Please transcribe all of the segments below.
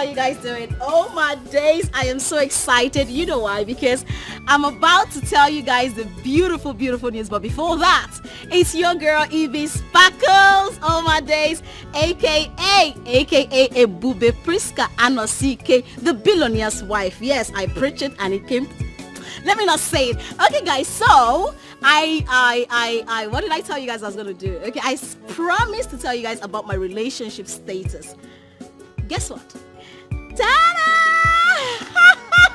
how you guys doing? Oh my days, I am so excited. You know why? Because I'm about to tell you guys the beautiful, beautiful news. But before that, it's your girl Evie Sparkles. Oh my days, aka Ebube Prescott Anosike, the billionaire's wife. Yes, I preach it and it came. Let me not say it. Okay, guys. So I what did I tell you guys I was gonna do? Okay, I promised to tell you guys about my relationship status. Guess what? Ta-da!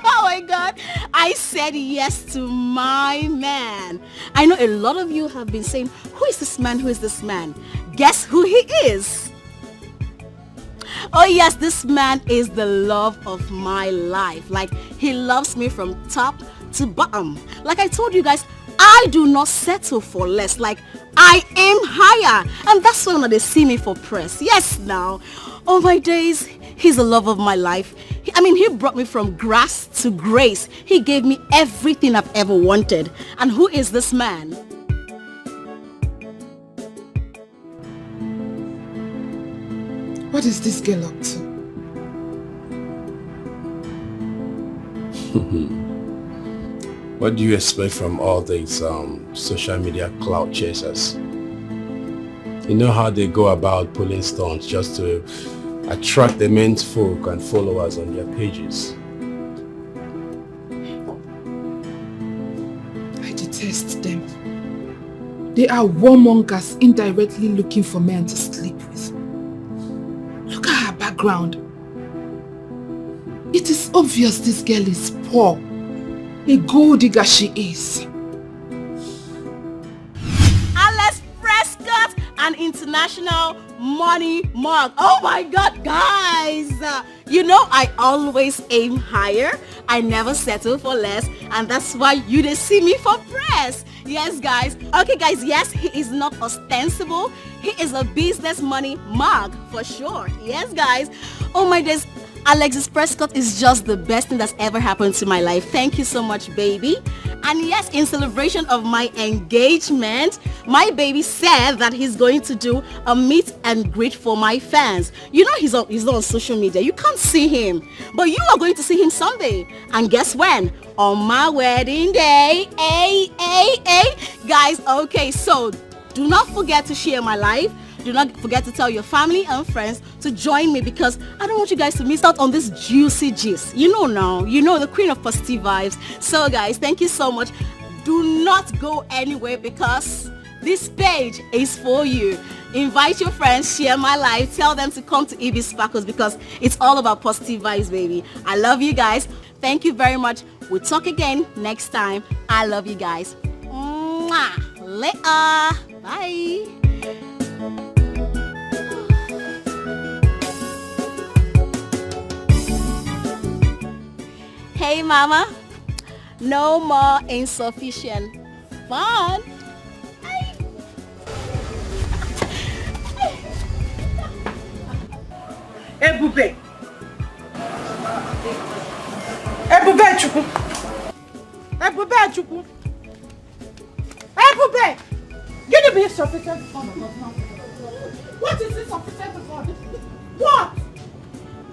Oh my God! I said yes to my man. I know a lot of you have been saying, "Who is this man? Who is this man?" Guess who he is? Oh yes, this man is the love of my life. Like, he loves me from top to bottom. Like I told you guys, I do not settle for less. Like, I aim higher, and that's why when they see me for press. Yes, now, oh my days, he's the love of my life. He brought me from grass to grace. He gave me everything I've ever wanted. And who is this man? What is this girl up to? What do you expect from all these social media clout chasers? You know how they go about pulling stunts just to attract the men's folk and followers on their pages. I detest them. They are warmongers indirectly looking for men to sleep with. Look at her background. It is obvious this girl is poor. A gold digger she is. Alex Prescott, an international money mark. Oh my God, guys. You know I always aim higher. I never settle for less. And that's why you didn't see me for press. Yes, guys. Okay, guys. Yes, he is not ostensible. He is a business money mark for sure. Yes, guys. Oh my days. Alexis Prescott is just the best thing that's ever happened to my life. Thank you so much, baby. And yes, in celebration of my engagement, my baby said that he's going to do a meet and greet for my fans. You know he's not on social media. You can't see him. But you are going to see him Sunday. And guess when? On my wedding day. Guys, okay, so do not forget to share my life. Do not forget to tell your family and friends to join me, because I don't want you guys to miss out on this juicy gist. You know now, you know the queen of positive vibes. So guys, thank you so much. Do not go anywhere, because this page is for you. Invite your friends, share my life, tell them to come to Evie Sparkles, because it's all about positive vibes, baby. I love you guys. Thank you very much. We'll talk again next time. I love you guys. Mwah. Later. Bye. Hey mama, no more insufficient fun. Ebube Chukwu. Ebube! Give me insufficient fund. What is insufficient fund? What?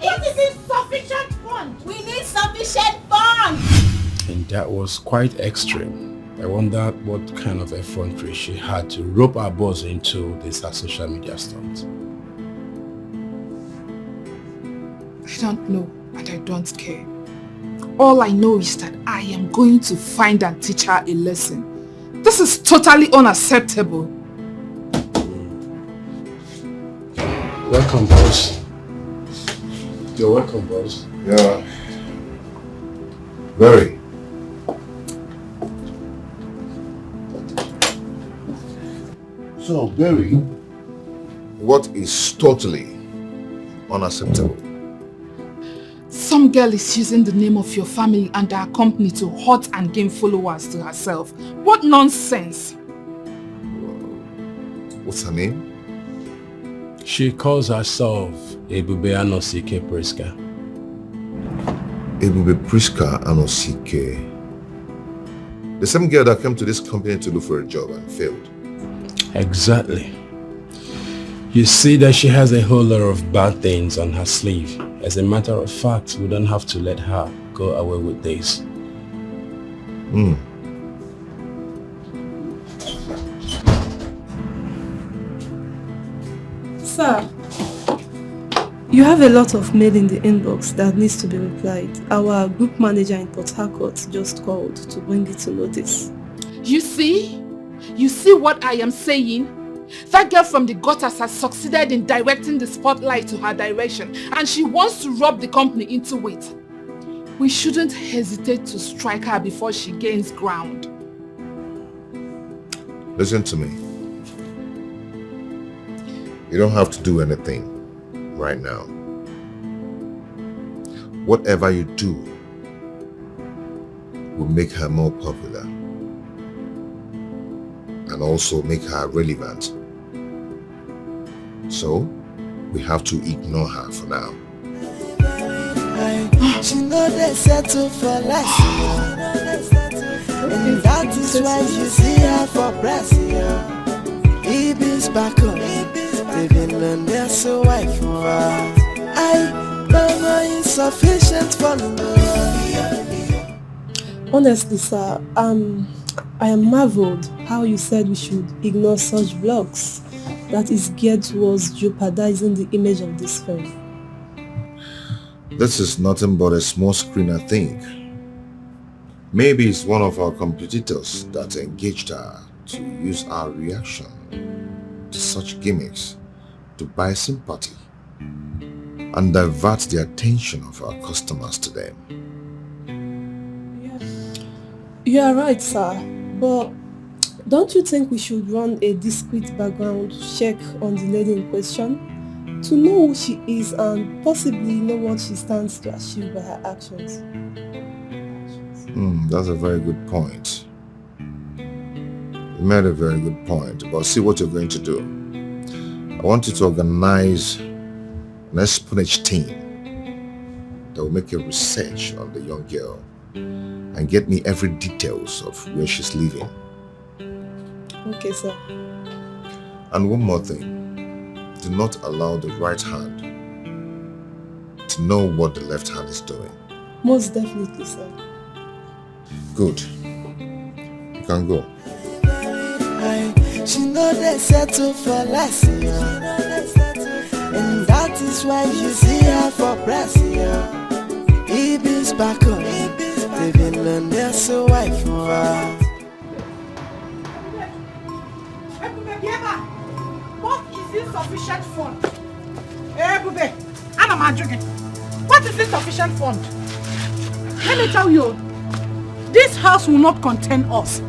What is insufficient fund? We need sufficient funds. And that was quite extreme. I wonder what kind of effrontery she had to rope our boss into this social media stunt. I don't know, and I don't care. All I know is that I am going to find and teach her a lesson. This is totally unacceptable. Welcome, boss. You're welcome, boss. Yeah. Very. So, Barry, what is totally unacceptable? Some girl is using the name of your family and our company to hurt and gain followers to herself. What nonsense! What's her name? She calls herself Ebube Anosike Prescott. Ebube Prescott Anosike. The same girl that came to this company to look for a job and failed. Exactly. You see that she has a whole lot of bad things on her sleeve, As a matter of fact, we don't have to let her go away with this. Sir, you have a lot of mail in the inbox that needs to be replied. Our group manager in Port Harcourt just called to bring it to notice. You see? You see what I am saying? That girl from the gutters has succeeded in directing the spotlight to her direction, and she wants to rob the company into it. We shouldn't hesitate to strike her before she gains ground. Listen to me. You don't have to do anything right now. Whatever you do will make her more popular and also make her relevant. So, we have to ignore her for now. She know they settle for less, and that is why you see her for press. Eve's back on, living on their so wife for her. Mama insufficient for Honestly, sir, I am marveled how you said we should ignore such vlogs that is geared towards jeopardizing the image of this film. This is nothing but a small screener thing. Maybe it's one of our competitors that engaged her to use our reaction to such gimmicks to buy sympathy and divert the attention of our customers to them. You are right, sir, but don't you think we should run a discreet background check on the lady in question to know who she is and possibly know what she stands to achieve by her actions? That's a very good point. You made a very good point, but see what you're going to do. I want you to organize an espionage team that will make a research on the young girl and get me every details of where she's living. Okay, sir. And one more thing. Do not allow the right hand to know what the left hand is doing. Most definitely, sir. Good. You can go. she know they settle for less, and that is why you see her for press. Eve's back on, living on their so wife for her. What is insufficient fund? Bube, I'm joking. What is insufficient fund? Let me tell you, this house will not contain us.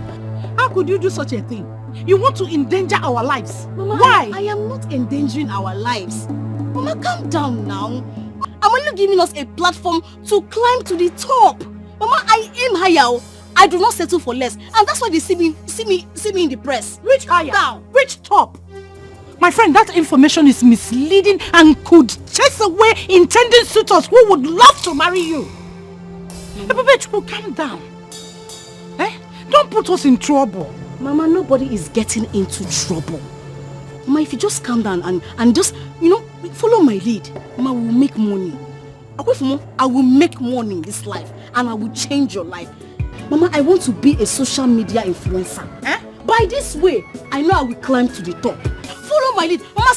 How could you do such a thing? You want to endanger our lives. Mama, why? I am not endangering our lives. Mama, calm down now. I'm only giving us a platform to climb to the top. Mama, I aim higher. I do not settle for less, and that's why they see me in the press. Which Calm higher? down. Which top? My friend, that information is misleading and could chase away intending suitors who would love to marry you. Bube, calm down. Don't put us in trouble. Mama, nobody is getting into trouble. Mama, if you just calm down and just, follow my lead, Mama, we will make money. I will make money in this life and I will change your life. Mama, I want to be a social media influencer. By this way, I know I will climb to the top. Follow my lead. Mama,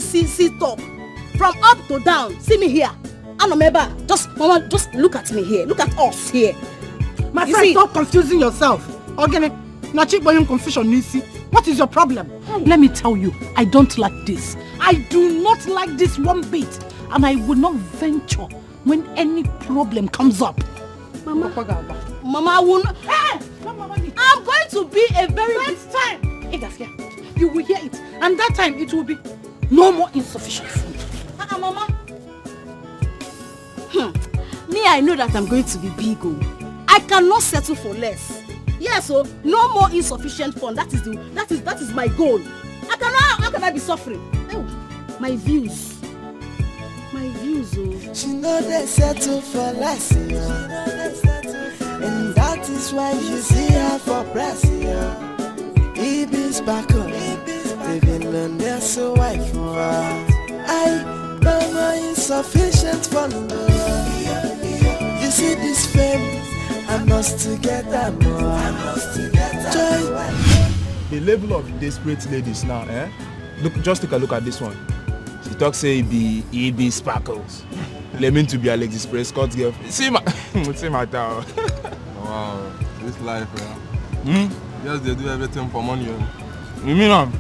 see top. From up to down, see me here. And remember, Mama, just look at me here. Look at us here. My You friend, see- stop confusing yourself. Okay, na cheap boy confusion, Nisi. What is your problem? Let me tell you, I don't like this. I do not like this one bit. And I will not venture when any problem comes up. Mama, I will not. I'm going to be a very Next time, you will hear it. And that time, it will be no more insufficient food. Mama. Me, I know that I'm going to be big. I cannot settle for less. Yes, so no more insufficient fund. That is my goal. How can I be suffering? Oh, my views. She know they settle for less, and that is why you see her for press. Eve's back on, living on their so wife for her. Mama insufficient fund. You see this fame, I must to get that more. Joy. The level of desperate ladies now, Look, just take a look at this one. She talks say he be sparkles. Claiming to be Alexis Prescott's girlfriend. See my tower. Wow, this life, Yes, they do everything for money. You mean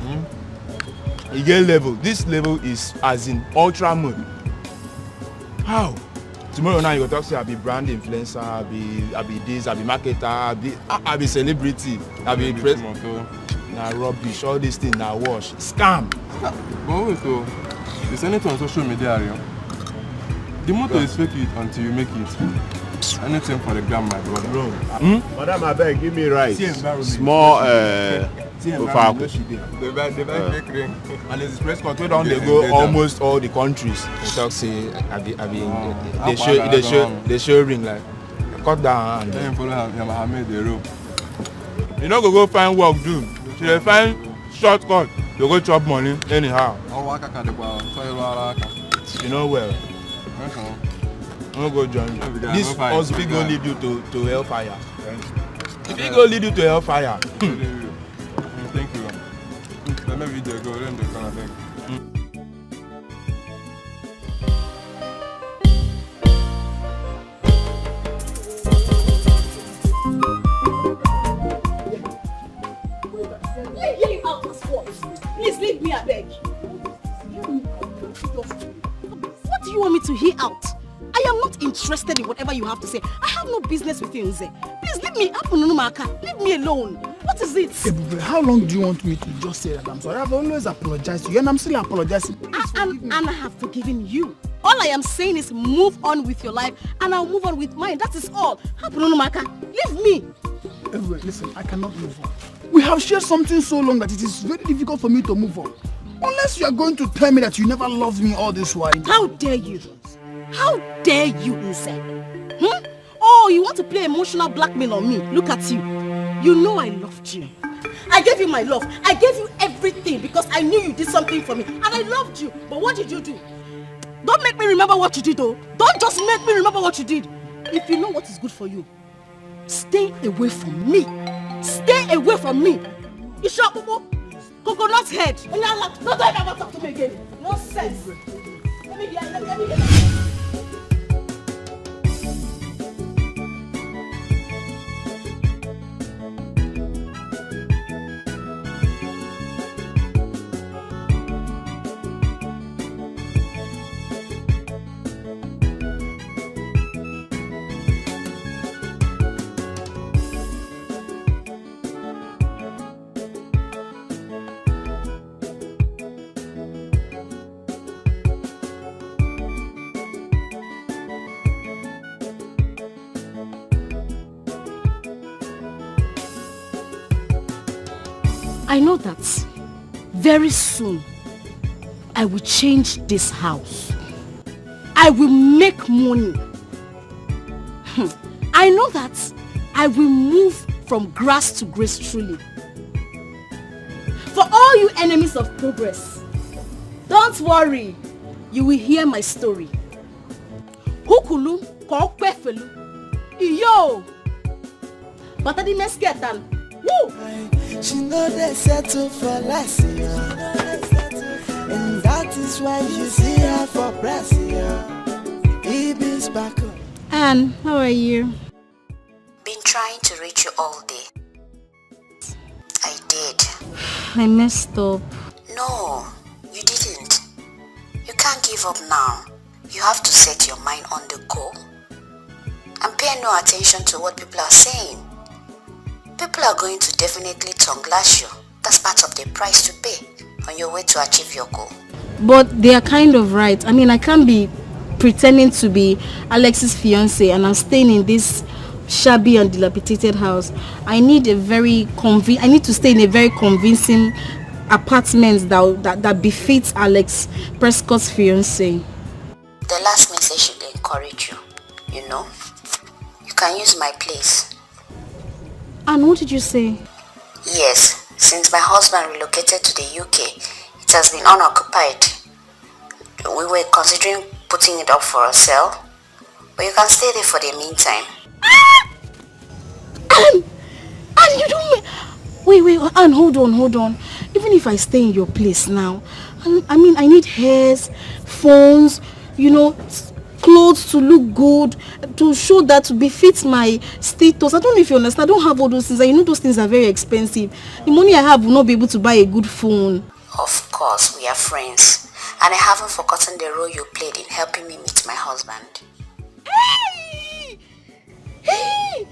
You get level. This level is as in ultra mode. How? Tomorrow now you go talk say I be brand influencer, I be this, I be marketer, I be celebrity, I be press. Nah rubbish, all these things now wash. Scam. But wait, so it's anything on social media, the motto is fake it until you make it. Anything for the gram, my brother. Bro. Madam, I beg, give me rice. Small They buy fake ring. And it's Prescott we don't they go almost all the countries. They talk say they show ring like cut down hand. Then follow him, I made the rope. You know go find work do. So they find shortcut. You go chop money anyhow. You know well. I'm gonna go join you. This us big go lead you to hellfire. If it go lead you to hellfire. Thank you. Let me video go then they gonna think. Leave him out as what? Please leave me, I beg. What do you want me to hear out? I am not interested in whatever you have to say. I have no business with you, Nze. Please leave me up, leave me alone. What is it? Ebube, how long do you want me to just say that I'm sorry? I've always apologized to you and I'm still apologizing. And I have forgiven you. All I am saying is move on with your life and I'll move on with mine. That is all. Leave me. Ebube, listen, I cannot move on. We have shared something so long that it is very difficult for me to move on. Unless you are going to tell me that you never loved me all this while. How dare you? How dare you, Nze? Oh, you want to play emotional blackmail on me? Look at you. You know I loved you. I gave you my love. I gave you everything because I knew you did something for me. And I loved you. But what did you do? Don't make me remember what you did, though. Don't just make me remember what you did. If you know what is good for you, stay away from me. Stay away from me. You sure, Popo? Coconut head. Don't ever talk to me again. No sense. Let me get I know that very soon I will change this house. I will make money. I know that I will move from grass to grace truly. For all you enemies of progress, don't worry, you will hear my story. Hukulu kokpefelu. Iyo. But I didn't get done. Woo! She know they settle for less, and that is why you see her for press, Eve's back up. Anne, how are you? Been trying to reach you all day. I did. I messed up. No, you didn't. You can't give up now. You have to set your mind on the goal and pay no attention to what people are saying. People are going to definitely tongue lash you. That's part of the price to pay on your way to achieve your goal. But they are kind of right. I mean, I can't be pretending to be Alex's fiance and I'm staying in this shabby and dilapidated house. I need to stay in a very convincing apartment that befits Alex Prescott's fiance. The last message should encourage you. You know, you can use my place. And what did you say? Yes, since my husband relocated to the UK, it has been unoccupied. We were considering putting it up for a sale. But you can stay there for the meantime. And you don't... Wait, and hold on. Even if I stay in your place now, I mean, I need hairs, phones, clothes to look good, to show that to befit my status. I don't know if you understand. I don't have all those things. And those things are very expensive. The money I have will not be able to buy a good phone. Of course, we are friends. And I haven't forgotten the role you played in helping me meet my husband. Hey!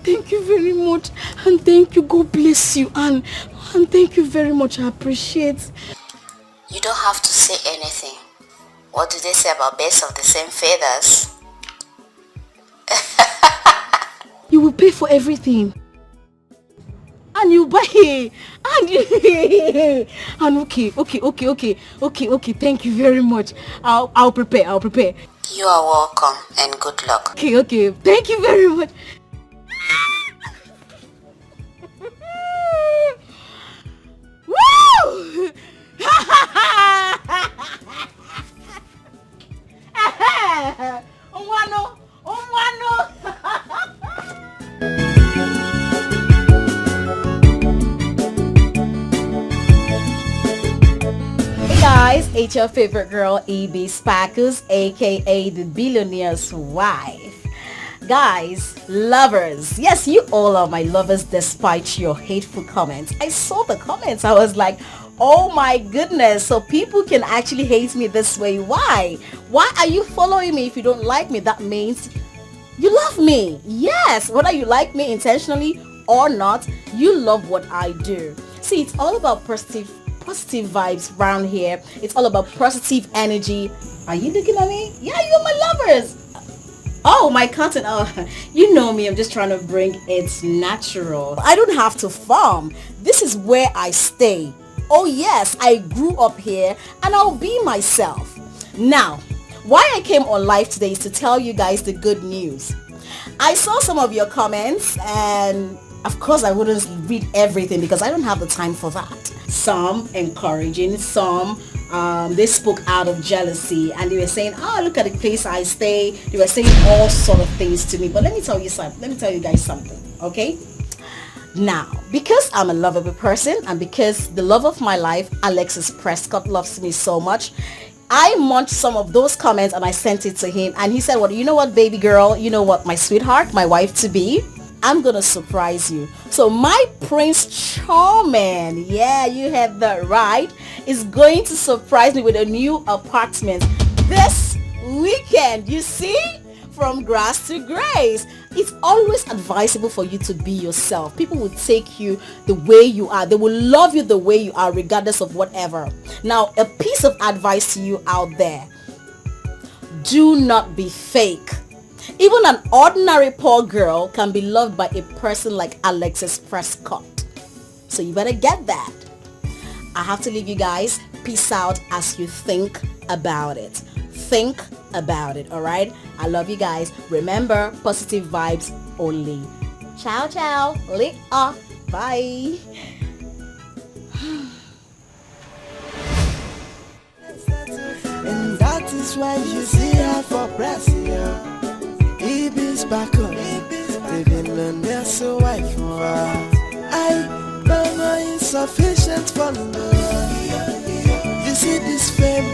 Thank you very much. And thank you. God bless you. And thank you very much. I appreciate. You don't have to say anything. What do they say about birds of the same feathers? You will pay for everything. And you buy it. And okay. Thank you very much. I'll prepare. You are welcome and good luck. Okay. Thank you very much. Woo! Umwano. Hey guys, it's your favorite girl, Evie Sparkles, aka the billionaire's wife. Guys, lovers, yes, you all are my lovers despite your hateful comments. I saw the comments. I was like, oh my goodness, so people can actually hate me this way. Why are you following me if you don't like me? That means you love me. Yes, whether you like me intentionally or not, you love what I do. See, it's all about positive vibes around here. It's all about positive energy. Are you looking at me? Yeah, you're my lovers. Oh, my content. Oh, you know me. I'm just trying to bring it natural. I don't have to farm. This is where I stay. Oh yes, I grew up here and I'll be myself. Now, why I came on live today is to tell you guys the good news. I saw some of your comments and of course I wouldn't read everything because I don't have the time for that. Some encouraging, some they spoke out of jealousy and they were saying, oh, look at the place I stay. They were saying all sort of things to me. But let me tell you guys something, okay? Now, because I'm a lovable person and because the love of my life, Alexis Prescott, loves me so much, I munched some of those comments and I sent it to him and he said, well, you know what, baby girl, you know what, my sweetheart, my wife to be, I'm gonna surprise you. So my Prince Charming, yeah, you had that right, is going to surprise me with a new apartment this weekend. You see? From grass to grace. It's always advisable for you to be yourself. People will take you the way you are. They will love you the way you are regardless of whatever. Now, a piece of advice to you out there. Do not be fake. Even an ordinary poor girl can be loved by a person like Alexis Prescott. So you better get that. I have to leave you guys. Peace out as you think about it. Think about it, all right? I love you guys. Remember, positive vibes only. Ciao, ciao. Later. Bye. And that is why you see her for Prescott. Eve's back up. They've been learned their so white for her. I don't know insufficient for love. You see this fame,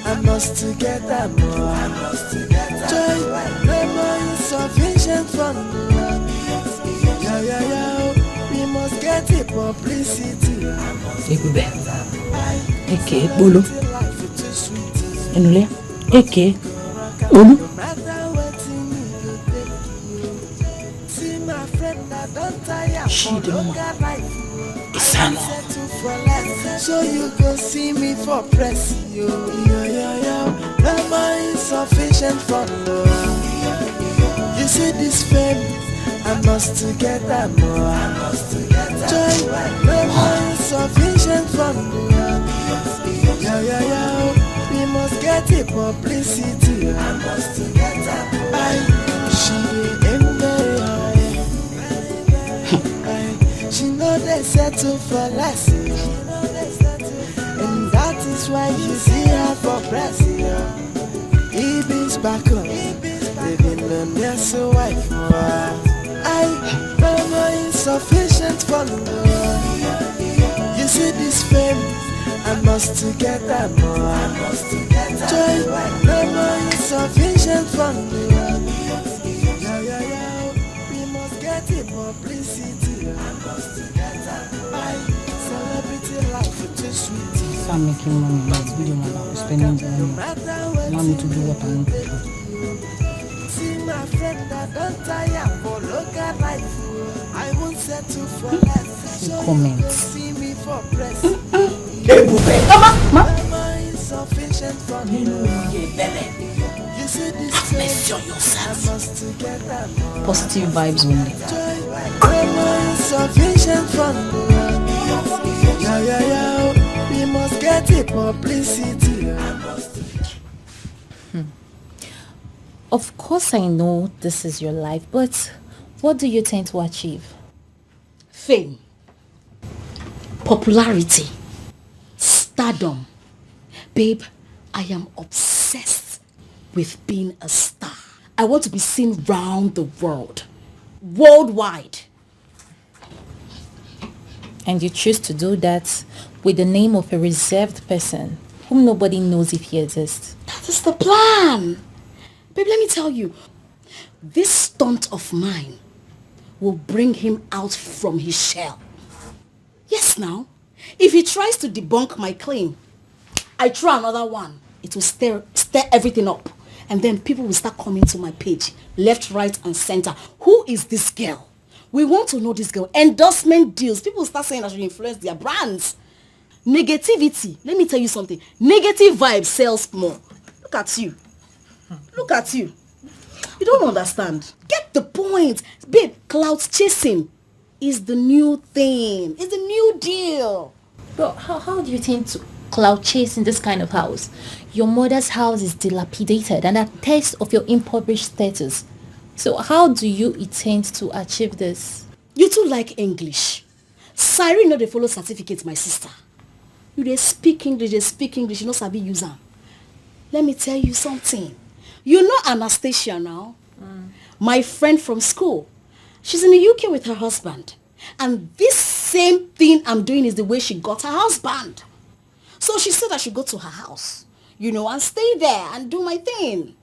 I must to get that more. Joy, no more insufficient for love. Yeah. We must get it publicity. Ebube. Eke bolo. Enule. Eke bolo. She don't Isano. So you go see me for press, yo. No more insufficient for love. You see this fame, I must to get that more. Joy, no more insufficient for love. Yeah. We must get it publicity. I must to get that more. She ain't very high. She know they settle for less. is why you see her for Prescott. Eve's back on. Living on their so wife. I know more insufficient for love. You see this fame, I must to get that more. Joy, no more insufficient for love. We must get it publicity. I must to get that more. Celebrity life is too sweet. Start making money, like video money, spending the money. Allow me to do what I want to do. See my friend that don't tire for local life. I won't settle for less. So Comments. see me for press. Mama! Insufficient for me. You see this face, I must to get that more. Positive vibes only. Insufficient for me. We must get it publicity. Of course I know this is your life, but what do you tend to achieve? Fame, popularity, stardom. Babe, I am obsessed with being a star. I want to be seen round the world, worldwide. And you choose to do that with the name of a reserved person whom nobody knows if he exists. That is the plan. Babe, let me tell you, this stunt of mine will bring him out from his shell. Yes, now, if he tries to debunk my claim, I try another one. It will stir everything up. And then people will start coming to my page, left, right, and center. Who is this girl? We want to know this girl. Endorsement deals. People start saying I should influence their brands. Negativity. Let me tell you something. Negative vibes sells more. Look at you. Look at you. You don't understand. Get the point. Babe, clout chasing is the new thing. It's the new deal. But how do you tend to cloud chase in this kind of house? Your mother's house is dilapidated and a test of your impoverished status. So how do you intend to achieve this? You too like English. Siren know they follow certificates, my sister. You they speak English, you know sabi use them. Let me tell you something. You know Anastasia now? My friend from school. She's in the UK with her husband. And this same thing I'm doing is the way she got her husband. So she said I should go to her house, and stay there and do my thing.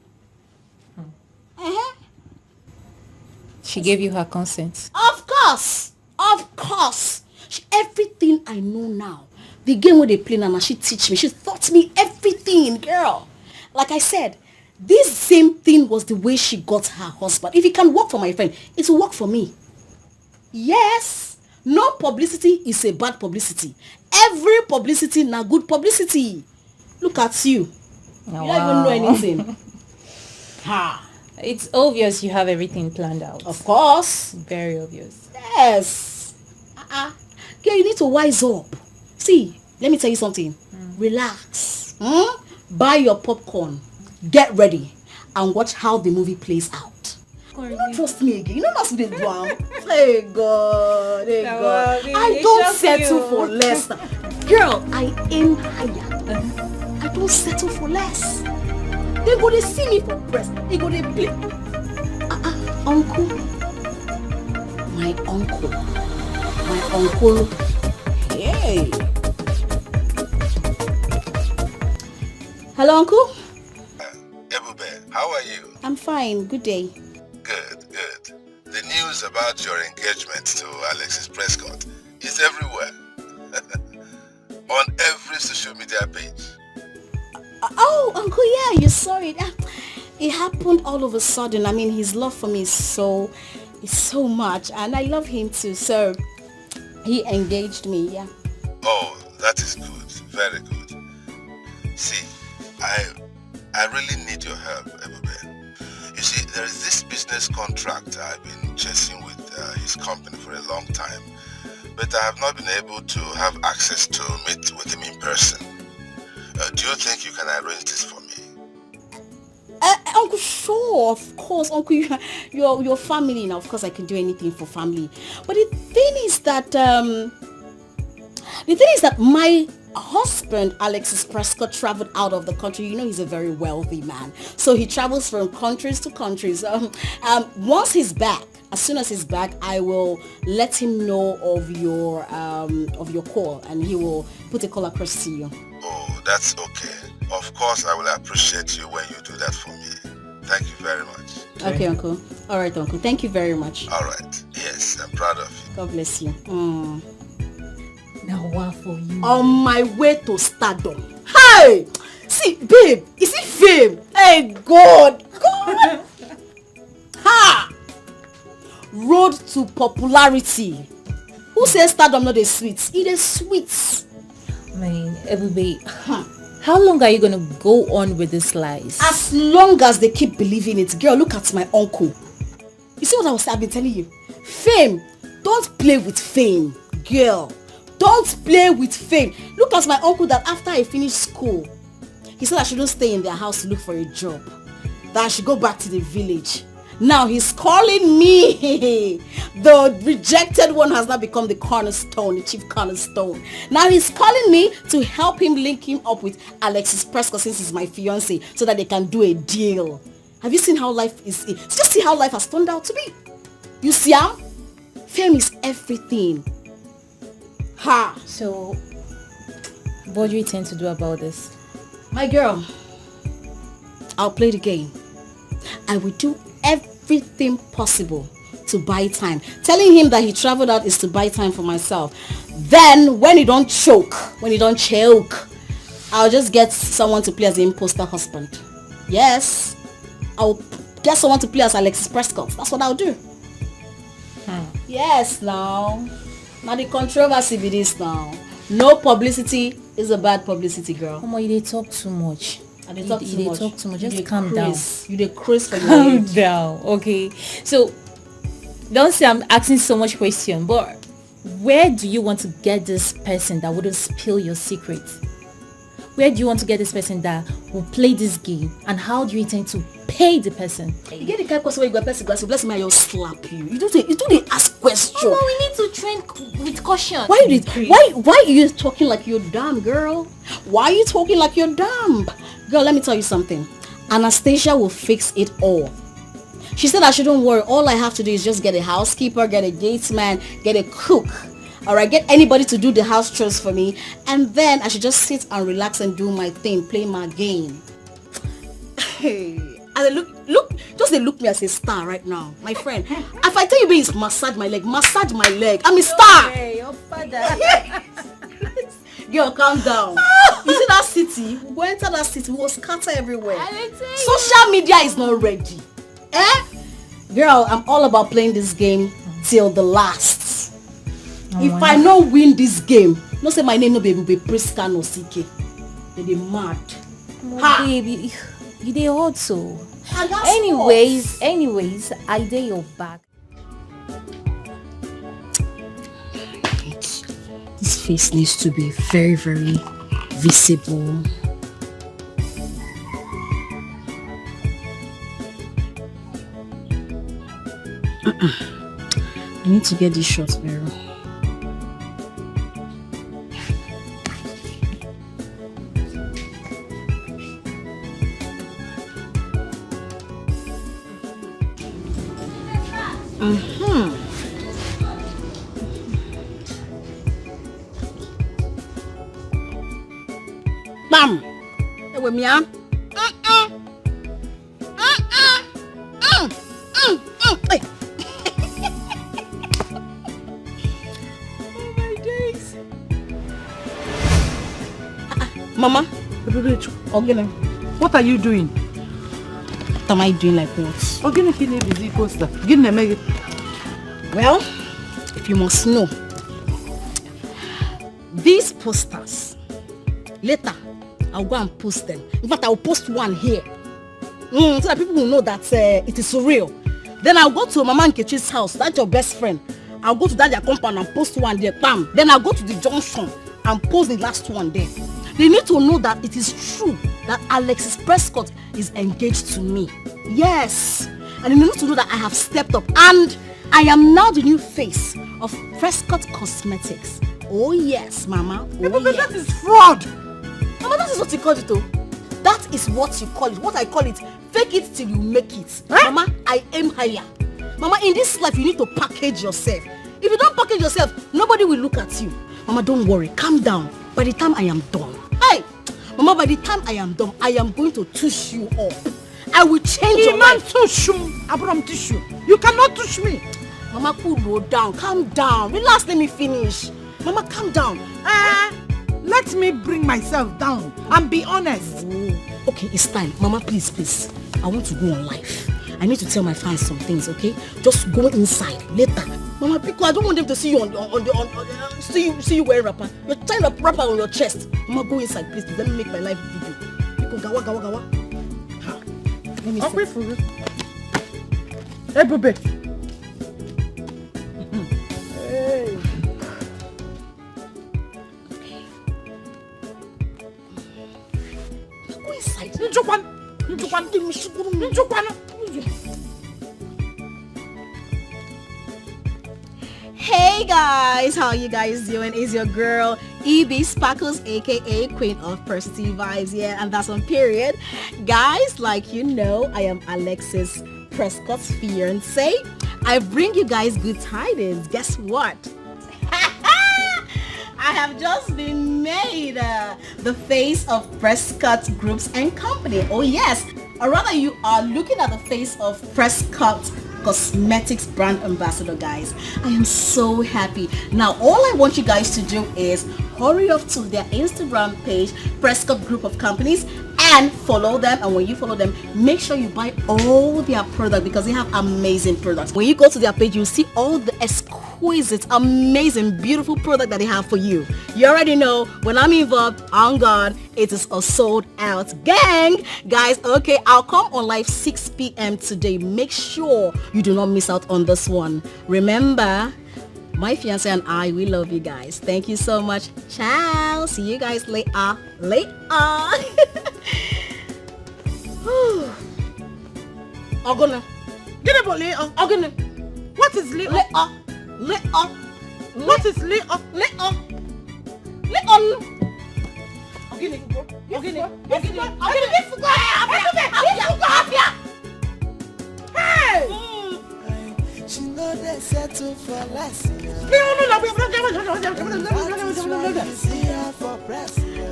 She gave you her consent. Of course. Everything I know now. The game where they play now, she teach me. She taught me everything, girl. Like I said, this same thing was the way she got her husband. If it can work for my friend, it will work for me. Yes. No publicity is a bad publicity. Every publicity na good publicity. Look at you. You don't even know anything. It's obvious you have everything planned out. Of course. Very obvious. Yes. Girl, you need to wise up. See, let me tell you something. Relax. Buy your popcorn. Get ready. And watch how the movie plays out. You don't trust me again. You know that's what they do. Hey God. I don't settle for less. Girl, I aim higher. I don't settle for less. They go to see me for press. They go to play. Uncle. My uncle. Hey. Hello, Uncle. Ebube, how are you? I'm fine. Good day. Good. The news about your engagement to Alexis Prescott is everywhere. On every social media page. Oh, Uncle, yeah, you saw it. It happened all of a sudden. I mean, his love for me is so much, and I love him too. So he engaged me, yeah. Oh, that is good. Very good. See, I really need your help, Ebube. You see, there is this business contract I've been chasing with his company for a long time, but I have not been able to have access to meet with him in person. Do you think you can arrange this for me? Uncle, sure, of course, Uncle. Your family now. Of course, I can do anything for family. But the thing is that my husband, Alexis Prescott, traveled out of the country. You know, he's a very wealthy man. So he travels from countries to countries. Once he's back, as soon as he's back, I will let him know of your call, and he will put a call across to you. Oh, that's okay. Of course, I will appreciate you when you do that for me. Thank you very much. Okay, Uncle. All right, Uncle. Thank you very much. All right. Yes, I'm proud of you. God bless you. Now what for you? On my way to stardom. Hey! See, babe, is it fame? Hey, God! God! Ha! Road to popularity. Who says stardom not a sweet? It is sweet. Man, everybody. How long are you gonna go on with these lies? As long as they keep believing it. Girl, look at my uncle. You see what I've been telling you? Fame. Don't play with fame. Girl, don't play with fame. Look at my uncle that after I finished school, he said I shouldn't stay in their house to look for a job. That I should go back to the village. Now he's calling me. The rejected one has now become the cornerstone, the chief cornerstone. Now he's calling me to help him link him up with Alexis Prescott, since he's my fiance, so that they can do a deal. Have you seen how life is? Just see how life has turned out to be. You see how? Fame is everything. Ha! So, what do you intend to do about this? My girl, I'll play the game. I will do everything possible to buy time. Telling him that he traveled out is to buy time for myself. Then, when he don't choke, I'll just get someone to play as the imposter husband. Yes, I'll get someone to play as Alexis Prescott. That's what I'll do. Yes, now the controversy with this now. No publicity is a bad publicity, girl. Mama, you dey talk too much. You talk too much. Just calm down. You dey craze for your Calm down, okay? So, don't say I'm asking so much question, but where do you want to get this person that wouldn't spill your secret? Where do you want to get this person that will play this game? And how do you intend to pay the person? You get the kind of person where you go person glass, bless me, I'll slap you. You don't ask question. Oh, no, we need to train with caution. Why are you talking like you're dumb, girl? Why are you talking like you're dumb? Girl, let me tell you something. Anastasia will fix it all. She said I shouldn't worry. All I have to do is just get a housekeeper, get a gatesman, get a cook. Alright, get anybody to do the house chores for me, and then I should just sit and relax and do my thing, play my game. Hey, and they look me as a star right now, my friend. If I tell you, babe, massage my leg. I'm a star. Hey, your father. Girl, calm down. You see that city? We go enter that city, we will scatter everywhere. Social media is not ready. Girl, I'm all about playing this game till the last. If I no win this game, no say my name no be Prescott no CK. They mad. Baby, you dey hot so. Anyways, I dey your back. This face needs to be very, very visible. I need to get these shots very well. Bam! Hey, with me, huh? Hey. Oh my days. Mama, What are you doing? what am I doing like what? Well, if you must know, these posters, later I'll go and post them. In fact, I'll post one here, so that people will know that it is real. Then I'll go to Mama Nkechi's house, that's your best friend. I'll go to that their compound and post one there, bam. Then I'll go to the junction and post the last one there. They need to know that it is true that Alexis Prescott is engaged to me. Yes. And they need to know that I have stepped up and I am now the new face of Prescott Cosmetics. Oh yes, Mama. Oh, But yes. that is fraud. Mama, that is what you call it, oh. That is what you call it. What I call it, fake it till you make it. Huh? Mama, I aim higher. Mama, in this life, you need to package yourself. If you don't package yourself, nobody will look at you. Mama, don't worry. Calm down. By the time I am done. Hey! Mama, by the time I am done, I am going to tush you up. I will change your life. Abram tissue. You cannot touch me. Mama, cool down. Calm down. Relax, let me finish. Mama, calm down. Let me bring myself down and be honest. Oh, okay, it's time. Mama, please. I want to go on live. I need to tell my fans some things, okay? Just go inside later. Mama, because I don't want them to see you see you wearing wrapper. You're tying a wrapper on your chest. Mama, go inside, please. Let me make my live video. Because gawa. Let me I'll wait for you. Hey, Bube. Hey. Go inside. Njukwan. Hey guys, how you guys doing? It's your girl Evie Sparkles, aka Queen of Positive Vibes, yeah, and that's on period. Guys, like you know, I am Alexis Prescott's fiance. I bring you guys good tidings. Guess what? I have just been made the face of Prescott Groups and Company. Oh yes, or rather you are looking at the face of Prescott Cosmetics brand ambassador, guys. I am so happy. Now all I want you guys to do is hurry up to their Instagram page, Prescott Group of Companies, and follow them. And when you follow them, make sure you buy all their products because they have amazing products. When you go to their page, you'll see all the exquisite, amazing, beautiful product that they have for you. You already know when I'm involved, on God, it is a sold out gang. Guys, okay, I'll come on live 6 p.m. today. Make sure you do not miss out on this one. Remember, my fiance and I, we love you guys. Thank you so much. Ciao. See you guys later. Ogona. Get up, Leo. Ogona. What is Leo? What is Leo? Leon. Hey! She know they settle for less.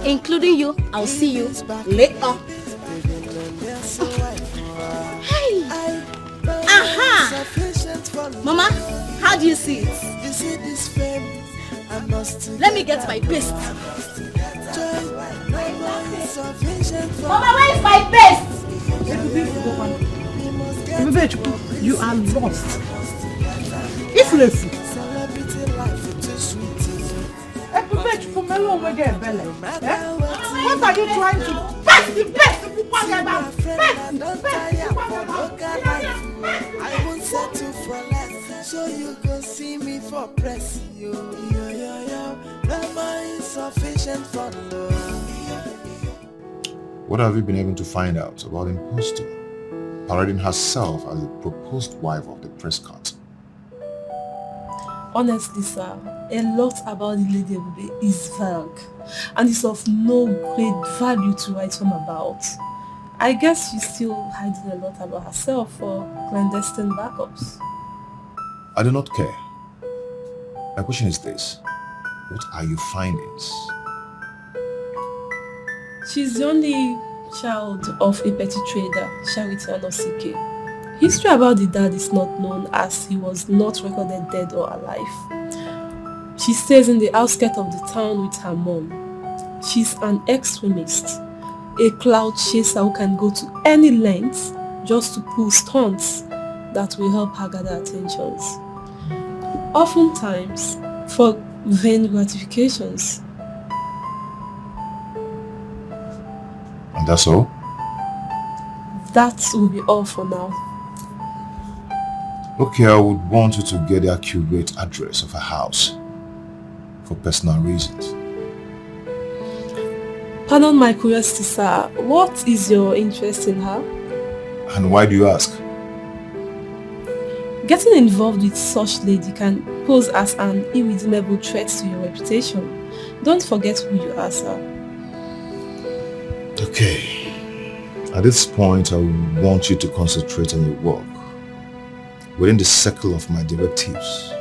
Including you, I'll see you later. Hey! Aha! Mama, how do you see it? You see this fame? I must Let me get my best. Mama, where is my best? You are lost. If listen. What are you trying to? That's the best. I won't settle for less, so you can see me for press. Yo. Mama is sufficient for love. What have you been able to find out about imposter, parading herself as the proposed wife of the Prescott? Honestly, sir, a lot about the Lady Ebube is vague and is of no great value to write home about. I guess she's still hiding a lot about herself for clandestine backups. I do not care. My question is this. What are your findings? She's the only child of a petty trader, Charity Anosike. History about the dad is not known as he was not recorded dead or alive. She stays in the outskirts of the town with her mom. She's an extremist, a cloud chaser who can go to any length just to pull stunts that will help her gather attentions. Oftentimes for vain gratifications. And that's all? That will be all for now. Okay, I would want you to get the accurate address of her house for personal reasons. Pardon my curiosity, sir. What is your interest in her? And why do you ask? Getting involved with such lady can pose as an irredeemable threat to your reputation. Don't forget who you are, sir. Okay. At this point, I want you to concentrate on your work within the circle of my directives.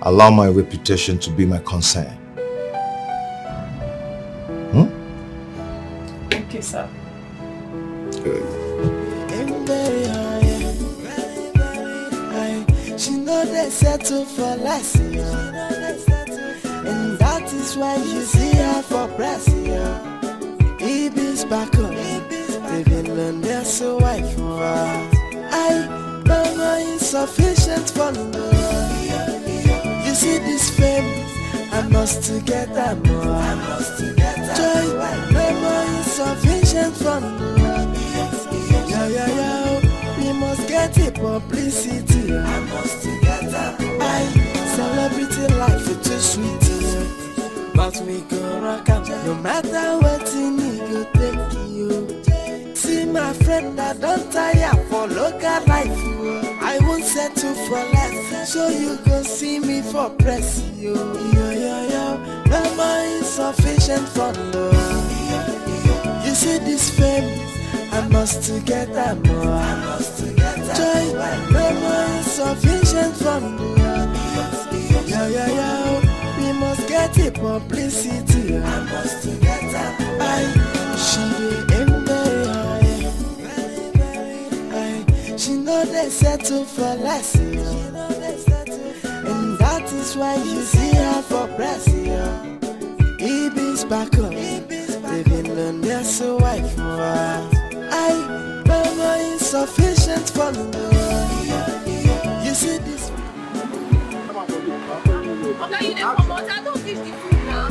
Allow my reputation to be my concern. Okay, sir. Good. She know they settle for less, and that is why you see her for press. Eve's back on, they've been learned their so wife. I know my insufficient for love. You see this fame, I must to get that more. Joy, no more insufficient for love. We must get it publicity. I must to get that more. Celebrity life is too sweet. But we go rock up, no matter what you need, go take you. See my friend, I don't tire for local life. I won't settle for less, so you go see me for press. No more insufficient for love. You see this fame, I must to get that more. Joy, no more insufficient for love. We must get it publicity. I must to get that more. She aim very high. She know they settle for less. And that is why you see her for press. Evie's back on, they've been learned their so wife. I know my insufficient for love. You see this. Okay, you didn't come out. I don't teach the food now.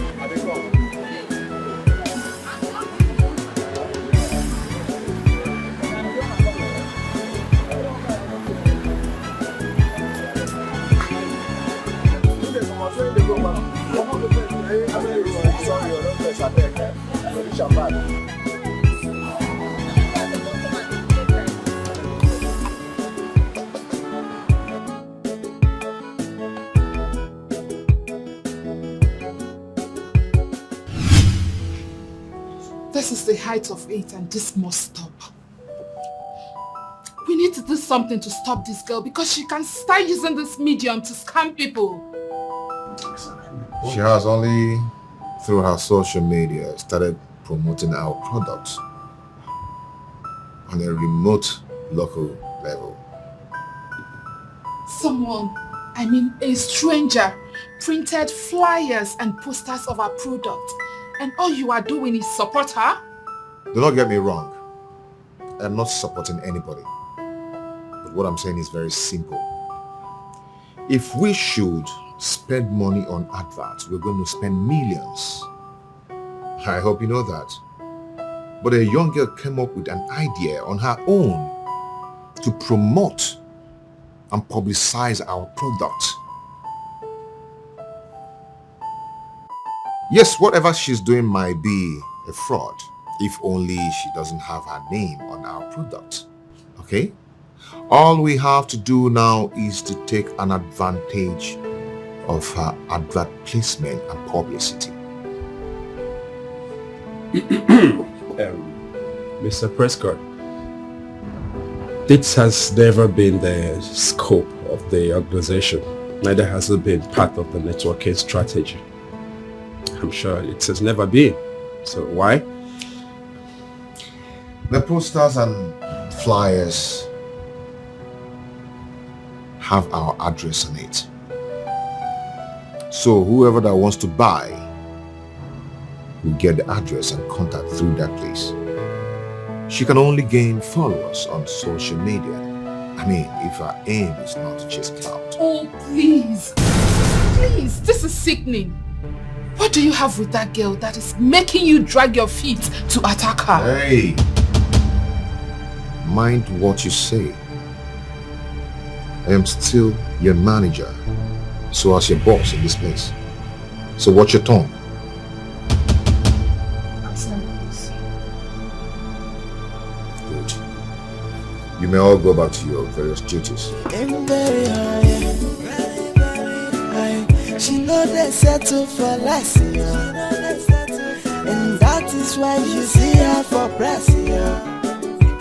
This is the height of it, and this must stop. We need to do something to stop this girl because she can start using this medium to scam people. She has only, through her social media, started promoting our products on a remote local level. Someone, a stranger, printed flyers and posters of our product. And all you are doing is support her? Do not get me wrong. I'm not supporting anybody. But what I'm saying is very simple. If we should spend money on adverts, we're going to spend millions. I hope you know that. But a young girl came up with an idea on her own to promote and publicize our product. Yes, whatever she's doing might be a fraud, if only she doesn't have her name on our product. Okay? All we have to do now is to take an advantage of her advert placement and publicity. Mr. Prescott, this has never been the scope of the organization. Neither has it been part of the networking strategy. I'm sure it has never been. So why? The posters and flyers have our address on it. So whoever that wants to buy will get the address and contact through that place. She can only gain followers on social media. If her aim is not to chase clout. Oh, please. Please, this is sickening. What do you have with that girl that is making you drag your feet to attack her? Hey! Mind what you say. I am still your manager, so as your boss in this place. So watch your tongue. Good. You may all go back to your various duties. Aim very high, she know they settle for less, and that is why you see her for press.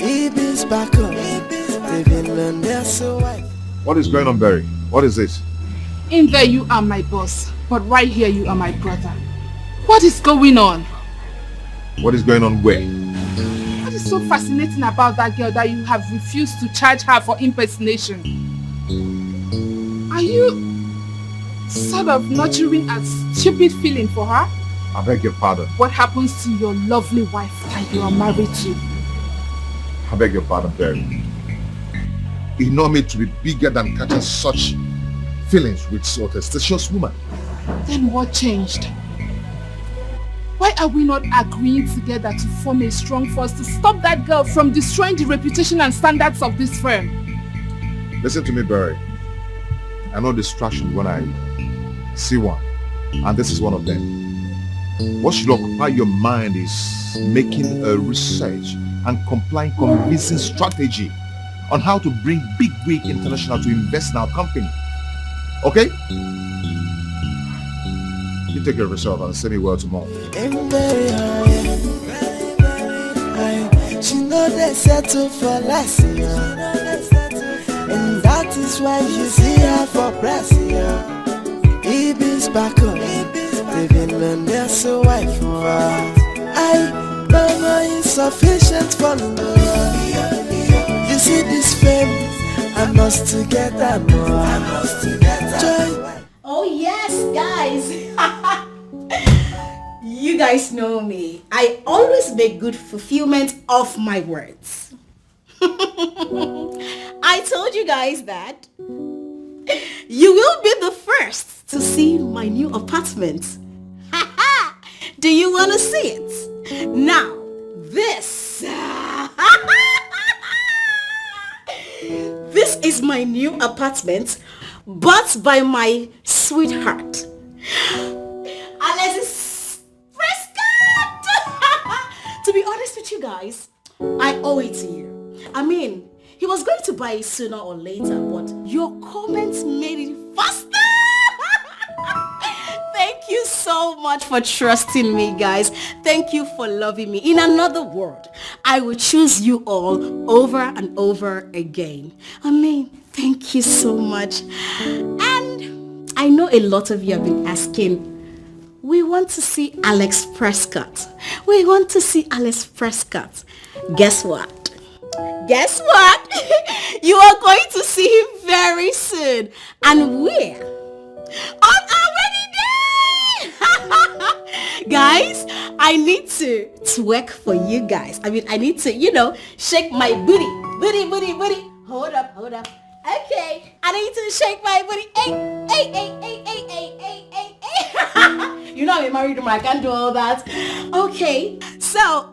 Eve's back on, they've been learned their so white. What is going on, Barry? What is this? In there you are my boss, but right here you are my brother. What is going on? What is going on where? What is so fascinating about that girl that you have refused to charge her for impersonation? Are you sort of nurturing a stupid feeling for her? I beg your pardon. What happens to your lovely wife that you are married to? I beg your pardon, Barry. You know me to be bigger than catching such feelings with so testacious woman. Then what changed? Why are we not agreeing together to form a strong force to stop that girl from destroying the reputation and standards of this firm? Listen to me, Barry. I know distraction when I see one, and this is one of them. What should occupy your mind is making a research and complying convincing strategy on how to bring Big Wig International to invest in our company. Okay? You take care of yourself and send me well tomorrow. Aim very high, she know they settle for less, and that is why you see her for press. Eve's back on, they've been learned their so white. I no more insufficient for love. You see this fame, I must to get that more. I must to get that more. Oh yes, guys. You guys know me. I always make good fulfillment of my words. I told you guys that you will be the first to see my new apartment. Do you want to see it? Now, this this is my new apartment, bought by my sweetheart, Alexis Prescott. To be honest with you guys, I owe it to you. I mean, he was going to buy it sooner or later, but your comments made it faster. Thank you so much for trusting me, guys. Thank you for loving me. In another word, I will choose you all over and over again. I mean, thank you so much. And I know a lot of you have been asking, we want to see Alex Prescott. We want to see Alex Prescott. Guess what? Guess what? You are going to see him very soon. And where? On our wedding day! Guys, I need to twerk for you guys. I mean, I need to, shake my booty. Booty. Hold up. Okay. I need to shake my booty. Hey. You know I'm married, I can't do all that. Okay. So,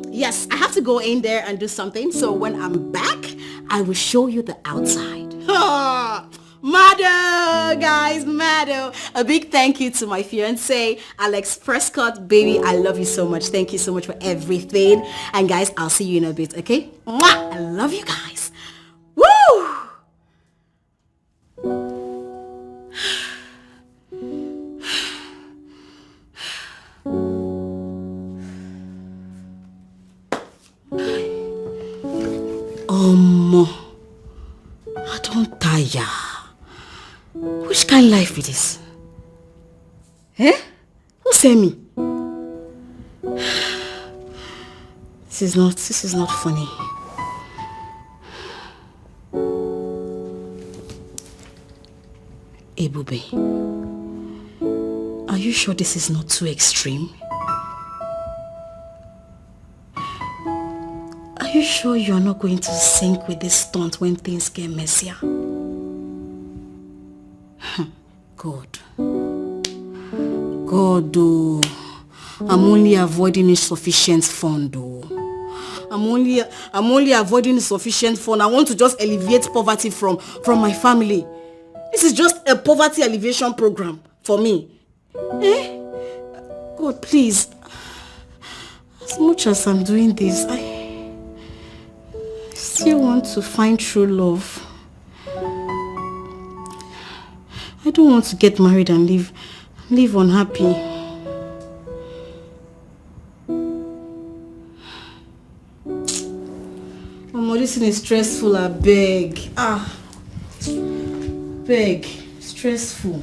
yes, I have to go in there and do something. So when I'm back, I will show you the outside. Mado, guys, Mado. A big thank you to my fiancé, Alex Prescott. Baby, I love you so much. Thank you so much for everything. And guys, I'll see you in a bit, okay? Mwah! I love you guys. Woo! I don't tire. Which kind of life it is? Eh? Who sent me? This is not funny. Ebube, are you sure this is not too extreme? Are you sure you are not going to sink with this stunt when things get messier? God, oh, I'm only avoiding insufficient fund, oh. I'm only avoiding insufficient fund. I want to just alleviate poverty from my family. This is just a poverty alleviation program for me. God, please. As much as I'm doing this, it's still want to find true love. I don't want to get married and live unhappy. Mama, this thing is stressful, I beg. Beg. Stressful.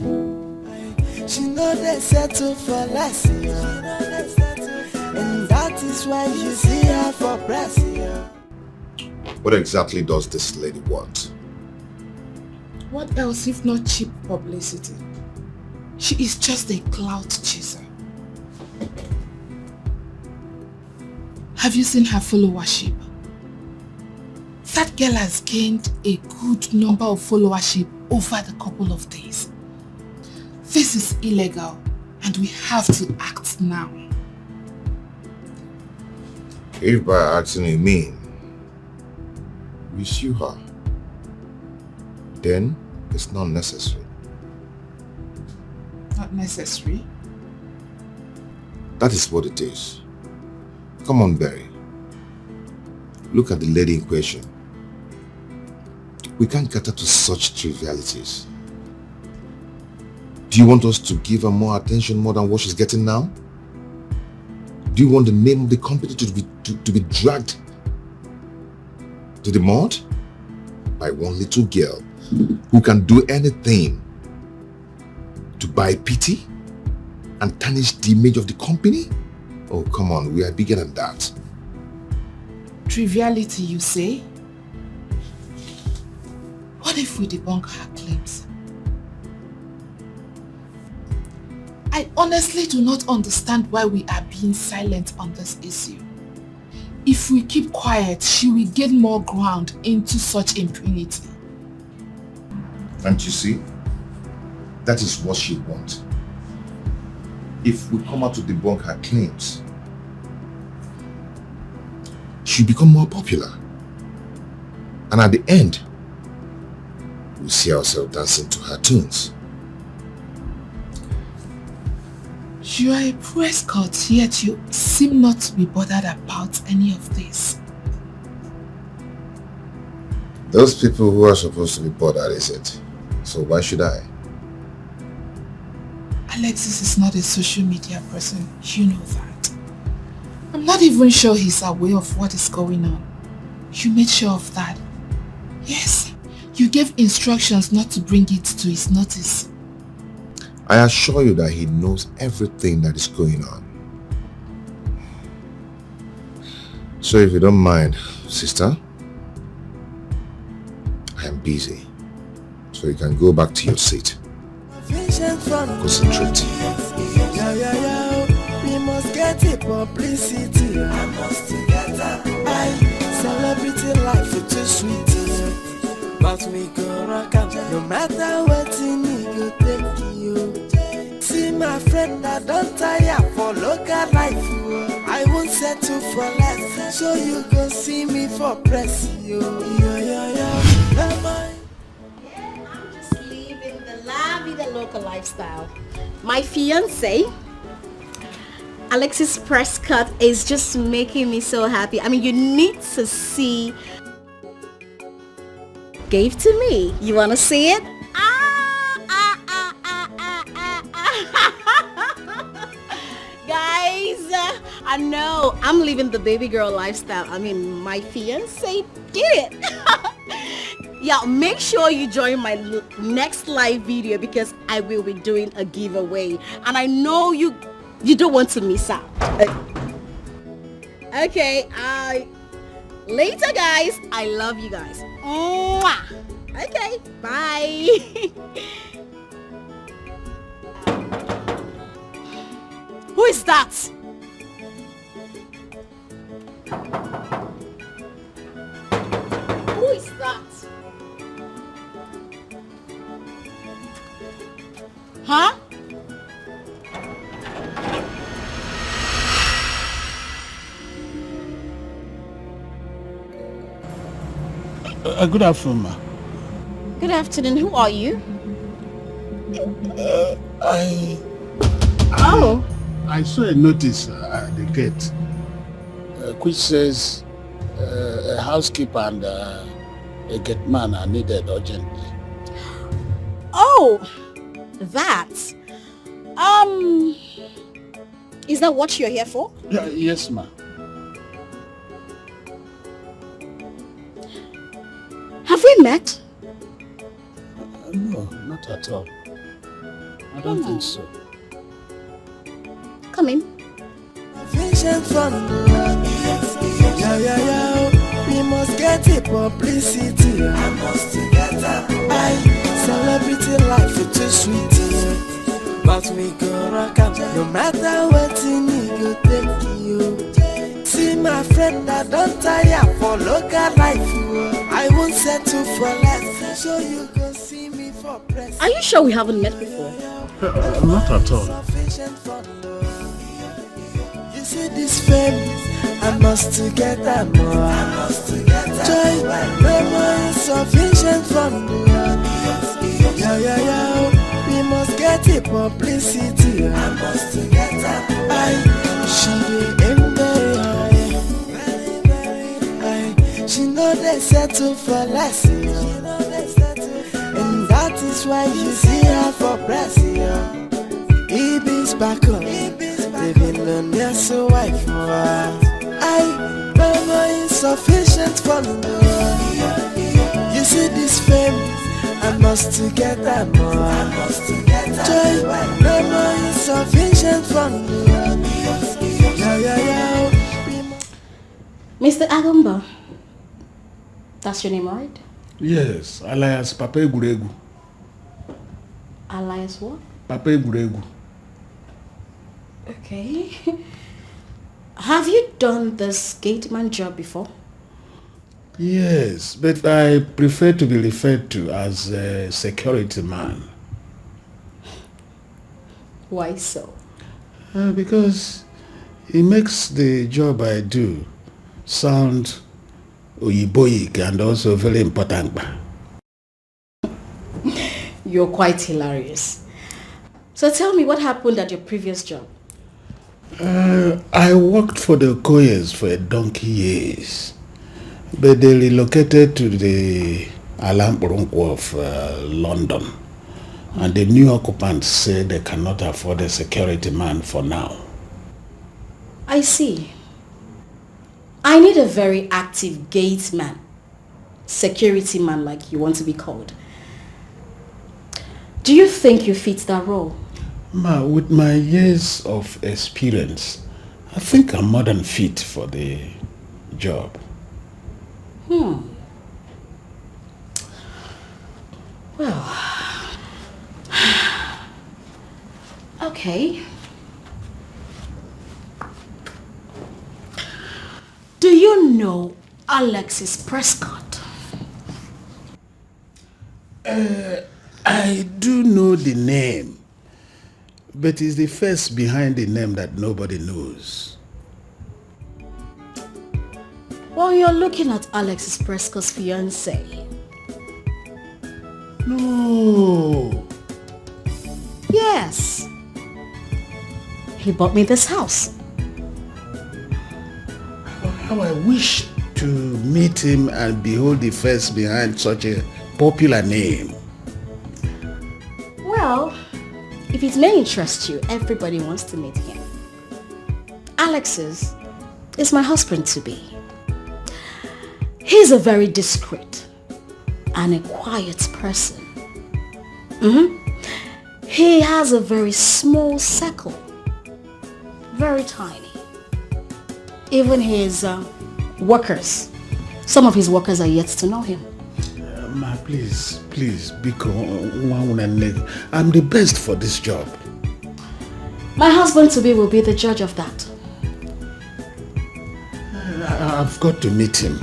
She know they settle for less, and that is why you see her for press. What exactly does this lady want? What else if not cheap publicity? She is just a clout chaser. Have you seen her followership? That girl has gained a good number of followership over the couple of days. This is illegal and we have to act now. If by acting you mean we sue her, then it's not necessary. Not necessary? That is what it is. Come on, Barry. Look at the lady in question. We can't cater to such trivialities. Do you want us to give her more attention more than what she's getting now? Do you want the name of the company to be dragged to the mud by one little girl who can do anything to buy pity and tarnish the image of the company? Oh, come on, we are bigger than that. Triviality, you say? What if we debunk her claims? I honestly do not understand why we are being silent on this issue. If we keep quiet, she will gain more ground into such impunity. And you see, that is what she wants. If we come out to debunk her claims, she'll become more popular. And at the end, we'll see ourselves dancing to her tunes. You are a Prescott, yet you seem not to be bothered about any of this. Those people who are supposed to be bothered, is it? So why should I? Alexis is not a social media person, you know that. I'm not even sure he's aware of what is going on. You made sure of that. Yes, you gave instructions not to bring it to his notice. I assure you that he knows everything that is going on. So if you don't mind, sister, I am busy. So you can go back to your seat. Concentrate. We must get it publicity. I must get her. Celebrity life is too sweet. But we go rock up no matter what you need to take you. See my friend, I don't tire for local life. I won't settle for less. So you go see me for press you. I'm just living the local lifestyle. My fiance, Alexis Prescott, is just making me so happy. I mean, you need to see. Gave to me. You want to see it? Guys, I know I'm living the baby girl lifestyle. I mean, my fiance did it. Yeah, make sure you join my next live video because I will be doing a giveaway. And I know you don't want to miss out. Okay, later guys. I love you guys. Mwah. Okay, bye. Who is that? Who is that? Huh? Good afternoon, ma. Good afternoon. Who are you? I saw a notice at the gate which says A housekeeper and a gate man are needed urgently. Oh, that. Is that what you're here for? Yes, ma'am. Have we met? No, not at all. I don't think so. Come in. Vision from the we must get it publicity. I must get that. Celebrity life is too sweet. But we go rock up no matter what you need, go take you. See my friend, I don't tire for local life. I won't settle for less. So you go see me for press. Are you sure we haven't met before? Not at all. You see this fame, I must get that more. I must get that joy, no more insufficient from the we must get it publicity. I must get that more. She aim very high. She know they settle for less. And that is why you see her for press. Eve's back on. The billionaire so wife for I no more insufficient for me. You see this fame, I must get that more. I must get that joy, no more insufficient for me. Mr. Agumba, that's your name, right? Yes, alias Papa Eguregu. Alias what? Papa Eguregu. Okay. Have you done this gateman job before? Yes, but I prefer to be referred to as a security man. Why so? Because it makes the job I do sound oyiboik and also very important. You're quite hilarious. So tell me, what happened at your previous job? I worked for the Okoyes for a donkey years, but they relocated to the Alamburunku of London, and the new occupants said they cannot afford a security man for now. I see. I need a very active gate man, security man like you want to be called. Do you think you fit that role? Ma, with my years of experience, I think I'm more than fit for the job. Well, okay. Do you know Alexis Prescott? I do know the name, but it's the face behind the name that nobody knows. Well, you're looking at Alexis Prescott's fiancé. No. Yes. He bought me this house. How I wish to meet him and behold the face behind such a popular name. Well, if it may interest you, everybody wants to meet him. Alexis is my husband-to-be. He's a very discreet and a quiet person. He has a very small circle, very tiny. Even his workers, some of his workers are yet to know him. Ma, please, because I'm the best for this job. My husband-to-be will be the judge of that. I've got to meet him.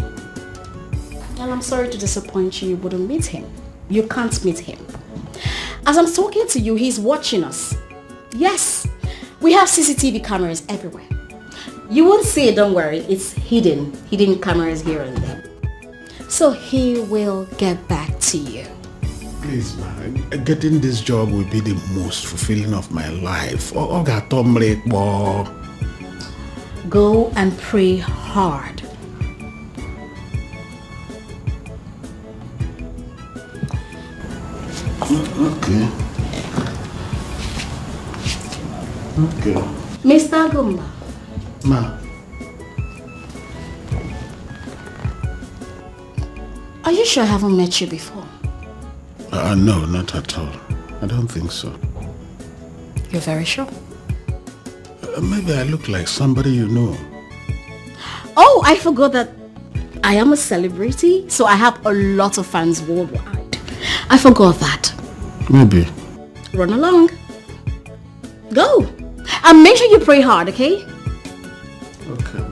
And I'm sorry to disappoint you, you wouldn't meet him. You can't meet him. As I'm talking to you, he's watching us. Yes, we have CCTV cameras everywhere. You won't see it, don't worry. It's hidden cameras here and there. So he will get back to you. Please, man, getting this job will be the most fulfilling of my life. Go and pray hard. Okay. Okay. Mr. Gumba. Ma. Are you sure I haven't met you before? No, not at all. I don't think so. You're very sure? Maybe I look like somebody you know. Oh, I forgot that I am a celebrity, so I have a lot of fans worldwide. I forgot that. Maybe. Run along. Go. And make sure you pray hard, okay? Okay.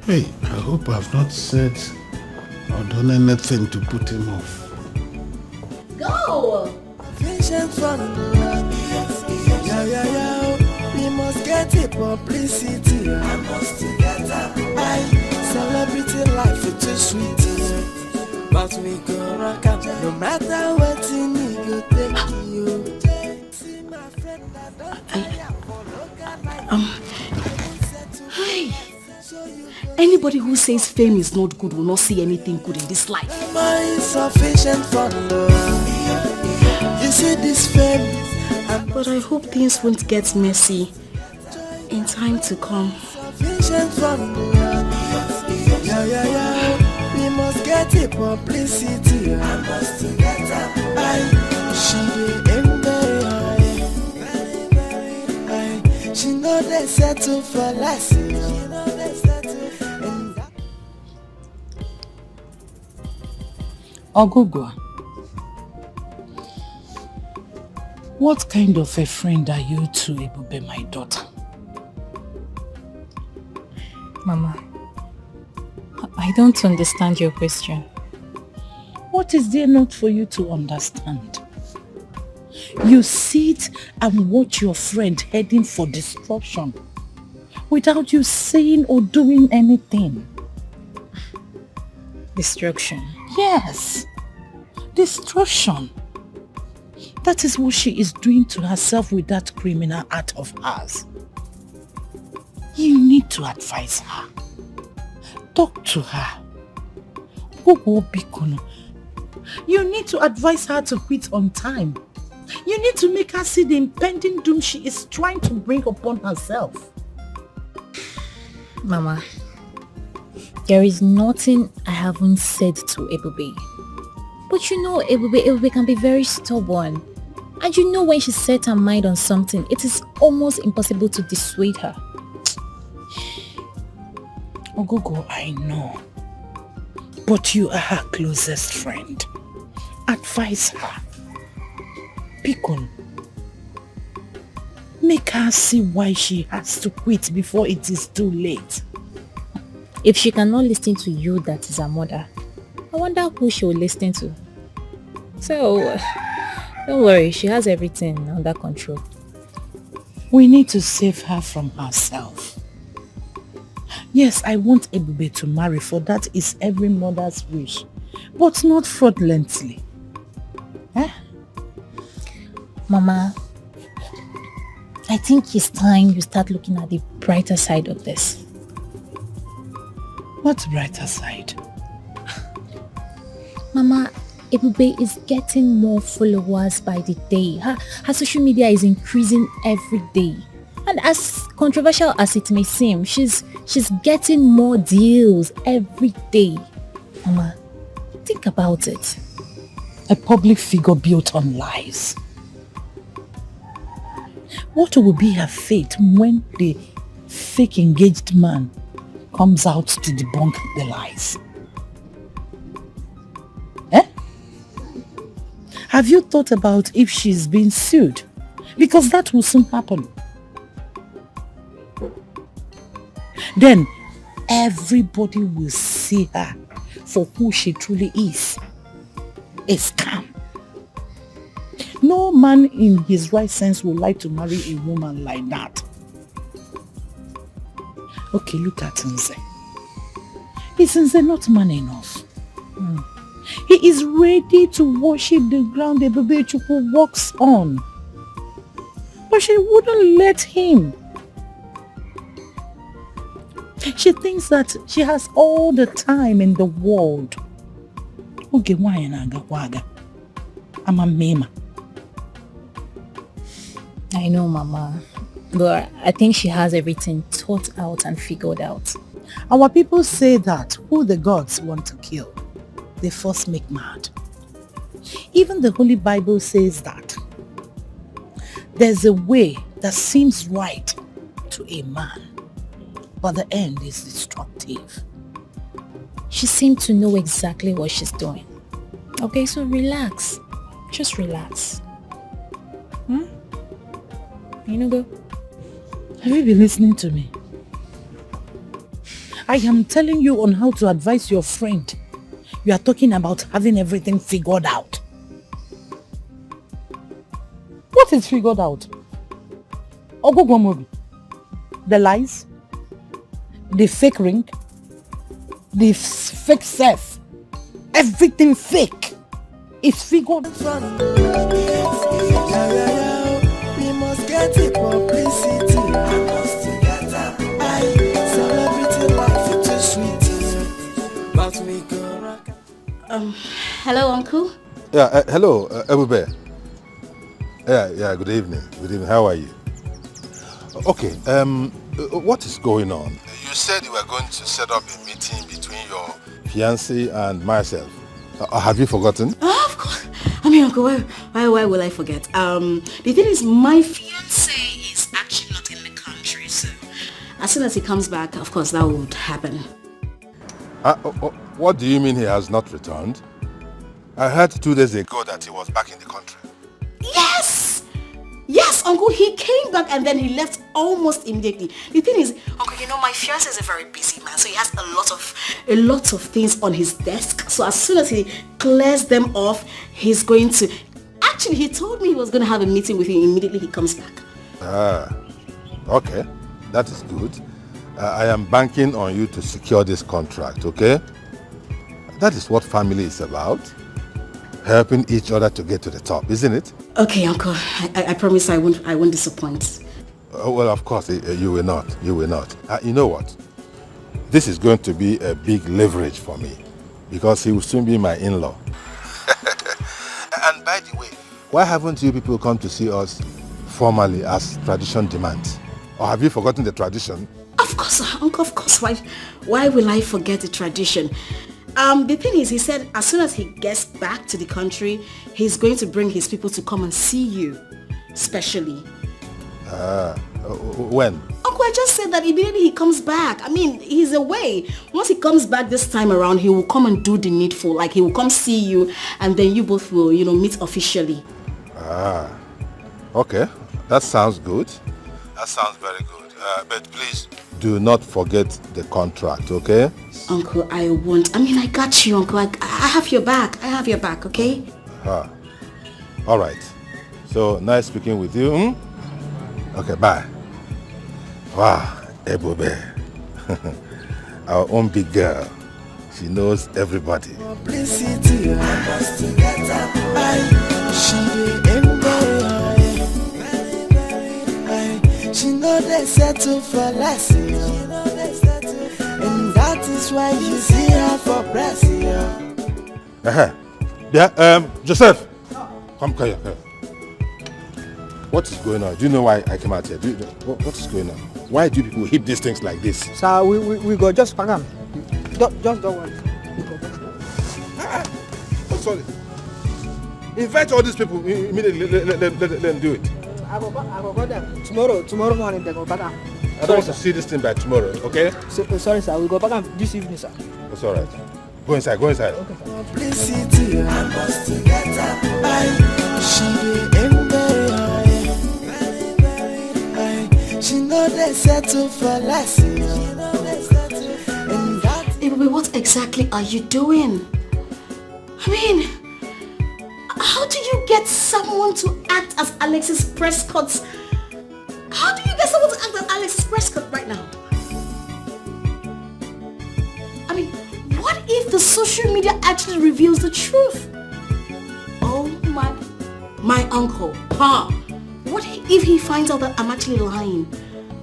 Hey, I hope I've not said or done anything to put him off. Go! Vision from the we must get it publicity. I must get it. Celebrity life is too sweet. But we go rock up no matter what you need, go take you. Hey. Anybody who says fame is not good will not see anything good in this life. Insufficient for love. You see this fame. But I hope things won't get messy in time to come. Insufficient for love. We must get it publicity. I must get it. She aim very high. She know they settle for less. Ogogo, what kind of a friend are you to Ebube, my daughter? Mama, I don't understand your question. What is there not for you to understand? You sit and watch your friend heading for destruction without you saying or doing anything. Destruction? Yes, destruction. That is what she is doing to herself with that criminal act of hers. You need to advise her. Talk to her. You need to advise her to quit on time. You need to make her see the impending doom she is trying to bring upon herself. Mama, there is nothing I haven't said to Ebube. But you know Ebube can be very stubborn. And you know when she sets her mind on something, it is almost impossible to dissuade her. Ogogo, I know. But you are her closest friend. Advise her. Pikon. Make her see why she has to quit before it is too late. If she cannot listen to you, that is her mother, I wonder who she will listen to. So, don't worry, she has everything under control. We need to save her from herself. Yes, I want Ebube to marry, for that is every mother's wish, but not fraudulently. Eh? Mama, I think it's time you start looking at the brighter side of this. What brighter side? Mama, Ebube is getting more followers by the day. Her social media is increasing every day. And as controversial as it may seem, she's getting more deals every day. Mama, think about it. A public figure built on lies. What will be her fate when the fake engaged man comes out to debunk the lies? Eh? Have you thought about if she's being sued? Because that will soon happen. Then everybody will see her for who she truly is. A scam. No man in his right sense would like to marry a woman like that. Okay, look at Nze. Is Nze not man enough? He is ready to worship the ground the Ebube Chukwu walks on. But she wouldn't let him. She thinks that she has all the time in the world. Oge nwaanyị na-agakwa aga. Ama mmema. I know, Mama. But I think she has everything thought out and figured out. Our people say that who the gods want to kill, they first make mad. Even the Holy Bible says that there's a way that seems right to a man, but the end is destructive. She seemed to know exactly what she's doing. Okay, so relax. Just relax. Go. Have you been listening to me? I am telling you on how to advise your friend. You are talking about having everything figured out. What is figured out? Ogogwomobi. The lies, the fake ring, the fake self, everything fake is figured. We must get it publicity. Celebrity life is too sweet. But we go rock. Hello, Uncle. Yeah, hello, Ebube. Yeah, good evening. Good evening. How are you? Okay, what is going on? You said you were going to set up a meeting between your fiancé and myself. Have you forgotten? Oh, of course. I mean, Uncle, why will I forget? The thing is, my fiancé is actually not in the country, so as soon as he comes back, of course, that would happen. What do you mean he has not returned? I heard 2 days ago that he was back in the country. Yes, Uncle, he came back and then he left almost immediately. The thing is, Uncle, my fiancé is a very busy man, so he has a lot of things on his desk. So as soon as he clears them off, he's going to... Actually, he told me he was going to have a meeting with him immediately he comes back. Okay. That is good. I am banking on you to secure this contract, okay? That is what family is about. Helping each other to get to the top, isn't it? Okay, Uncle. I promise I won't disappoint. Well, of course, you will not. You will not. You know what? This is going to be a big leverage for me because he will soon be my in-law. And by the way, why haven't you people come to see us formally as tradition demands? Or have you forgotten the tradition? Of course, Uncle, of course. Why will I forget the tradition? The thing is, he said as soon as he gets back to the country, he's going to bring his people to come and see you, specially. When? Uncle, I just said that immediately he comes back. I mean, he's away. Once he comes back this time around, he will come and do the needful. Like, he will come see you, and then you both will, meet officially. Okay. That sounds good. That sounds very good. But please, do not forget the contract, okay? Uncle, I won't. I mean, I got you, Uncle. I have your back. I have your back, okay? All right. So, nice speaking with you. Okay, bye. Wow, Ebube. Our own big girl. She knows everybody. Publicity, I must get up. She she know they settle for less. And that is why you see her for press. Yeah, Joseph. Come here. What is going on? Do you know why I came out here? What is going on? Why do people heap these things like this? Sir, we go just pack them. Just don't worry. Oh, sorry. Invite all these people immediately. Let them do it. I will go there. Tomorrow morning they go back. I don't want to see this thing by tomorrow, okay? Sorry, sir. We'll go back this evening, sir. That's all right. Go inside. Okay, sir. Publicity, I must get up. She ain't very she know they settle for less. Baby, what exactly are you doing? I mean, how do you get someone to act as Alexis Prescott's... How do you get someone to act as Alexis Prescott right now? I mean, what if the social media actually reveals the truth? Oh my uncle, what if he finds out that I'm actually lying?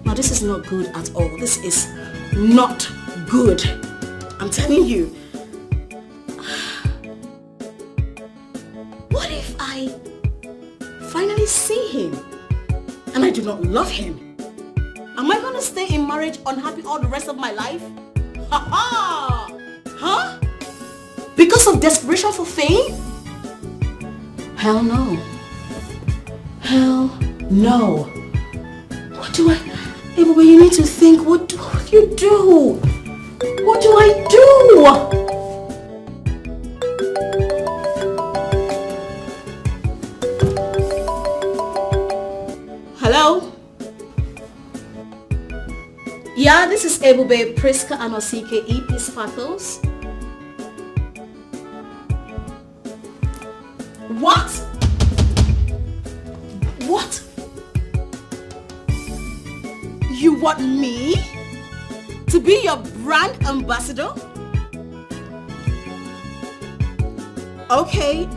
Now this is not good at all. This is not good. I'm telling you. I finally see him and I do not love him, am I going to stay in marriage unhappy all the rest of my life? Ha ha! Huh? Because of desperation for fame? Hell no. Hell no. What do I... Hey, but you need to think, what do you do? What do I do? Hello? Yeah, this is Ebube, Prescott, and Osike, EP Sparkles. What? What? You want me to be your brand ambassador? Okay.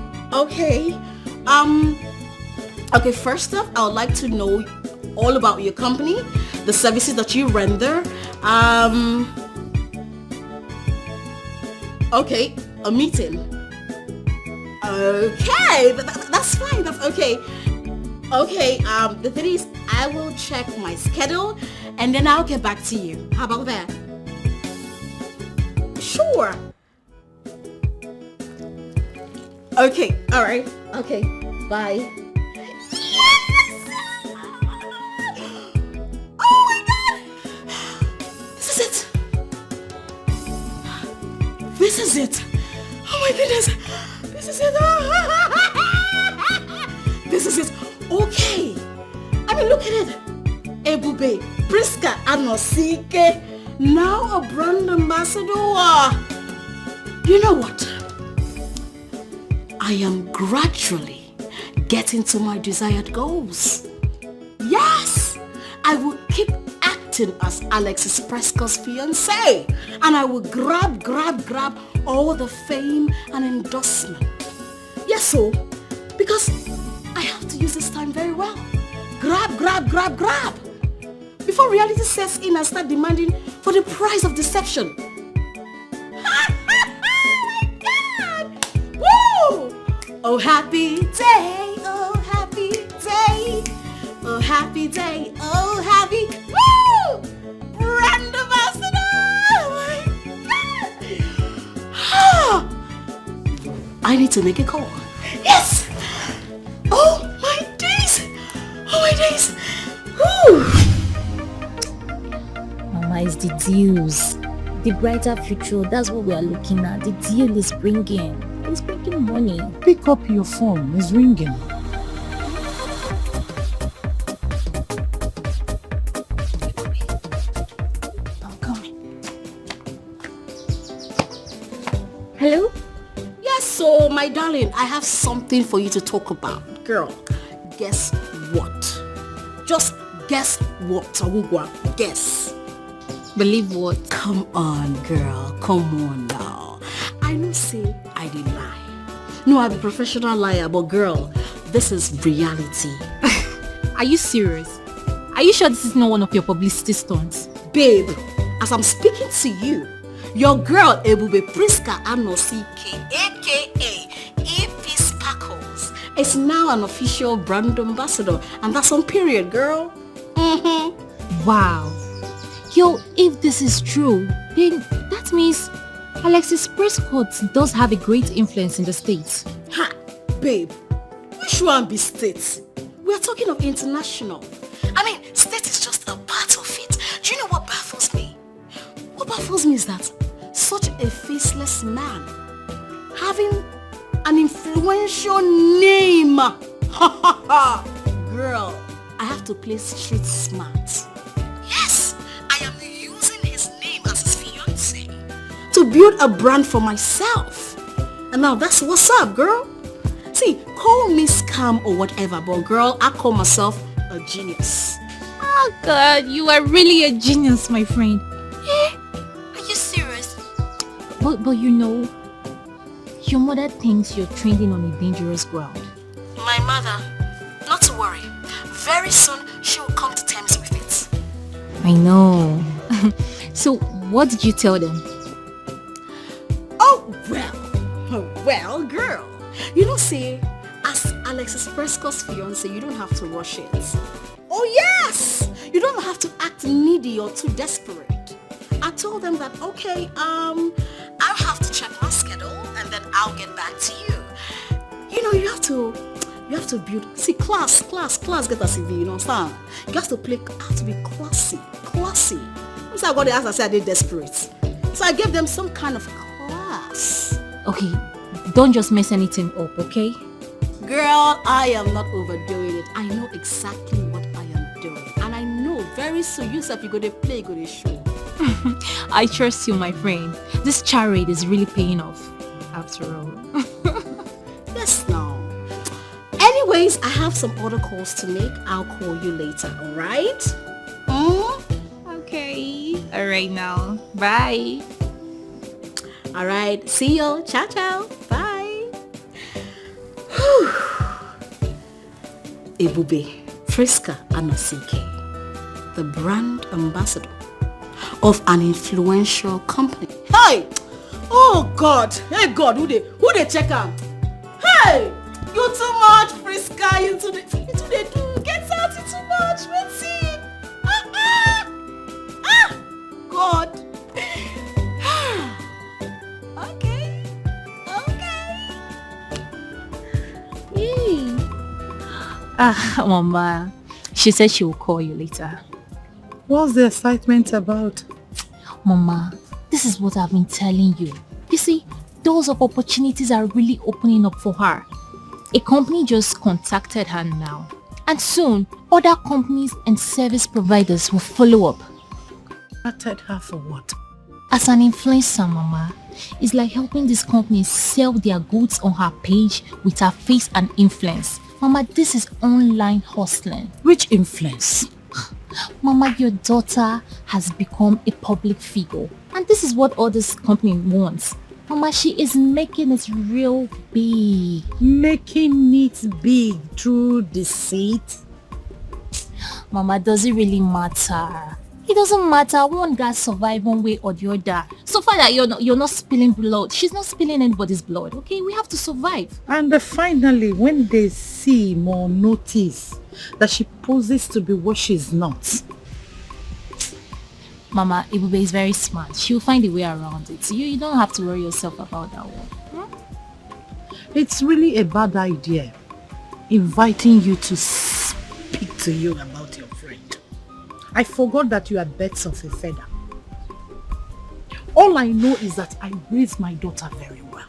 Okay, first off, I would like to know all about your company, the services that you render. Okay, a meeting. Okay, that's fine. That's okay. Okay, the thing is, I will check my schedule and then I'll get back to you. How about that? Sure. Okay, alright. Okay, bye. Yes! Oh my god! This is it! This is it! Oh my goodness! This is it! This is it! Okay! I mean, look at it! Ebube, Prescott, and Osike, now a brand ambassador. You know what? I am gradually getting to my desired goals. Yes! I will keep acting as Alexis Prescott's fiancé, and I will grab all the fame and endorsement. Yes, so, because I have to use this time very well. Grab. Before reality sets in and start demanding for the price of deception. Oh my God! Woo! Oh happy day, oh happy day, oh happy day, oh happy, woo! Brand ambassador! Oh my God! I need to make a call. Yes! Oh my days! Oh my days! Woo! Mama, it's the deals. The brighter future, that's what we are looking at. The deal is bringing. It's bringing money. Pick up your phone. It's ringing. Hello? Yes, so my darling, I have something for you to talk about. Girl, guess what? Just guess what? Awugwa, guess. Believe what? Come on, girl. Come on now. I know say I did lie. No, I'm a professional liar, but girl, this is reality. Are you serious? Are you sure this is not one of your publicity stunts? Babe, as I'm speaking to you, your girl Ebube Prescott Anosike, aka EP Sparkles, is now an official brand ambassador, and that's on period, girl. Wow. Yo, if this is true, then that means Alexis Prescott does have a great influence in the States. Ha! Babe, which one be states? We are talking of international. I mean, state is just a part of it. Do you know what baffles me? What baffles me is that such a faceless man having an influential name. Ha ha ha! Girl, I have to play street smart. Yes, I am using his name as his fiancé to build a brand for myself. And now that's what's up, girl. See, call me scam or whatever, but girl, I call myself a genius. Oh God, you are really a genius, my friend. Are you serious? But you know, your mother thinks you're trending on a dangerous ground. My mother, not to worry. Very soon, she will come to terms with it. I know. So, what did you tell them? Oh, well, girl. You know, say, as Alex is Prescott's fiance. You don't have to rush it. Oh yes! You don't have to act needy or too desperate. I told them that, okay, I'll have to check my schedule and then I'll get back to you. You know, you have to build, see, class get a CV, you understand? You have to be classy. So I got the answer, I said I did desperate. So I gave them some kind of class. Okay, don't just mess anything up, okay? Girl, I am not overdoing it. I know exactly what I am doing. And I know very soon you said you're going to play, you're going to show. I trust you, my friend. This charade is really paying off, after all. Yes, now. Anyways, I have some other calls to make. I'll call you later, alright? Okay. Alright now. Bye. Alright, see you. Ciao, ciao. Bye. Ebube, Friska Anosike, the brand ambassador of an influential company. Hey! Oh God! Hey God, who they check out? Hey! You too much, Friska. You too they do. Get out, you too much. What's it? God. Okay. Yay. Mama. She said she will call you later. What's the excitement about? Mama, this is what I've been telling you. You see, doors of opportunities are really opening up for her. A company just contacted her now. And soon, other companies and service providers will follow up. Contacted her for what? As an influencer, Mama, it's like helping these companies sell their goods on her page with her face and influence. Mama, this is online hustling. Which influence? Mama, your daughter has become a public figure. And this is what all this company wants. Mama, she is making it real big. Making it big through deceit? Mama, does it really matter? It doesn't matter. One guy survive one way or the other. So far that you're not spilling blood. She's not spilling anybody's blood, okay? We have to survive. And finally, when they see or notice that she poses to be what she's not. Mama, Ibube is very smart. She'll find a way around it. You don't have to worry yourself about that one. It's really a bad idea inviting you to speak to you about your friend. I forgot that you are birds of a feather. All I know is that I raised my daughter very well.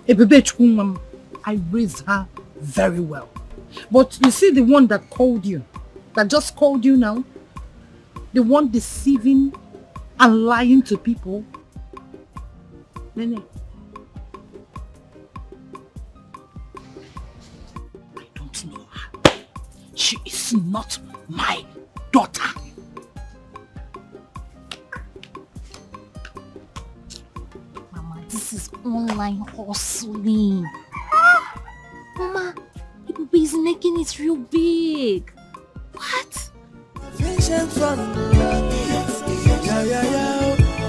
Ebebe Chukwumam, I raised her very well. But you see the one that called you, that just called you now, the one deceiving and lying to people. Nene, I don't know her. She is not my daughter. Mama, this is online hustling. Mama, Ibube is making it real big. What? Vision from the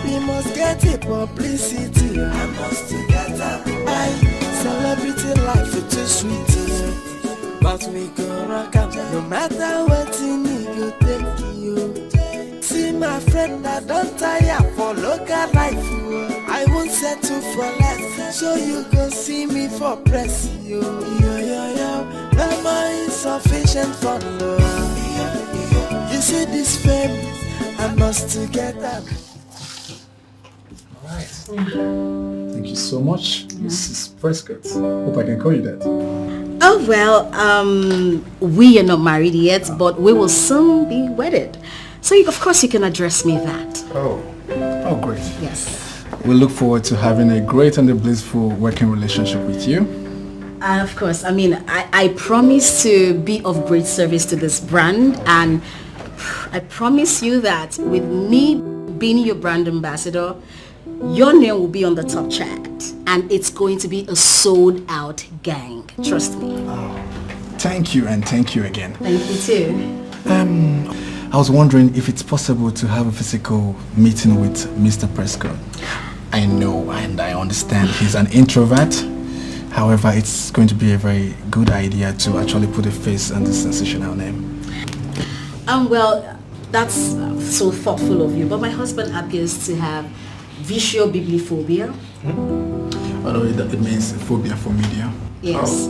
we must get it publicity. I must get her. Celebrity life is too sweet. But we go rock up no matter what you need, you take you. See my friend, I don't tire for local life. I won't settle for less. So you go see me for press. Yo. No more insufficient for love. You see this fame, I must get up. Alright. Thank you so much, Mrs. Prescott. Hope I can call you that. Oh well, we are not married yet, but we will soon be wedded. So of course you can address me that. Oh great. Yes. We look forward to having a great and a blissful working relationship with you. And of course, I mean, I promise to be of great service to this brand, and I promise you that with me being your brand ambassador, your name will be on the top chart, and it's going to be a sold out gang. Trust me. Thank you, and thank you again. Thank you too. I was wondering if it's possible to have a physical meeting with Mr. Prescott. I know and I understand he's an introvert, However, it's going to be a very good idea to actually put a face on this sensational name. Well, that's so thoughtful of you, but my husband appears to have visual bibliophobia. Although it means phobia for media. Yes.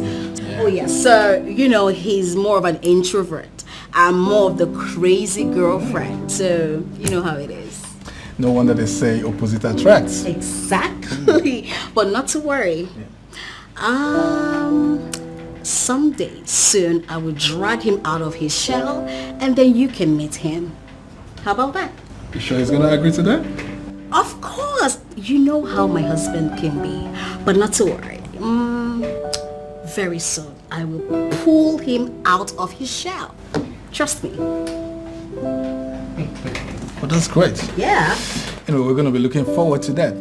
Oh yes. So, you know, he's more of an introvert. I'm more of the crazy girlfriend. So, you know how it is. No wonder they say opposite attracts. Exactly. But not to worry. Someday soon I will drag him out of his shell and then you can meet him. How about that? You sure he's gonna agree to that? Of course. You know how my husband can be. But not to worry. Very soon I will pull him out of his shell. Trust me. Well, that's great. Yeah. Anyway, we're gonna be looking forward to that.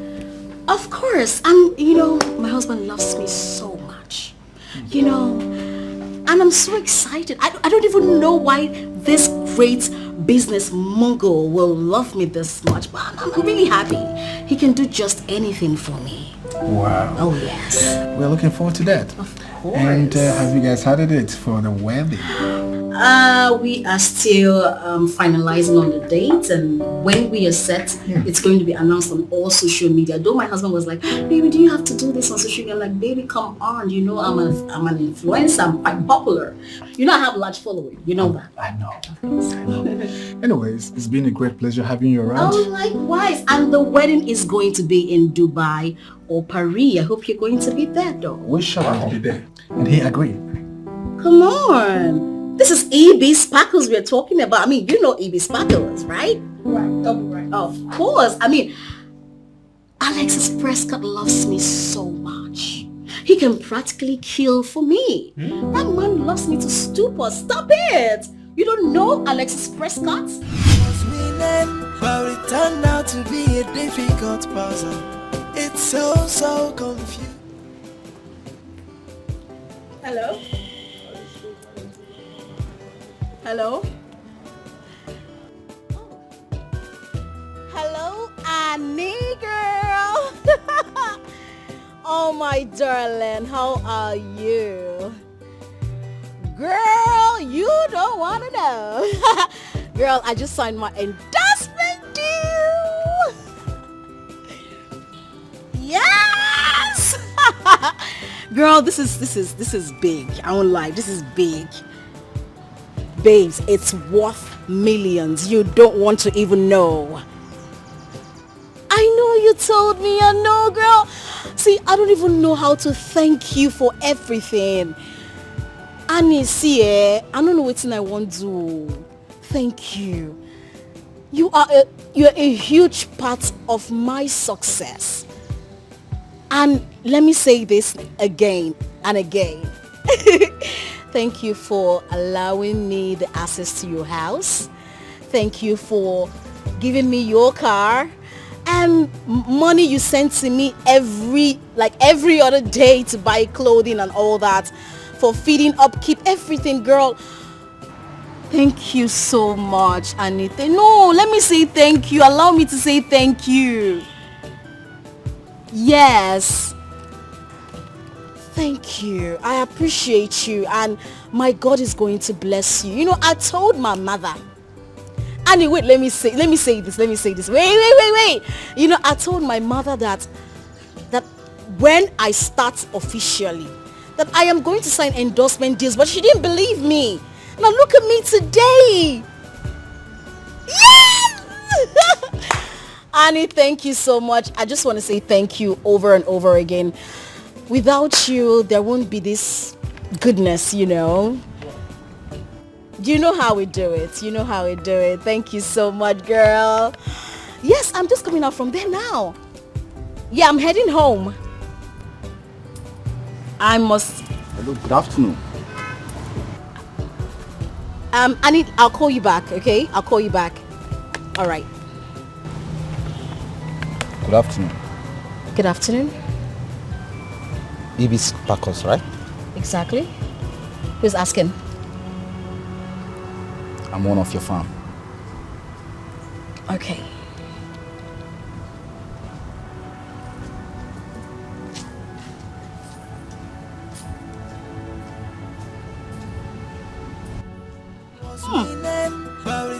Of course. And you know, my husband loves me so much. You know, and I'm so excited. I don't even know why this great business mogul will love me this much, but I'm really happy. He can do just anything for me. Wow. Oh yes. We're looking forward to that. Of course. And have you guys had a date for the wedding? We are still finalizing on the date, and when we are set, it's going to be announced on all social media. Though my husband was like, baby, do you have to do this on social media? I'm like, baby, come on. You know, I'm an influencer. I'm quite popular. You know, I have a large following. You know that. I know. Anyways, it's been a great pleasure having you around. Oh, likewise. And the wedding is going to be in Dubai or Paris. I hope you're going to be there, though. We shall be there. And he agreed. Come on. This is EB Sparkles we're talking about. I mean, you know EB Sparkles, right? Right, double right. Of course. I mean, Alexis Prescott loves me so much. He can practically kill for me. That man loves me to stupor. Stop it. You don't know Alexis Prescott? But it turned out to be a difficult puzzle. It's so confusing. Hello? Hello? Hello, Annie girl. Oh my darling, how are you? Girl, you don't want to know. Girl, I just signed my endorsement deal. Yes. Girl, this is big. I won't lie, this is big. Babes, it's worth millions. You don't want to even know. I know you told me. I know, girl. See, I don't even know how to thank you for everything. Annie, see, I don't know what I want to do. Thank you. You're a huge part of my success. And let me say this again and again. Thank you for allowing me the access to your house. Thank you for giving me your car and money you send to me every other day to buy clothing and all that, for feeding, upkeep, everything, girl. Thank you so much, Anita. No, let me say thank you. Allow me to say thank you. Yes. Thank you. I appreciate you, and my God is going to bless you. You know, I told my mother. Anyway, let me say this. Wait. You know, I told my mother that when I start officially, that I am going to sign endorsement deals, but she didn't believe me. Now look at me today. Yes! Annie, thank you so much. I just want to say thank you over and over again. Without you, there won't be this goodness, you know. You know how we do it. Thank you so much, girl. Yes, I'm just coming out from there now. Yeah, I'm heading home. I must... Hello, good afternoon. I'll call you back, okay? I'll call you back. All right. Good afternoon. Good afternoon. Evie Sparkles, right? Exactly. Who's asking? I'm one of your fans. Okay.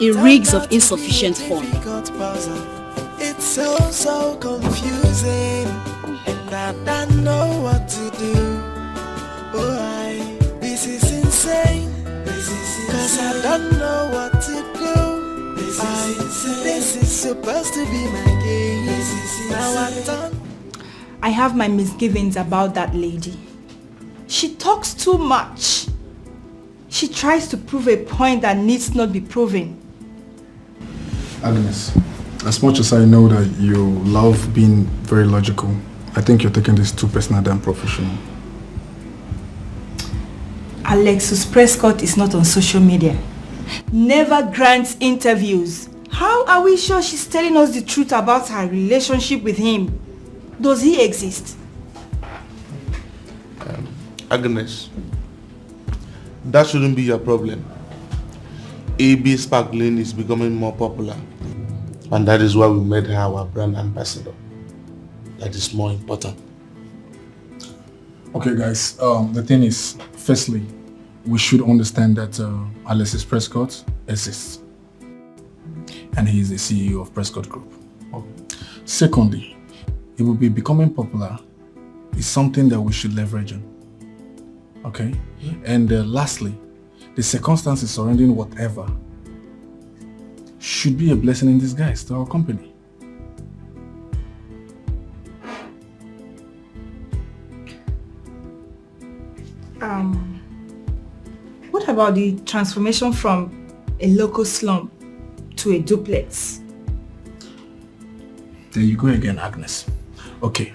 a rigs of insufficient funds. It's so confusing, and I don't know what to do. This is insane. Cause I don't know what to do. This is supposed to be my game. Now I'm done. I have my misgivings about that lady. She talks too much. She tries to prove a point that needs not be proven. Agnes, as much as I know that you love being very logical, I think you're taking this too personal than professional. Alexis Prescott is not on social media. Never grants interviews. How are we sure she's telling us the truth about her relationship with him? Does he exist? Agnes, that shouldn't be your problem. AB Sparkling is becoming more popular, and that is why we made her our brand ambassador. That is more important. Okay guys, the thing is, firstly, we should understand that Alexis Prescott exists. And he is the CEO of Prescott Group. Okay. Secondly, he will be becoming popular is something that we should leverage on. Okay? And lastly, the circumstances surrounding whatever should be a blessing in disguise to our company. What about the transformation from a local slum to a duplex? There you go again, Agnes. Okay,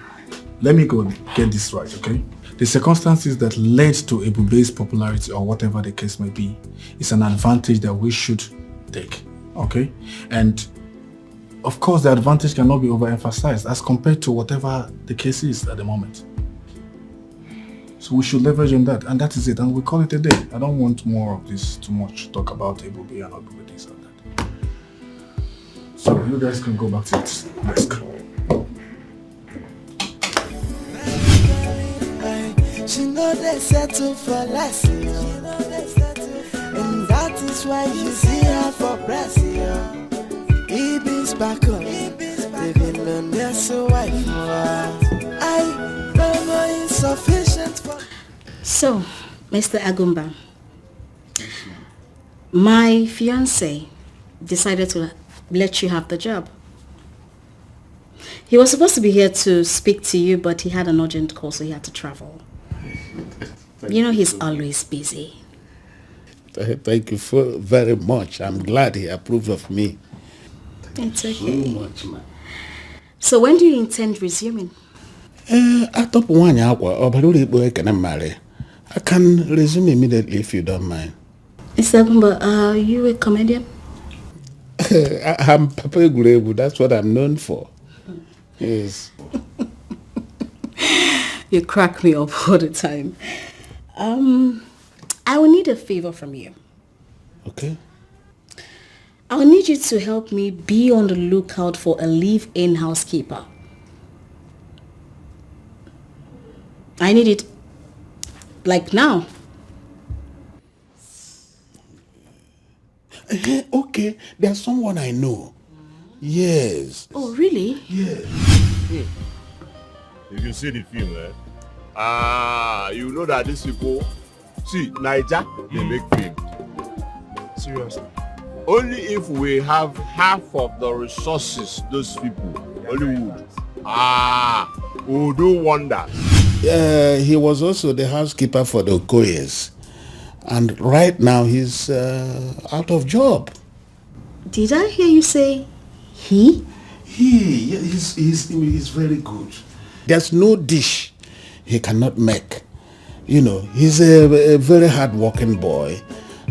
let me go get this right, okay? The circumstances that led to Ebube's popularity or whatever the case may be is an advantage that we should take, okay? And of course, the advantage cannot be overemphasized as compared to whatever the case is at the moment. So we should leverage on that, and that is it, and we call it a day. I don't want more of this too much talk about Ebube and not do this and that. So you guys can go back to it. Let's go. She know they settle for less, and that is why you see her for press. Eve's back on, living on their so wife. I don't know insufficient for. So, Mr. Agumba, my fiancé decided to let you have the job. He was supposed to be here to speak to you, but he had an urgent call, so he had to travel. You know he's always busy. Thank you very much. I'm glad he approved of me. It's okay. So much, man. So when do you intend resuming? I can resume immediately if you don't mind. Mr. Agumba, are you a comedian? I'm Papa Gurebu. That's what I'm known for. Yes. You crack me up all the time. I will need a favor from you. Okay. I will need you to help me be on the lookout for a live-in housekeeper. I need it like now. Okay, there's someone I know. Yes. Oh, really? Yes. You can see the film, eh? You know that these people, see, Niger, they make film. Seriously. Only if we have half of the resources, those people, Hollywood, will do wonders. He was also the housekeeper for the Okoyes. And right now he's out of job. Did I hear you say he? He's very good. There's no dish he cannot make. You know, he's a very hard-working boy.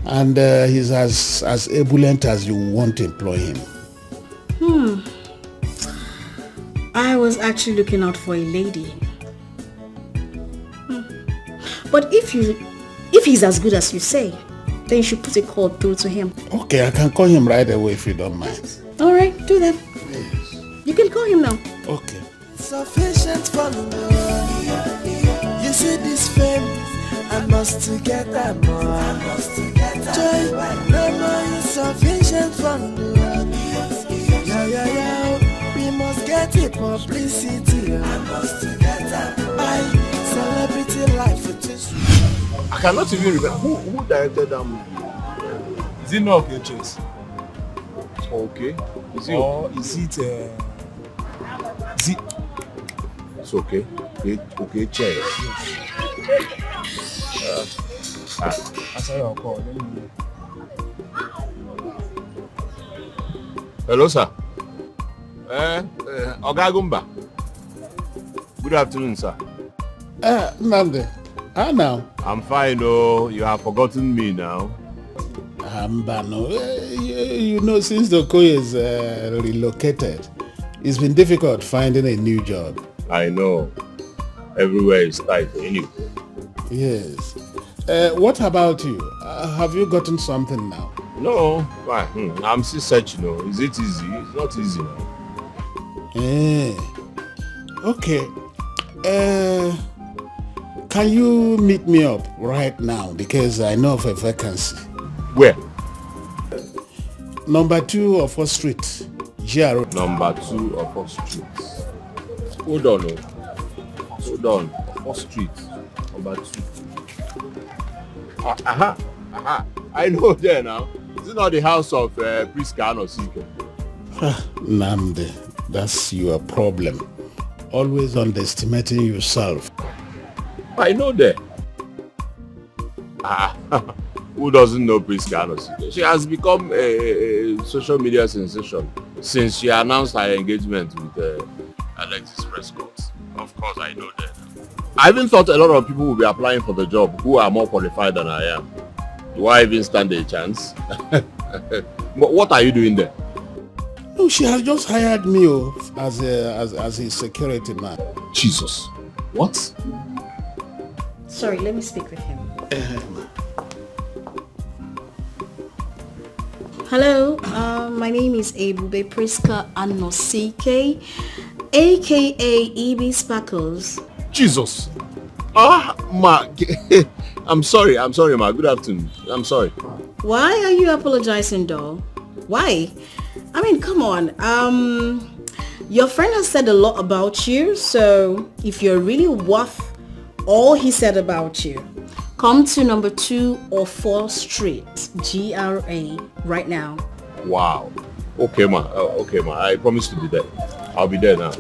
And he's as ebullient as you want to employ him. I was actually looking out for a lady. But if he's as good as you say, then you should put a call through to him. Okay, I can call him right away if you don't mind. All right, do that. Yes. You can call him now. Okay. Sufficient for me. You see this fame, I must to get that more. Joy, no more insufficient fund. Yeah. We must get it publicity. I must to get that more. Celebrity life for this. I cannot even remember who directed that movie. Is it not okay, Chase? Okay. Is it? Or is it? It's okay. Okay, Chase. Answer your call. Hello, sir. Oga Gumba. Good afternoon, sir. Nande, how now? I'm fine, oh. You have forgotten me now. Ambano, you know, since the Okoye is relocated, it's been difficult finding a new job. I know. Everywhere is tight anyway. Yes. What about you? Have you gotten something now? No. Why? I'm still searching. No. Is it easy? It's not easy now. Okay. Can you meet me up right now? Because I know of a vacancy. Where? Number 2 of 4th Street. GRO. Number 2 of 4th Street. Hold on. 4th Street. Number 2. I know there now. Is it not the house of Prescott or Seeker? Namde, that's your problem. Always underestimating yourself. I know that. Who doesn't know Prescott or Seeker? She has become a social media sensation since she announced her engagement with Prescott. Of course, I know that. I even thought a lot of people will be applying for the job who are more qualified than I am. Do I even stand a chance? But what are you doing there? No, she has just hired me as a security man. Jesus. What? Sorry, let me speak with him. Hello, my name is Ebube Priska Anosike, aka Evie Sparkles. Jesus. Ma. I'm sorry, ma. Good afternoon. I'm sorry. Why are you apologizing, doll? Why? I mean, come on. Your friend has said a lot about you, so if you're really worth all he said about you, come to number 2 of 4th Street, GRA, right now. Wow. Okay, ma. I promise to be there. I'll be there now.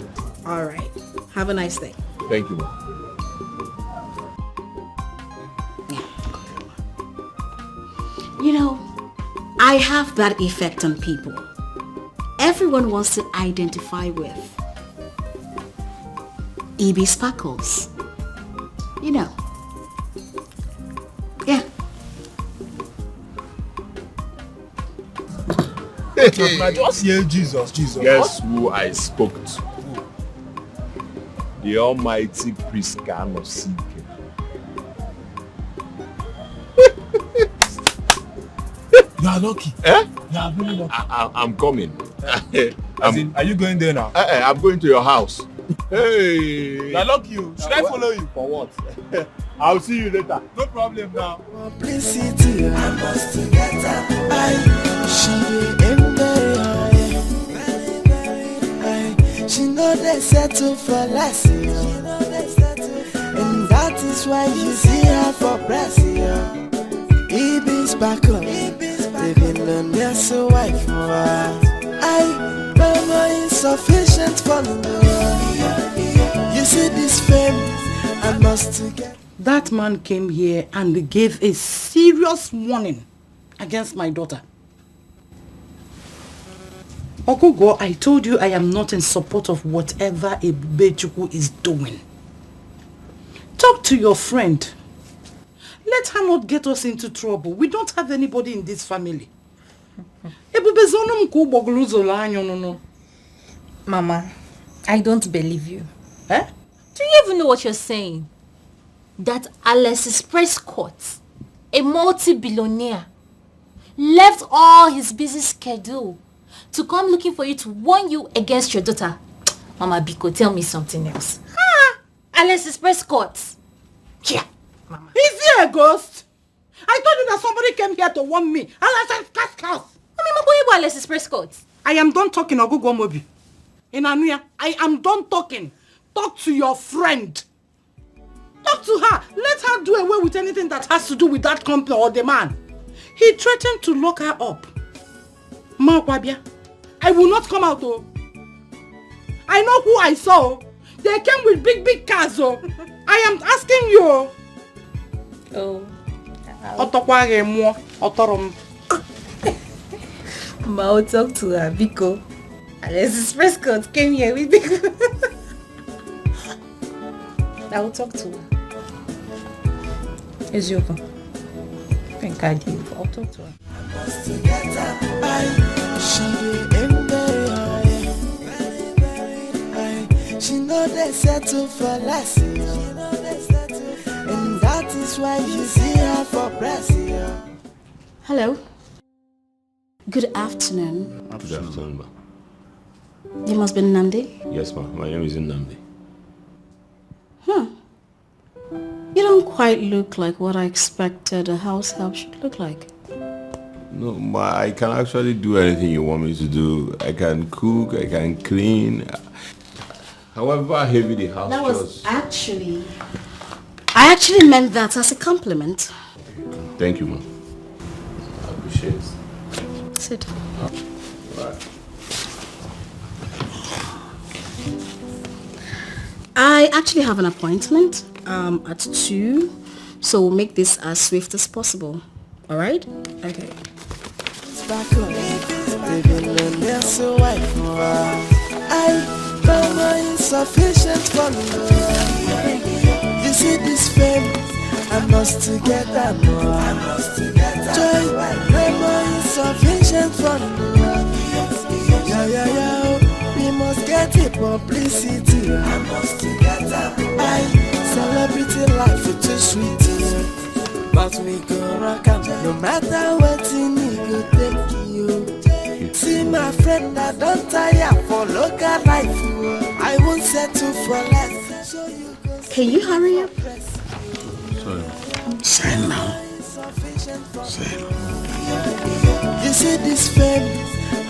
All right. Have a nice day. Thank you, ma. You know, I have that effect on people. Everyone wants to identify with Evie Sparkles. You know. Yeah. Just hear Jesus. Guess who I spoke to? The almighty Prescott of Seeker. You are lucky. Eh? You are very lucky. I'm coming. Are you going there now? I'm going to your house. Hey. You are lucky. Should I follow you? For what? I'll see you later. No problem now. Publicity, I must get her. She in there. She know they settle for less. And that is why you see her for press. Evie Sparkle, living on their so white for her. No more insufficient for the You see this fame, I must get. That man came here and gave a serious warning against my daughter. Ogogo, I told you I am not in support of whatever Ebube is doing. Talk to your friend. Let her not get us into trouble. We don't have anybody in this family. Mama, I don't believe you. Eh? Do you even know what you're saying? That Alexis Prescott, a multi-billionaire, left all his busy schedule to come looking for you to warn you against your daughter. Mama Biko, tell me something else. Alexis Prescott. Yeah. Is he a ghost? I told you that somebody came here to warn me. And I said, cast. Prescott. I am done talking, Ogugo Mobi. In Anuya, I am done talking. Talk to your friend. Talk to her. Let her do away with anything that has to do with that company or the man. He threatened to lock her up. Ma Kwabia, I will not come out, oh. I know who I saw. They came with big cars, oh. I am asking you. Oh. Otokwage mo, otorom. Ma, I'll talk to her, Biko. Alexis Prescott came here with Biko. I will talk to her. It's your phone. Think I did. I'll talk to her. She know they settle for less, and that is why you see her for press. Hello. Good afternoon. Good afternoon, ma. You must be Nnamdi? Yes, ma. My name is Nnamdi. You don't quite look like what I expected a house help should look like. No, ma, I can actually do anything you want me to do. I can cook, I can clean. However heavy the house That was chores. I actually meant that as a compliment. Thank you, ma. I appreciate it. Sit. Right. I actually have an appointment at 2, so we'll make this as swift as possible. All right? Okay. Insufficient for me. You see this fame, I must to get that more. Joy, more insufficient for me. Yeah. We must get it publicity. I must to get that more. Celebrity life is too sweet. But we go rock out no matter what you need, go take you. See my friend, I don't tire for local life. I won't settle for less. Can you hurry up? Sorry. Say now. Say now. You see this fame,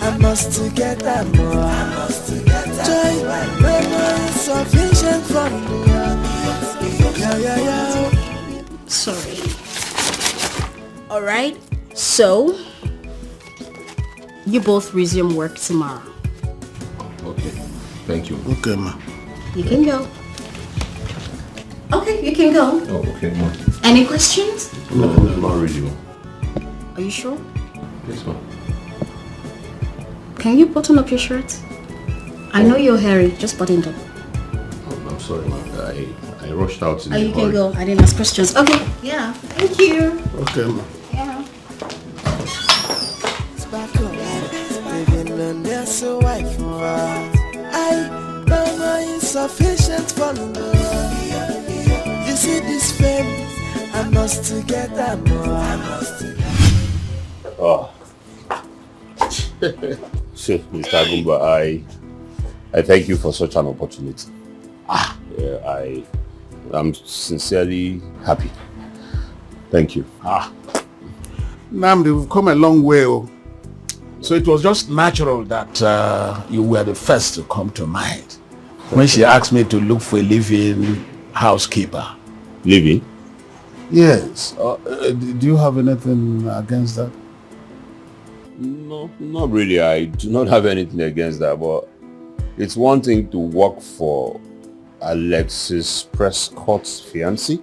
I must to get that more. I must to get that joy, more insufficient for me. Yeah. Sorry. All right. So, you both resume work tomorrow. Okay. Thank you. Okay, ma. You can go. Okay, you can go. Oh, okay, ma. Any questions? No, not really, ma. Are you sure? Yes, ma. Can you button up your shirt? I know you're hairy. Just button it up. Oh, I'm sorry, ma. I rushed out in Oh, the you can hurry. go. I didn't ask questions. Okay. Yeah. Thank you. Okay, ma. Yeah. So I insufficient for me. You see this fame, I must to get that more. I must to get. Oh. So, Mr. Agumba, I thank you for such an opportunity. Yeah, I'm sincerely happy. Thank you. Nnamdi, we've come a long way. So it was just natural that you were the first to come to mind when she asked me to look for a living housekeeper. Living? Yes. Do you have anything against that? No, not really. I do not have anything against that, but it's one thing to work for Alexis Prescott's fiancé,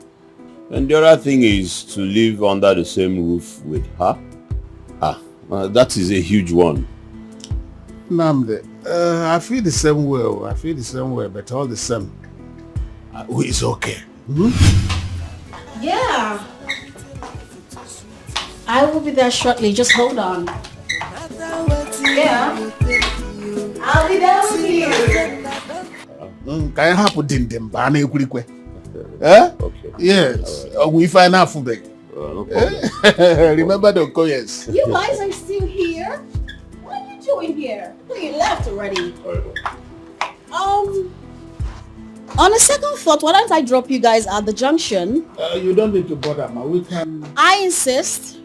and the other thing is to live under the same roof with her. That is a huge one. Nnamdi, I feel the same way. But all the same, it's okay. Yeah. I will be there shortly. Just hold on. Yeah. I'll be there with you. Can you help with them? Eh? Okay. Yes. We find out for them. No problem. Remember the Okoyes. You guys are still here? What are you doing here? You left already. On a second thought, why don't I drop you guys at the junction? You don't need to bother, ma. We can... I insist.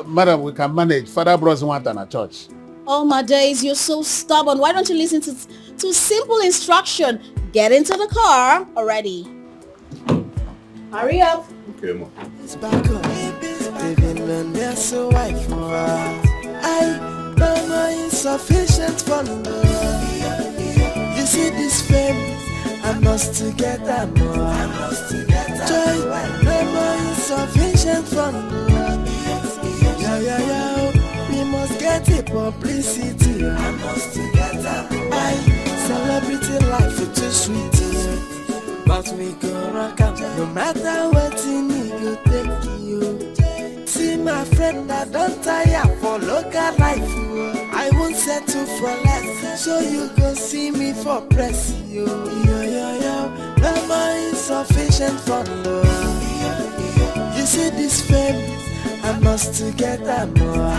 Madam, we can manage. Father bros want an a church. Oh my days, you're so stubborn. Why don't you listen to simple instruction? Get into the car already. Hurry up. Okay, ma. It's back on. Living on there so I no more insufficient for love. You see this fame, I must to get that more. Joy, no more insufficient for love. Yeah. We must get it publicity. I must to get that more. Celebrity life is too sweet. But we go rock up. No matter what you need, you take you. See my friend, I don't tire for local life. I won't settle for less, so you go see me for press. Yo. No more insufficient for love. You see this fame, I must to get that more.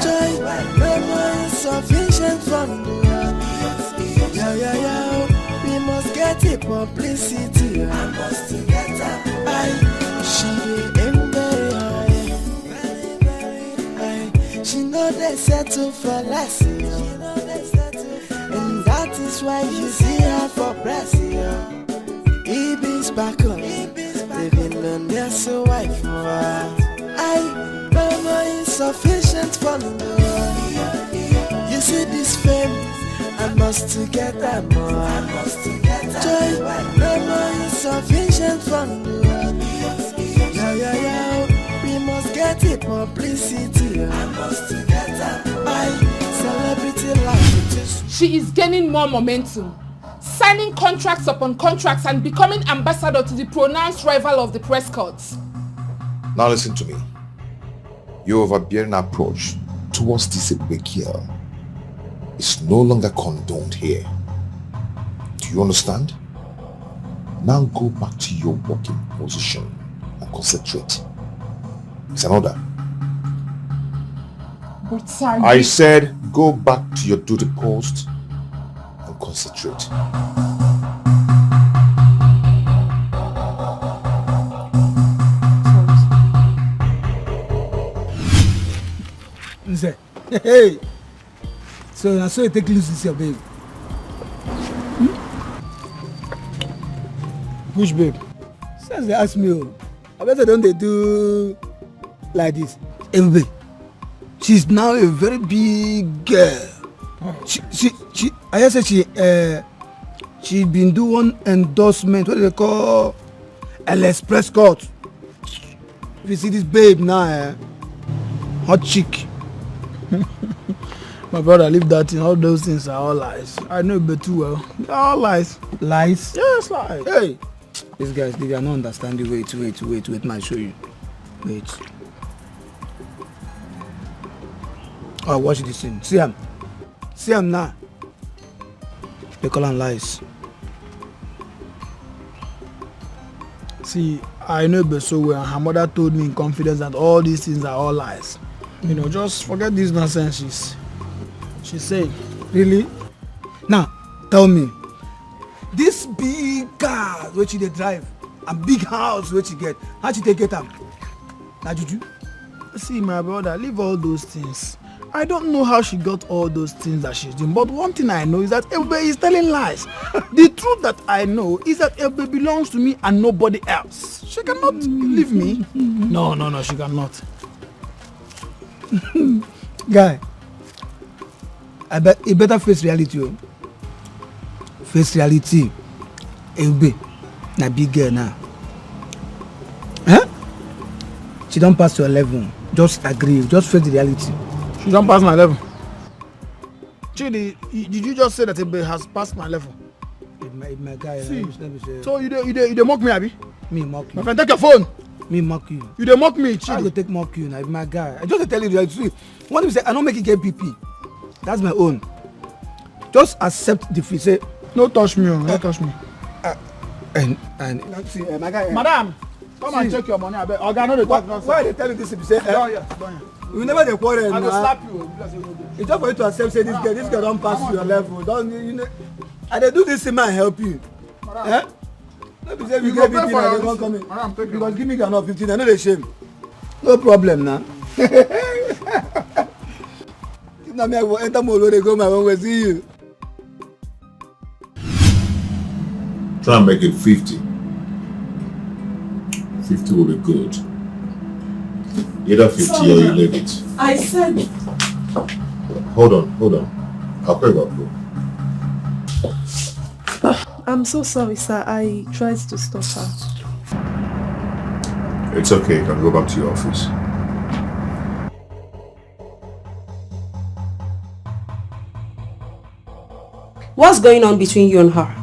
Joy, no more insufficient for love. We must get it publicity. I must to get that more. She ain't very high. She know they settle for less, and that is why you see her for press. Eve's back on, living on their so wife. I no more insufficient for love. You see this fame, I must to get that more. Joy, no more insufficient for love. We must get it publicity. I must to get that. Celebrity life. She is gaining more momentum, signing contracts upon contracts and becoming ambassador to the pronounced rival of the Prescotts. Now listen to me. Your overbearing approach towards this girl is no longer condoned here. Do you understand? Now go back to your working position and concentrate. It's an order. But sir, I said go back to your duty post and concentrate. Hey, so I saw you take loose this your babe. Which babe? Since they ask me, I better don't they do like this? Evie, she's now a very big girl. I just said she been doing endorsement. What do they call? Prescott. If you see this babe now, hot chick. My brother, leave that thing. All those things are all lies. I know but too well. They're all lies. Lies? Yes, lies. Hey, these guys, they are not understanding. Wait, I'll show you. Wait. Oh, watch this thing. See him now. They call them lies. See, I know but so well. Her mother told me in confidence that all these things are all lies. You know, just forget these nonsense. She said, really? Now, tell me, this big car which they drive and big house which you get, how she take it up? Now, Juju? See, my brother, leave all those things. I don't know how she got all those things that she's doing, but one thing I know is that Evie is telling lies. The truth that I know is that Evie belongs to me and nobody else. She cannot leave me. No, she cannot. Guy, I bet you better face reality. Face reality. Evie, na big girl now. Huh? She don't pass your level. Just agree. Just face the reality. She don't pass my level. Chidi, did you just say that Evie has passed my level? My guy. See, so you mock me, Abi? Me mock you. My friend, take your phone. Me mock you. You dey mock me, Chidi. I go take mock you now, my guy. I just tell you the truth. What if you say I don't make it get PP? That's my own. Just accept defeat. Say no touch me, no touch me. And see, my guy. Madam, come and check your money. I bet. Okay, no, why they tell you this? If you say, we never dey quarrel. I go slap you. It's just for you to accept. Say this girl don't pass your level. Don't you know? I dey do this thing and help you. Eh? Let me say we get 15 and they won't come in. Because give me enough 15, I know the shame. No problem now. Now me I will enter Molo, they go my own way, see you. Try and make it 50. 50 will be good. Either 50 or you leave it. I said... Hold on. I'll pay back. I'm so sorry, sir. I tried to stop her. It's okay, you can go back to your office. What's going on between you and her?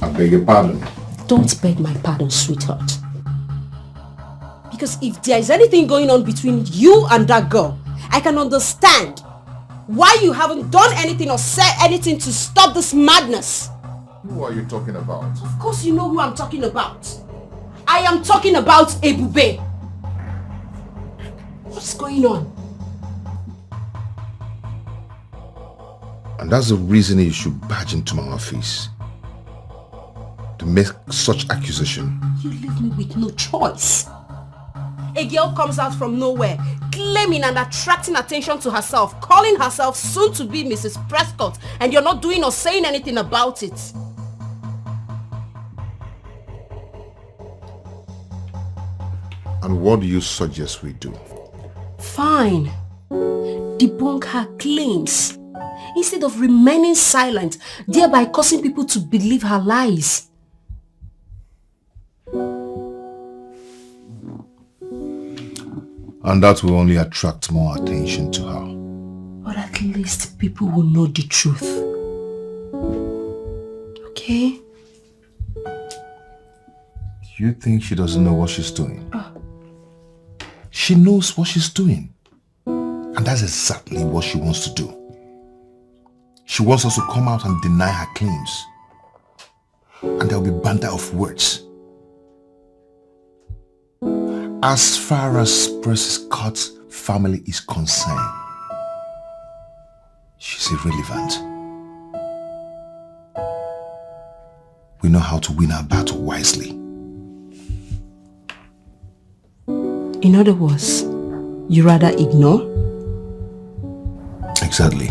I beg your pardon. Don't beg my pardon, sweetheart. Because if there is anything going on between you and that girl, I can understand why you haven't done anything or said anything to stop this madness. Who are you talking about? Of course you know who I'm talking about. I am talking about Ebube. What's going on? And that's the reason you should barge into my office. To make such accusation. You leave me with no choice. A girl comes out from nowhere, claiming and attracting attention to herself, calling herself soon to be Mrs. Prescott, and you're not doing or saying anything about it. And what do you suggest we do? Fine. Debunk her claims instead of remaining silent, thereby causing people to believe her lies. And that will only attract more attention to her. But at least people will know the truth. Okay? You think she doesn't know what she's doing? She knows what she's doing. And that's exactly what she wants to do. She wants us to come out and deny her claims. And there will be banter of words. As far as Prescott's family is concerned, she's irrelevant. We know how to win our battle wisely. In other words, you rather ignore? Exactly.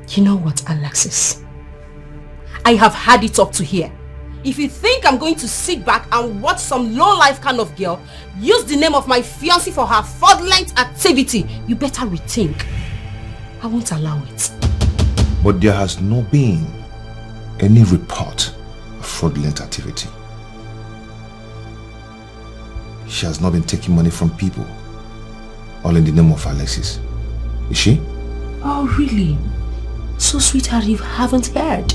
You know what, Alexis? I have had it up to here. If you think I'm going to sit back and watch some low-life kind of girl use the name of my fiancé for her fraudulent activity, you better rethink. I won't allow it. But there has not been any report of fraudulent activity. She has not been taking money from people, all in the name of Alexis. Is she? Oh, really? So, sweetheart, you haven't heard.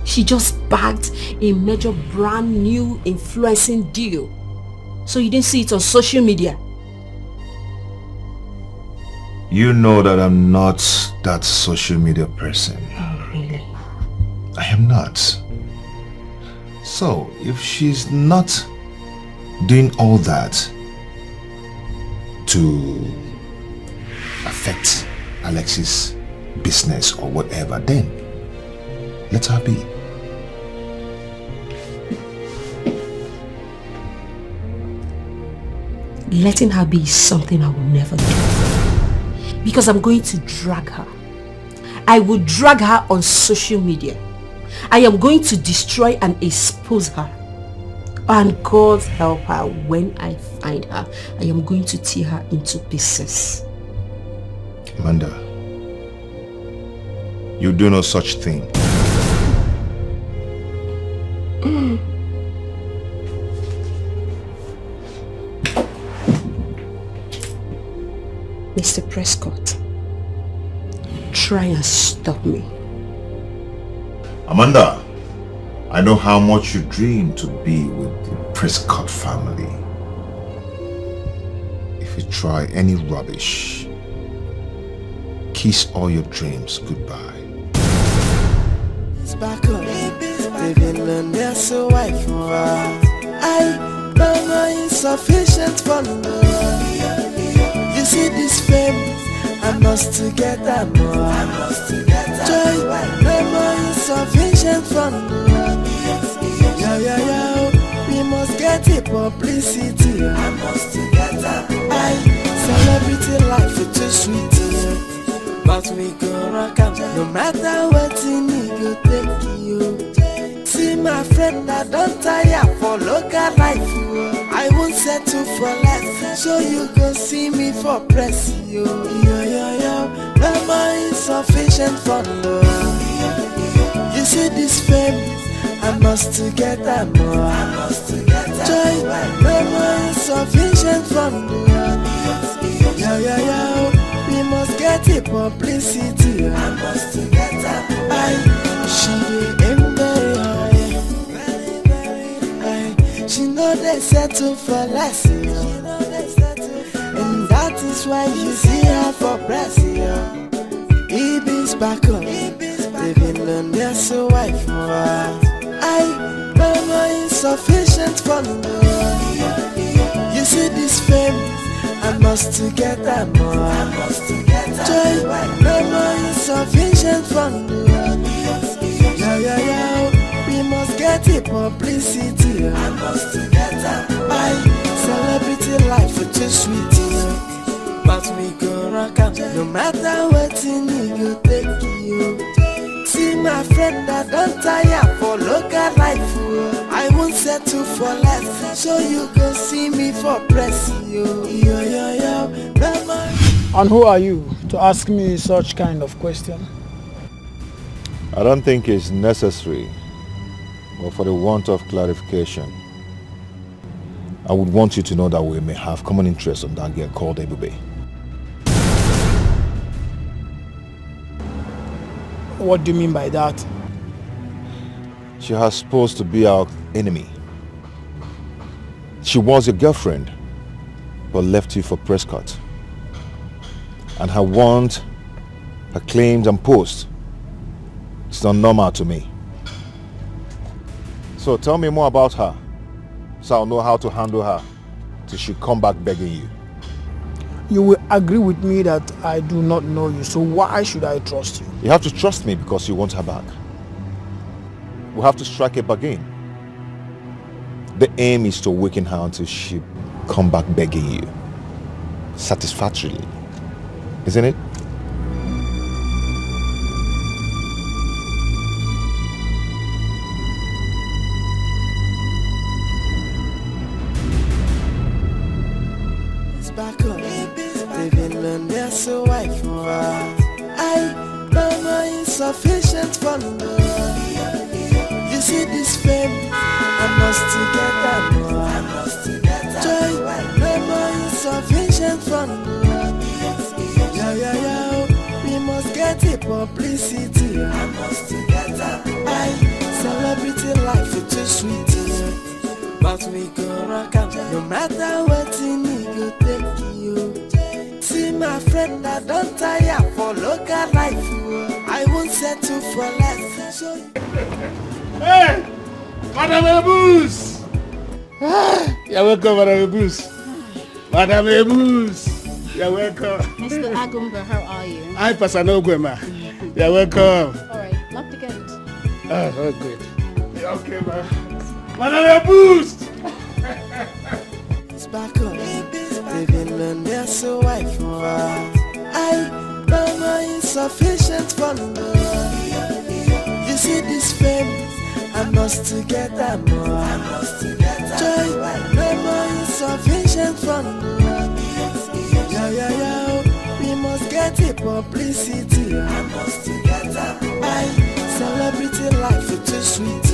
She just bagged a major brand new influencing deal. So you didn't see it on social media? You know that I'm not that social media person. Oh, really? I am not. So, if she's not doing all that to affect Alexis' business or whatever, then let her be. Letting her be is something I will never do. Because I'm going to drag her. I will drag her on social media. I am going to destroy and expose her. And God help her, when I find her, I am going to tear her into pieces. Amanda, you do no such thing. Mr. Prescott, try and stop me. Amanda, I know how much you dream to be with the Prescott family. If you try any rubbish, kiss all your dreams goodbye. It's back on. They've been learned they're so white for I love my insufficient for love. You see this fame, I must to get that more. must get her. Joy, no more insufficient fund. We must get the publicity. I must get her. Celebrity life is too sweet. But we go rock up, no matter what you need, go take you. See my friend, I don't tire for local life. I won't settle for less, so you go see me for press. No more insufficient for love. You see this fame, I must get that more. I must get that joy, no more insufficient for love. We must get the publicity. I must get that. She aim very high. She know they settle for less. And that is why you see her for press. Eve's back on. Living on their so wife. No more insufficient for love. You see this fame, I must get that more. I must get that joy, no more insufficient fund. We must get the publicity. I must get that. Celebrity life is too sweet. But we go rock up, no matter what you need, go take you. See my friend, I don't tire for local life. I won't settle for less, so you can see me for press. And who are you to ask me such kind of question? I don't think it's necessary, but for the want of clarification, I would want you to know that we may have common interests on that girl called Evie. What do you mean by that? She has supposed to be our enemy. She was your girlfriend, but left you for Prescott. And her want, her claims and posts, it's not normal to me. So tell me more about her, so I'll know how to handle her till she come back begging you. You will agree with me that I do not know you, so why should I trust you? You have to trust me because you want her back. We'll have to strike a bargain. The aim is to weaken her until she come back begging you. Satisfactorily. Isn't it? It's back on. Living on their so wife. No more insufficient for love. You see this fame, I must get that more. I must get that joy, no more insufficient for love. We must get the publicity. I must get that. Celebrity life is too sweet. But we go rock up, no matter what you need, go take you. See my friend, I don't tire for local life. I won't settle for less. Hey! Madame Ebus! You're welcome, Madame Ebus. Madame Ebus! You're welcome. Mr. Agumba, how are you? Hi, Pasanogwema. You're welcome. Alright, lock the gate. Oh, good. Okay, man. Madame Ebus! It's back on. Living on their so wife. No more insufficient for love. You see this fame, I must get that more. I must get that joy, no more insufficient for love. We must get the publicity. I must get that. Celebrity life is too sweet.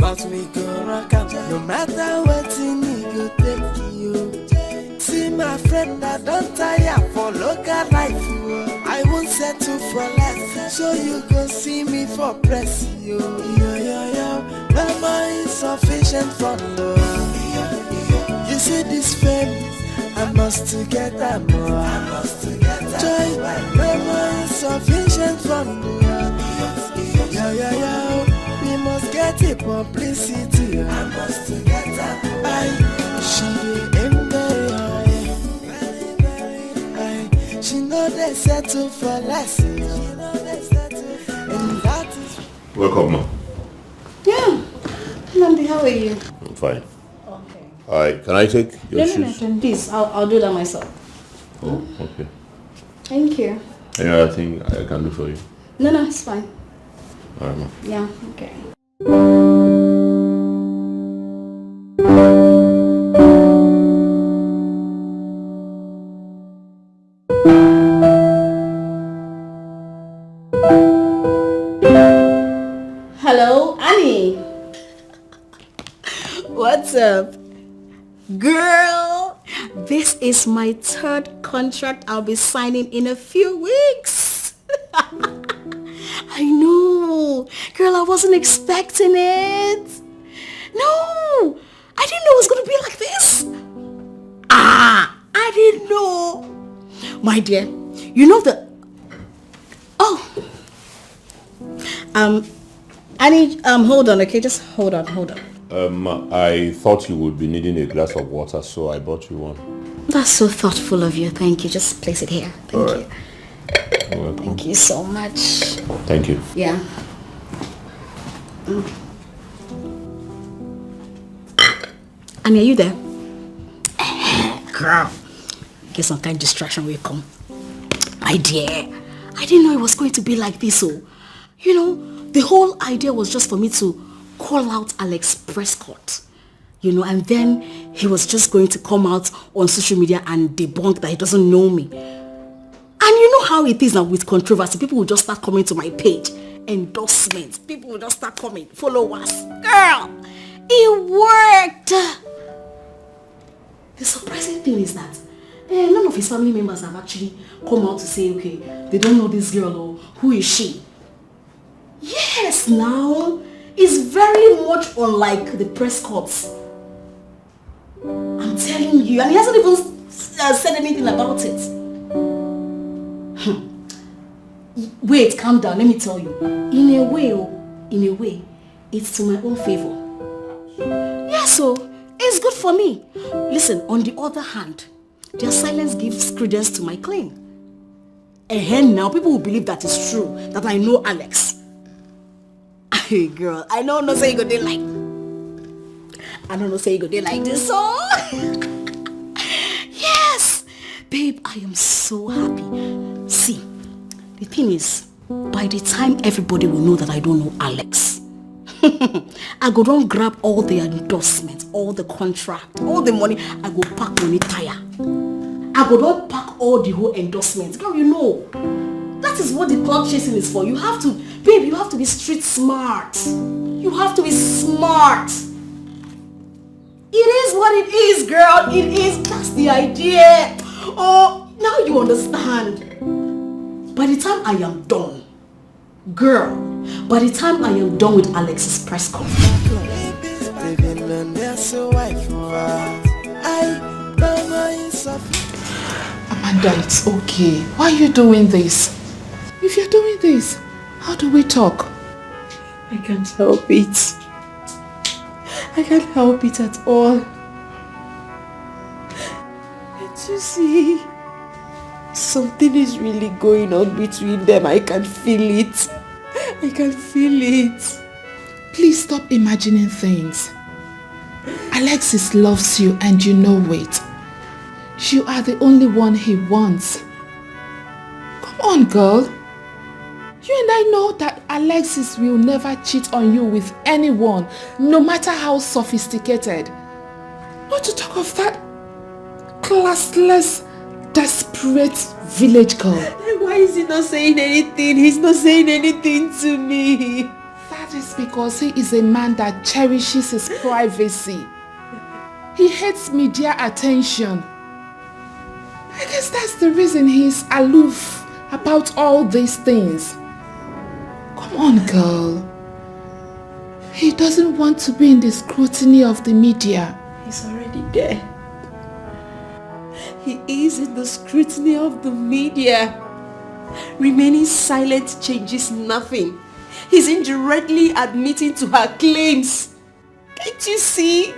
But we go rock up, no matter what you need, go take you. See my friend, I don't tire for local life. I won't settle for less, so you can see me for press. No more insufficient for love. You see this fame, I must get that more. I must get that joy, no more insufficient for love. We must get the publicity. I must get that. She aim very high. She know they settle for less. Welcome, ma. Yeah. Nandi, how are you? I'm fine. Okay. Alright, can I take your shoes? No, please, I'll do that myself. Oh, okay. Thank you. Any other thing I can do for you? No, it's fine. Alright, ma. Yeah, okay. Hello, Annie. What's up? Girl, this is my 3rd contract I'll be signing in a few weeks. I know. Girl, I wasn't expecting it. No, I didn't know it was going to be like this. I didn't know. My dear, you know the... Oh. Annie, hold on, okay? Just hold on. I thought you would be needing a glass of water, so I bought you one. That's so thoughtful of you. Thank you. Just place it here. Thank you. You're welcome. Thank you so much. Thank you. Yeah. Annie, are you there? Girl. Get some kind of distraction will come. My dear, I didn't know it was going to be like this. So, you know, the whole idea was just for me to call out Alex Prescott. You know, and then he was just going to come out on social media and debunk that he doesn't know me. And you know how it is now with controversy. People will just start coming to my page. Endorsements. People will just start coming. Followers. Girl, it worked. The surprising thing is that none of his family members have actually come out to say, okay, they don't know this girl or who is she. Yes, now, it's very much unlike the Prescotts. I'm telling you, and he hasn't even said anything about it. Wait, calm down, let me tell you. In a way, it's to my own favor. Yeah, so, it's good for me. Listen, on the other hand, their silence gives credence to my claim. And now people will believe that it's true, that I know Alex. Hey girl, I don't know say you go there like. I don't know say you go there like this, so. Yes! Babe, I am so happy. See, the thing is, by the time everybody will know that I don't know Alex, I go don't grab all the endorsements, all the contract, all the money, I go pack money tire. I go don't pack all the whole endorsements. Girl, you know, that is what the cloud chasing is for. You have to, babe, you have to be street smart. You have to be smart. It is what it is, girl. It is. That's the idea. Oh, now you understand. By the time I am done, girl, by the time I am done with Alexis Prescott, Amanda, it's okay. Why are you doing this? If you're doing this, how do we talk? I can't help it. I can't help it at all. Can't you see? Something is really going on between them. I can feel it. I can feel it. Please stop imagining things. Alexis loves you and you know it. You are the only one he wants. Come on, girl. You and I know that Alexis will never cheat on you with anyone, no matter how sophisticated. Not to talk of that classless, desperate village girl. Then why is he not saying anything? He's not saying anything to me. That is because he is a man that cherishes his privacy. He hates media attention. I guess that's the reason he's aloof about all these things. Come on, girl. He doesn't want to be in the scrutiny of the media. He's already there. He is in the scrutiny of the media. Remaining silent changes nothing. He's indirectly admitting to her claims. Can't you see?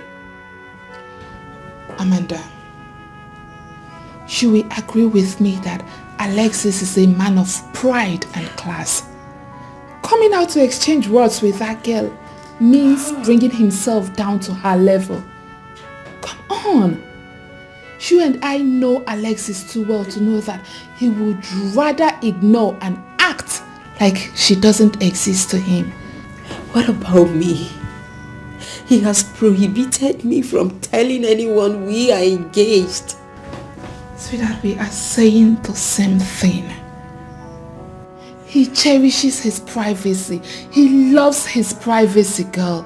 Amanda, you will agree with me that Alexis is a man of pride and class. Coming out to exchange words with that girl means bringing himself down to her level. Come on. You and I know Alexis too well to know that he would rather ignore and act like she doesn't exist to him. What about me? He has prohibited me from telling anyone we are engaged. Sweetheart, we are saying the same thing. He cherishes his privacy. He loves his privacy, girl.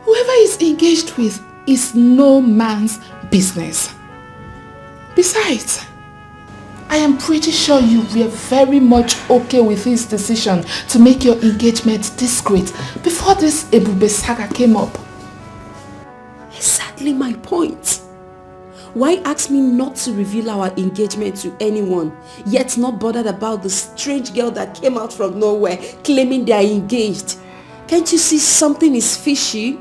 Whoever he's engaged with is no man's business. Besides, I am pretty sure you were very much okay with his decision to make your engagement discreet before this Ebube saga came up. Exactly my point. Why ask me not to reveal our engagement to anyone, yet not bothered about the strange girl that came out from nowhere claiming they are engaged? Can't you see something is fishy?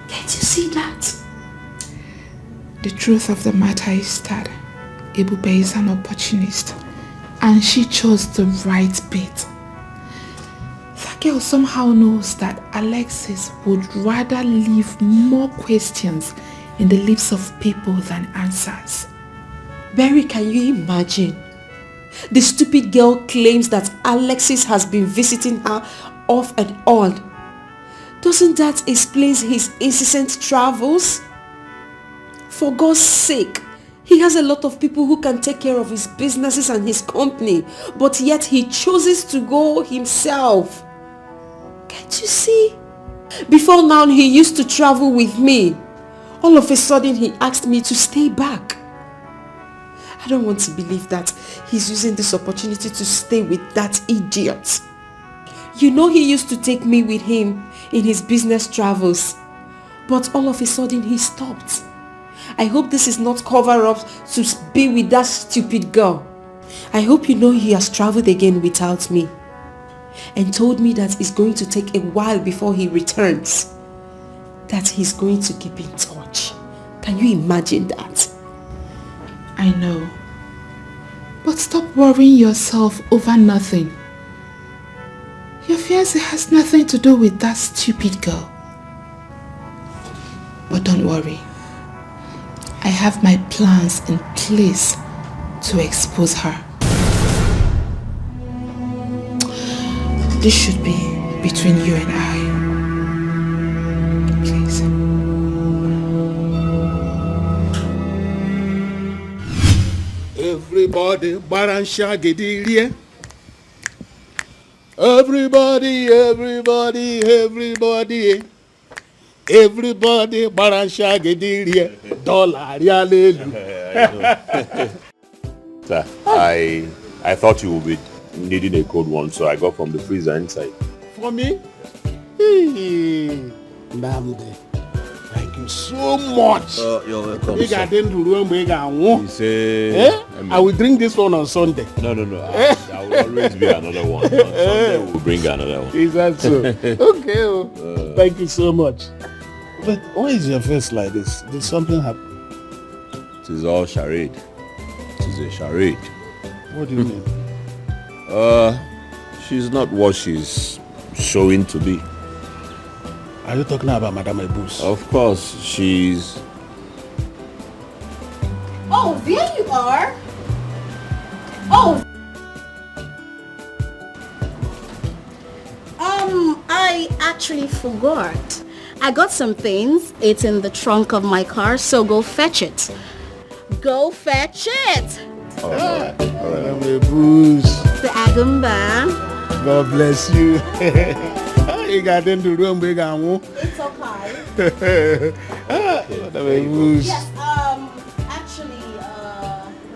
Can't you see that? The truth of the matter is that Ebube is an opportunist and she chose the right bait. That girl somehow knows that Alexis would rather leave more questions in the lips of people than answers. Barry, can you imagine? The stupid girl claims that Alexis has been visiting her off and on. Doesn't that explain his incessant travels? For God's sake, he has a lot of people who can take care of his businesses and his company, but yet he chooses to go himself. Can't you see? Before now, he used to travel with me. All of a sudden, he asked me to stay back. I don't want to believe that he's using this opportunity to stay with that idiot. You know he used to take me with him in his business travels, but all of a sudden he stopped. I hope this is not cover up to be with that stupid girl. I hope you know he has traveled again without me and told me that it's going to take a while before he returns. That he's going to keep in touch. Can you imagine that? I know. But stop worrying yourself over nothing. Your fiancé has nothing to do with that stupid girl. But don't worry. I have my plans in place to expose her. This should be between you and I. Please. Everybody, Baransha Gedirie. Everybody, Baransha Gedirie. Dollar, Sir, I thought you would be needing a cold one, so I got from the freezer inside. For me? Hey, Namde. Thank you so much. You're welcome. You got into room where you say, I will drink this one on Sunday. No. I will always be another one. On Sunday we'll bring another one. Is that so? Okay. Thank you so much. But why is your face like this? Did something happen? It is all charade. It is a charade. What do you mean? She's not what she's showing to be. Are you talking about Madame Ebus? Of course, she's... Oh, there you are. Oh. I actually forgot. I got some things. It's in the trunk of my car, so go fetch it. Go fetch it. All right. Madame Ebus. The Agumba. God bless you. You got into the room big and It's okay. Yes, actually,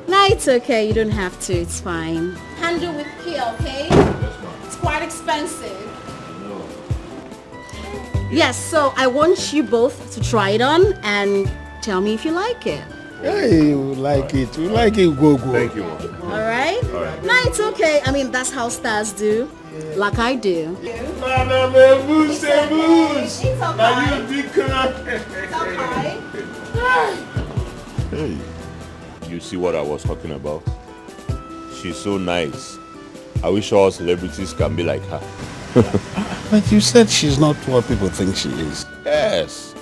no, it's okay. You don't have to. It's fine. Handle with care, okay? It's quite expensive. Yes, so I want you both to try it on and tell me if you like it. Hey, you like it. You like it, go. Thank you, Mom. All right? No, it's okay. I mean, that's how stars do. Like I do. Madame Ebus, It's okay. Now you be It's okay. Hey, you see what I was talking about? She's so nice. I wish all celebrities can be like her. But you said she's not what people think she is. Yes.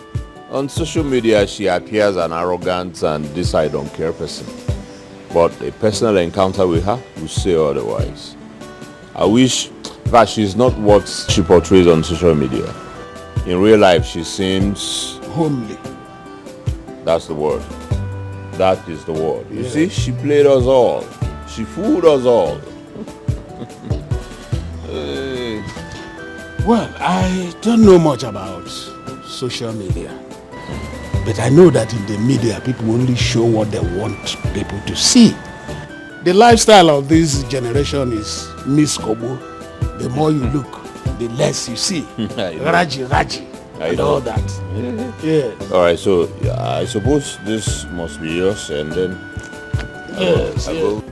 On social media, she appears an arrogant and this I don't care person. But a personal encounter with her will say otherwise. I wish that she's not what she portrays on social media. In real life, she seems... homely. That's the word. That is the word. You see, she played us all. She fooled us all. Well, I don't know much about social media. But I know that in the media, people only show what they want people to see. The lifestyle of this generation is Miss Kobo. The more you look, the less you see. Raji, and all that. Yes. All right, so I suppose this must be yours, and then yes, I will.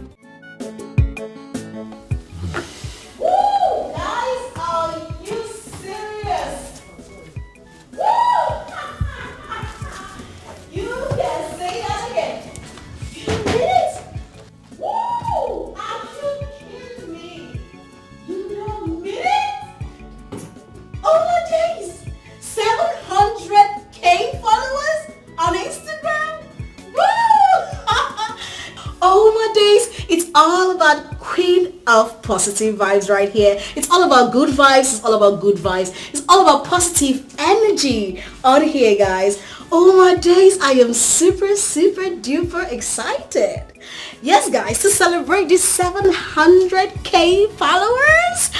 Positive vibes right here. It's all about good vibes. It's all about good vibes. It's all about positive energy on here, guys. Oh my days, I am super duper excited. Yes, guys, to celebrate these 700k followers,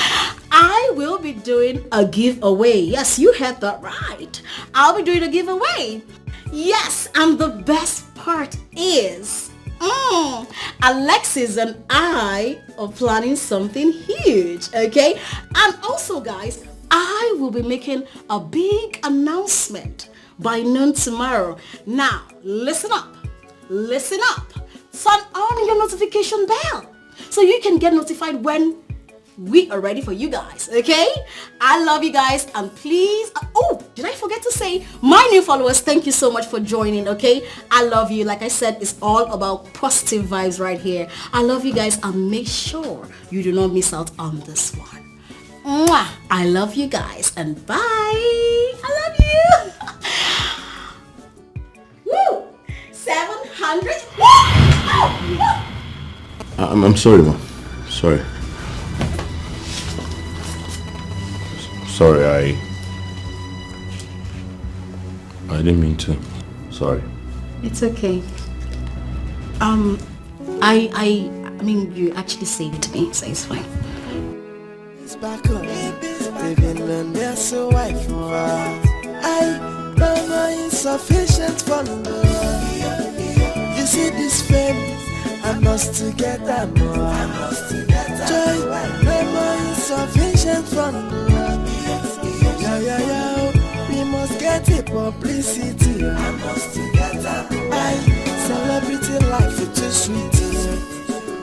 I will be doing a giveaway. Yes, you heard that right. I'll be doing a giveaway. Yes, and the best part is Alexis and I are planning something huge, okay? And also, guys, I will be making a big announcement by noon tomorrow. Now, listen up. Turn on your notification bell so you can get notified when we are ready for you guys, okay? I love you guys, and please, oh, did I forget to say, my new followers, thank you so much for joining, okay? I love you. Like I said, it's all about positive vibes right here. I love you guys, and make sure you do not miss out on this one. Mwah! I love you guys, and bye. I love you. Woo! 700. I'm sorry, Mom. Sorry. Sorry, I didn't mean to. Sorry. It's okay. I mean, you actually said it to me, so it's fine. It's back on. They've been learned they're so white for I mama insufficient for love. You see this fame, I must to get that more. Joy, mama insufficient for love. We must get it publicity. I must get that. Celebrity life is too sweet,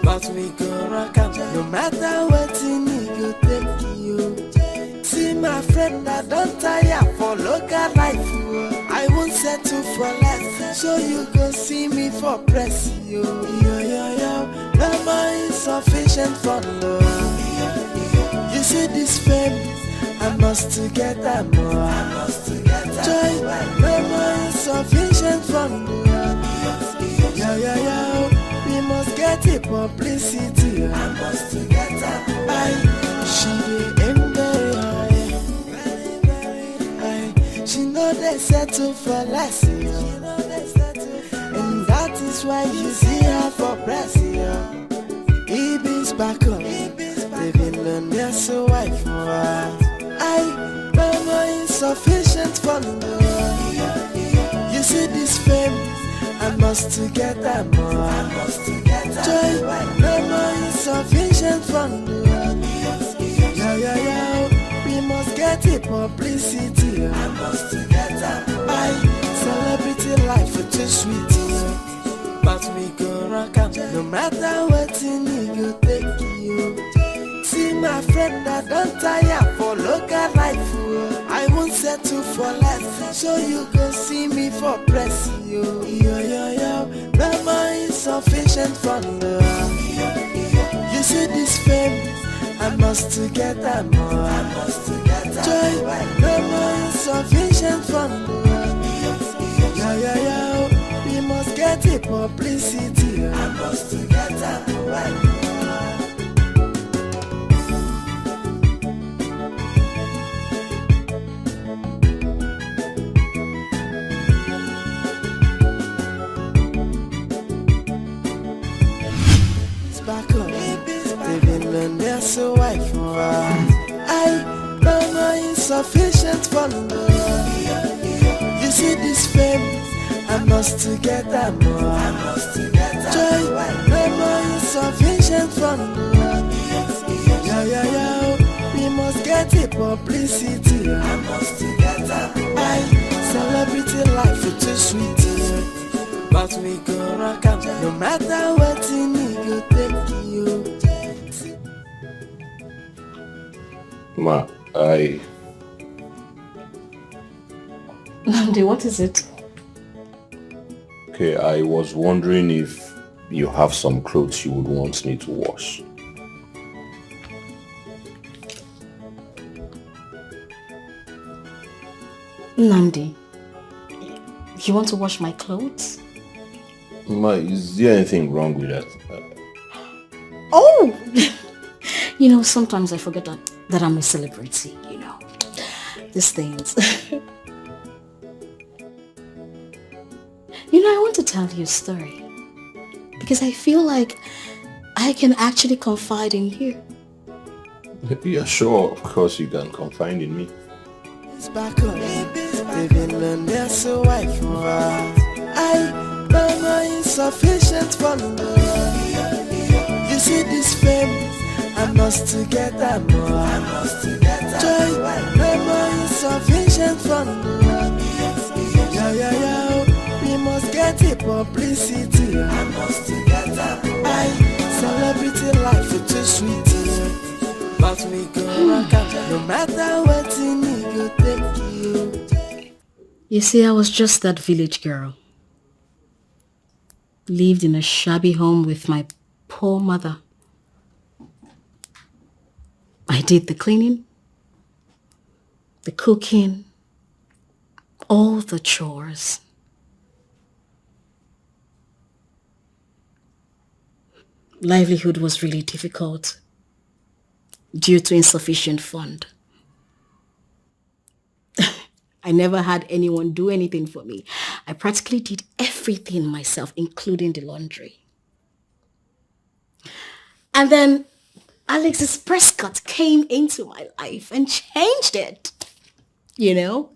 but we go rock up. No matter what you need, you take you. See my friend, I don't tire for local life. I won't settle for less, so you go see me for press. Yo. Mama is sufficient for love. You see this fame, I must to get that more. Joy, mama is sufficient for love. We must get it publicity. I must to get that more. She aim very high. She know they settle for less. And that is why you see her for press. Eve's back on. They've been learned they're so white for mama insufficient for love. You see this fame, I must to get that more. Joy, mama insufficient for love. We must get it publicity. I must to get that more. Celebrity life is too sweet, but we go rock up. No matter what you need, you take you. See my friend, I don't tire for local life. I won't settle for less, so you can see me for press. Mama is sufficient for love. You see this fame, must get that more. Joy, no more insufficient fund. Yeah. We must get it publicity. I must get that more. And they're so white for I no more insufficient for you see this fame, I must get that more. Joy, no more insufficient for yeah. We must get it publicity. I must get that more. I celebrity life is too sweet, but we go rock up no matter what you need. Go take you. Ma, Nandi, what is it? Okay, I was wondering if you have some clothes you would want me to wash. Nandi, you want to wash my clothes? Ma, is there anything wrong with that? Oh! You know, sometimes I forget that I'm a celebrity, you know. These things. You know, I want to tell you a story. Because I feel like I can actually confide in you. Yeah, sure. Of course you can confide in me. It's back on. Living and they're so white for I no more insufficient for you see this fame, I must get that more. Joy, no more insufficient for yeah. We must get it publicity. I must get that more. I celebrity life is too sweet, but we go rock up no matter what you need. Go take you. You see, I was just that village girl. Lived in a shabby home with my poor mother. I did the cleaning, the cooking, all the chores. Livelihood was really difficult due to insufficient fund. I never had anyone do anything for me. I practically did everything myself, including the laundry. And then Alexis Prescott came into my life and changed it, you know?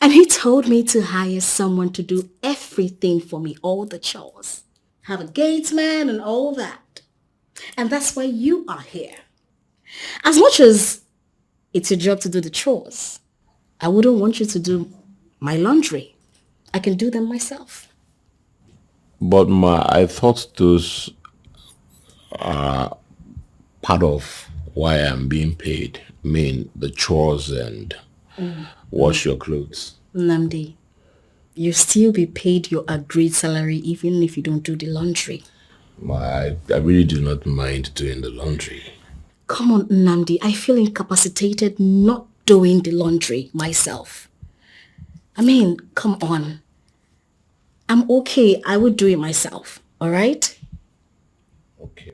And he told me to hire someone to do everything for me, all the chores. Have a gatesman and all that. And that's why you are here. As much as it's your job to do the chores, I wouldn't want you to do my laundry. I can do them myself. But Ma, I thought those are part of why I'm being paid. I mean, the chores and wash your clothes. Namdi, you still be paid your agreed salary even if you don't do the laundry. Ma, I really do not mind doing the laundry. Come on, Namdi, I feel incapacitated not doing the laundry myself. I mean, come on. I'm okay. I would do it myself. All right? Okay,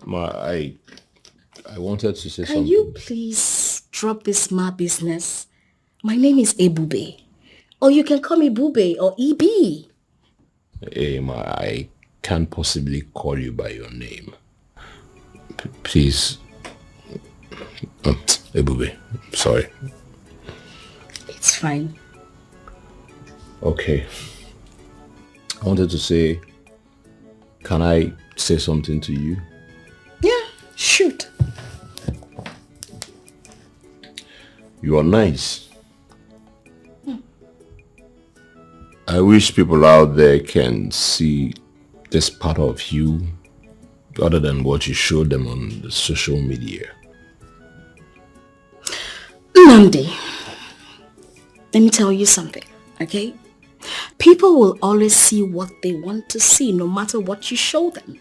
Ma. I wanted to say something. Can you please drop this ma business? My name is Ebube. Or you can call me Bube or EB. Hey, Ma, I can't possibly call you by your name. Please. Ebube, sorry. It's fine. Okay. I wanted to say, can I say something to you? Yeah, shoot. You are nice. I wish people out there can see this part of you other than what you showed them on the social media. Namdi, let me tell you something, okay? People will always see what they want to see no matter what you show them.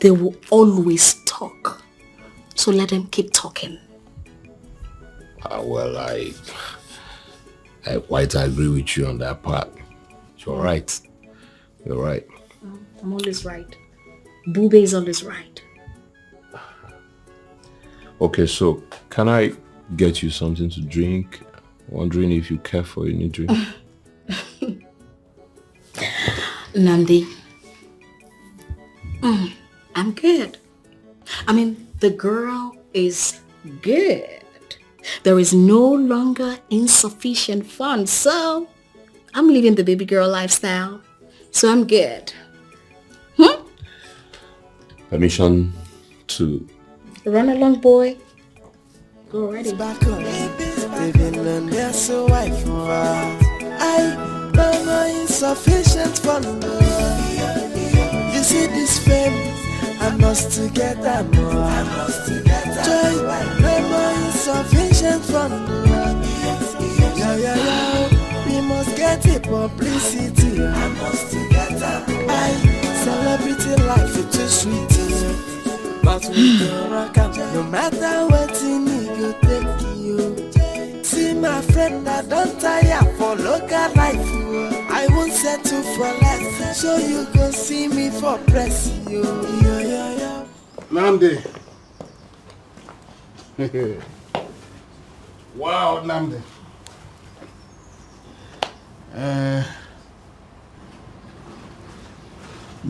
They will always talk. So let them keep talking. Well, I quite agree with you on that part. You're right. You're right. I'm always right. Bube is always right. Okay, so can I get you something to drink? Wondering if you care for any drink. Nandi, I'm good. I mean, the girl is good. There is no longer insufficient funds, so I'm living the baby girl lifestyle. So I'm good. Permission to... Run along, boy. Go already. Back on. Living on their so wife. I no more insufficient fun. You see this fame, I must to get that more. I must to get that joy. No more insufficient fun. Yeah. We must get it publicity. I must to get that more. Celebrity life is too sweet. But we don't rock out. No matter what you need, you take you. See my friend, I don't tire for local life. I won't settle for less. So you go see me for press you. Yeah. Namdi. Wow, Namdi.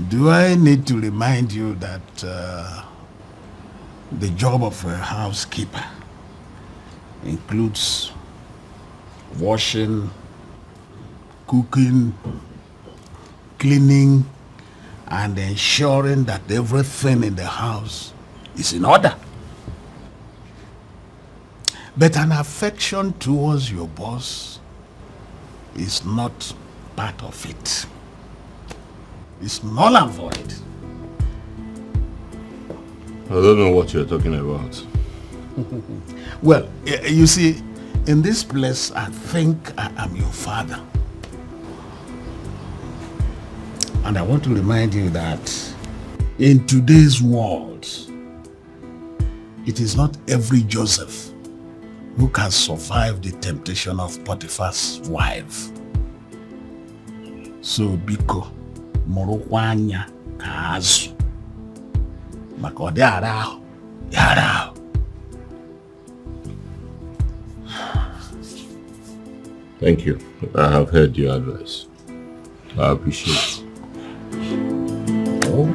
Do I need to remind you that the job of a housekeeper includes washing, cooking, cleaning, and ensuring that everything in the house is in order? But an affection towards your boss is not part of it. It's null and void. I don't know what you're talking about. Well, you see, in this place, I think I am your father. And I want to remind you that in today's world, it is not every Joseph who can survive the temptation of Potiphar's wife. So, Biko, Morokwanya, Kazu. Makode Arao, Yarao. Thank you. I have heard your advice. I appreciate it. Oh.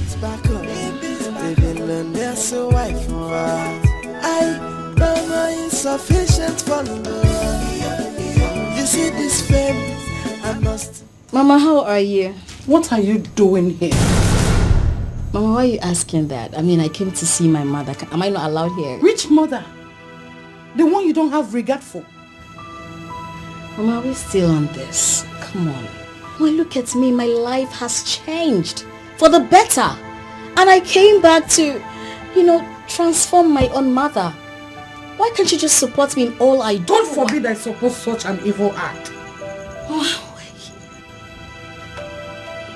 It's back on. Living on their so wife. I no more insufficient fun. You see this fame, I must. Mama, how are you? What are you doing here? Mama, why are you asking that? I mean, I came to see my mother. Am I not allowed here? Which mother? The one you don't have regard for. Mama, are we still on this? Come on. Well, look at me. My life has changed for the better. And I came back to, transform my own mother. Why can't you just support me in all I do? God forbid I support such an evil act.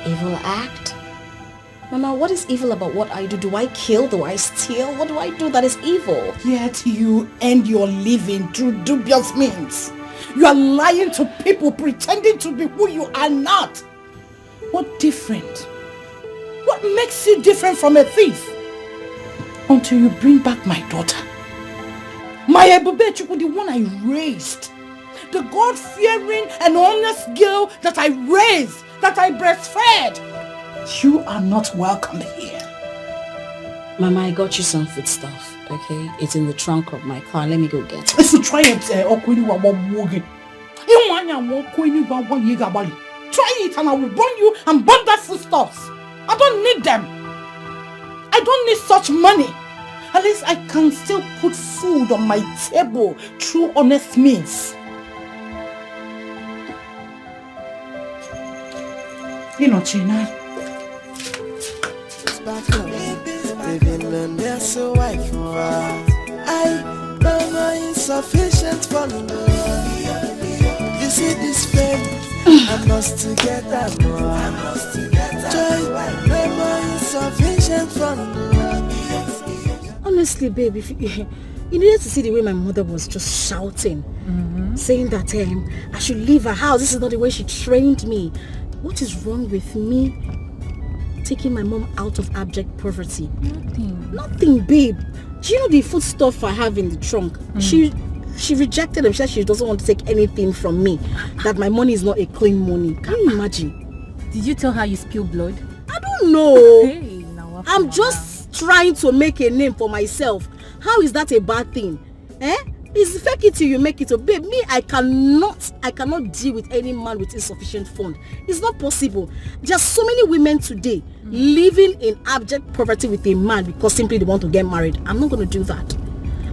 Evil act? Mama, what is evil about what I do? Do I kill? Do I steal? What do I do that is evil? Yet you earn your living through dubious means. You are lying to people, pretending to be who you are not. What different? What makes you different from a thief? Until you bring back my daughter. My Ebubechukwu, the one I raised. The God-fearing and honest girl that I raised, that I breastfed. You are not welcome here. Mama, I got you some food stuff, okay? It's in the trunk of my car. Let me go get it. If you try it, try it and I will burn you and burn that foodstuffs. I don't need them. I don't need such money. At least I can still put food on my table through honest means. China. It's back on. Living on their so wife. I no more insufficient fun. You see this fame, I I must get that more. Joy, no more insufficient fund. Honestly, babe, if you needed to see the way my mother was just shouting, saying that I should leave her house. This is not the way she trained me. What is wrong with me taking my mom out of abject poverty? Nothing, babe. Do you know the food stuff I have in the trunk? She rejected them. She said she doesn't want to take anything from me. That my money is not a clean money. Can you imagine? Did you tell her you spilled blood? I don't know. I'm just trying to make a name for myself. How is that a bad thing? It's fake it till you make it. Babe, me, I cannot deal with any man with insufficient fund. It's not possible. There's so many women today living in abject poverty with a man because simply they want to get married. I'm not going to do that.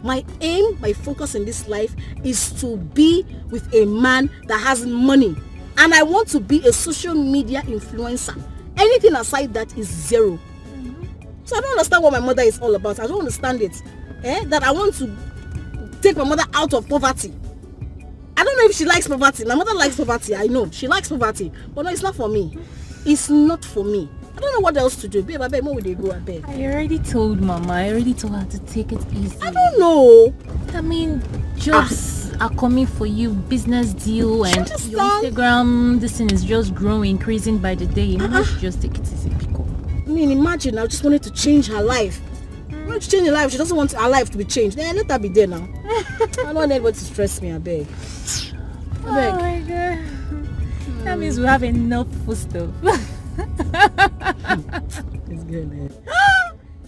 My aim, my focus in this life is to be with a man that has money. And I want to be a social media influencer. Anything aside that is zero. So I don't understand what my mother is all about. I don't understand it. That I want to take my mother out of poverty. I don't know if she likes poverty. My mother likes poverty. I know. She likes poverty. But no, it's not for me. It's not for me. I don't know what else to do. Babe, I beg, where would they go? I beg. I already told Mama. I already told her to take it easy. I don't know. I mean, jobs are coming for you. Business deal and your Instagram, this thing is just growing, increasing by the day. You should just take it easy, Pico. I mean, imagine, I just wanted to change her life. I want to change her life. She doesn't want her life to be changed. Let her be there now. I don't want anybody to stress me, I beg. Oh my God. That means we have enough food stuff. It's good, man.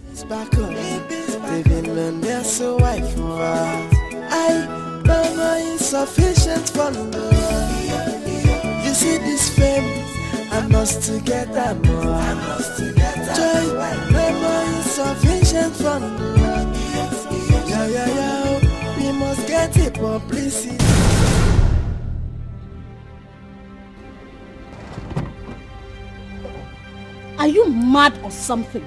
It's back up. They've been there so white for I no more insufficient fund. You see this fame, I must to get that more. Joy, no more insufficient fund. Yeah, we must get it publicity. Are you mad or something?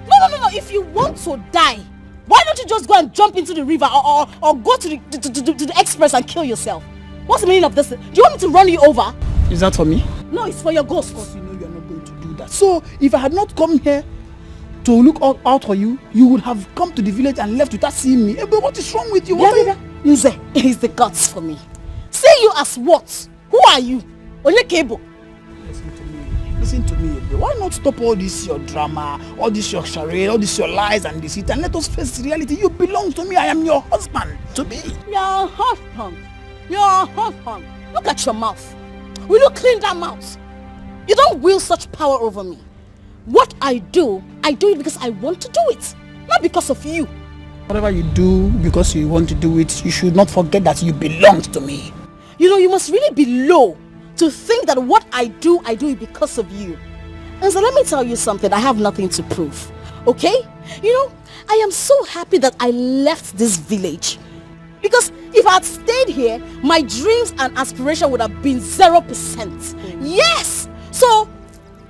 No. If you want to die, why don't you just go and jump into the river or go to the express and kill yourself? What's the meaning of this? Do you want me to run you over? Is that for me? No, it's for your ghost. Because you know you're not going to do that. So, if I had not come here to look out for you, you would have come to the village and left without seeing me. But what is wrong with you? Nze, it's the guts for me. See you as what? Who are you? Onyekebo. Listen to me, Ebe. Why not stop all this your drama, all this your charade, all this your lies and deceit, and let us face reality? You belong to me. I am your husband. To be. Your husband. Your husband. Look at your mouth. Will you clean that mouth? You don't wield such power over me. What I do it because I want to do it, not because of you. Whatever you do because you want to do it, you should not forget that you belong to me. You know, you must really be low to think that what I do it because of you. And so let me tell you something, I have nothing to prove, okay? You know, I am so happy that I left this village. Because if I had stayed here, my dreams and aspiration would have been 0%. Yes! So,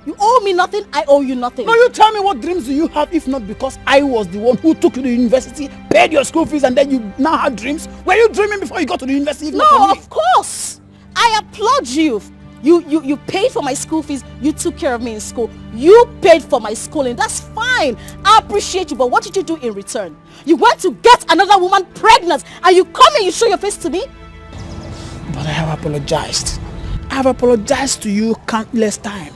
you owe me nothing, I owe you nothing. Now you tell me, what dreams do you have if not because I was the one who took you to university, paid your school fees, and then you now had dreams? Were you dreaming before you got to the university? No, of course! I applaud you. You paid for my school fees. You took care of me in school. You paid for my schooling. That's fine. I appreciate you. But what did you do in return? You went to get another woman pregnant and you come and you show your face to me? But I have apologized. I have apologized to you countless times.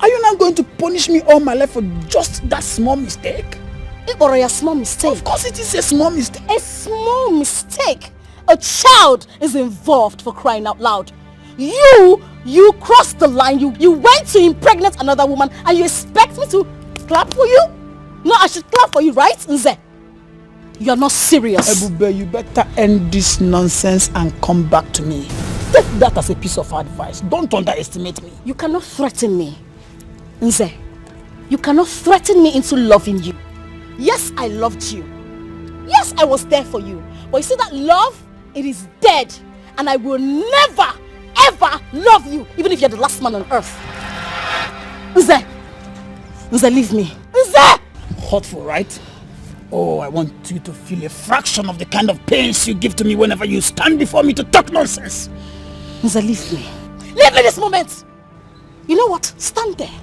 Are you not going to punish me all my life for just that small mistake? Or a small mistake? Of course it is a small mistake. A small mistake? A child is involved, for crying out loud. You crossed the line. You went to impregnate another woman and you expect me to clap for you? No, I should clap for you, right, Nze? You're not serious. Ebube, you better end this nonsense and come back to me. Take that as a piece of advice. Don't underestimate me. You cannot threaten me. Nze, you cannot threaten me into loving you. Yes, I loved you. Yes, I was there for you. But you see that love, it is dead. And I will never, ever love you, even if you're the last man on earth. Nze, leave me. Nze! Hurtful, right? Oh, I want you to feel a fraction of the kind of pains you give to me whenever you stand before me to talk nonsense. Nze, leave me. Leave me this moment. You know what? Stand there.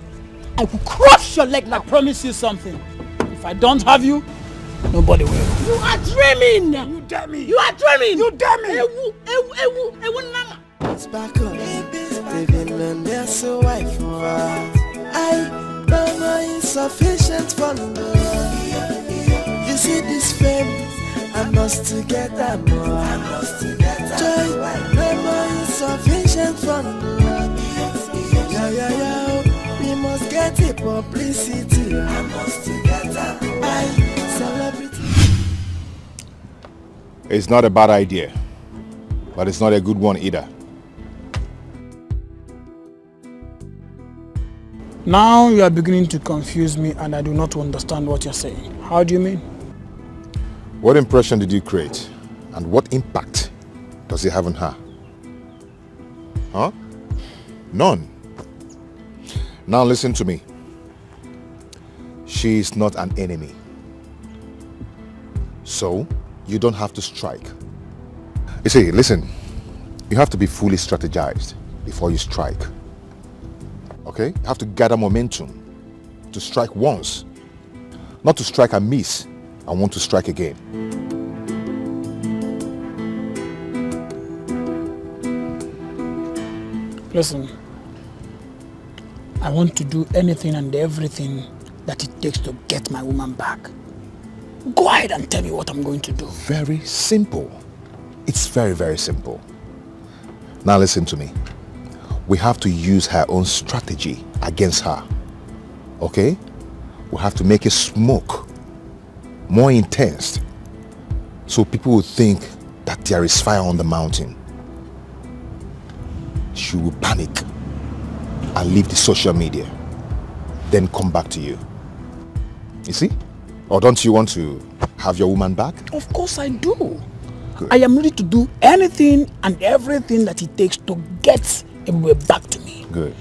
I will crush your leg now. I promise you something. If I don't have you, nobody will. You are dreaming. You dare me. You are dreaming. You dare me. Ewu, nama. It's back on. They've been learned their so wife. I know my insufficient for love. You see this fame, I must to get that more. Joy, no more insufficient for love. Yeah, we must get it publicity. I must to get that more. I celebrity. It's not a bad idea, but it's not a good one either. Now you are beginning to confuse me and I do not understand what you're saying. How do you mean? What impression did you create? And what impact does it have on her? Huh? None. Now listen to me. She is not an enemy. So, you don't have to strike. You see, listen. You have to be fully strategized before you strike. Okay? You have to gather momentum to strike once, not to strike and miss and want to strike again. Listen, I want to do anything and everything that it takes to get my woman back. Go ahead and tell me what I'm going to do. Very simple. It's very, very simple. Now listen to me. We have to use her own strategy against her. Okay? We have to make it smoke more intense so people will think that there is fire on the mountain. She will panic and leave the social media, then come back to you. You see? Or don't you want to have your woman back? Of course I do. Good. I am ready to do anything and everything that it takes to get Ebube back to me. Good.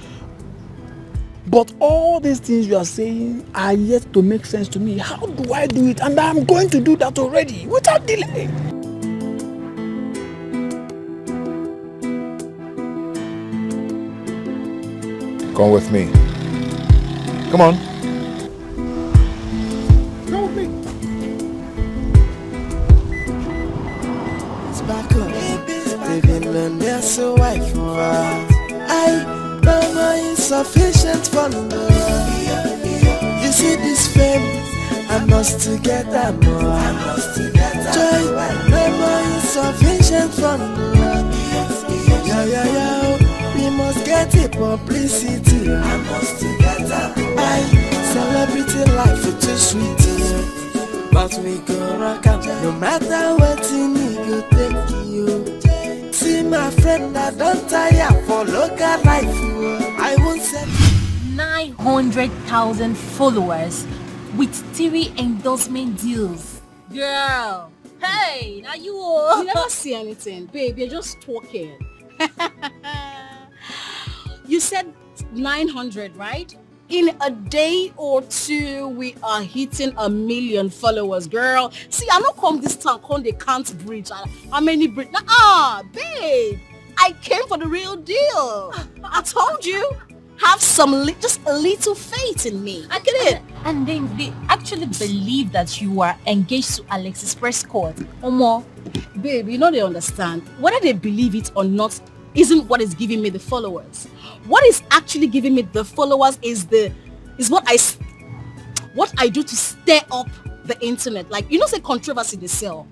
But all these things you are saying are yet to make sense to me. How do I do it? And I'm going to do that already without delay. Come with me. Come on. Come with me. It's back up. They've been learned their so wife. I know my insufficient for love. You see this fame, I must to get that more. Joy, no more insufficient for love. Yeah, we must get it publicity. I must to get that more. I celebrity life for too sweet. But we go rock up, no matter what you need, go take you. See my friend, I don't tire for local life. I won't say 900,000 followers with 3 endorsement deals. Girl, hey, now you never see anything, babe. You're just talking. You said 900, right? In a day or two, we are hitting 1 million followers, girl. See, I don't come this town, come they can't bridge. How many bridge? Babe, I came for the real deal. I told you. Have some, just a little faith in me. I get it. And then they actually believe that you are engaged to Alexis Prescott. Omo. Babe, you know they understand. Whether they believe it or not isn't what is giving me the followers. What is actually giving me the followers is what I do to stir up the internet. Like, you know, say controversy they sell.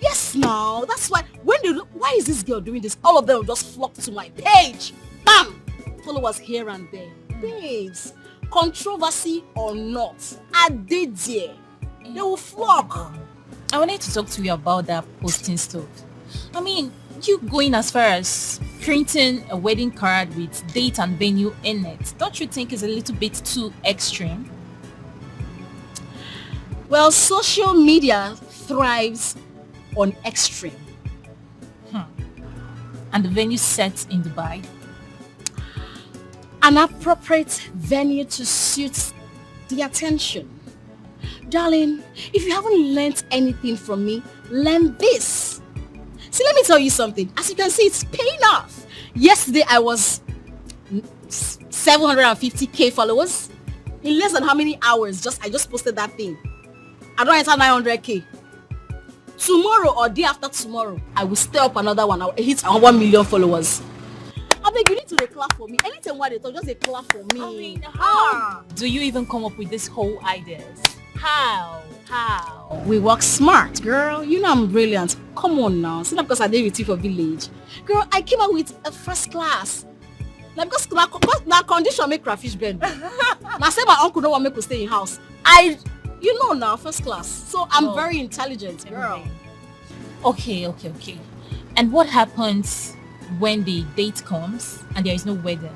Yes, now that's why why is this girl doing this? All of them will just flock to my page. Bam! Followers here and there. Babes, controversy or not, I did there. They will flock. I wanted to talk to you about that posting stuff. I mean, you going as far as printing a wedding card with date and venue in it, don't you think is a little bit too extreme? Well, social media thrives on extreme. And the venue set in Dubai? An appropriate venue to suit the attention. Darling, if you haven't learnt anything from me, learn this. See, let me tell you something. As you can see, it's paying off. Yesterday I was 750k followers. In less than how many hours? I just posted that thing. I don't enter 900k. Tomorrow or day after tomorrow, I will stay up another one. I will hit 1 million followers. I beg you need to clap for me. Anytime what they talk, just clap for me. I mean, how do you even come up with this whole ideas? How? We work smart, girl. You know I'm brilliant. Come on now. See that because I did with you for village. Girl, I came out with a first class. Like because that condition make crayfish bend. Now say my uncle don't want me to stay in house. You know now, first class. So I'm very intelligent, girl. Okay. And what happens when the date comes and there is no wedding?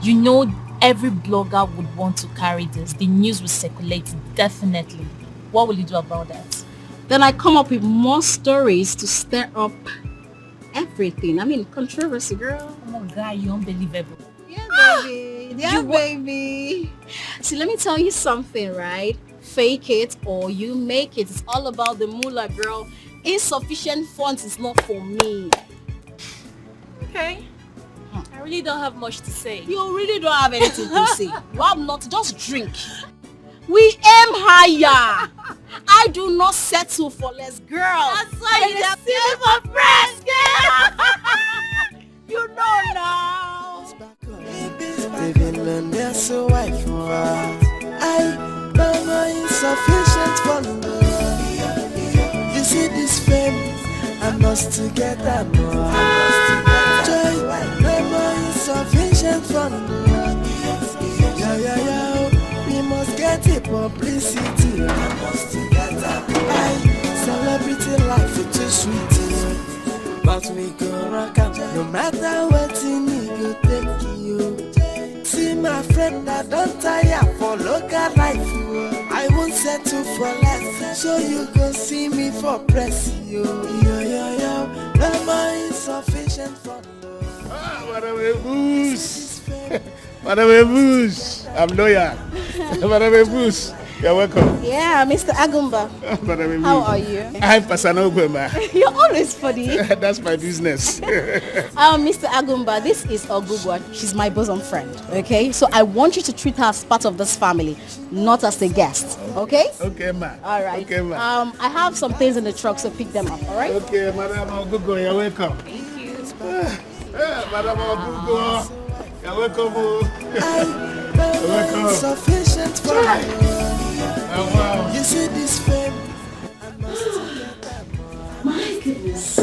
You know every blogger would want to carry this. The news will circulate definitely. What will you do about that? Then I come up with more stories to stir up everything. I mean, controversy, girl. Oh my God, you're unbelievable. Yeah, baby. Yeah, baby. See, let me tell you something, right? Fake it or you make it. It's all about the moolah, girl. Insufficient funds is not for me. Okay. I really don't have much to say. You really don't have anything to say. You have not. Just drink. We aim higher. I do not settle for less, girl. That's why you just feel for Prescott. You know now. Billionaire, so I know my insufficient fund. You see this fame, I must get that more. Joy, no more insufficient fund. Yeah. We must get it publicity. I must get that. Celebrity life is too sweet. But we go rock up. No matter what you need, you take you. See my friend, I don't tire for local life. I won't settle for less. So you go see me for press. Yo. No more insufficient fund. Madame Boost. Madame Boost. I'm loyal. Madame Boost. You're welcome. Yeah, Mr. Agumba. How are you? I'm Pasanogwema. You're always funny. That's my business. Mr. Agumba, this is Ogugwa. She's my bosom friend, okay? So I want you to treat her as part of this family, not as a guest, okay? Okay, ma. All right. Okay, ma. I have some things in the truck, so pick them up, all right? Okay, Madame Ogugwa, you're welcome. Thank you. Madame Ogugwa, you're welcome. No insufficient fund. Wow. You see this fame. My goodness.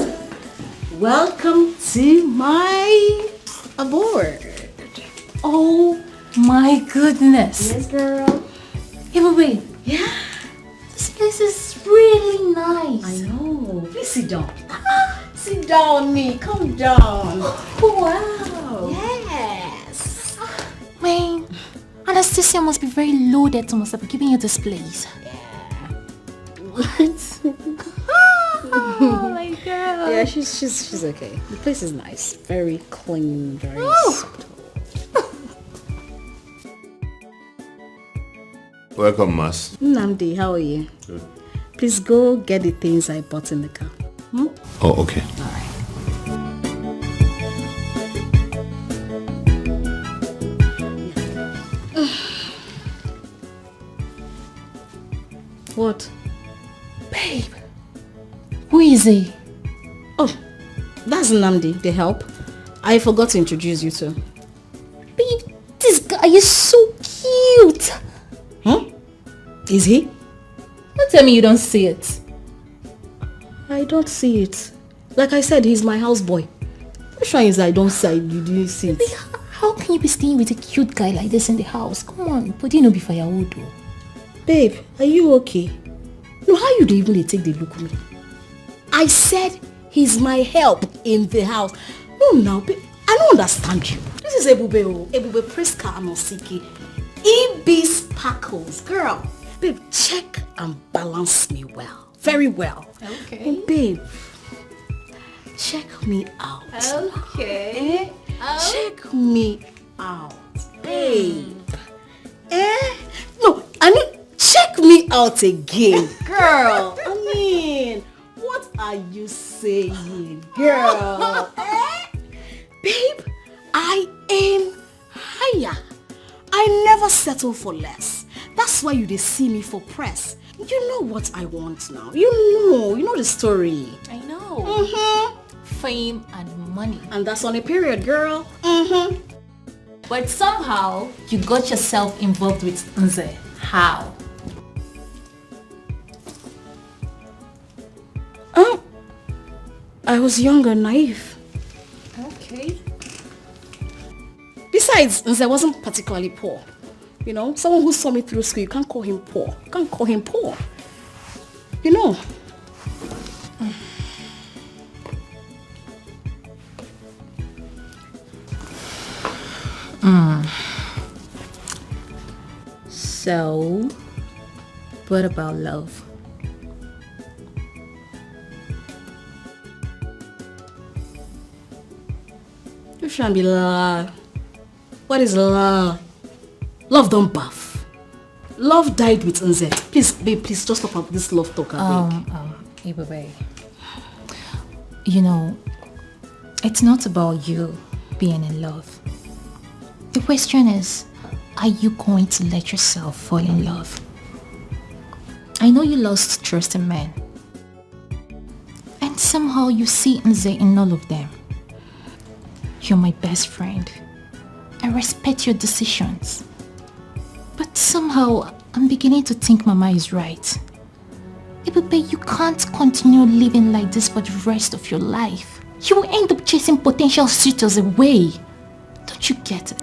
Welcome to my abode. Oh my goodness. Yes, girl. Evie. Yeah. This place is really nice. I know. Please sit down. Sit down, me. Calm down. Wow. Yes. Man, Anastasia must be very loaded to must have given you this place. What? Oh my God. Yeah, she's okay. The place is nice. Very clean, very subtle. Welcome, Mas. Namdi, how are you? Good. Please go get the things I bought in the car. Oh, okay. All right. What? Babe, who is he? Oh, that's Namdi, the help. I forgot to introduce you to. Babe, this guy is so cute. Huh? Is he? Don't tell me you don't see it. I don't see it. Like I said, he's my houseboy. Which one is I don't see? You didn't see it. Babe, how can you be staying with a cute guy like this in the house? Come on, but you know be firewood though. Babe, are you okay? No, how you even take the look at me? I said he's my help in the house. No, now, babe, I don't understand you. This is Ebube Prescott and Osiki. Ibe sparkles. Girl, babe, check and balance me well. Very well. Okay. And babe, check me out. Okay. Check me out. Babe. No, I mean, check me out again. Girl, I mean, what are you saying, girl? Babe, I aim higher. I never settle for less. That's why you dey see me for press. You know what I want now. You know the story. I know. Fame and money. And that's on a period, girl. But somehow, you got yourself involved with Nze. How? I was young and naive. Okay. Besides, Nze wasn't particularly poor. You know, someone who saw me through school, you can't call him poor. You can't call him poor. You know. So, what about love? You shouldn't be love. What is love? Love don't buff. Love died with Nze. Please, babe, please just stop this love talk. Ibe, you know, it's not about you being in love. The question is, are you going to let yourself fall in love? I know you lost trust in men. And somehow you see Nze in all of them. You're my best friend. I respect your decisions. But somehow I'm beginning to think Mama is right. Ibe, you can't continue living like this for the rest of your life. You will end up chasing potential suitors away. Don't you get it?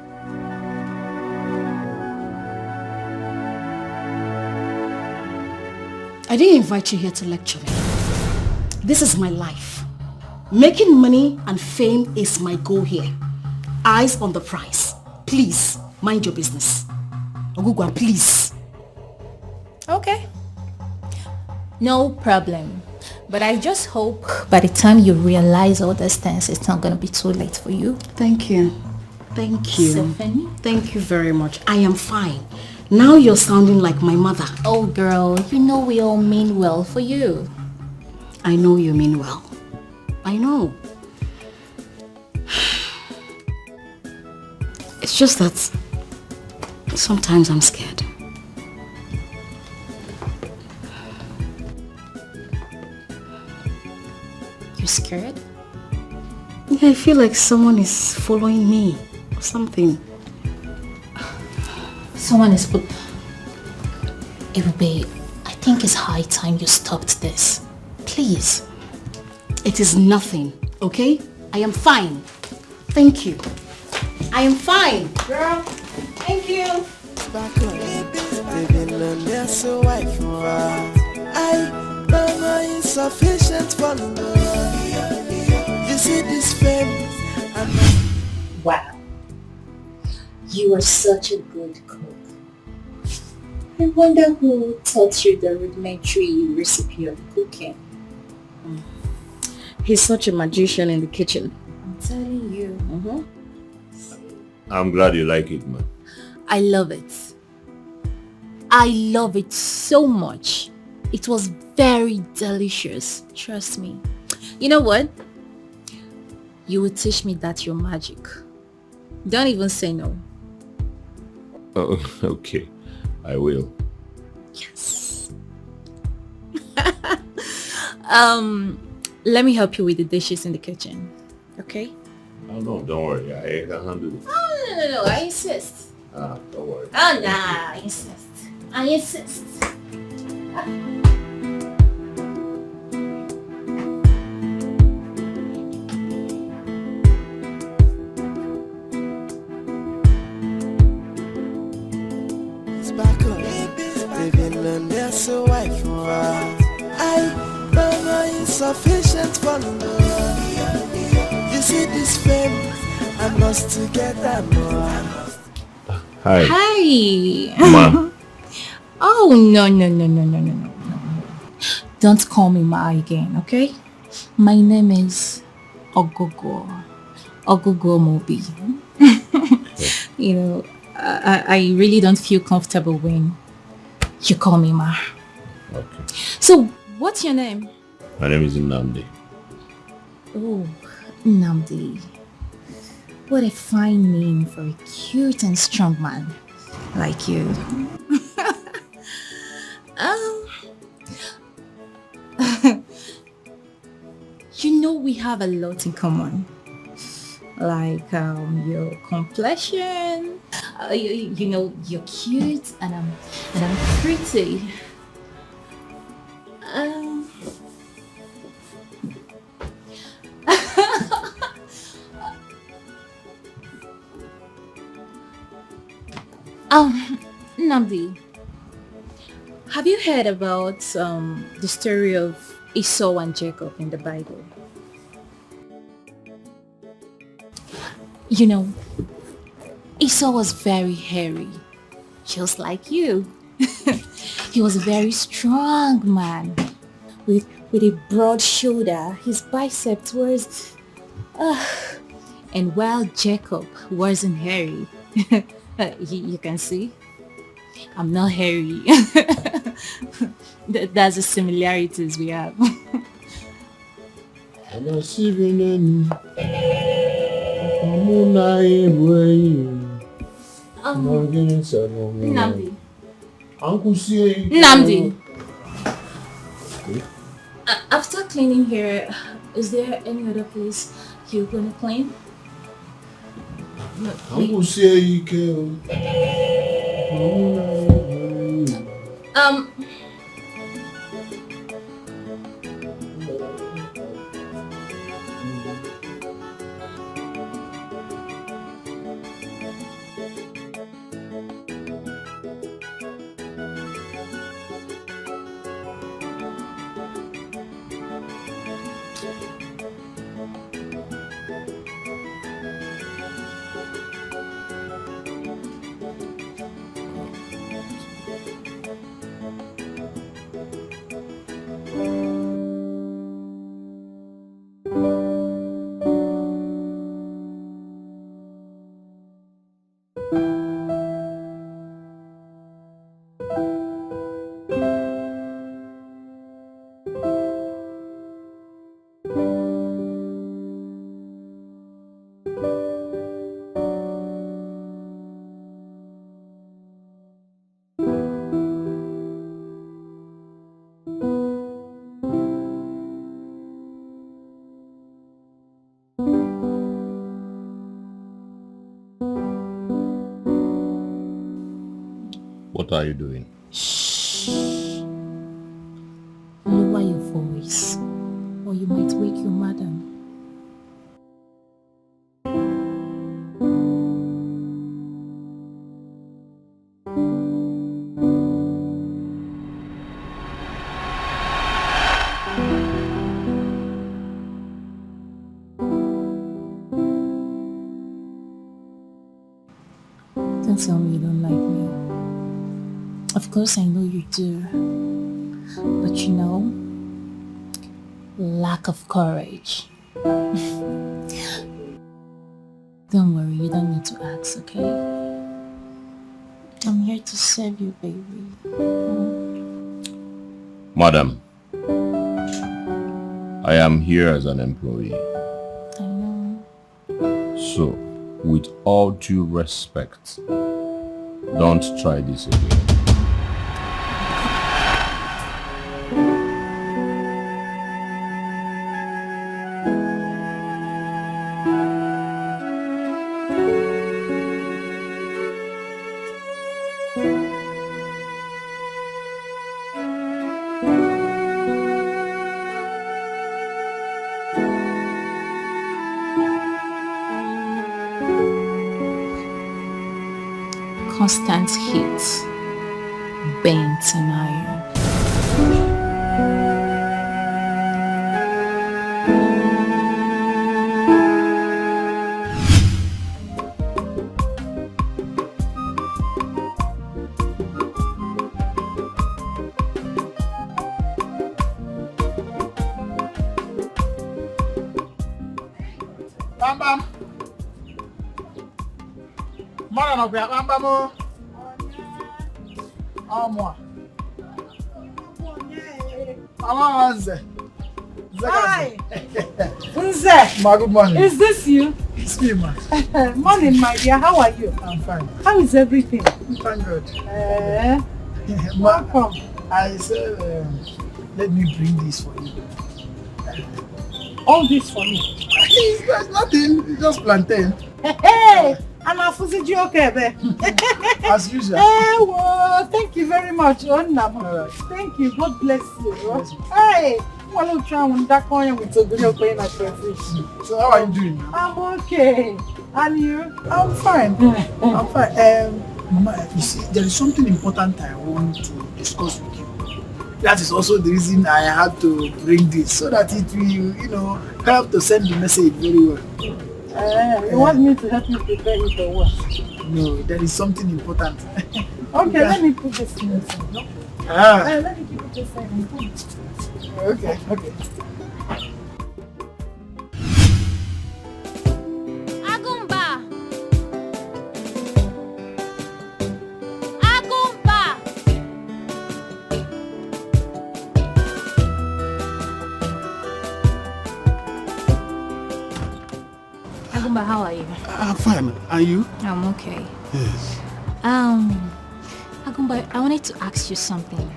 I didn't invite you here to lecture me. This is my life. Making money and fame is my goal here. Eyes on the prize. Please, mind your business. Ogugwa, please. Okay. No problem. But I just hope by the time you realize all these things, it's not going to be too late for you. Thank you. Thank you. Stephanie? Thank you very much. I am fine. Now you're sounding like my mother. Oh girl, you know we all mean well for you. I know you mean well. I know. It's just that sometimes I'm scared. You're scared? Yeah, I feel like someone is following me or something. Someone is Evie, I think it's high time you stopped this. Please. It is nothing, okay? I am fine. Thank you. I am fine, girl. Thank you. I insufficient for you see this fame. Wow. You are such a good cook. I wonder who taught you the rudimentary recipe of cooking. He's such a magician in the kitchen. I'm telling you. I'm glad you like it, man. I love it. I love it so much. It was very delicious. Trust me. You know what? You will teach me that your magic. Don't even say no. Oh, okay. I will. Yes. Let me help you with the dishes in the kitchen. Okay? Oh, no, don't worry. I can handle it. Oh, no. I insist. Don't worry. Oh, nah. I insist. I insist. So I insufficient for you see this fame I must to get that more. Hi. Hi. Ma. Oh, no. Don't call me Ma again, okay? My name is Ogogo Mobi. You know, I really don't feel comfortable when you call me Ma. Okay. So, what's your name? My name is Nnamdi. Oh, Nnamdi. What a fine name for a cute and strong man like you. You know we have a lot in common. Like your complexion, you know you're cute and I'm pretty. Namdi, have you heard about the story of Esau and Jacob in the Bible? You know, Esau was very hairy, just like you. He was a very strong man with a broad shoulder. His biceps was... and while Jacob wasn't hairy, you can see, I'm not hairy. That's the similarities we have. Namdi. Namdi. After cleaning here, is there any other place you're gonna clean? What are you doing? Shh. Lower your voice, or you might wake your madam. Don't tell me you don't like me. Of course I know you do. But you know, lack of courage. Don't worry, you don't need to ask, okay? I'm here to serve you, baby. Madam, I am here as an employee. I know. So, with all due respect, don't try this again. Constant heat, bent and iron. Bam bam. Mara no bia bam bam o. Amwa. Mama Nze. Hi. Nze. Ma, good morning. Is this you? It's me, ma. Morning, my dear. How are you? I'm fine. How is everything? Thank God. Welcome. I said, let me bring this for you. All this for me. It's nothing. It's just plantain. Hey, I'm a fuzzy okay, babe. As usual. Well, thank you very much, Onna. Thank you. God bless you. Hey, well, try on that corner with a video playing at Confrontation. So how are you doing? I'm okay. And you? I'm fine. I'm fine. Mama, you see, there is something important I want to discuss with you. That is also the reason I had to bring this, so that it will, help to send the message very well. You want me to help you prepare it or what? No, there is something important. Okay, let me put this in this one. Let me keep it this side. Okay. Agumba! Agumba, how are you? I'm fine. And you? I'm okay. Yes. Agumba, I wanted to ask you something.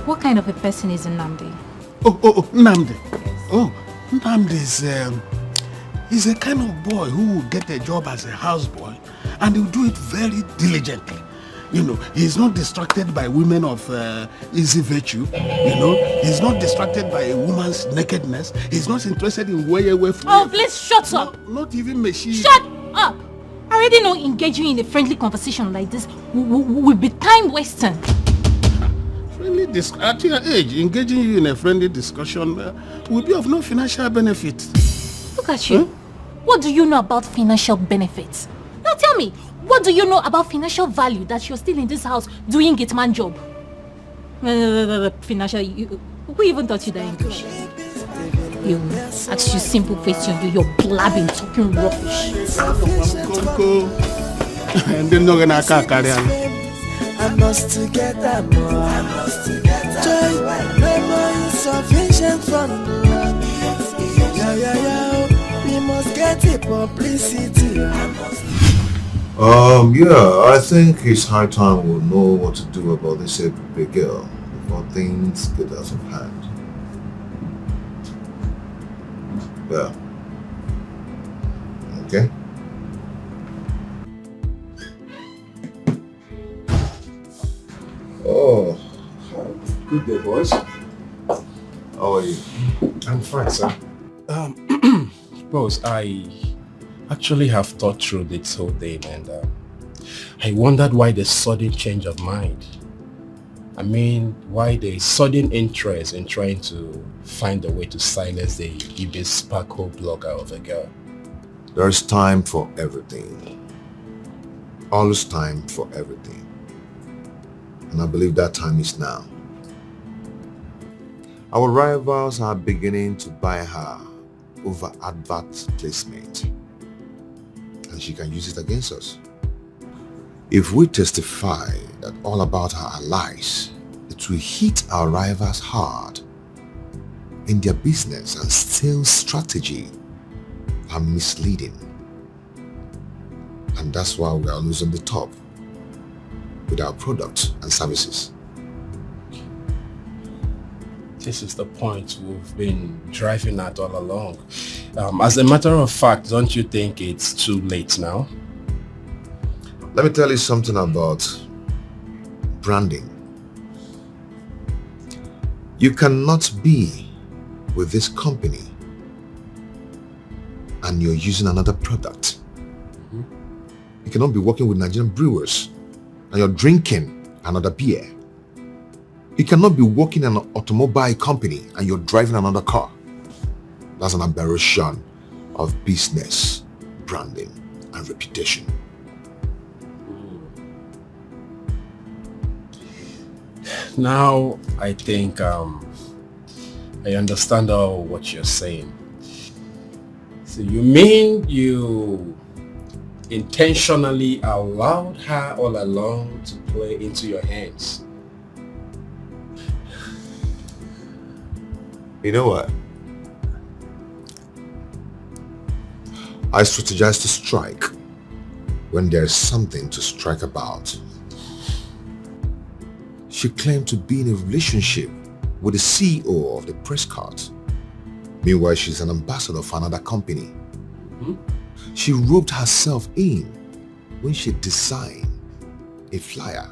What kind of a person is Nnamdi? Oh, Nnamdi. Oh, Nnamdi is a kind of boy who will get a job as a houseboy and he'll do it very diligently. He's not distracted by women of easy virtue. He's not distracted by a woman's nakedness. He's not interested in way away from... Oh, please shut up! Not even machine. Shut up! I already know engaging in a friendly conversation like this will be time wasting. At your age, engaging you in a friendly discussion will be of no financial benefit. Look at you. What do you know about financial benefits? Now tell me, what do you know about financial value that you're still in this house doing gate man job? Financial, who even taught you that English? You ask you simple question, you're blabbing, talking rubbish. And then not gonna carry on. I must together more. Joy, no more insufficient from the Lord. Yeah. We must get it publicity. I think it's high time we'll know what to do about this big girl before things get out of hand. Yeah. Okay. Oh, good day, boys. How are you? I'm fine, sir. Boss, I actually have thought through this whole thing and I wondered why the sudden change of mind. I mean, why the sudden interest in trying to find a way to silence the Ibe Sparkle blogger of a girl. There's time for everything. Always time for everything. And I believe that time is now. Our rivals are beginning to buy her over advert placement. And she can use it against us. If we testify that all about her are lies, it will hit our rivals hard in their business and sales strategy are misleading. And that's why we are always on the top with our products and services. This is the point we've been driving at all along. As a matter of fact, don't you think it's too late now? Let me tell you something about branding. You cannot be with this company and you're using another product. You cannot be working with Nigerian brewers and you're drinking another beer. You cannot be working in an automobile company and you're driving another car. That's an aberration of business, branding, and reputation. Now, I think I understand all what you're saying. So you mean you intentionally allowed her all along to play into your hands? You know what? I strategize to strike when there's something to strike about. She claimed to be in a relationship with the CEO of the Prescott. Meanwhile, she's an ambassador for another company. She roped herself in when she designed a flyer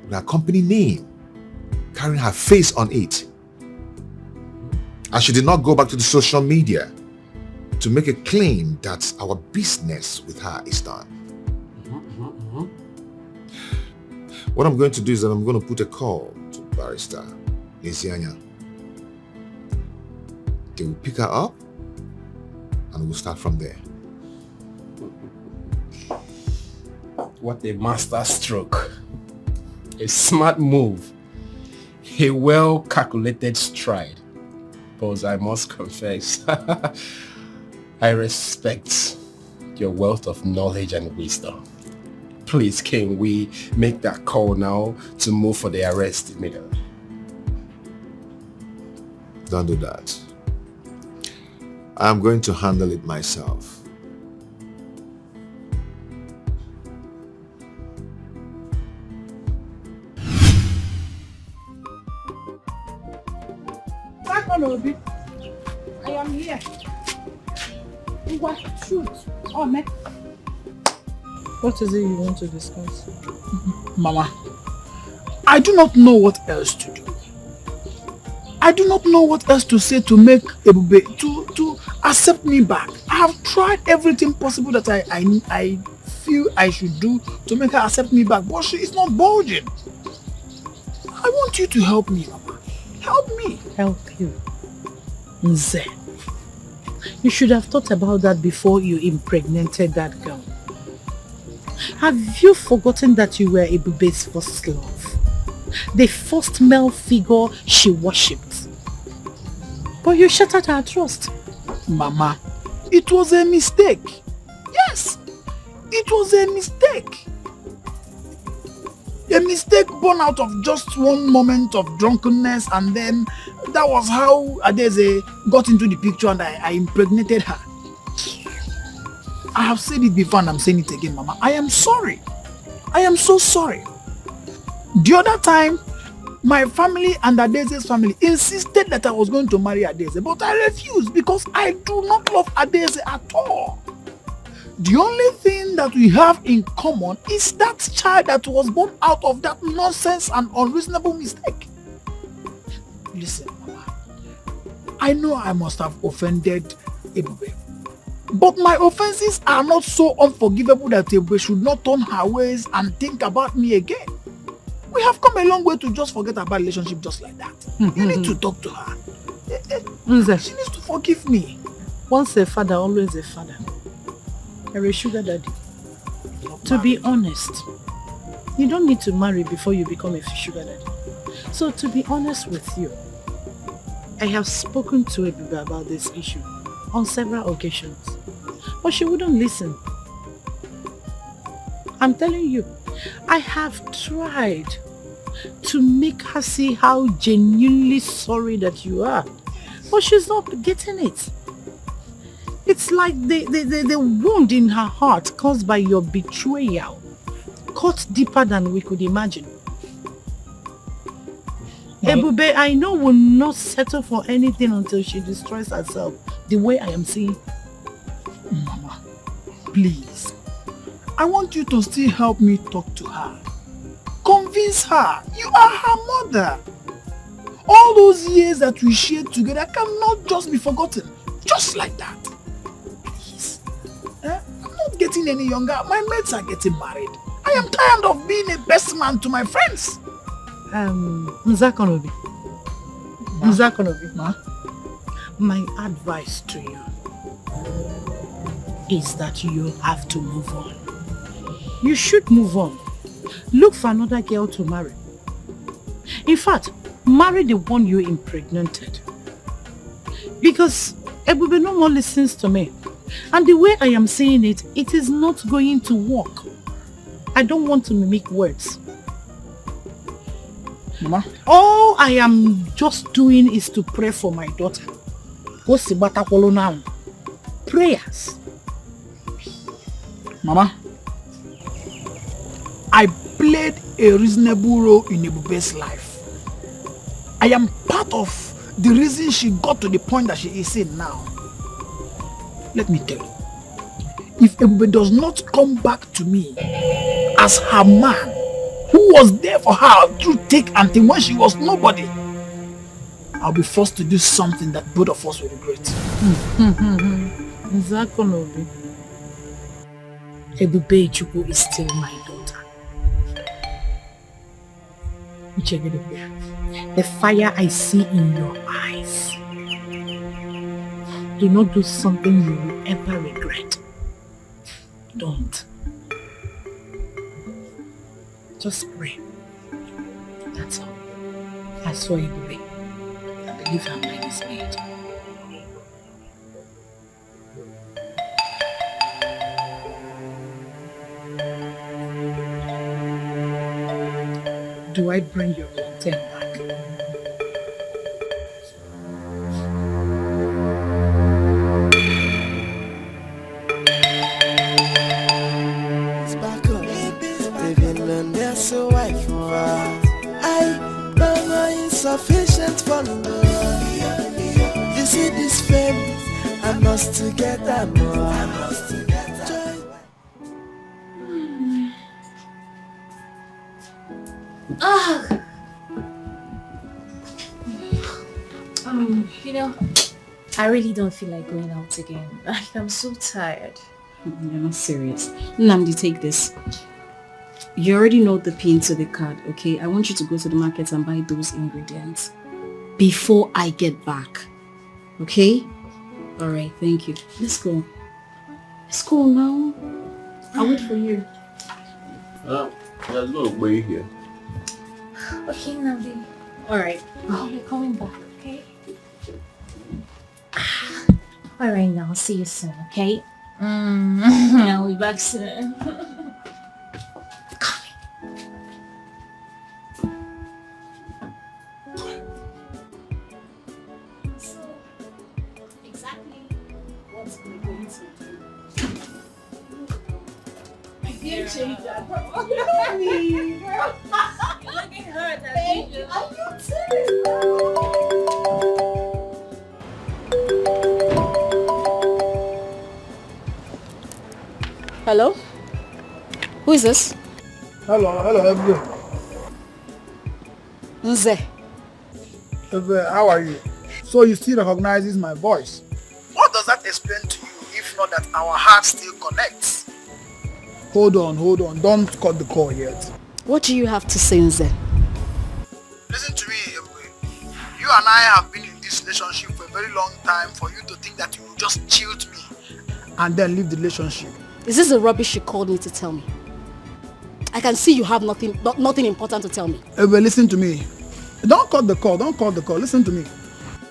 with her company name carrying her face on it. And she did not go back to the social media to make a claim that our business with her is done. What I'm going to do is that I'm going to put a call to Barrister Nisianya. They will pick her up and we'll start from there. What a master stroke. A smart move. A well-calculated stride. But I must confess, I respect your wealth of knowledge and wisdom. Please, can we make that call now to move for the arrest immediately? Don't do that. I'm going to handle it myself. I am here. What? Shoot. Oh, man. What is it you want to discuss? Mama, I do not know what else to do. I do not know what else to say to make Ebube to accept me back. I have tried everything possible that I feel I should do to make her accept me back, but she is not budging. I want you to help me, Mama. Help me. Help you? Nze, you should have thought about that before you impregnated that girl. Have you forgotten that you were Ebube's first love? The first male figure she worshipped. But you shattered her trust. Mama, it was a mistake. Yes, it was a mistake. A mistake born out of just one moment of drunkenness, and then that was how Adeze got into the picture and I impregnated her. I have said it before and I'm saying it again, Mama. I am sorry. I am so sorry. The other time, my family and Adeze's family insisted that I was going to marry Adeze, but I refused because I do not love Adeze at all. The only thing that we have in common is that child that was born out of that nonsense and unreasonable mistake. Listen, Mama, I know I must have offended Ebube, but my offenses are not so unforgivable that Ebube should not turn her ways and think about me again. We have come a long way to just forget about relationship just like that. You need to talk to her. She needs to forgive me. Once a father, always a father. You're a sugar daddy. To be honest, you don't need to marry before you become a sugar daddy. So to be honest with you, I have spoken to Ebube about this issue on several occasions, but she wouldn't listen. I'm telling you, I have tried to make her see how genuinely sorry that you are, but she's not getting it. It's like the wound in her heart caused by your betrayal cut deeper than we could imagine. Ebube, I know, will not settle for anything until she destroys herself the way I am seeing. Mama, please. I want you to still help me talk to her. Convince her. You are her mother. All those years that we shared together cannot just be forgotten. Just like that. Please. I'm not getting any younger. My mates are getting married. I am tired of being a best man to my friends. Nzakonobi. Ma? My advice to you is that you have to move on. You should move on. Look for another girl to marry. In fact, marry the one you impregnated. Because Ebube no more listens to me. And the way I am saying it, it is not going to work. I don't want to mimic words. Mama? All I am just doing is to pray for my daughter. Go see Batakwolo now. prayers. Mama, I played a reasonable role in Ebube's life. I am part of the reason she got to the point that she is in now. Let me tell you, if Ebube does not come back to me as her man, who was there for her through thick and thin when she was nobody, I'll be forced to do something that both of us will regret. Exactly. Ebube Chukwu is still my daughter. The fire I see in your eyes. Do not do something you will ever regret. Don't. Just pray. That's all. I saw Ebube. I believe her mind is made. Do I bring your lantern back? It's back on. Living on there so I can I know my insufficient for love. You see this fame, I must to get that more. I must to get that more. You know, I really don't feel like going out again. I'm so tired. You're not serious. Nnamdi, take this. You already know the pin to the card, okay? I want you to go to the market and buy those ingredients before I get back. Okay? Alright, thank you. Let's go. Let's go now. I'll wait for you. There's no way here. Okay, Nabi. Alright. I'll be coming back, okay? Alright, now. See you soon, okay? I'll be back soon. Change that. You're looking hurt. Thank you. Are you serious? Hello? Who is this? Hello, everyone. Nze. How are you? So you still recognizes my voice? What does that explain to you, if not that our hearts still connects? Hold on. Don't cut the call yet. What do you have to say, Nze? Listen to me, Ebue. You and I have been in this relationship for a very long time for you to think that you will just cheat me and then leave the relationship. Is this the rubbish you called me to tell me? I can see you have nothing important to tell me. Ebue, listen to me. Don't cut the call. Listen to me.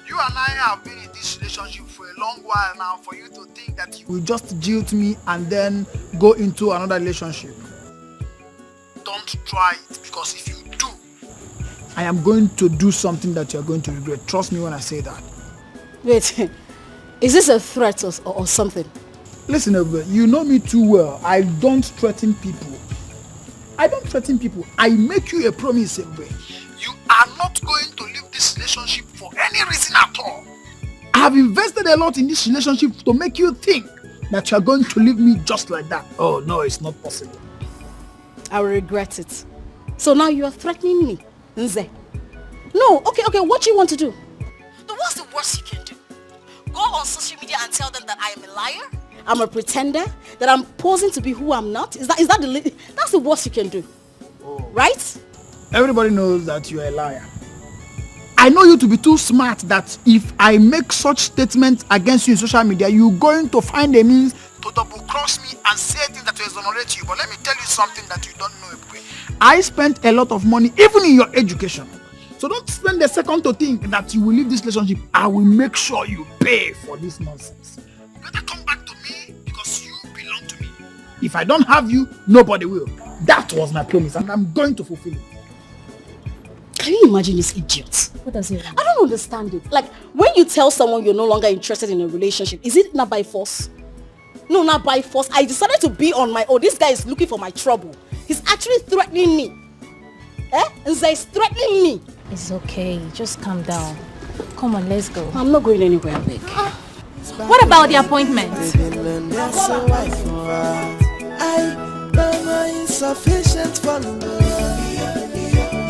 You and I have been in this relationship for a long while now for you to think that you will just jilt me and then go into another relationship. Don't try it, because if you do, I am going to do something that you are going to regret. Trust me when I say that. Wait, is this a threat or something? Listen, Ebue, you know me too well. I don't threaten people. I make you a promise, Ebue. You are not going to leave this relationship for any reason at all. I have invested a lot in this relationship to make you think that you are going to leave me just like that. Oh no, it's not possible. I will regret it. So now you are threatening me, Nze. No, okay, what do you want to do? What's the worst you can do? Go on social media and tell them that I am a liar? I'm a pretender? That I'm posing to be who I'm not? That's the worst you can do. Oh. Right? Everybody knows that you are a liar. I know you to be too smart that if I make such statements against you in social media, you're going to find a means to double cross me and say things that will exonerate you. But let me tell you something that you don't know. I spent a lot of money even in your education. So don't spend a second to think that you will leave this relationship. I will make sure you pay for this nonsense. You better come back to me because you belong to me. If I don't have you, nobody will. That was my promise and I'm going to fulfill it. Can you imagine this idiot? What does he want? I don't understand it. Like, when you tell someone you're no longer interested in a relationship, is it not by force? No, not by force. I decided to be on my own. This guy is looking for my trouble. He's actually threatening me. He's threatening me. It's okay. Just calm down. Come on, let's go. I'm not going anywhere, Vic. What about the appointment? Insufficient for love.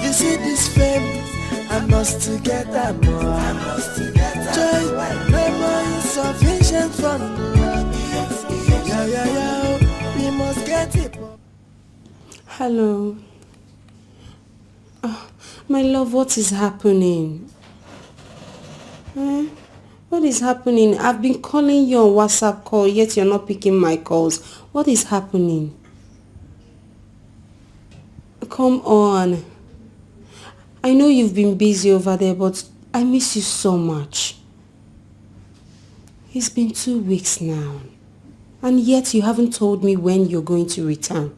You see this fame, I must get that more. Joy, no more insufficient for love. Yeah, we must get it. Hello. My love, what is happening? What is happening? I've been calling you on WhatsApp call, yet you're not picking my calls. What is happening? Come on. I know you've been busy over there, but I miss you so much. It's been 2 weeks now, and yet you haven't told me when you're going to return.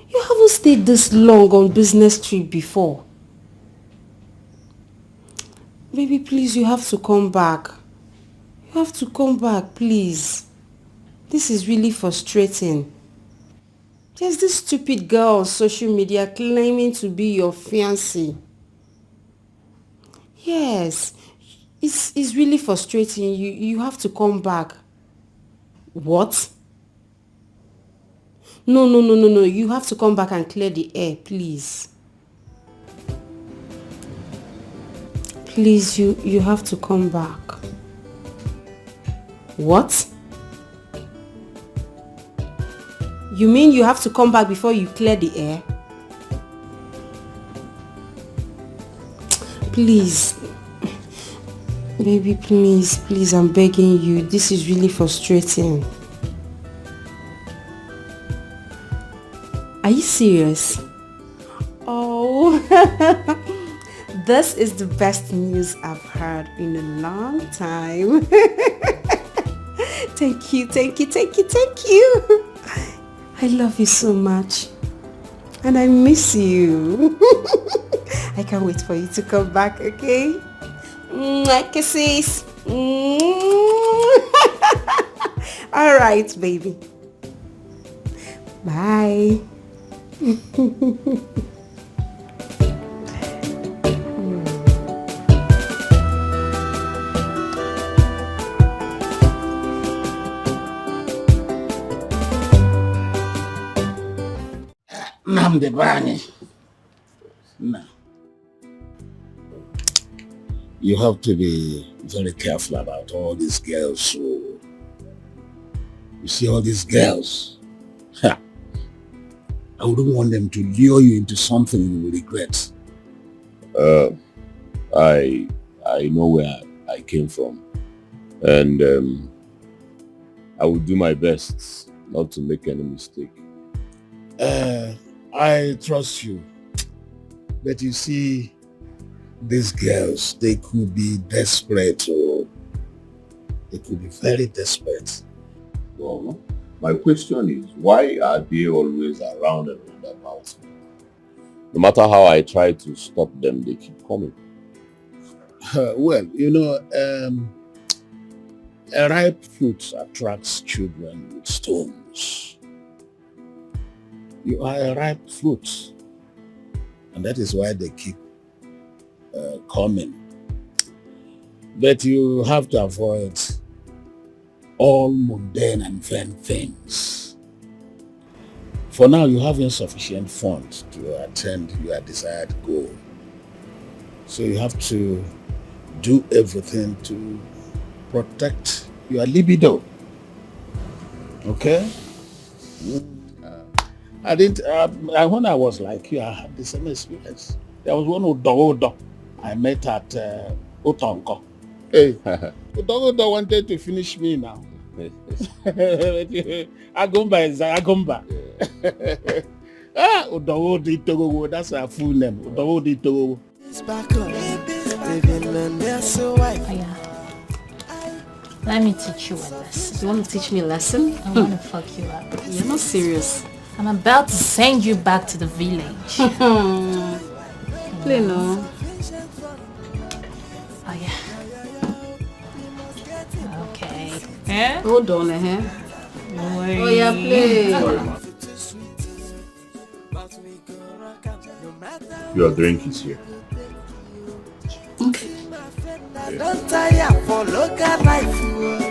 You haven't stayed this long on business trip before. Baby, please, you have to come back. You have to come back, please. This is really frustrating. There's this stupid girl on social media claiming to be your fiancé. Yes, it's really frustrating. You have to come back. What? No. You have to come back and clear the air, please. Please, you have to come back. What? You mean you have to come back before you clear the air? Please. Baby, please, I'm begging you. This is really frustrating. Are you serious? Oh, this is the best news I've heard in a long time. Thank you. I love you so much. And I miss you. I can't wait for you to come back, okay? Kisses. All right, baby. Bye. Now, you have to be very careful about all these girls. So, you see all these girls? I wouldn't want them to lure you into something you will regret. I know where I came from, and I will do my best not to make any mistake. I trust you. But you see, these girls, they could be desperate, or they could be very desperate. Well, my question is, why are they always around and about me? No matter how I try to stop them, they keep coming. Well, you know, a ripe fruit attracts children with stones. You are a ripe fruit, and that is why they keep coming. But you have to avoid all mundane and vain things. For now, you have insufficient funds to attend your desired goal. So you have to do everything to protect your libido. Okay? When I was like you, I had the same experience. There was one Odo I met at Otonko. Hey, Odo wanted to finish me now. Agumba is Agumba. Odo Itogo, that's our full name. Odo Itogo. Let me teach you a lesson. You want to teach me a lesson? I want to fuck you up. You're not serious. I'm about to send you back to the village. Play now. Oh yeah. Okay. Eh? Hold on, Oh yeah, play. Your drink is here. Okay. Don't tire for local life.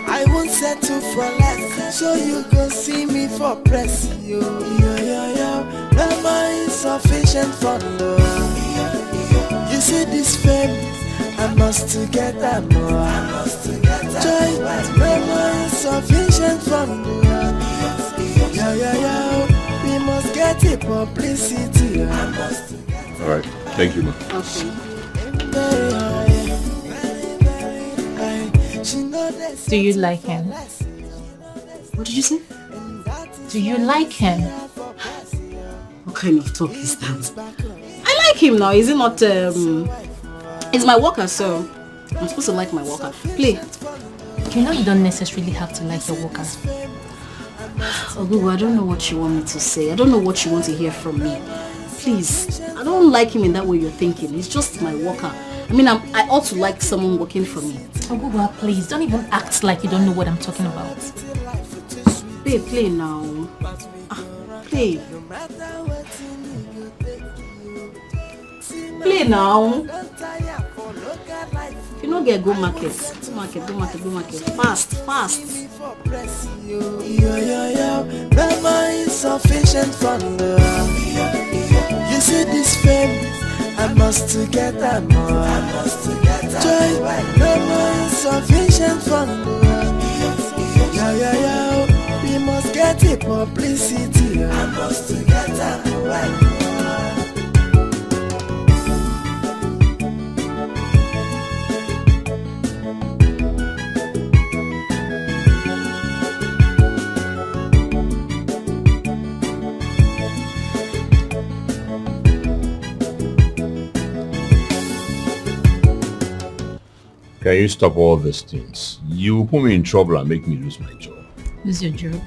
I won't settle for less. So you go see me for press. Yo. Never insufficient for love. You see this fame, I must to get that more. Joy, never insufficient for love. We must get it publicity. All right. Thank you, man. Okay. Do you like him? What did you say? Do you like him? What kind of talk is that? I like him now. Is he not? He's my worker, so I'm supposed to like my worker. Play. You know you don't necessarily have to like your worker. Ogugu, I don't know what you want me to say. I don't know what you want to hear from me. Please, I don't like him in that way you're thinking. He's just my worker. I mean, I ought to like someone working for me. Ogugu, please, don't even act like you don't know what I'm talking about. Babe, play now. Play. Play now. If you don't get go market. Go market. Fast. Never insufficient for love. You see this fame, I must to get that more. Joy, never insufficient for love. We must get it publicity. I must to get that more. Can you stop all these things? You will put me in trouble and make me lose my job. Lose your job?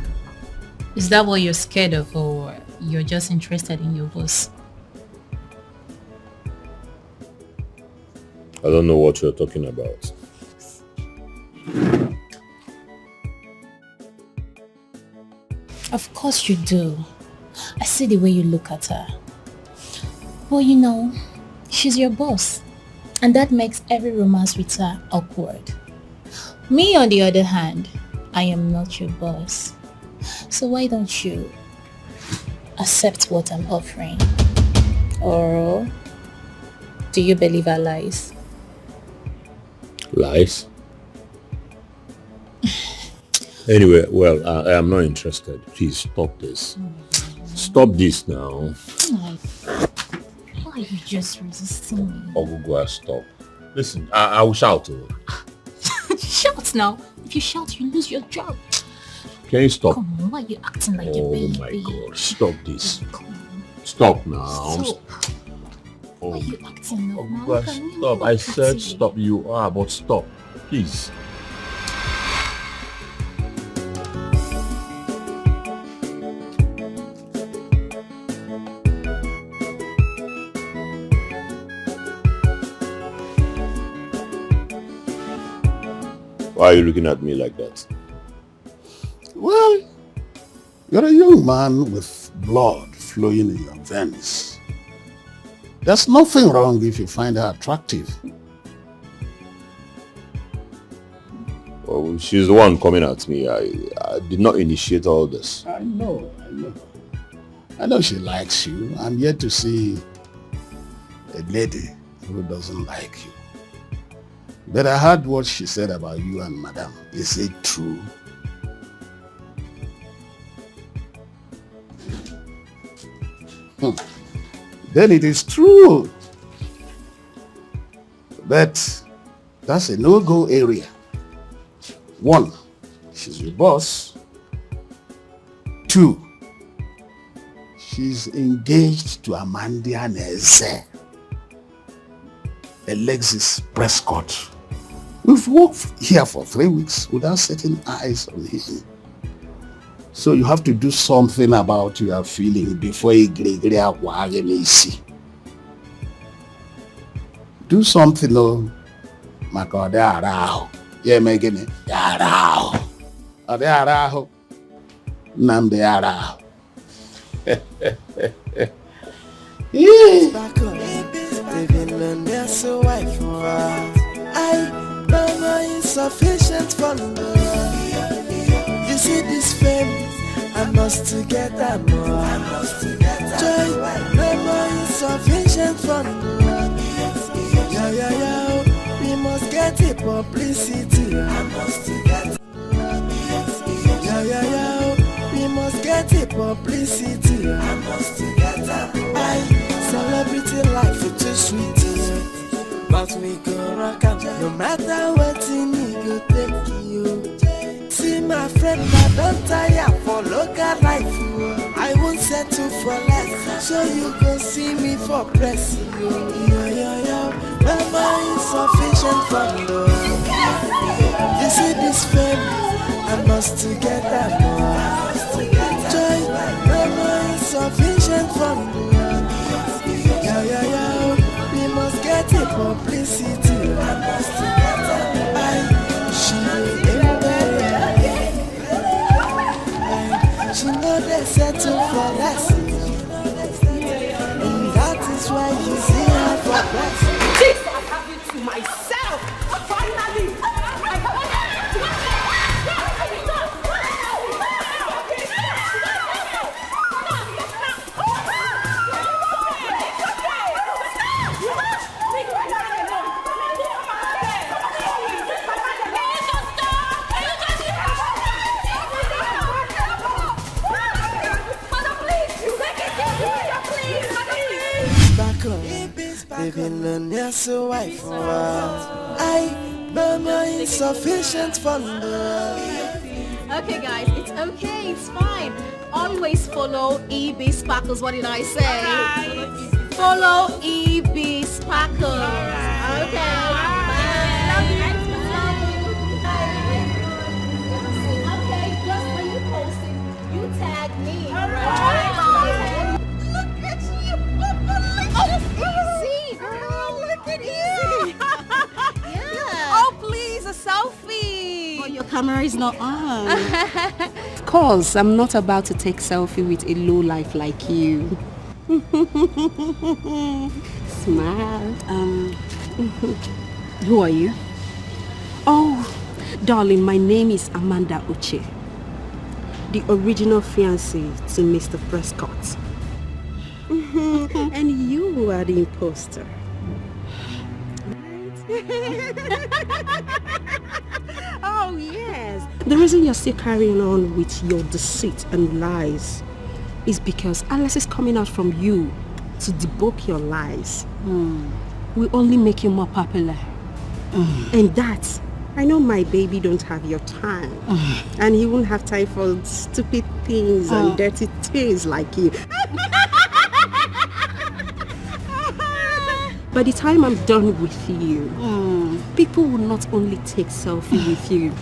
Is that what you're scared of, or you're just interested in your boss? I don't know what you're talking about. Of course you do. I see the way you look at her. Well, you know, she's your boss. And that makes every romance with her awkward. Me, on the other hand, I am not your boss. So why don't you accept what I'm offering? Or do you believe her lies? Lies? Anyway, well, I am not interested. Please stop this. Stop this now. Why are you just resisting me? Ogugu, stop. Listen, I will shout. Shout now. If you shout, you lose your job. Can you stop? Come on, why are you acting like a baby? Oh my God, stop this. Stop now. Stop. Why are you acting now? Ogugu, stop. I said stop. You are, but stop. Please. Why are you looking at me like that? Well, you're a young man with blood flowing in your veins. There's nothing wrong if you find her attractive. Well, she's the one coming at me. I did not initiate all this. I know. I know she likes you. I'm yet to see a lady who doesn't like you. But I heard what she said about you and Madame. Is it true? Then it is true. But that's a no-go area. 1, she's your boss. 2, she's engaged to Amandia Neze, Alexis Prescott. We've worked here for 3 weeks without setting eyes on him. So you have to do something about your feeling before you agree. Do something, no. Maka de araho. Yeah, making it. Araho. Ode araho. Namde araho. Back on, living on their so white for I know my insufficient fun. You see this fame, I must to get that more. I must to get that joy, no more insufficient fun. Yeah, we must get it publicity. I must to get yeah, we must get it publicity. I must to get that celebrity life is too sweet. But we go rock out, no matter what you need, go take you. See my friend, I don't tire for local life. I won't settle for less, so you go see me for press. Never insufficient for me. You see this fame, I must to get that more. Joy, never insufficient for me. Yeah, we must get it publicity. I must to get that. She know they settle for less. And that is why you see her for blessing. This I have it to myself. Finally. Living on your so wife for I know my insufficient fund. Okay guys, it's okay, it's fine. Always follow Ibe Sparkles. What did I say? Follow Ibe Sparkles. Okay. Okay, just when you post it, you tag me. Alright. Look at you. Oh, easy, girl. Look at you. Yeah. Oh, please, a selfie. Oh, your camera is not on. Of course, I'm not about to take selfie with a low life like you. Smile. Who are you? Oh, darling, my name is Amanda Uche, the original fiancée to Mr. Prescott. And you are the imposter. Oh, yes. The reason you're still carrying on with your deceit and lies is because Alex is coming out from you to debunk your lies. Will only make you more popular. And that, I know my baby don't have your time. And he won't have time for stupid things and dirty things like you. By the time I'm done with you, people will not only take selfie with you,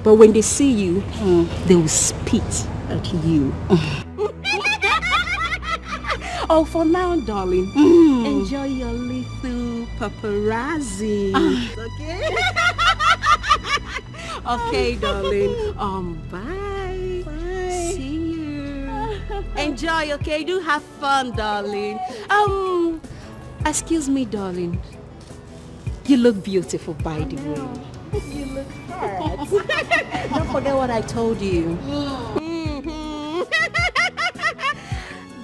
but when they see you, they will spit at you. Oh, for now, darling, enjoy your little paparazzi. Okay? Okay, darling. Bye. Bye. See you. Enjoy, okay? Do have fun, darling. Excuse me, darling. You look beautiful, by the way. You look hot. Don't forget what I told you.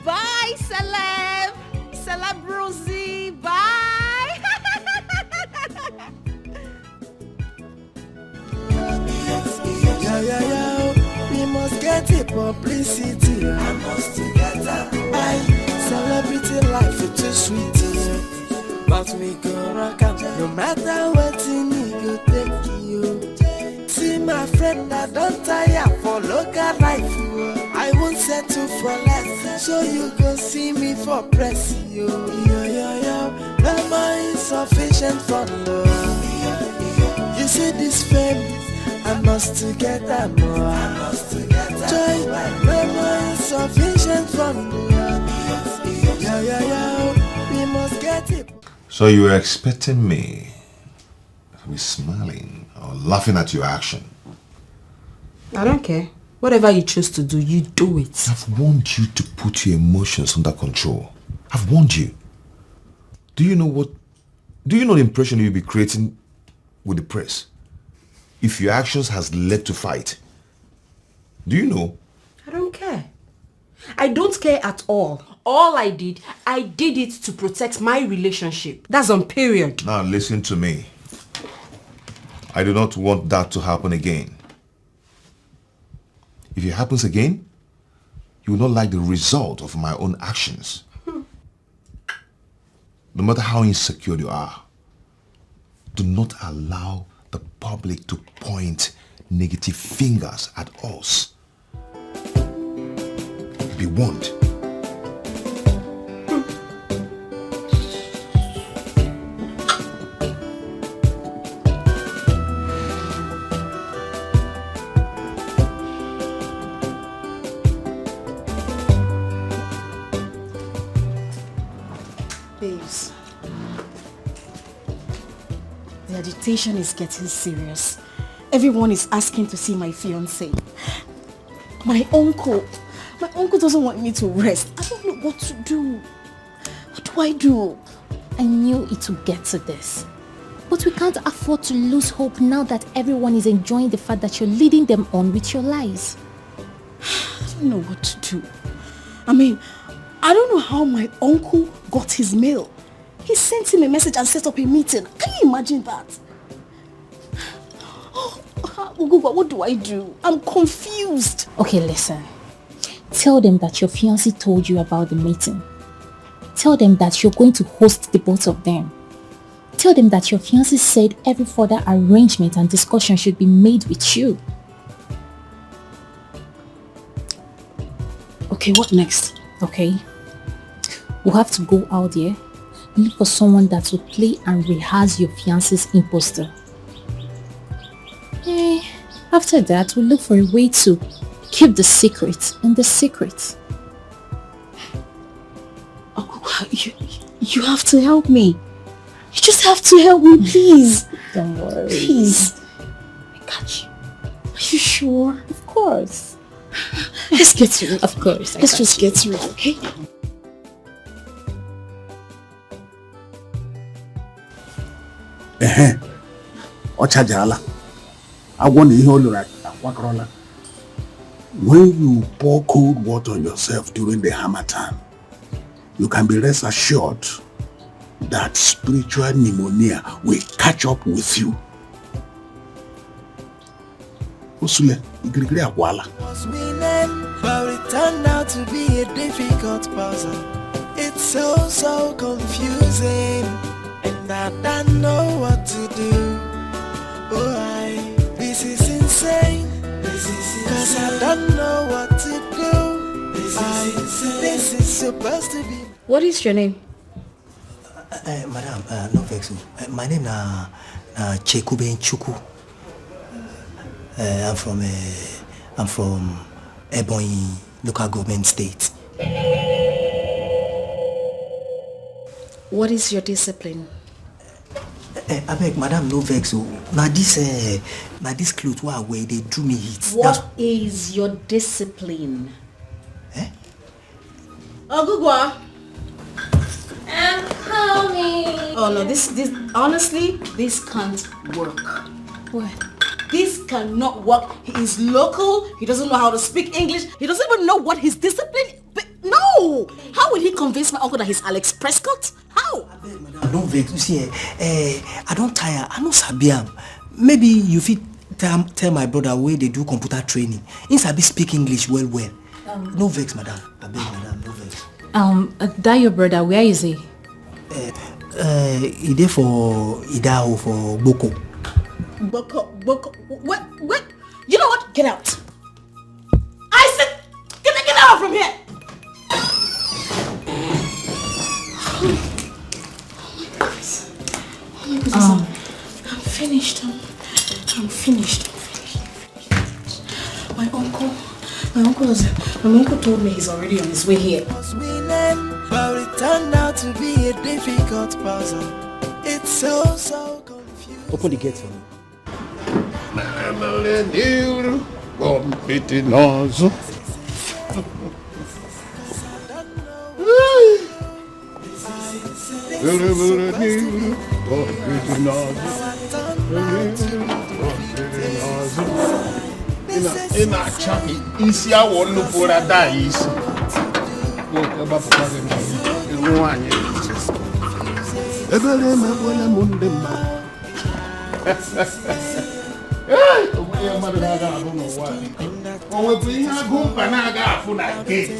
Bye, celeb. Celebrity. Bye. Yeah. We must get it publicity. I must get that. Celebrity life is too sweet. But we go rock out. No matter what you need, go take you. See my friend, I don't tire for local life. I won't settle for less, so you go see me for press. Yo. Never insufficient for love. You see this fame, I must to get that more. I must to get that joy. Never insufficient for love. Yeah. We must get it. So you were expecting me to be smiling or laughing at your action? I don't care. Whatever you choose to do, you do it. I've warned you to put your emotions under control. I've warned you. Do you know the impression you'll be creating with the press if your actions has led to fight? Do you know? I don't care. I don't care at all. All I did it to protect my relationship. That's on period. Now listen to me. I do not want that to happen again. If it happens again, you will not like the result of my own actions. No matter how insecure you are, do not allow the public to point negative fingers at us. Be warned. Babes, the agitation is getting serious. Everyone is asking to see my fiancé. My uncle doesn't want me to rest. I don't know what to do. What do I do? I knew it would get to this. But we can't afford to lose hope now that everyone is enjoying the fact that you're leading them on with your lies. I don't know what to do. I mean, I don't know how my uncle got his mail. He sent him a message and set up a meeting. Can you imagine that? Oh, what do I do? I'm confused. Okay, listen. Tell them that your fiancé told you about the meeting. Tell them that you're going to host the both of them. Tell them that your fiancé said every further arrangement and discussion should be made with you. Okay, what next? Okay. We'll have to go out there, look for someone that will play and rehearse your fiancé's imposter. After that, we'll look for a way to keep the secret in the secret. Oh, you have to help me. You just have to help me, please. Don't worry. Please. I got you. Are you sure? Of course. Let's get to it. Of course. Let's just get to it, okay? Ochajala. I want to hear like Wakrola. When you pour cold water on yourself during the harmattan, you can be rest assured that spiritual pneumonia will catch up with you. Usule, igirigiri akwala. Was winning, but it turned out to be a difficult puzzle. It's so confusing, and I don't know what to do. This is insane. Cause I don't know what to do. This is supposed to be. What is your name? Madam, no vex. My name na Chekube Chuku. I'm from Ebonyi local government state. What is your discipline? I beg, madam, no vex. Now this clothes where they do me hit. What is your discipline? Ogugwa. I'm coming. Oh no, this honestly, this can't work. What? This cannot work. He is local. He doesn't know how to speak English. He doesn't even know what his discipline. But no! How will he convince my uncle that he's Alex Prescott? How? No vex. You see, I don't tire. I know Sabiam. Maybe you fit tell my brother where they do computer training. He sabi speak English well. No vex, madam. I beg, madam, no vex. That your brother, where is he? He there for Idaho for Boko. Boko. What? You know what? Get out. I said, get out from here. Oh my goodness. I'm finished. I'm finished. My uncle told me he's already on his way here. Was winning, but it turned out to be a difficult puzzle. It's so confusing. Open the gate for me. Ina isi awọ nnukwu ada isi. Ebere mebole munde mma. Omuye mmadụ na-aga ahụ n'ụwa. O nwebụ ihe agụ mba na-aga afụ na gate.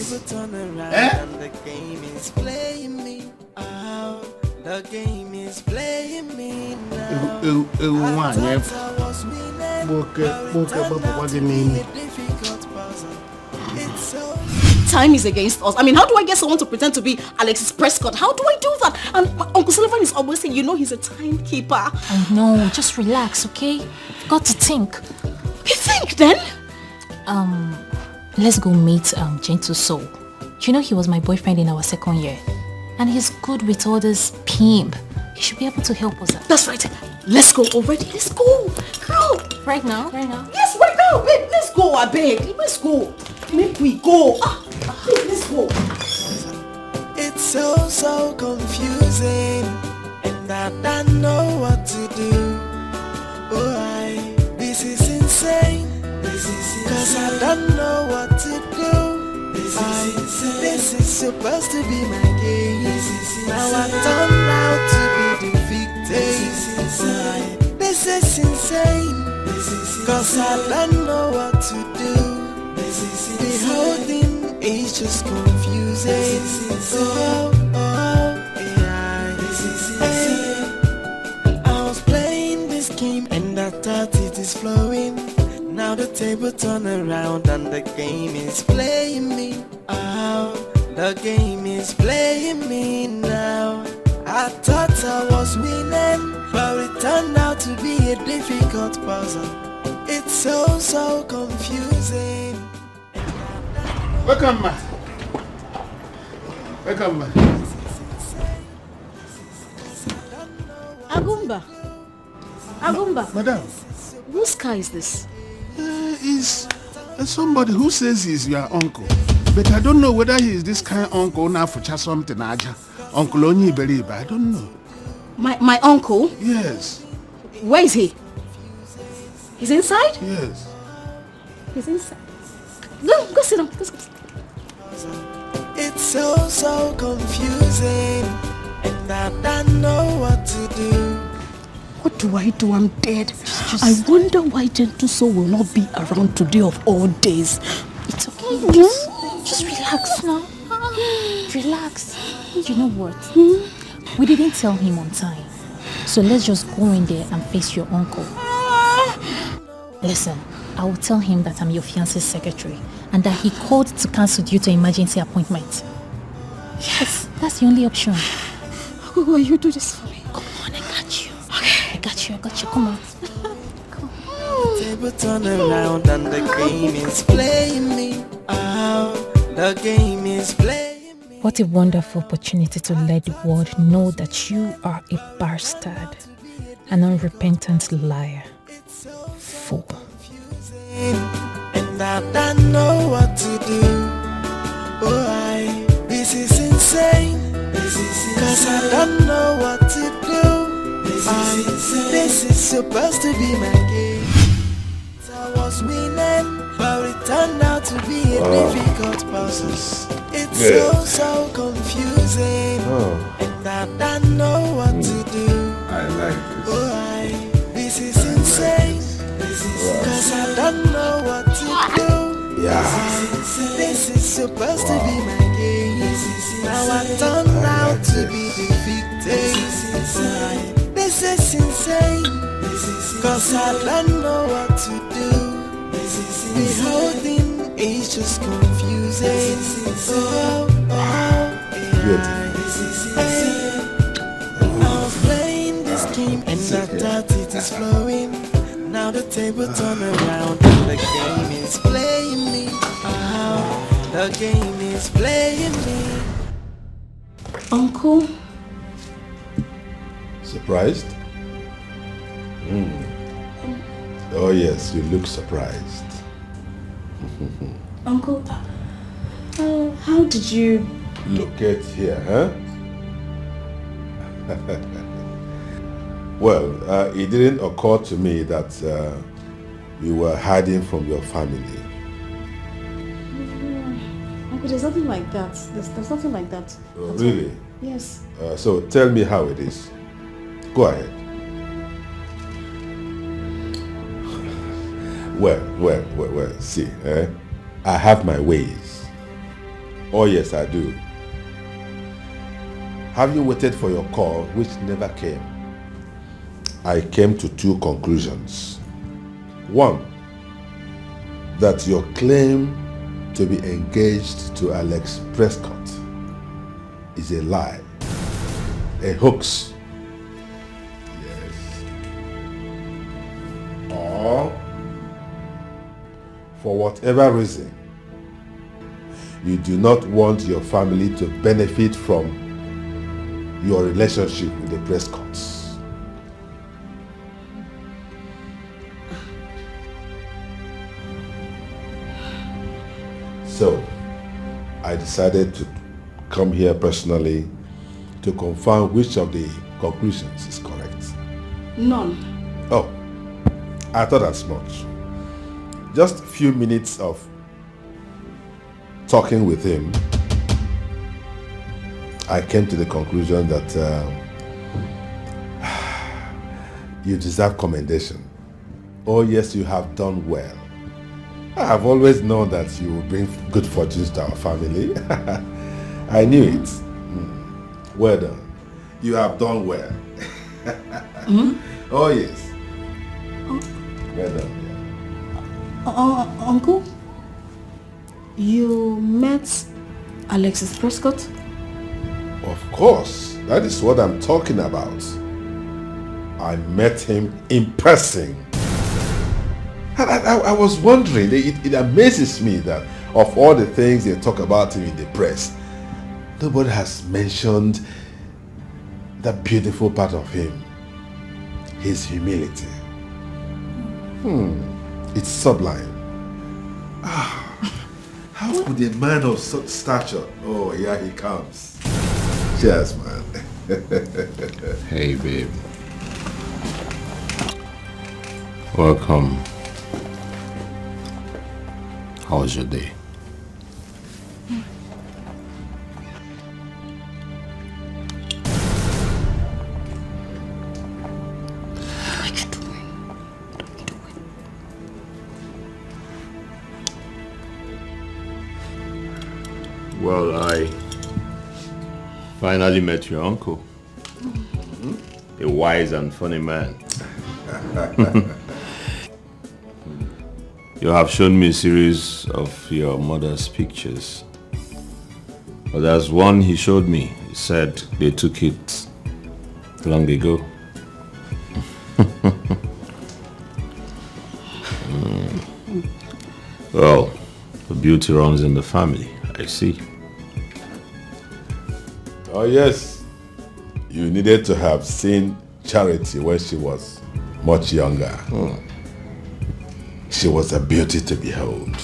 The game is playing me now. Ewu nwaanyị efu. Nwoke gbapụkwa gị n'imi. Time is against us. I mean, how do I get someone to pretend to be Alexis Prescott? How do I do that? And Uncle Sullivan is always saying, you know, he's a timekeeper. I know. Just relax, okay? You've got to think. You think then? Let's go meet Gentle Soul. You know, he was my boyfriend in our second year. And he's good with all this pimp. He should be able to help us out. That's right. Let's go already. Let's go. Girl. Right now? Right now? Yes, right now. Babe, let's go, I beg. Let's go. Make we go. Babe, let's go. It's so confusing. And I don't know what to do. This is insane. Cause I don't know what to do. This is supposed to be my game. Now I turn out to be the victim. This is insane. Cause I don't know what to do. The whole thing is just confusing. I was playing this game and I thought it is flowing. Now the table turn around and the game is playing me. The game is playing me now. I thought I was winning, but it turned out to be a difficult puzzle. It's so confusing. Welcome, man. Welcome, man. Agumba. Madam. Whose car is this? Is somebody who says he's your uncle. But I don't know whether he is this kind of uncle now for just something. Uncle Onyi Iberibe, I don't know. My uncle? Yes. Where is he? He's inside? Yes. He's inside. No, go sit down. Go sit down. It's so confusing. And I don't know what to do. What do I do? I'm dead. I wonder why Gentle Soul will not be around today of all days. It's okay. Just relax now. Relax. You know what? We didn't tell him on time. So let's just go in there and face your uncle. Listen, I will tell him that I'm your fiance's secretary and that he called to cancel due to emergency appointment. Yes, that's the only option. Will you do this for me? Come on, I got you. Okay. I got you. Come on. Table turn around and the game is playing me. The game is playing me. What a wonderful opportunity to let the world know that you are a bastard, an unrepentant liar, fool. And I don't know what to do. This is insane. Cause I don't know what to do. This is supposed to be my game. I was winning, but it turned out to be a difficult puzzle. It's so confusing. And I don't know what to do. I like This is insane. Cause I don't know what to do. This is supposed to be my game. Now I turned out to be the victim. This is insane. Cause I don't know what to do. The whole thing is just confusing. I was playing this game and I thought it is flowing. Now the table turn around and the game is playing me. The game is playing me. Uncle? Surprised? Oh yes, you look surprised. Uncle, how did you... Look at here, huh? Well, it didn't occur to me that you were hiding from your family. Uncle, there's nothing like that. There's nothing like that. Oh, really? Yes. So tell me how it is. Go ahead. Well, see, I have my ways. Oh yes, I do. Having waited for your call, which never came, I came to two conclusions. One, that your claim to be engaged to Alex Prescott is a lie, a hoax. Yes. Or, for whatever reason, you do not want your family to benefit from your relationship with the Prescotts. So, I decided to come here personally to confirm which of the conclusions is correct. None. Oh, I thought as much. Just a few minutes of talking with him, I came to the conclusion that you deserve commendation. Oh yes, you have done well. I have always known that you will bring good fortunes to our family. I knew it. Well done. You have done well. Oh yes. Well done. Uncle, you met Alexis Prescott? Of course, that is what I'm talking about. I met him in person. I was wondering, it amazes me that of all the things they talk about him in the press, nobody has mentioned that beautiful part of him, his humility. It's sublime. How could a man of such stature? Oh, here he comes. Cheers, man. Hey, babe. Welcome. How was your day? Well, I finally met your uncle. A wise and funny man. You have shown me a series of your mother's pictures. But there's one he showed me. He said they took it long ago. Well, the beauty runs in the family, I see. Oh yes, you needed to have seen Charity when she was much younger. She was a beauty to behold,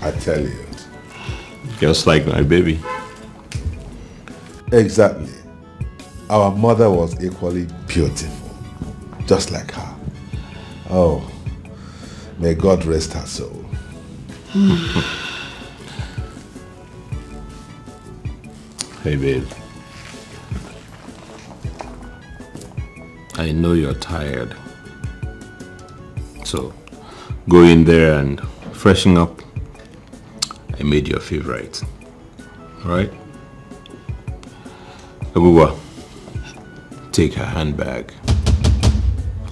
I tell you. Just like my baby. Exactly. Our mother was equally beautiful, just like her. Oh, may God rest her soul. Hey babe, I know you're tired, so go in there and freshen up. I made your favorite. Alright? Abuwa, take her handbag.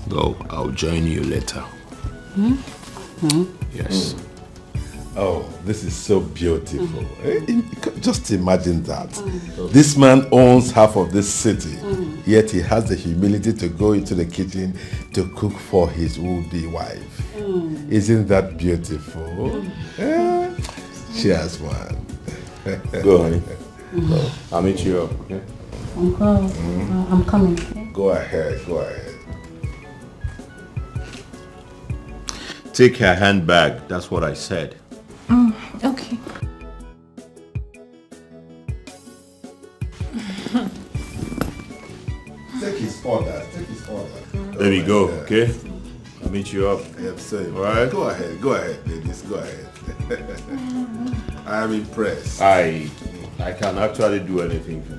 Though I'll join you later. Yes. Oh, this is so beautiful. Just imagine that. This man owns half of this city, yet he has the humility to go into the kitchen to cook for his would-be wife. Isn't that beautiful? Cheers, man. Go, honey. I'll meet you up, okay? Uncle, I'm coming. Okay? Go ahead, go ahead. Take her handbag. That's what I said. Okay. Take his order, take his order. There we go, okay? I'll meet you up. Yep, same. All right? Go ahead, ladies, go ahead. I am impressed. I can actually do anything for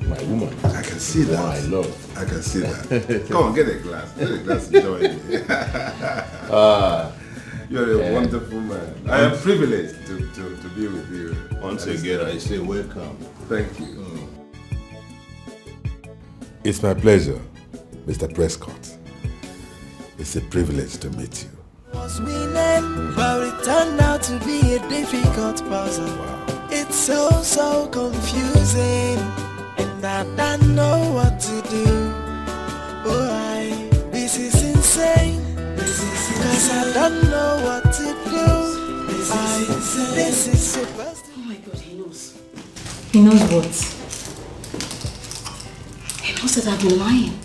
my woman. I can see that. I love. I can see that. Come on, get a glass. Get a glass and join me. You're a wonderful man. I am privileged to be with you. Once again, I say welcome. Thank you. It's my pleasure, Mr. Prescott. It's a privilege to meet you. Was winning, but it turned out to be a difficult puzzle. Wow. It's so confusing, and I don't know what to do. This is insane. Cause I don't know what to do. This is supposed to. Oh my God, he knows. He knows what? He knows that I've been lying.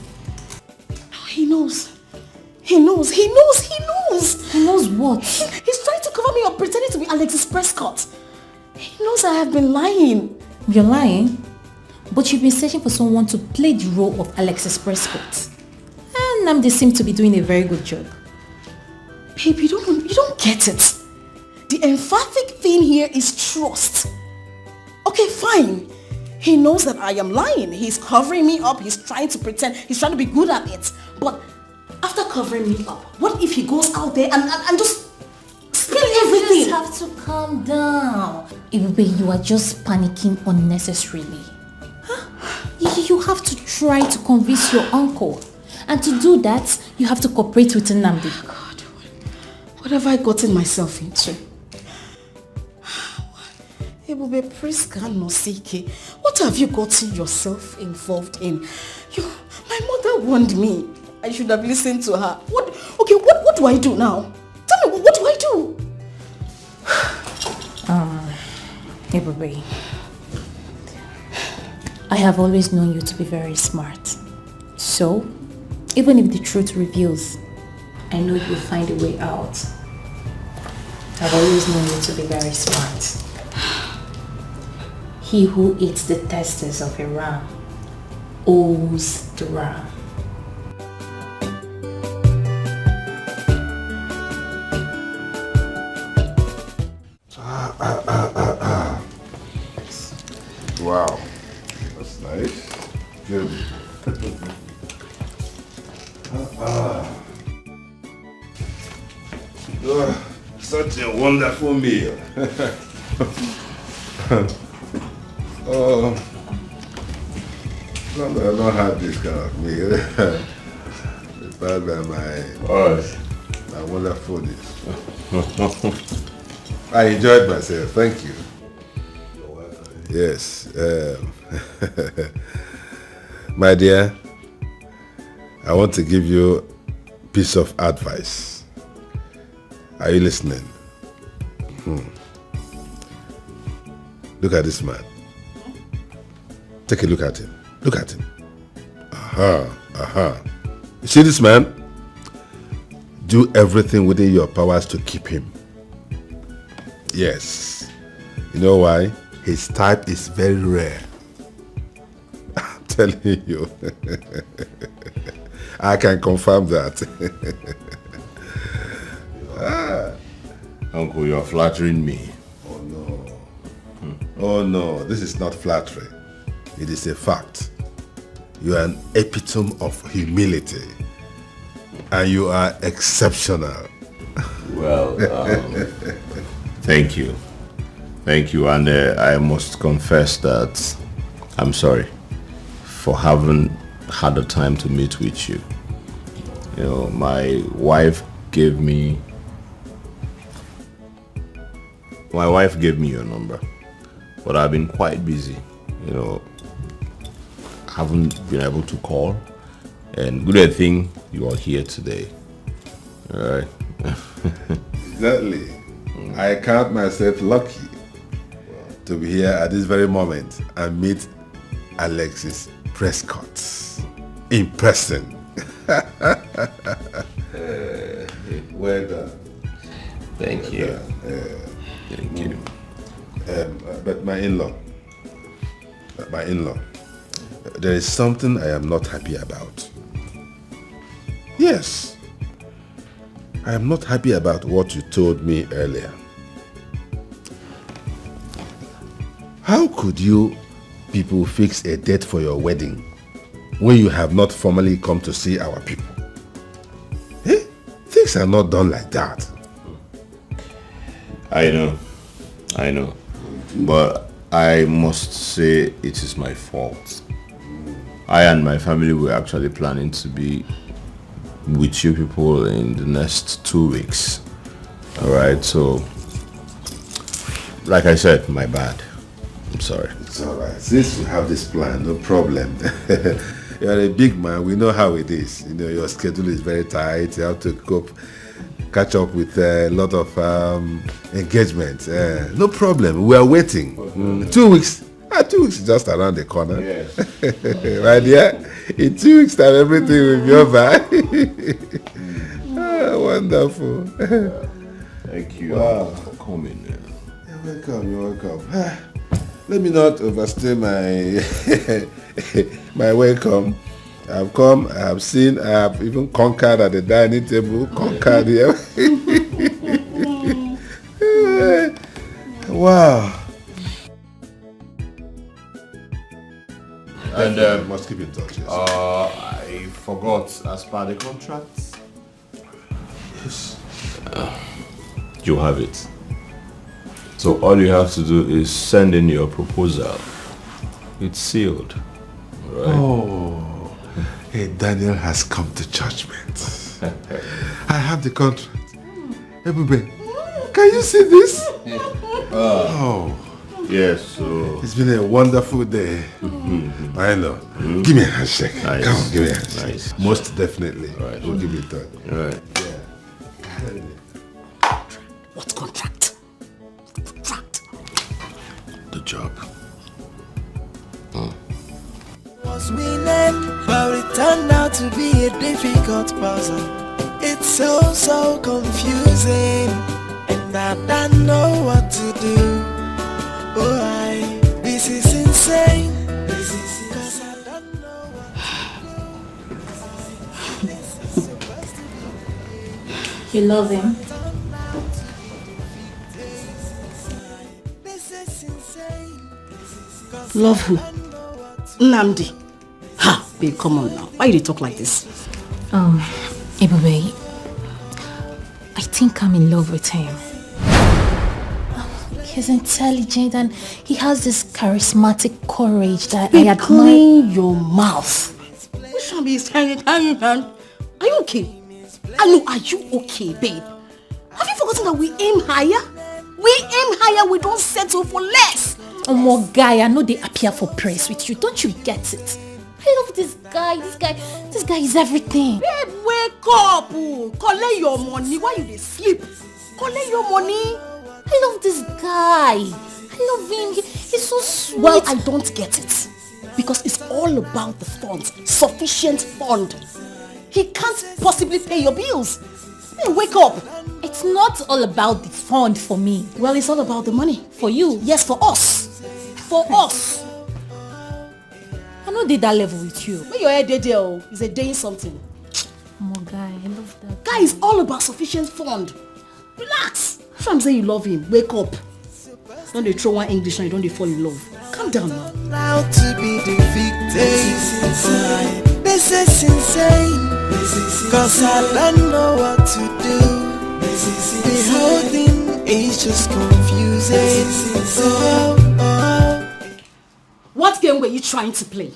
Oh, he knows. He knows. He knows. He knows. He knows what? He's trying to cover me up, pretending to be Alexis Prescott. He knows I have been lying. You're lying? But you've been searching for someone to play the role of Alexis Prescott. And Namdi seems to be doing a very good job. Babe, you don't get it. The emphatic thing here is trust. Okay, fine. He knows that I am lying. He's covering me up. He's trying to pretend. He's trying to be good at it. But after covering me up, what if he goes out there and just spill everything? You just have to calm down. Evie, you are just panicking unnecessarily. Huh? You have to try to convince your uncle. And to do that, you have to cooperate with Nnamdi. God, what have I gotten myself into? Ebube Prescott Nosike, what have you gotten yourself involved in? My mother warned me. I should have listened to her. What do I do now? Tell me, what do I do? Ebube, I have always known you to be very smart. So, even if the truth reveals, I know you'll find a way out. I've always known you to be very smart. He who eats the testes of a ram owes the ram. Wow, that's nice. Good. Such a wonderful meal. I don't have this kind of meal. It's bad by my wonderful dish. I enjoyed myself. Thank you. Yes. My dear, I want to give you a piece of advice. Are you listening? Look at this man. Take a look at him. Look at him. You see this man? Do everything within your powers to keep him. Yes. You know why? His type is very rare. I'm telling you. I can confirm that. Uncle, you're flattering me. Oh no. Oh no, this is not flattery. It is a fact. You are an epitome of humility. And you are exceptional. Well, thank you. Thank you, and I must confess that I'm sorry for having had the time to meet with you. You know, my wife gave me your number, but I've been quite busy. You know, haven't been able to call, and good thing you are here today. All right. Exactly. I count myself lucky to be here at this very moment and meet Alexis Prescott. in person. Well done. Thank you. Thank you. But my in-law, there is something I am not happy about. Yes, I am not happy about what you told me earlier. How could you people fix a date for your wedding when you have not formally come to see our people? Things are not done like that. I know. But I must say it is my fault. I and my family were actually planning to be with you people in the next 2 weeks. Alright, so like I said, my bad. I'm sorry. It's alright. Since you have this plan, no problem. You're a big man, we know how it is. You know, your schedule is very tight, you have to catch up with a lot of engagements. No problem, we are waiting. 2 weeks. 2 weeks is just around the corner. Yes. Right, yeah? In 2 weeks time, everything will be over. Wonderful. Thank you for coming. You're welcome. Let me not overstay my my welcome. I've come, I have seen, I have even conquered at the dining table, conquered here. Wow. And must keep in touch. Yes. I forgot, as per the contract. Yes. You have it. So all you have to do is send in your proposal. It's sealed. Right? Oh, hey, Daniel has come to judgment. I have the contract. Everybody, can you see this? Oh. Yes, so... It's been a wonderful day. I know. Give me a handshake. Nice. Come on, give me a handshake. Nice. Most definitely. Right. We'll give you a third. Right. Yeah. What contract? The job. Was winning, but it turned out to be a difficult puzzle. It's so confusing, and I don't know what to do. Oh, this is insane. This is cause I don't know what You love him? Love who? Nnamdi. Ha, babe, come on now. Why you talk like this? Ebube, I think I'm in love with him. He's intelligent and he has this charismatic courage that I admire. Clean your mouth. Which one is hanging? Are you okay? Are you okay, babe? Have you forgotten that we aim higher? We aim higher, we don't settle for less. Oh my guy, I know they appear for praise with you. Don't you get it? I love this guy. This guy is everything. Babe, wake up. Collect your money. Why you dey sleep? Collect your money. I love this guy. I love him. He's so sweet. Well, I don't get it. Because it's all about the funds. Sufficient fund. He can't possibly pay your bills. Hey, wake up. It's not all about the fund for me. Well, it's all about the money. For you? Yes, for us. For us. I know did that level with you. When your head there, is a day something. Oh my guy, I love that. Guy is all about sufficient fund. Relax. That's why I'm saying you love him. Wake up. Don't they throw one English and you don't they fall in love. Calm down now. Now to be defeated. This is insane. Cause I don't know what to do. The whole thing is just confusing. What game were you trying to play?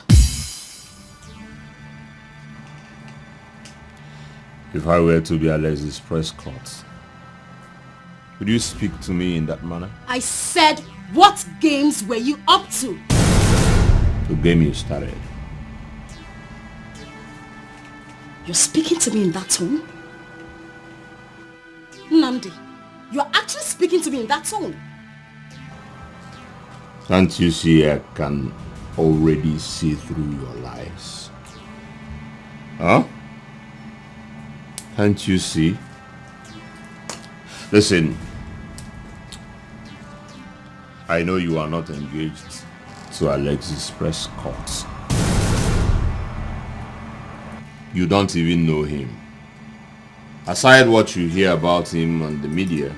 If I were to be Alexis Prescott, would you speak to me in that manner? I said, what games were you up to? The game you started. You're speaking to me in that tone? Nnamdi, you're actually speaking to me in that tone. Can't you see I can already see through your lies? Huh? Can't you see? Listen, I know you are not engaged to Alexis Prescott. You don't even know him. Aside what you hear about him on the media,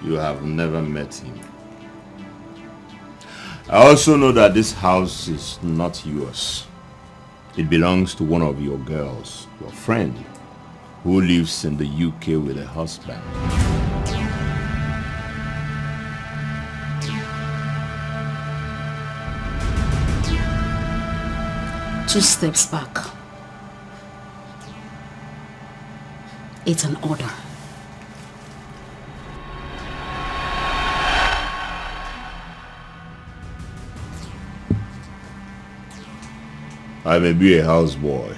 you have never met him. I also know that this house is not yours. It belongs to one of your girls, your friend, who lives in the UK with a husband. 2 steps back. It's an order. I may be a houseboy,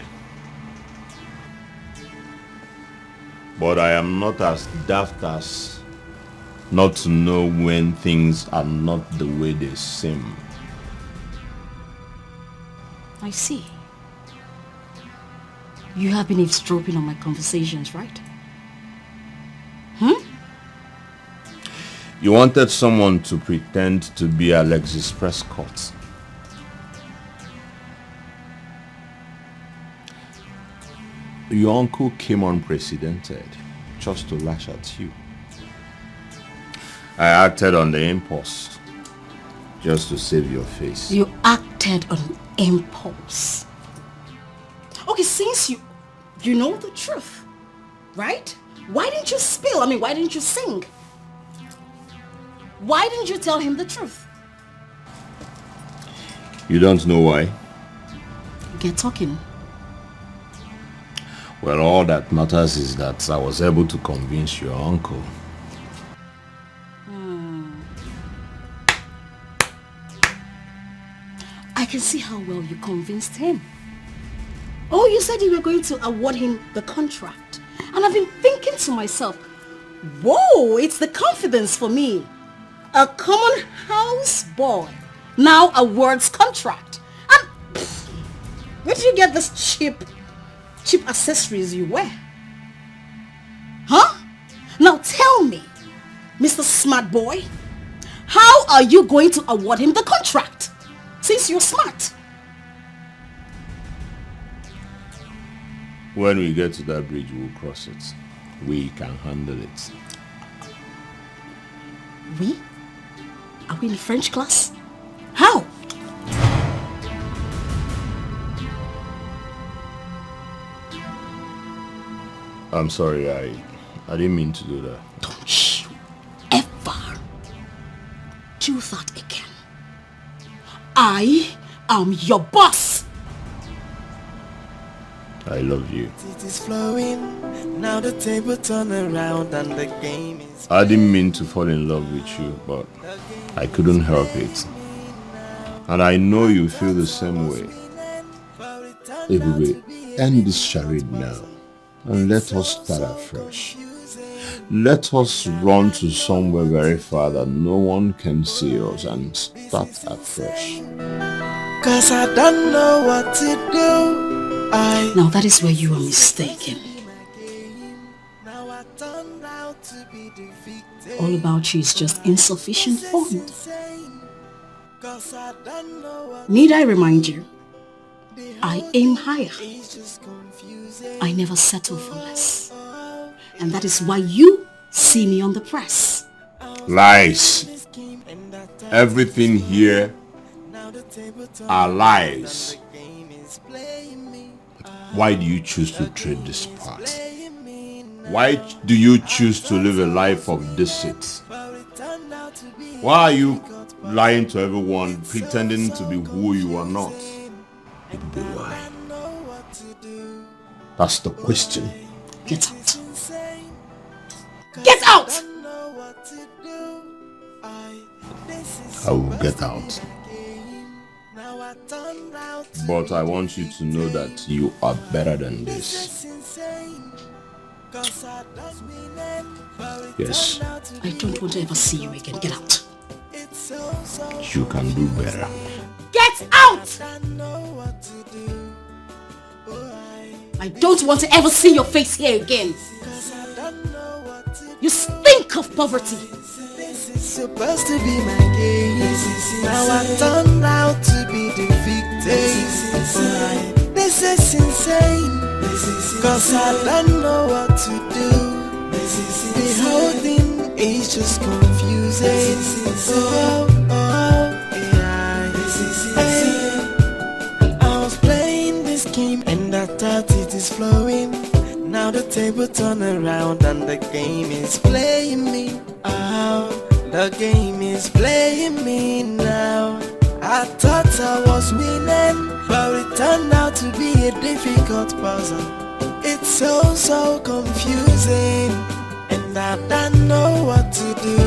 but I am not as daft as not to know when things are not the way they seem. I see. You have been eavesdropping on my conversations, right? You wanted someone to pretend to be Alexis Prescott. Your uncle came unprecedented just to lash at you. I acted on the impulse just to save your face. You acted on impulse. Okay, since you know the truth, right? Why didn't you spill? Why didn't you sing? Why didn't you tell him the truth? You don't know why? Get talking. Well, all that matters is that I was able to convince your uncle. I can see how well you convinced him. Oh, you said you were going to award him the contract. And I've been thinking to myself, whoa, it's the confidence for me. A common house boy now awards contract. And where did you get this cheap accessories you wear? Huh? Now tell me, Mr. Smart Boy, how are you going to award him the contract? Since you're smart. When we get to that bridge, we'll cross it. We can handle it. We? Are we in French class? How? I'm sorry, I didn't mean to do that. Don't you ever do that again. I am your boss. I love you. It is flowing, now the table turn around and the game is... I didn't mean to fall in love with you, but I couldn't help it. And I know you feel the same way. Evie, end this charade now and let us start afresh. Let us run to somewhere very far that no one can see us and start afresh. Cause I don't know what to do. Now that is where you are mistaken. All about you is just insufficient fund. Need I remind you? I aim higher. I never settle for less. And that is why you see me on the press. Lies. Everything here are lies. Why do you choose to trade this part? Why do you choose to live a life of deceit? Why are you lying to everyone, pretending to be who you are not? Why? That's the question. Get out. Get out! I will get out. But I want you to know that you are better than this. Yes. I don't want to ever see you again. Get out. You can do better. Get out! I don't want to ever see your face here again. You stink of poverty. This is supposed to be my game. Now I turned out to be the victim. This is insane. Cause I don't know what to do. The whole thing is just confusing. I was playing this game and I thought it is flowing. Now the table turn around and the game is playing me. The game is playing me now. I thought I was winning, but it turned out to be a difficult puzzle. It's so confusing, and I don't know what to do.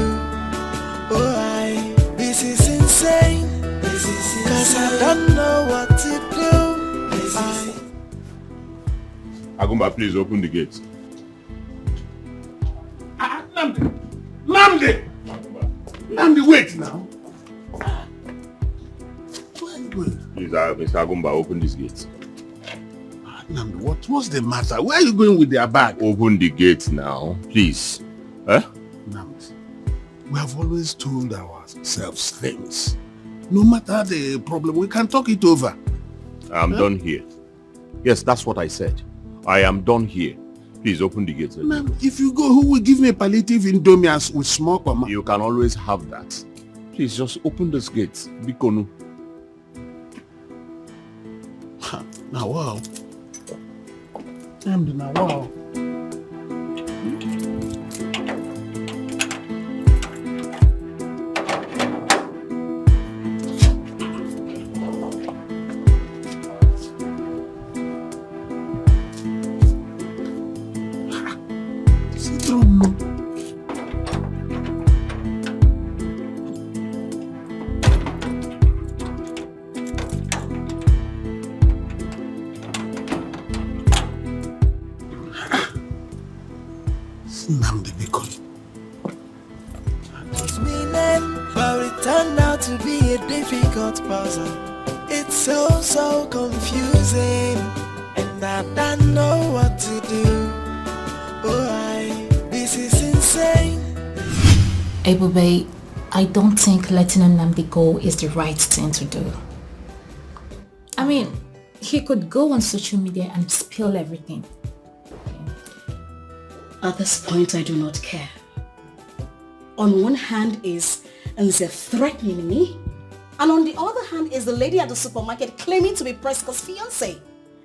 This is insane, cause I don't know what to do. Agumba, please open the gate. Namdi, wait now. Please, Mr. Agumba, open this gate. Namdi, what's the matter? Where are you going with their bag? Open the gate now, please. Namdi, we have always told ourselves things. No matter the problem, we can talk it over. I'm done here. Yes, that's what I said. I am done here. Please open the gate. If you go, who will give me a palliative indomie with small comma? You can always have that. Please just open this gate. Bikonu. Now wow. Now wow. But it turned out to be a difficult puzzle. It's so confusing, and I don't know what to do. This is insane. Ebube, I don't think letting Nnamdi go is the right thing to do. I mean, he could go on social media and spill everything. At this point, I do not care. On one hand is Nze threatening me, and on the other hand is the lady at the supermarket claiming to be Prescott's fiancé.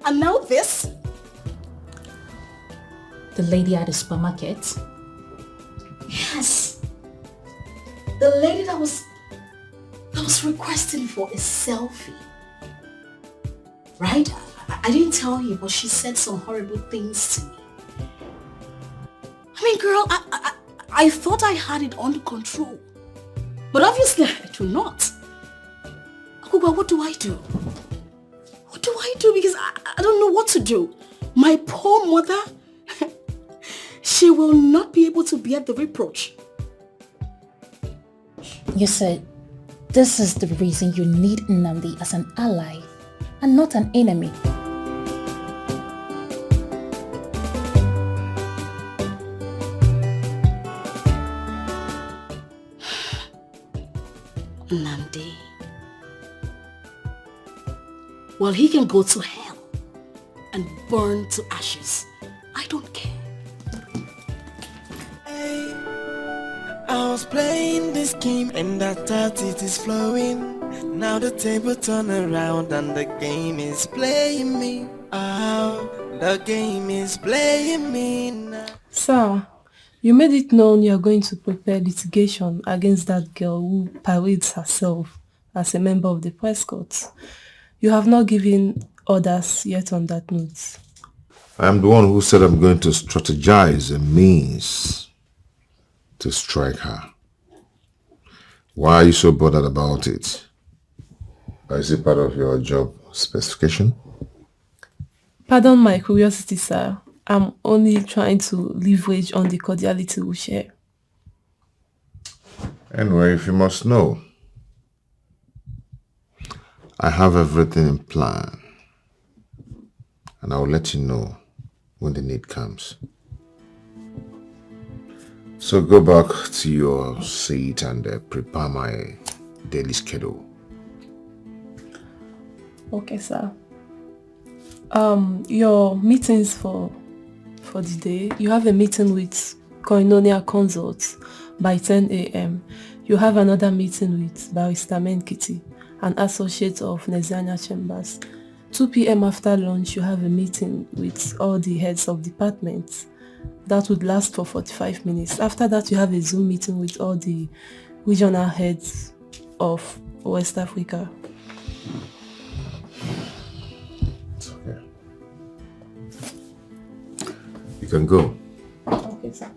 And now this? The lady at the supermarket? Yes. The lady that was requesting for a selfie. Right? I didn't tell you, but she said some horrible things to me. I mean, girl, I thought I had it under control. But obviously I do not. Akuba, what do I do? What do I do? Because I don't know what to do. My poor mother, she will not be able to bear the reproach. You said this is the reason you need Nnamdi as an ally and not an enemy. Nnamdi. Well, he can go to hell and burn to ashes. I don't care. I was playing this game and I thought it is flowing. Now the table turn around and the game is playing me. The game is playing me now. Sir, you made it known you are going to prepare litigation against that girl who parades herself as a member of the Prescott. You have not given orders yet on that note. I am the one who said I'm going to strategize a means to strike her. Why are you so bothered about it? Is it part of your job specification? Pardon my curiosity, sir. I'm only trying to leverage on the cordiality we share. Anyway, if you must know, I have everything in plan. and I'll let you know when the need comes. So go back to your seat and prepare my daily schedule. Okay, sir. Your meetings for the day, you have a meeting with Koinonia Consults by 10 a.m. You have another meeting with Barrister Menkiti, an associate of Nigerian Chambers. 2 p.m. after lunch, you have a meeting with all the heads of departments. That would last for 45 minutes. After that, you have a Zoom meeting with all the regional heads of West Africa. It's okay. You can go. Okay, sir.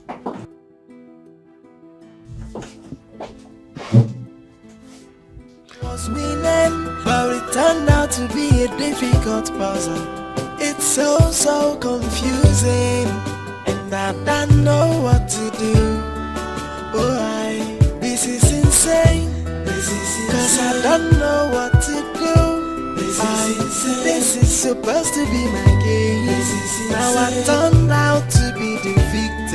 Was winning, but it turned out to be a difficult puzzle. It's so confusing, and I don't know what to do. This is insane. Cause I don't know what to do. This is supposed to be my game. Now I turned out to be the victim.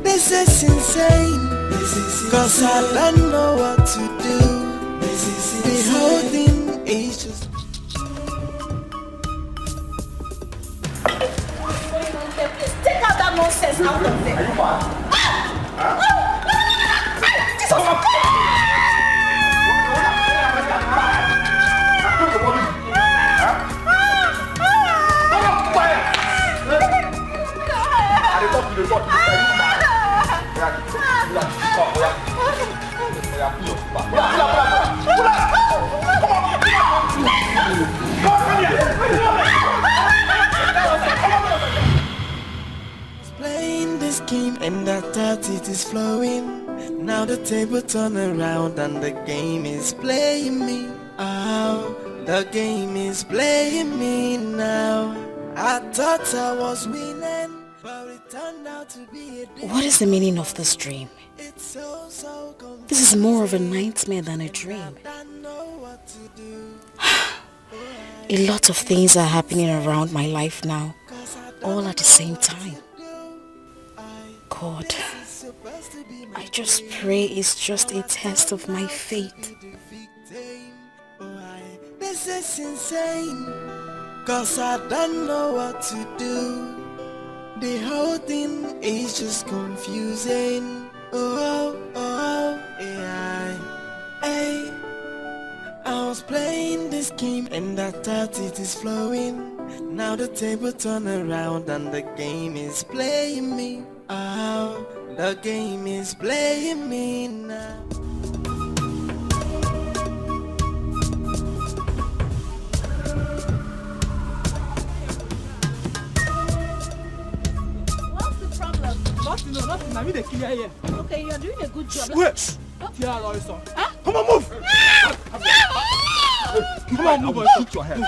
This is insane. Cause I don't know what to do. The whole thing is just... Please take out that nonsense out of there. Are you mad? Playing this game and I thought it is flowing. Now the table turn around and the game is playing me. Oh, the game is playing me now. I thought I was winning, but it turned out to be a... What is the meaning of this dream? This is more of a nightmare than a dream. A lot of things are happening around my life now, all at the same time. God, I just pray it's just a test of my faith. This is insane, cause I don't know what to do. The whole thing is just confusing. Yeah. Hey, I was playing this game and I thought it is flowing. Now the table turn around and the game is playing me. Oh, the game is playing me now. Nothing. I mean the clear here. Okay, you're doing a good job. Wait. Yeah, Larissa. Huh? Come on, move. Come on, move. Shoot your head.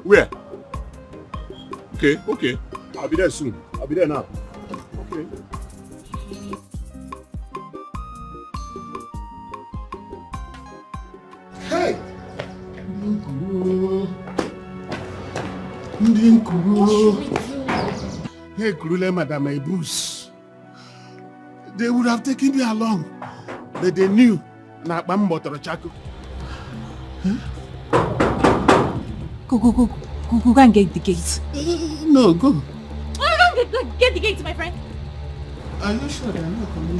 Where? Okay. I'll be there soon. I'll be there now. Okay. Hey, Kurule, Madam Ebus. They would have taken me along, but they knew Nakbam Botorachako. Go and get the gate. No, go. Oh, get the gate, my friend. Are you sure they are not coming?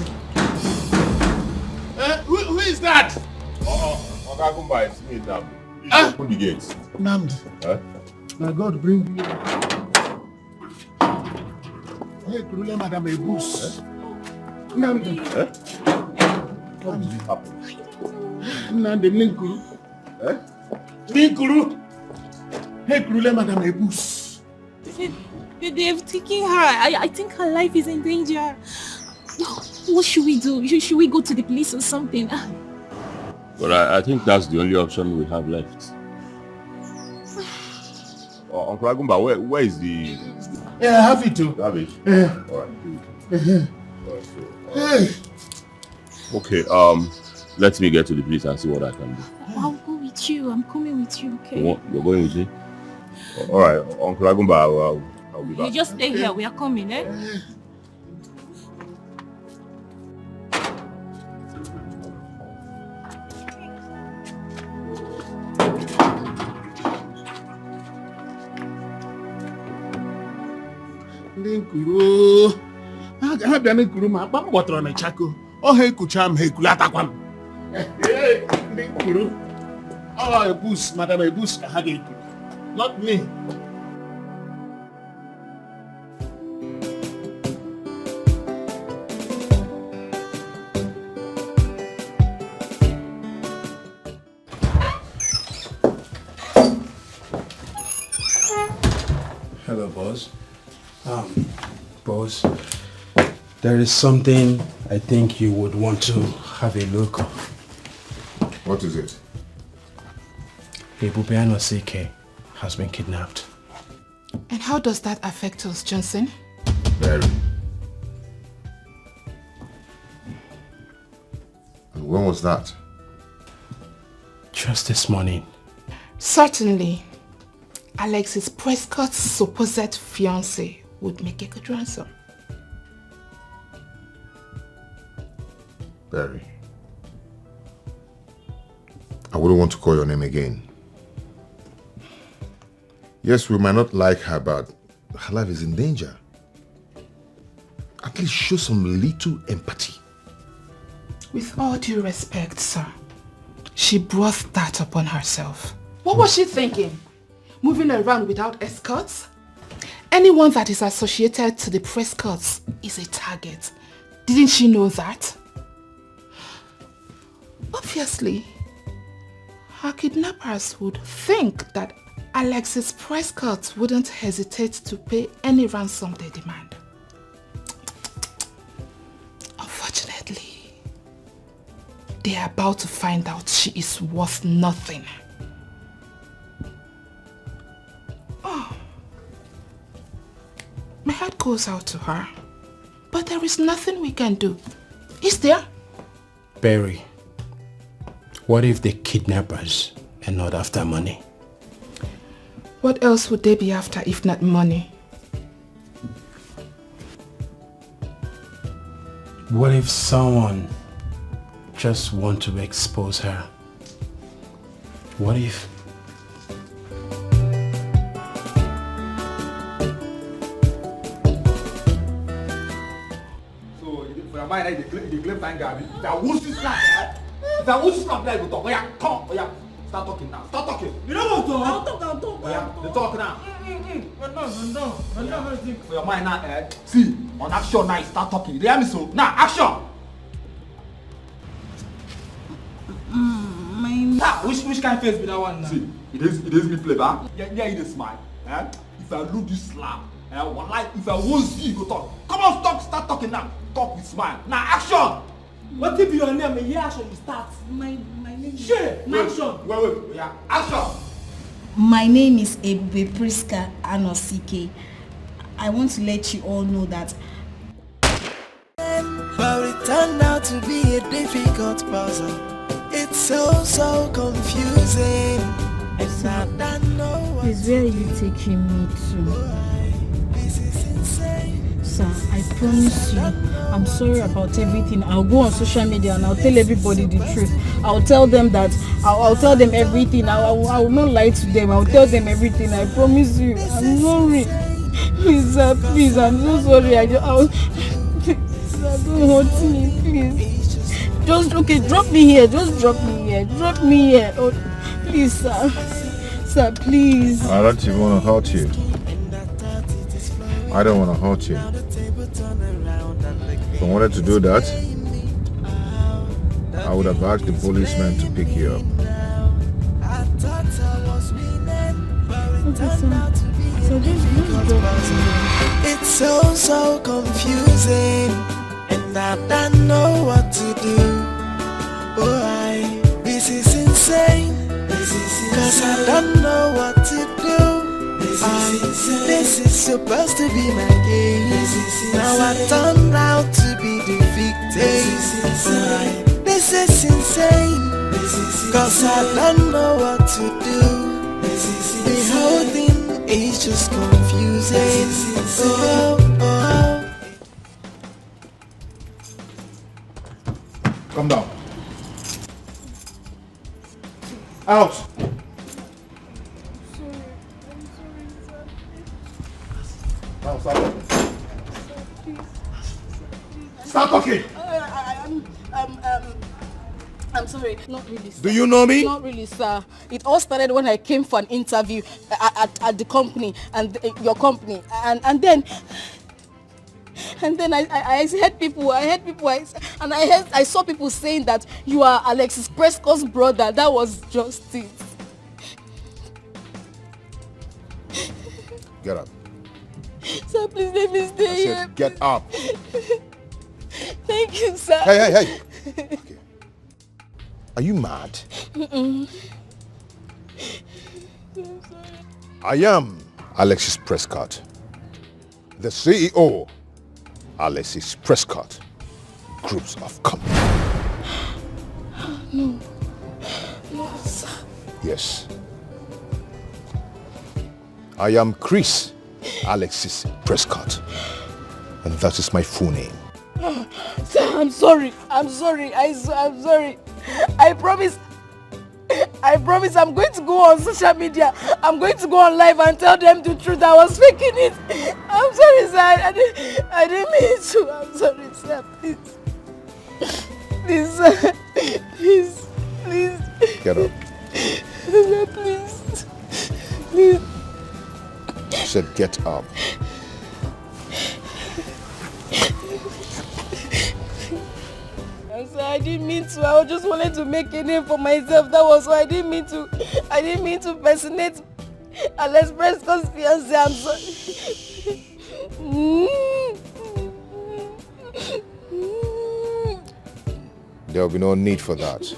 Who is that? Okagumba, it's me, Nam. Please open the gates. Namd. Now God bring you. Hey, Kurule, Madam Ebus. Namd. What did happen? Namd, Linkuru. Linkuru. Hey, Kurule, Madam Ebus. They've taken her. I think her life is in danger. What should we do? Should we go to the police or something? But I think that's the only option we have left. Uncle Agumba, where is the... Yeah, have it too. Have it? Alright. Hey. Okay, let me get to the police and see what I can do. I'll go with you. I'm coming with you, okay? You're going with me? Alright, Uncle Agumba, I'll be back. You just stay here. We are coming, eh? Linkuru. Ha bịa n'ikuru ma akpa m gbọtọrọ na chako. Ọ ha ekucha m ha ekulu atakwa m. Linkuru. Oh, Ebus, Madam Ebus ka ha ga-ekuru. Not me. Hello, boss. Boss, there is something I think you would want to have a look at. What is it? Ebubeano CK has been kidnapped. And how does that affect us, Johnson? Very. And when was that? Just this morning. Certainly, Alexis Prescott's supposed fiancé would make a good ransom. Barry. I wouldn't want to call your name again. Yes, we might not like her, but her life is in danger. At least show some little empathy. With all due respect, sir, she brought that upon herself. What was she thinking? Moving around without escorts? Anyone that is associated to the Prescotts is a target. Didn't she know that? Obviously, her kidnappers would think that Alexis Prescott wouldn't hesitate to pay any ransom they demand. Unfortunately, they are about to find out she is worth nothing. Oh. My heart goes out to her, but there is nothing we can do. Is there? Barry, what if the kidnappers are not after money? What else would they be after if not money? What if someone just want to expose her? What if... Mind the claim time guy. That who's this guy? That who's this guy? Go talk. Oh yeah, come. Oh yeah, start talking now. Start talking. You know what? I'll talk. Oh yeah, they talk now. No. For your mind now, see on action now. Start talking. You hear me so? Now action. Which kind of face be that one now? See, it is me play back. Yeah, it is smile. If I look this slap. One life, if I won't see you go talk. Come on, start talking now. Talk with smile. Now action! What if your name? Yeah, action, you start. My name is... Shit! Action! Wait, yeah, action! My name is Evie Prescott CK. I want to let you all know that... But it turned out to be a difficult puzzle. It's so confusing. It's not that no one... Please, where are you taking me to? Sir, I promise you, I'm sorry about everything. I'll go on social media and I'll tell everybody the truth. I'll tell them that, I'll tell them everything. I will not lie to them. I'll tell them everything. I promise you. I'm sorry. Please, sir, please, I'm so sorry. I don't want me, please. Just, okay, drop me here. Just drop me here. Drop me here. Oh, please, sir. Sir, please. I don't even want to hurt you. I don't want to hurt you. If I wanted to do that, I would have asked the policeman to pick you up. Okay, sir. So just It's so confusing, and I don't know what to do. Oh, this is insane, cause I don't know what to do. This is supposed to be my game. Now I turned out to be the victim. This is insane, cause I don't know what to do. The whole thing is just confusing. Come down. Out. Now start. Start talking. I'm sorry, not really, sir. Do you know me? Not really, sir. It all started when I came for an interview at the company and your company, and then I heard people, and I saw people saying that you are Alexis Prescott's brother. That was just it. Get up. Sir, please let me stay I here. said, get up. Thank you, sir. Hey. Okay. Are you mad? Mm-mm. I am Alexis Prescott, the CEO, Alexis Prescott Groups of Company. No, sir. Yes. I am Chris Alexis Prescott, and that is my full name. Sir, I'm sorry. I'm sorry. I'm sorry. I promise I'm going to go on social media. I'm going to go on live and tell them the truth. I was faking it. I'm sorry, sir. I didn't mean to. I'm sorry, sir. Please, sir. Please. Get up. Sir, please. Please. I said get up. Sir, I didn't mean to. I just wanted to make a name for myself. That was why I didn't mean to personate Alex Prescott's fiancé. I'm sorry. There will be no need for that.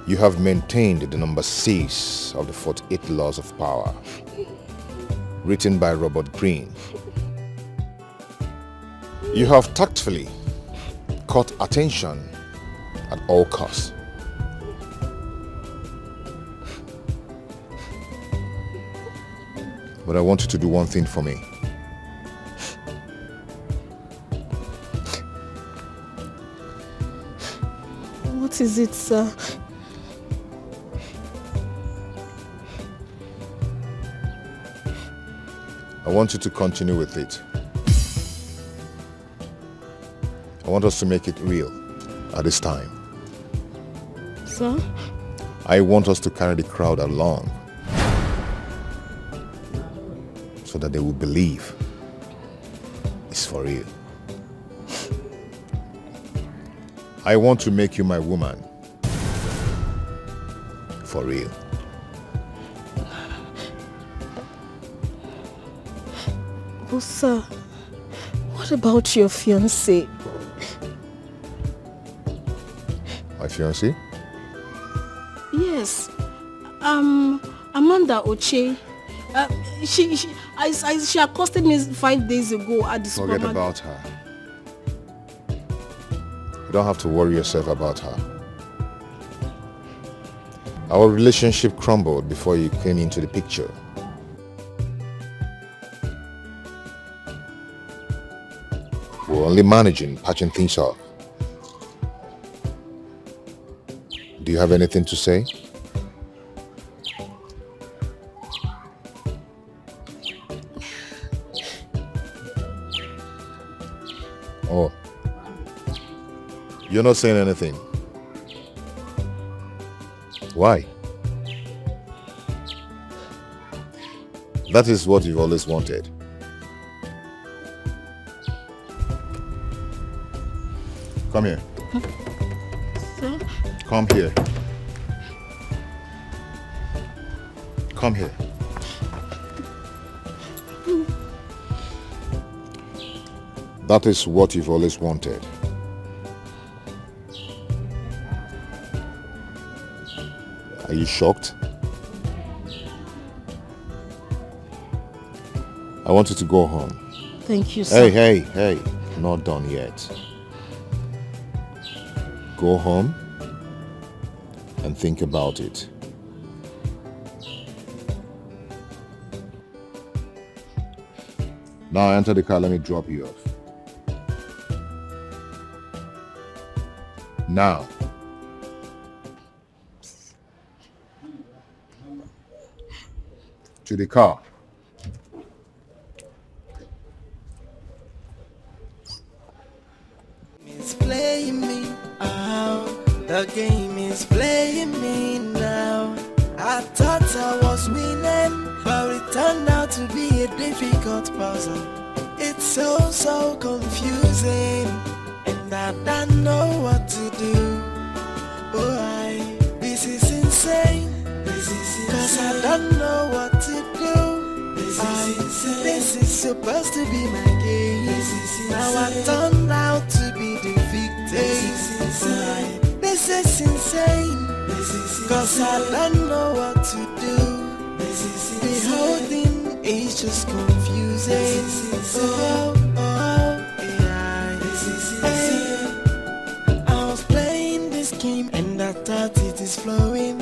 You have maintained the number 6 of the 48 laws of power, written by Robert Greene. You have tactfully caught attention at all costs. But I want you to do one thing for me. What is it, sir? I want you to continue with it. I want us to make it real at this time. Sir? I want us to carry the crowd along so that they will believe it's for real. I want to make you my woman for real. But sir, what about your fiancé? My fiancé? Yes. Amanda Oche. She accosted me 5 days ago at the Forget supermarket. about her. You don't have to worry yourself about her. Our relationship crumbled before you came into the picture. We're only managing, patching things up. Do you have anything to say? Oh, you're not saying anything. Why? That is what you've always wanted. Come here. Sir? Come here. Come here. That is what you've always wanted. Are you shocked? I want you to go home. Thank you, sir. Hey. Not done yet. Go home and think about it. Now enter the car, let me drop you off. Now. To the car. It's playing me out. The game is playing me now. I thought I was winning, but it turned out to be a difficult puzzle. It's so confusing, and I don't know what to do. This is insane. Cause I don't know what to do. This is supposed to be my game. Now I turned out to be the victim. This is insane. Cause I don't know what to do. The whole thing is just confusing. I was playing this game and I thought it is flowing.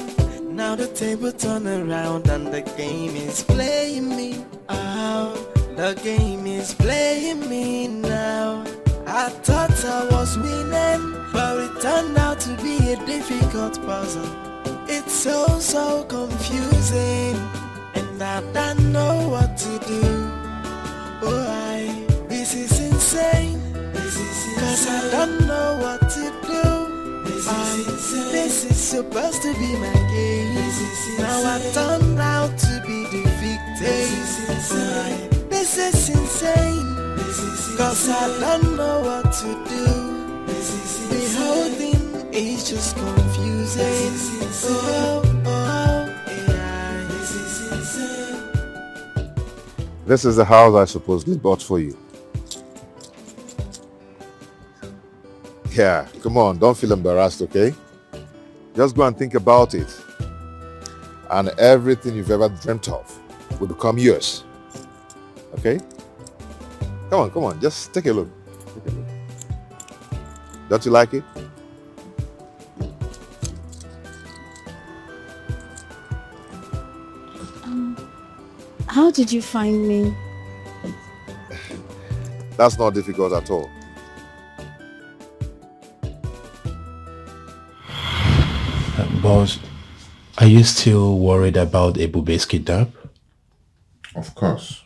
Now the table turn around and the game is playing me out. The game is playing me now. I thought I was winning, but it turned out to be a difficult puzzle. It's so confusing, and I don't know what to do. This is insane. Cause I don't know what to do. This is supposed to be my game. Now I turned out to be the victim. This is insane. Cause I don't know what to do. The whole thing is just confusing. This is the house I supposedly bought for you. Yeah, come on, don't feel embarrassed, okay? Just go and think about it. And everything you've ever dreamt of will become yours. Okay? Come on, just take a look. Don't you like it? How did you find me? That's not difficult at all. Boss, are you still worried about Ebube's kidnap? Of course.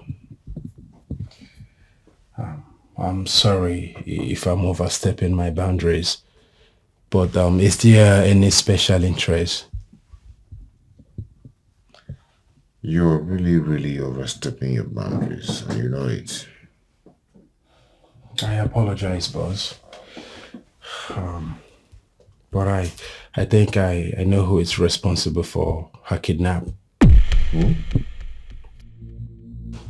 I'm sorry if I'm overstepping my boundaries, but is there any special interest? You're really overstepping your boundaries, and you know it. I apologize, boss. But I think I know who is responsible for her kidnap. Who?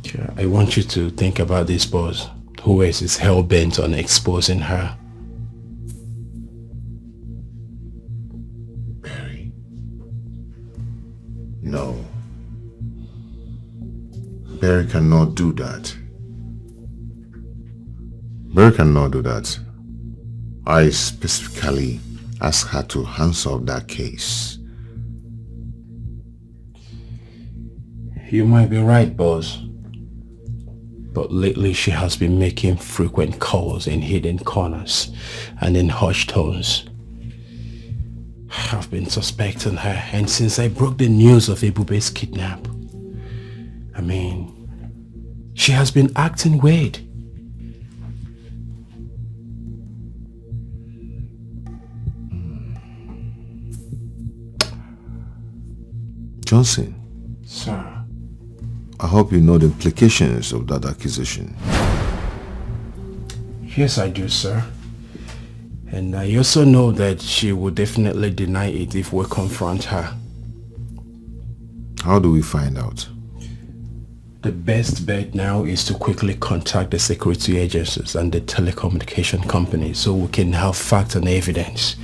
Yeah, I want you to think about this, boss. Who else is hell-bent on exposing her? Barry. No. Barry cannot do that. Barry cannot do that. I specifically asked her to hands off that case. You might be right, boss. But lately she has been making frequent calls in hidden corners and in hushed tones. I've been suspecting her, and since I broke the news of Ebube's kidnap, I mean, she has been acting weird. Johnson. Sir. I hope you know the implications of that accusation. Yes, I do, sir. And I also know that she will definitely deny it if we confront her. How do we find out? The best bet now is to quickly contact the security agencies and the telecommunication companies so we can have facts and evidence.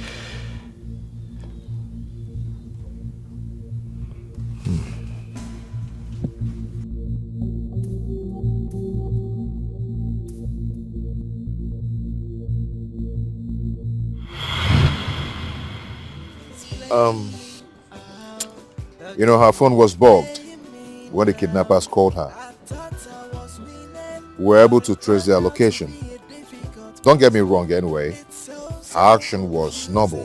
You know, her phone was bugged when the kidnappers called her. We were able to trace their location. Don't get me wrong anyway. Her action was noble.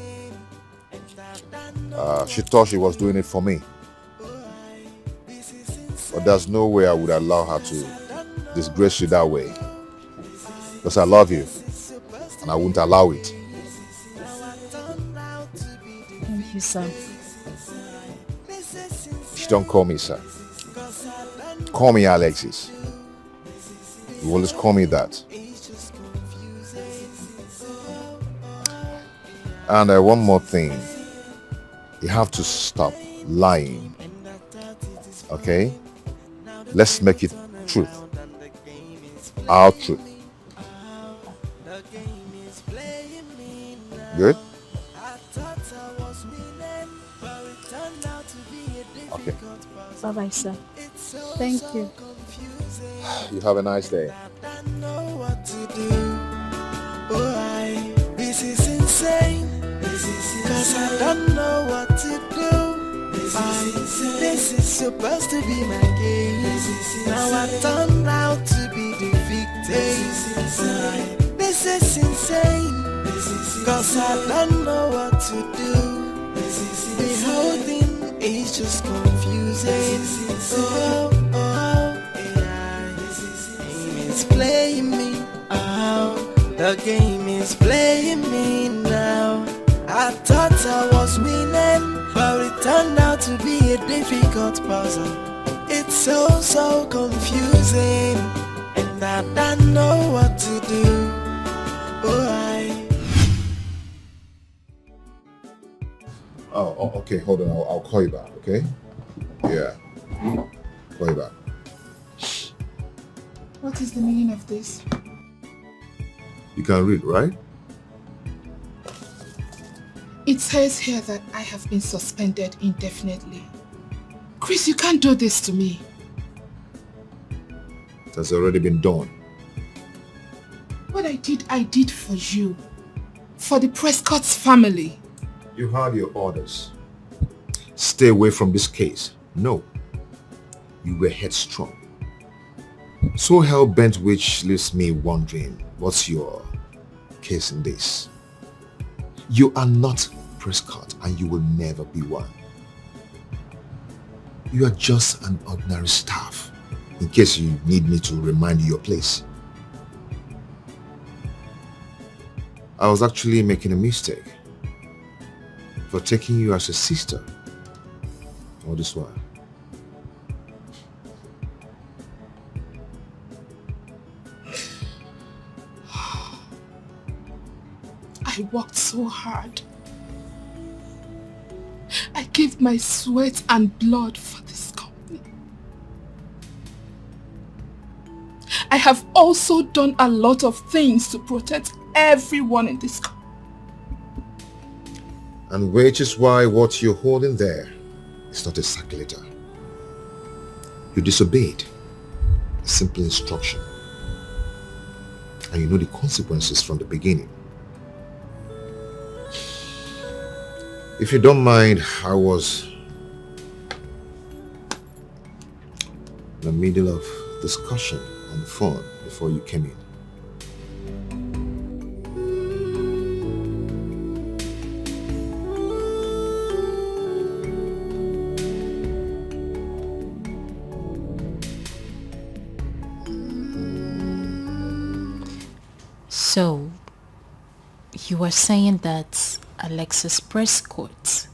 She thought she was doing it for me. But there's no way I would allow her to disgrace you that way. Because I love you. And I wouldn't allow it. Thank you, sir. Don't call me sir. Call me Alexis. You always call me that. And one more thing. You have to stop lying. Okay? Let's make it truth. Our truth. Good? Okay. Bye-bye, sir. Thank you. You have a nice day. This is insane. Cause I don't know what to do. This is supposed to be my game. Now I turned out to be the victim. This is insane. Cause I don't know what to do. The whole thing is just confusing. It's playing me out. The game is playing me now. I thought I was winning, but it turned out to be a difficult puzzle. It's so confusing, and I don't know what to do. Oh, okay, hold on. I'll call you back, okay? Yeah. Call you back. What is the meaning of this? You can read, right? It says here that I have been suspended indefinitely. Chris, you can't do this to me. It has already been done. What I did for you. For the Prescott's family. You had your orders. Stay away from this case. No. You were headstrong. So hell-bent, which leaves me wondering, what's your case in this? You are not Prescott, and you will never be one. You are just an ordinary staff, in case you need me to remind you your place. I was actually making a mistake for taking you as a sister all this while. I worked so hard. I gave my sweat and blood for this company. I have also done a lot of things to protect everyone in this company. And which is why what you're holding there is not a sack letter. You disobeyed a simple instruction. And you know the consequences from the beginning. If you don't mind, I was in the middle of discussion on the phone before you came in. So, you were saying that Alexis Prescott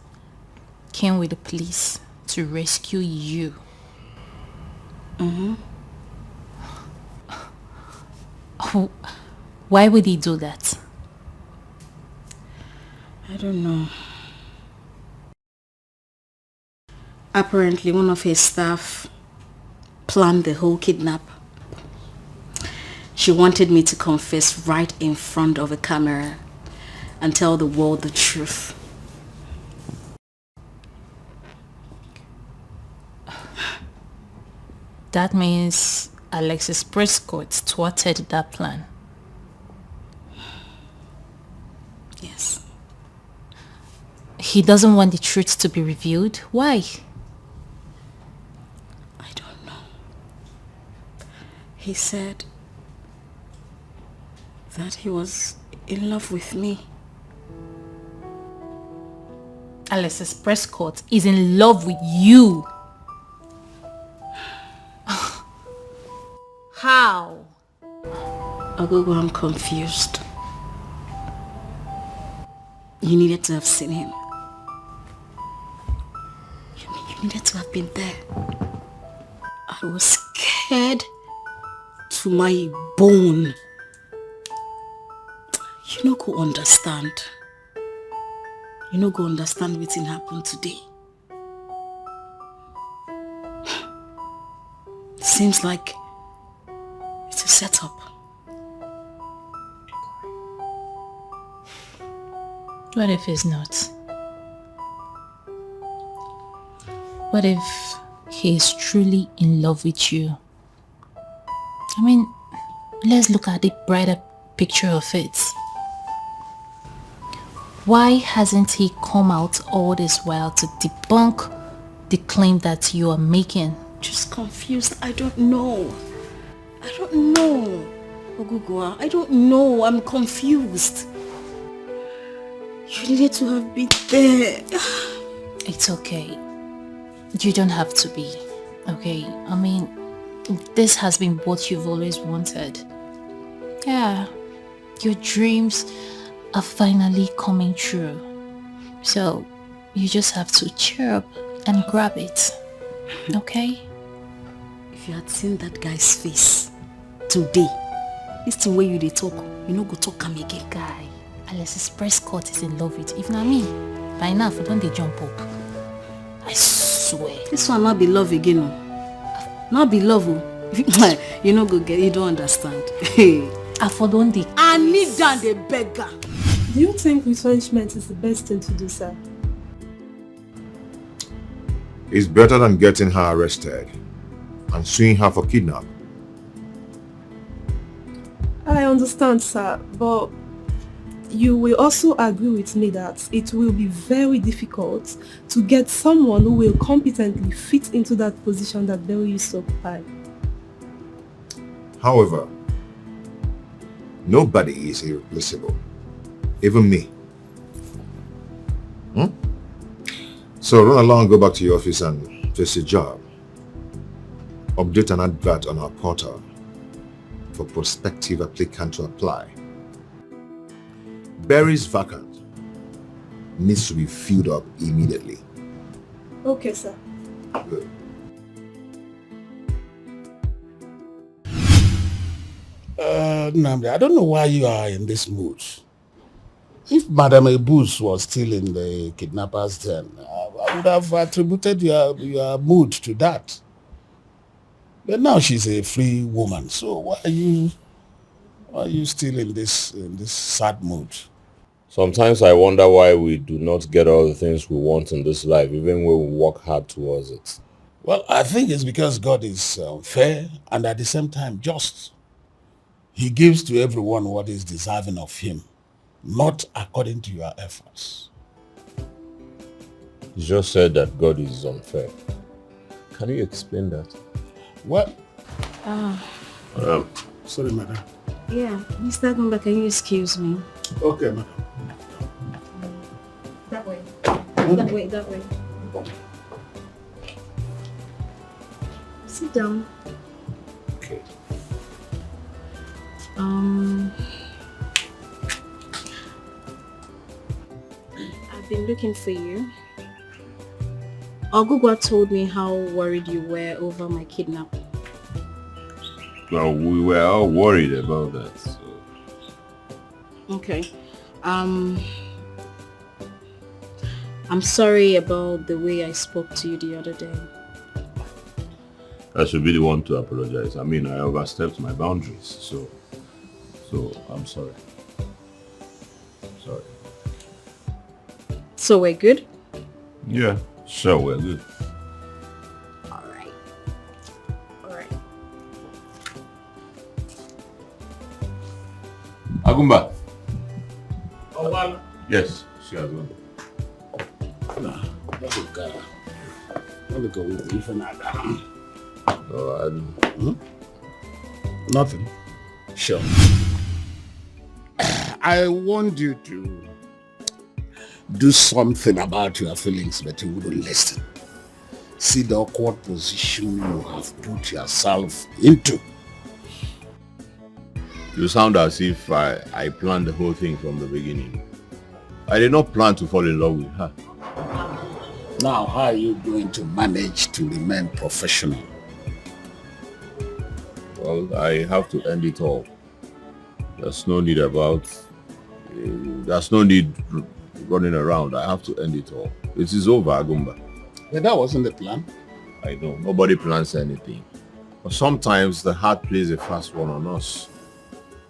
came with the police to rescue you? Mm-hmm. Why would he do that? I don't know. Apparently, one of his staff planned the whole kidnap. She wanted me to confess right in front of a camera and tell the world the truth. That means Alexis Prescott thwarted that plan. Yes. He doesn't want the truth to be revealed. Why? I don't know. He said that he was in love with me. Alexis Prescott is in love with you. How? Ogogo, I'm confused. You needed to have seen him. You needed to have been there. I was scared to my bone. You no go understand. You no go understand wetin happen today. Seems like it's a setup. What if it's not? What if he's truly in love with you? I mean, let's look at the brighter picture of it. Why hasn't he come out all this while to debunk the claim that you are making? Just confused. I don't know. I don't know. Ogugwa, I don't know. I'm confused. You needed to have been there. It's okay. You don't have to be. Okay? I mean, this has been what you've always wanted. Yeah. Your dreams are finally coming true. So, you just have to cheer up and grab it. Okay? If you had seen that guy's face today, this thing where you dey talk, you no go talk am again. Guy, Alexis Prescott is in love with you. If not me, by now, don't they jump up? I swear. This one not be love again. Oh. Not be love. Oh. You no go get, you don't understand. I for don't they. I need down the beggar. Do you think retrenchment is the best thing to do, sir? It's better than getting her arrested and suing her for kidnap. I understand, sir, but you will also agree with me that it will be very difficult to get someone who will competently fit into that position that Barry used to occupy. However, nobody is irreplaceable. Even me. So run along, go back to your office and face your job. Update an advert on our portal for prospective applicant to apply. Barry's vacant needs to be filled up immediately. Okay, sir. Good. Nnamdi, I don't know why you are in this mood. If Madame Ebus was still in the kidnapper's den, I would have attributed your mood to that. But now she's a free woman, so why are you still in this sad mood? Sometimes I wonder why we do not get all the things we want in this life, even when we work hard towards it. Well, I think it's because God is fair and at the same time just. He gives to everyone what is deserving of him, not according to your efforts. You just said that God is unfair. Can you explain that? What? Sorry, madam. Yeah, Mr. Gumba, can you excuse me? Okay, madam. That way. That way, that way. Sit down. Okay. I've been looking for you. Ogugwa told me how worried you were over my kidnapping. Well, we were all worried about that. So. Okay. I'm sorry about the way I spoke to you the other day. I should be the one to apologize. I mean, I overstepped my boundaries, so I'm sorry. Sorry. So we're good? Yeah, sure, we're good. Alright. Agumba. Oh, well. Yes, she has gone. No, let go with the Finalizing. Nothing. Sure. I want you to do something about your feelings, but you wouldn't listen. See the awkward position you have put yourself into. You sound as if I planned the whole thing from the beginning. I did not plan to fall in love with her. Now, how are you going to manage to remain professional? Well, I have to end it all. There's no need running around. I have to end it all. It is over, Agumba. But that wasn't the plan. I know. Nobody plans anything. But sometimes the heart plays a fast one on us.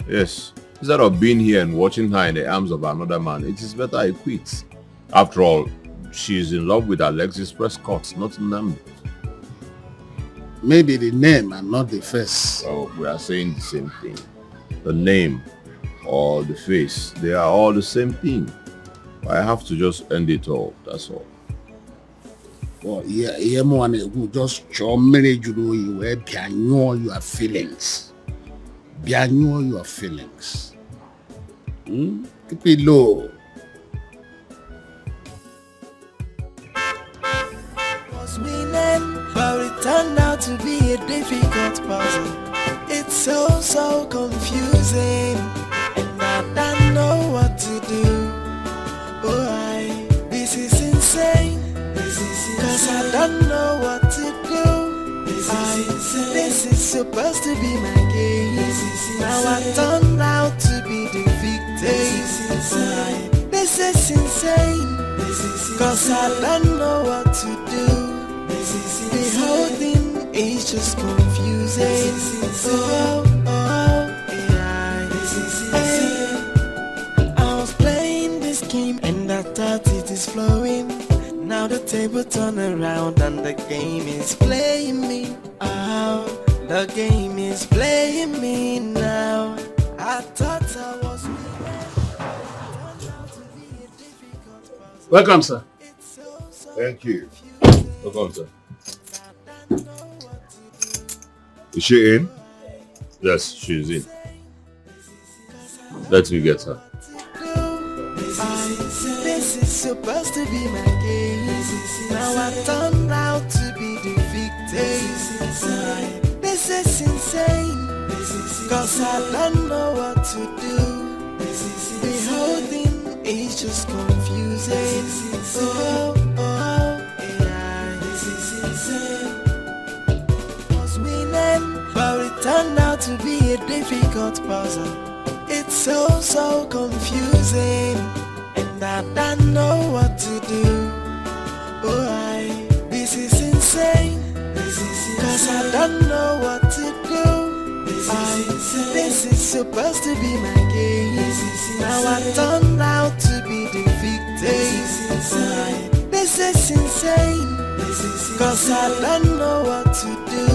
Yes. Instead of being here and watching her in the arms of another man, it is better I quit. After all, she is in love with Alexis Prescott, not Nnamdi. Maybe the name and not the face. Oh, we are saying the same thing. The name or the face, they are all the same thing. I have to just end it all, that's all. Well, yeah, man, who just show me you were behind your feelings. Behind your feelings. Keep it low. But it turned out to be a difficult puzzle. It's so confusing, and I don't know what to do. This is insane. Cause I don't know what to do. This is supposed to be my game. Now I turned out to be the victim. This is insane. Cause I don't know what to do. The whole thing is just confusing. I was playing this game and I thought it is flowing. Now the table turn around and the game is playing me. The game is playing me now. I thought I was. Welcome, sir. Thank you. Welcome, sir. Is she in? Yes, she's in. Let me get her. This is supposed to be my game. Now I turned out to be the victim. This is insane. Cause I don't know what to do. The whole thing is just confusing. But it turned out to be a difficult puzzle. It's so confusing, and I don't know what to do. This is insane. Cause I don't know what to do. This is supposed to be my game. Now I turned out to be the victim. This is insane. Cause I don't know what to do.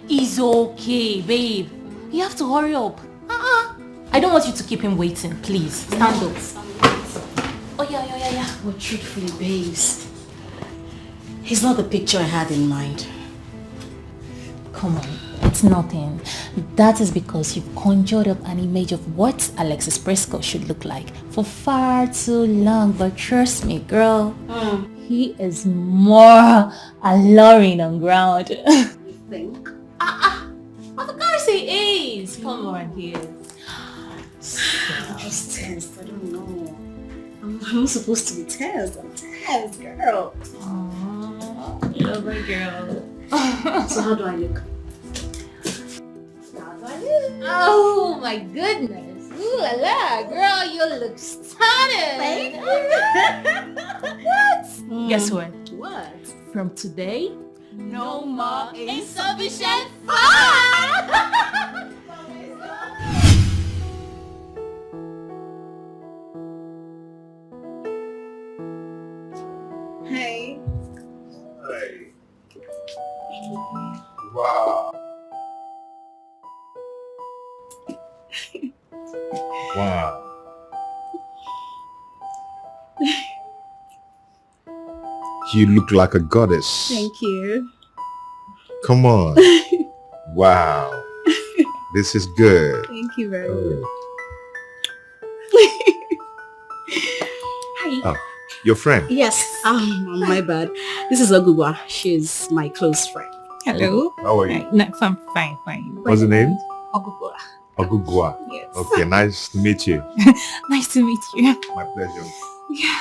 It's okay, babe. You have to hurry up. I don't want you to keep him waiting. Please, stand up. Oh, yeah. But truthfully, babes, he's not the picture I had in mind. Come on, it's nothing. That is because you've conjured up an image of what Alexis Prescott should look like for far too long. But trust me, girl, he is more alluring on ground. You think? Of course he is. Come on, here. I was tense. I don't know. I'm supposed to be tense. I'm tense, girl. Aww, lover girl. So how do I look? Oh my goodness. Ooh la la, girl, you look stunning. Thank you. What? Guess what? What? From today, No more insufficient fun. Hey. Hey. Wow. Wow. You look like a goddess. Thank you. Come on. Wow. This is good. Thank you very much. Hi. Oh, your friend. Yes. My bad. This is Ogubwa. She's my close friend. Hello. How are you? No, I'm fine. What's the name? Ogubwa. Ogugwa. Yes. Okay, nice to meet you. Nice to meet you. My pleasure. Yeah.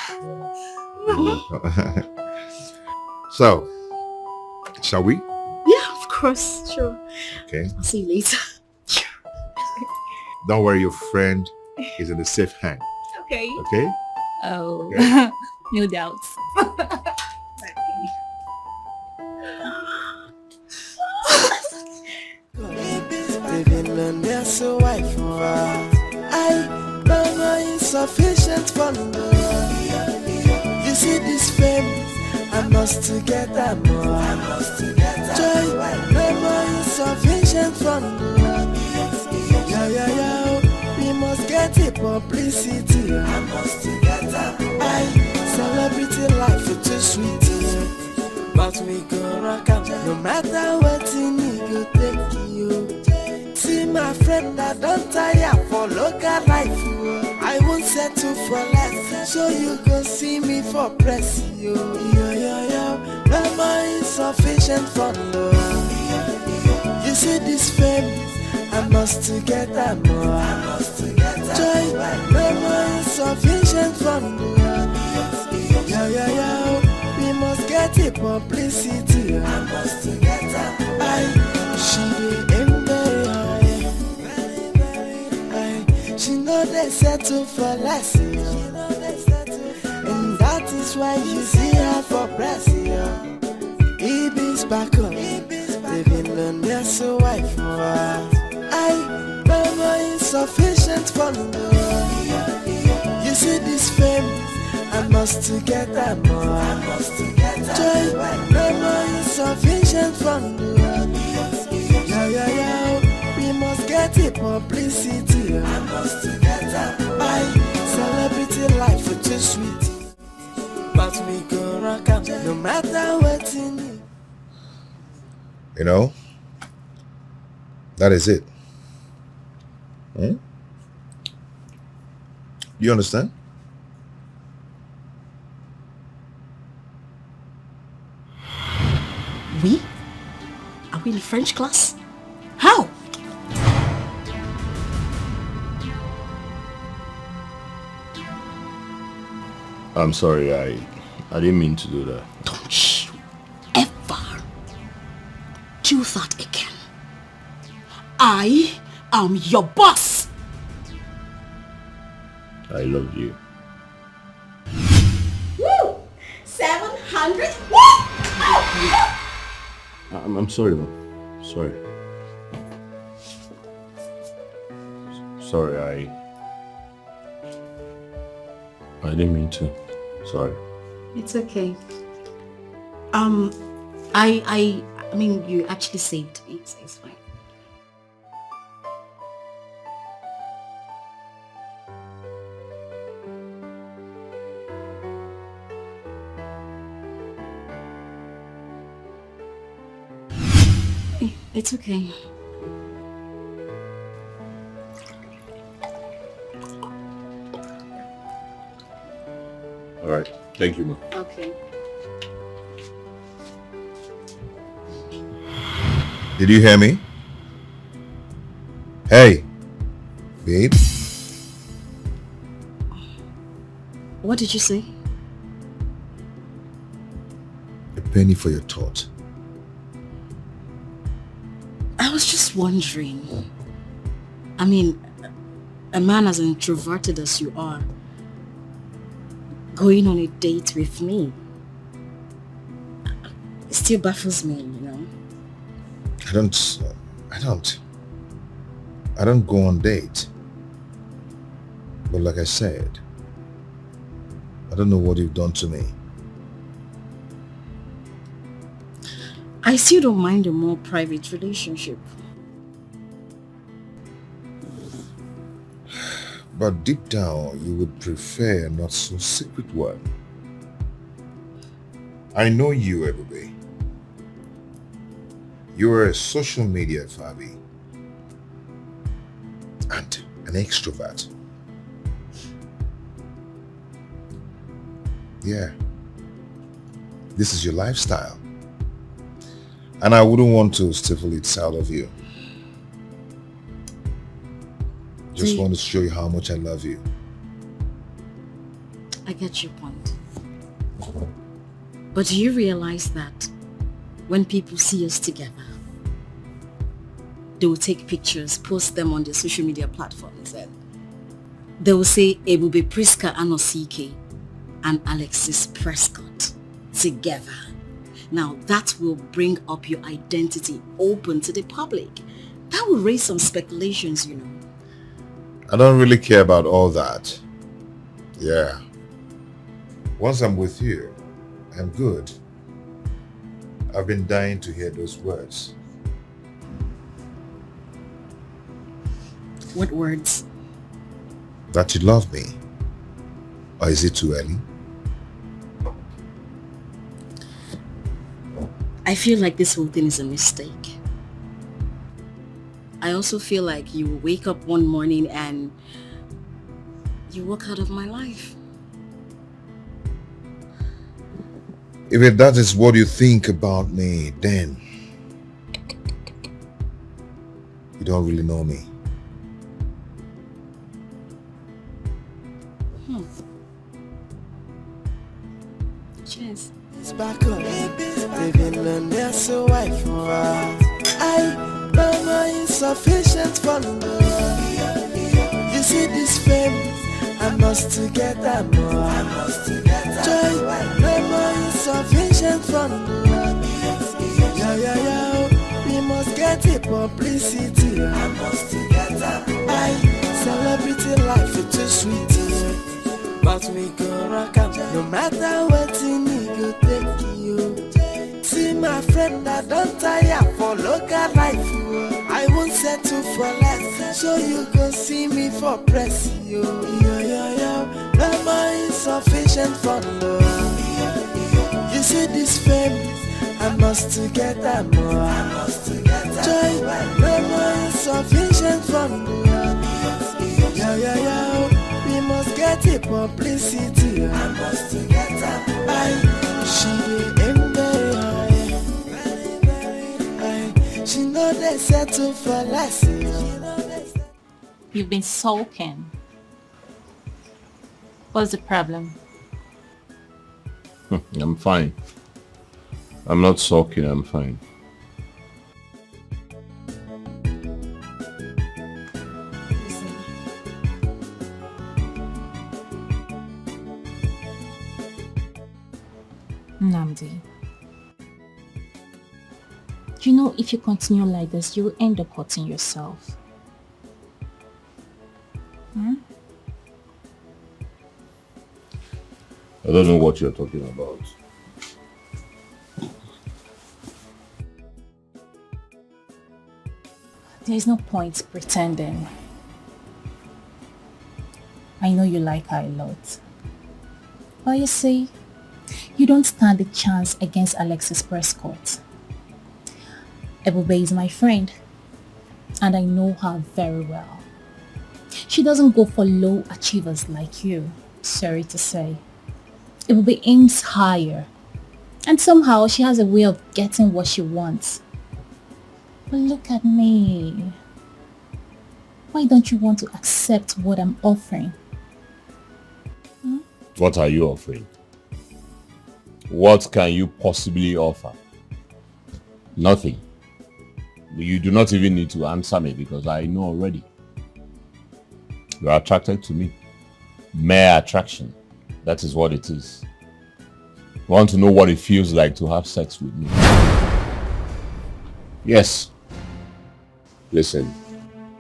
So, shall we? Yeah, of course. Sure. Okay. I'll see you later. Don't worry, your friend is in a safe hand. Okay. Okay? Oh, Okay. no doubts. Living on their so wife I no more insufficient for no. You see this fame, I must to get that more. Joy, no more insufficient for no. Yeah, we must get it publicity. I must to get that more. Celebrity life is too sweet, but we go rock out no matter what you need. Go take you. See my friend, I don't tire for local life. I won't settle for less, so you go see me for press. Yo, no more insufficient for love. You see this fame, I must to get that more. Joy, no more insufficient for love. We must get it publicity. I must to get that more. She dey aim very high. She know they settle for less. And that is why you see her for press. Eve's back on. Living on their so wife. I no more insufficient for love. You see this fame, I must to get that more. Joy, no more insufficient for love. We must get it publicity. I must to get that more. Celebrity life is too sweet, but we go rock out no matter what you need. You know, that is it. You understand? We? Are we in French class? How? I'm sorry, I didn't mean to do that. Don't you ever do that again. I am your boss. I love you. Woo! 700. I'm sorry, man. Sorry. Sorry, I didn't mean to. Sorry. It's okay. I mean, you actually saved me, so it's fine. It's okay. All right. Thank you, ma. Okay. Did you hear me? Hey, babe. What did you say? A penny for your thought. I was just wondering. I mean, a man as introverted as you are, going on a date with me, it still baffles me, you know? I don't go on dates. But like I said, I don't know what you've done to me. I still don't mind a more private relationship. But deep down, you would prefer a not so secret one. I know you, Evie. You are a social media Fabi. And an extrovert. Yeah. This is your lifestyle. And I wouldn't want to stifle it out of you. Just want to show you how much I love you. I get your point. But do you realize that when people see us together, they will take pictures, post them on their social media platforms, and they will say Ebube Prescott and CK and Alexis Prescott together. Now that will bring up your identity open to the public. That will raise some speculations, you know. I don't really care about all that. Yeah. Once I'm with you, I'm good. I've been dying to hear those words. What words? That you love me. Or is it too early? I feel like this whole thing is a mistake. I also feel like you will wake up one morning and you walk out of my life. If that is what you think about me, then you don't really know me. Cheers. It's back on. Living on there so I know my insufficient for love. You see this fame, I must to get that more. Joy, no more insufficient for love. We must get it publicity. I must to get that more. Celebrity life is too sweet. But we go rock up, no matter what you need, go take you. See my friend, I don't tire for local life. I won't settle for less, so you go see me for press. Yo. No more insufficient for love. You see this fame, I must to get that more. Joy, no more insufficient for love. We must get it publicity. I must to get that. She aim very high. She know they settle for less. You've been sulking. What's the problem? I'm fine. I'm not sulking, I'm fine. Namdi, you know if you continue like this, you will end up hurting yourself. I don't know what you're talking about. There's no point pretending. I know you like her a lot. But you see, you don't stand a chance against Alexis Prescott. Ebube is my friend, and I know her very well. She doesn't go for low achievers like you, sorry to say. Ebube aims higher, and somehow she has a way of getting what she wants. But look at me. Why don't you want to accept what I'm offering? What are you offering? What can you possibly offer? Nothing. You do not even need to answer me because I know already. You are attracted to me. Mere attraction. That is what it is. You want to know what it feels like to have sex with me? Yes. Listen,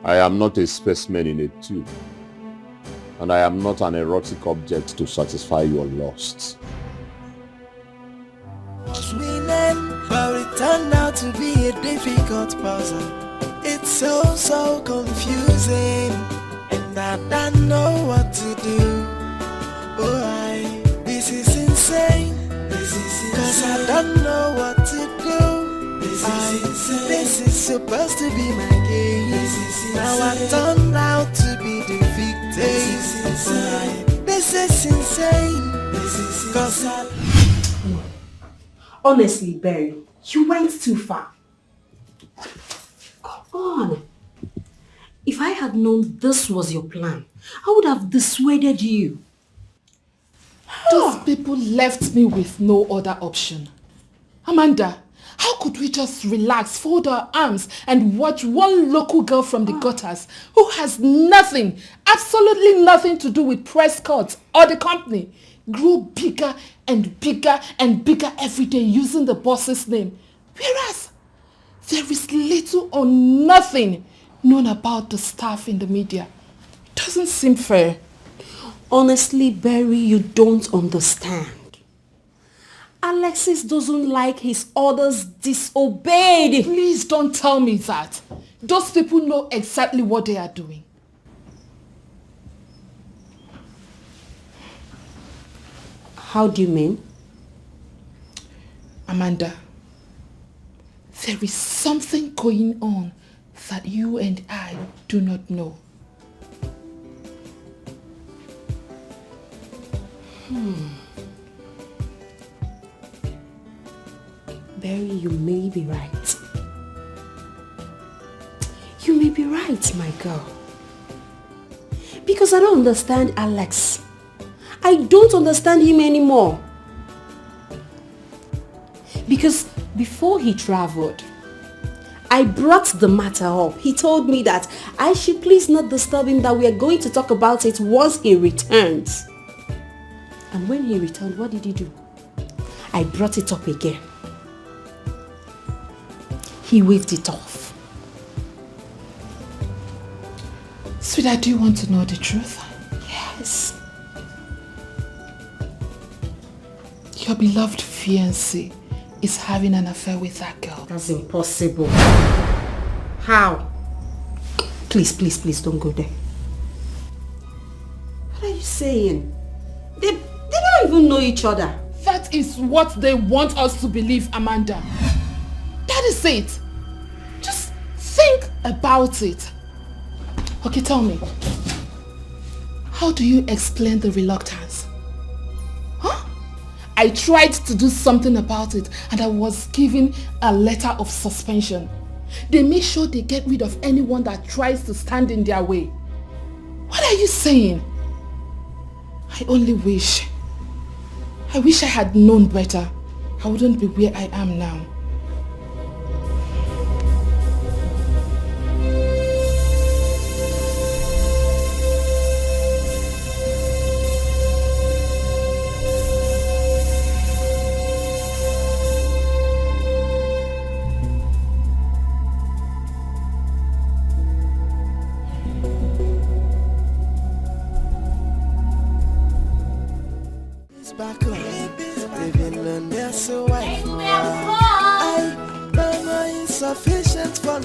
I am not a specimen in a tube. And I am not an erotic object to satisfy your lusts. But it turned out to be a difficult puzzle. It's so confusing, and I don't know what to do. This is insane. Cause I don't know what to do. This is supposed to be my game. Now I turned out to be the victim. This is insane. Cause I... Honestly, Barry, you went too far. Come on. If I had known this was your plan, I would have dissuaded you. Those people left me with no other option. Amanda, how could we just relax, fold our arms, and watch one local girl from the gutters who has nothing, absolutely nothing to do with Prescott or the company, grow bigger and bigger and bigger every day using the boss's name, whereas there is little or nothing known about the staff in the media? It doesn't seem fair. Honestly, Barry, you don't understand. Alexis doesn't like his orders disobeyed. Please don't tell me that. Those people know exactly what they are doing. How do you mean? Amanda, there is something going on that you and I do not know. Barry, you may be right. You may be right, my girl. Because I don't understand Alex. I don't understand him anymore. Because before he traveled, I brought the matter up. He told me that I should please not disturb him, that we are going to talk about it once he returns. And when he returned, what did he do? I brought it up again. He waved it off. Sweetheart, do you want to know the truth? Yes. Your beloved fiancé is having an affair with that girl. That's impossible. How? Please, please, please don't go there. What are you saying? They don't even know each other. That is what they want us to believe, Amanda. That is it. Just think about it. Okay, tell me. How do you explain the reluctance? Huh? I tried to do something about it and I was given a letter of suspension. They make sure they get rid of anyone that tries to stand in their way. What are you saying? I only wish. I wish I had known better. I wouldn't be where I am now. Insufficient for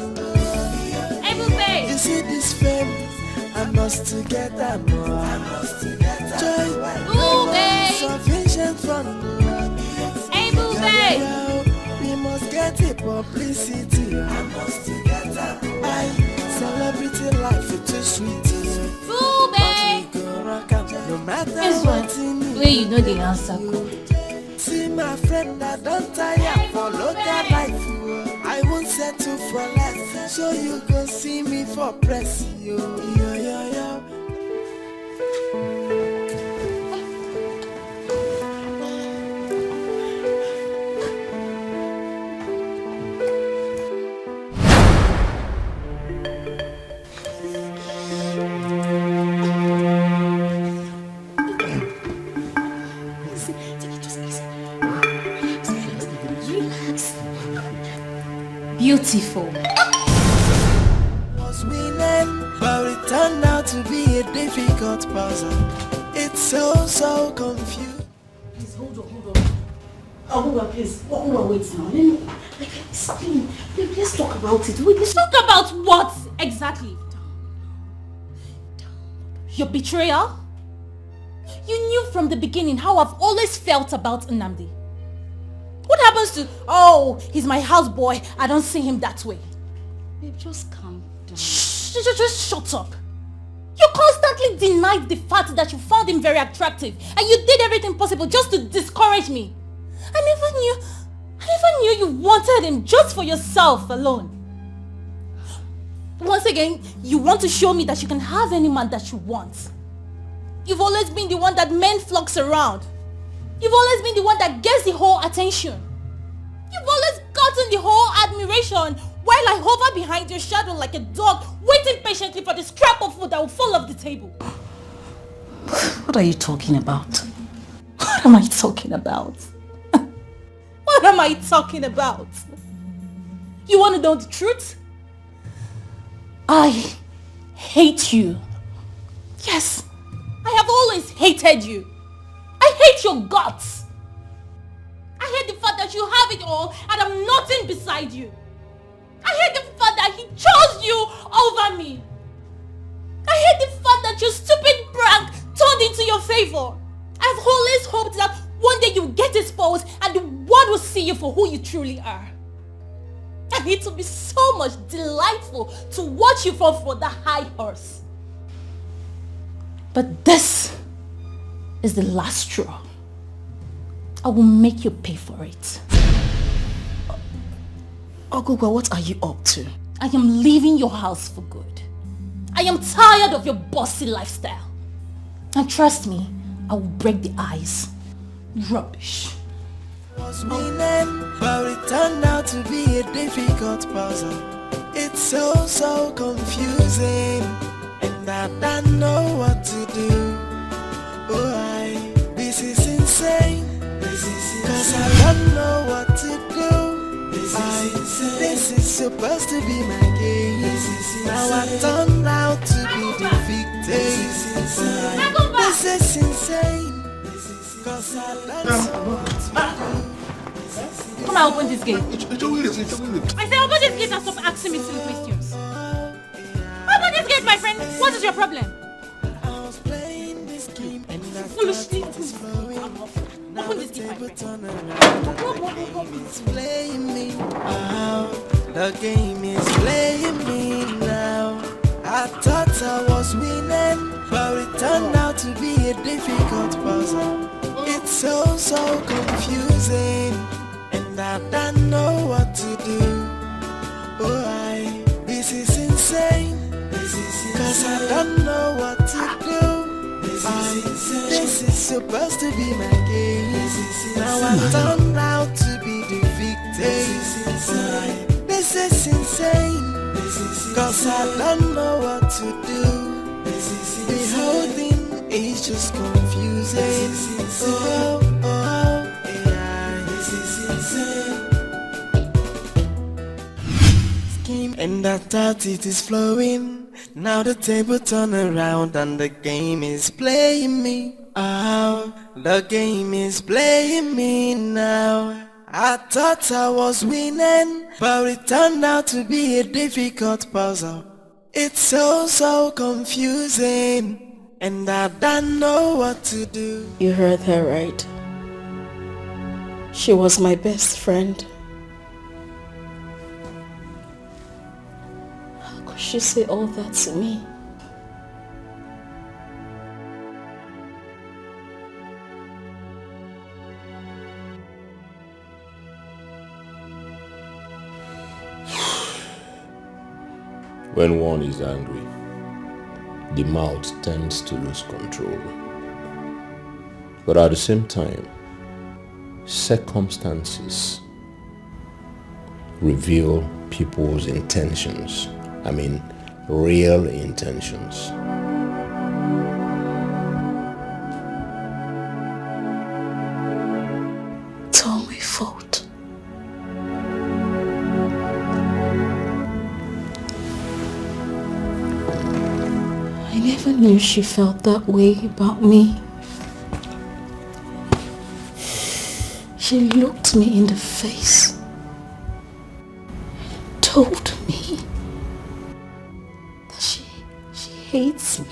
you see this fame, I must get that more. I must get that more. Insufficient for we must get it publicity. I must get up. I celebrity life is too sweet. Boo, babe! No matter Guess what? Where you know the answer code. See my friend, I don't tire for local life. I won't settle for less, so you go see me for press. Yo, yo, yo, yo. Beautiful. Was winning, but it turned out to be a difficult puzzle. It's so confused. Please hold on. Oh, please. Wait now. Let me explain. Let's talk about it. Let's talk about what exactly? Your betrayal? You knew from the beginning how I've always felt about Nnamdi. What happens to, oh, he's my houseboy, I don't see him that way? Babe, just calm down. Just shut up. You constantly denied the fact that you found him very attractive and you did everything possible just to discourage me. I never knew you wanted him just for yourself alone. Once again, you want to show me that you can have any man that you want. You've always been the one that men flocks around. You've always been the one that gets the whole attention. You've always gotten the whole admiration while I hover behind your shadow like a dog waiting patiently for the scrap of food that will fall off the table. What are you talking about? What am I talking about? What am I talking about? You want to know the truth? I hate you. Yes, I have always hated you. I hate your guts. I hate the fact that you have it all and I'm nothing beside you. I hate the fact that he chose you over me. I hate the fact that your stupid prank turned into your favor. I've always hoped that one day you'll get exposed and the world will see you for who you truly are. And it will be so much delightful to watch you fall for the high horse. But this is the last straw. I will make you pay for it. Ogugwa, what are you up to? I am leaving your house for good. I am tired of your bossy lifestyle. And trust me, I will break the ice. Rubbish. Was winning, but it turned out to be a difficult puzzle. It's so confusing, and I don't know what to do. Oh, this is insane. Cause I don't know what to do. This is supposed to be my game. Now I turned out to be the victim. This is insane. Cause I don't know what to do. Come on, open this gate. I said open this gate and stop asking me silly questions. Open this gate, my friend. What is your problem? Foolishly. Open this gate, my friend. The game is playing me now. I thought I was winning, but it turned out to be a difficult puzzle. It's so confusing, and I don't know what to do. Oh, this is insane. Cause I don't know what to do. This is supposed to be my game. Now I turned out to be the victim. This is insane. Cause I don't know what to do. The whole thing is just confusing. This is insane. And I thought it is flowing. Now the table turn around and the game is playing me. Oh, the game is playing me now. I thought I was winning, but it turned out to be a difficult puzzle. It's so confusing, and I don't know what to do. You heard her right. She was my best friend. she say all that to me? When one is angry, the mouth tends to lose control. But at the same time, circumstances reveal people's intentions. I mean, real intentions. It's all my fault. I never knew she felt that way about me. She looked me in the face, told me that she hates me.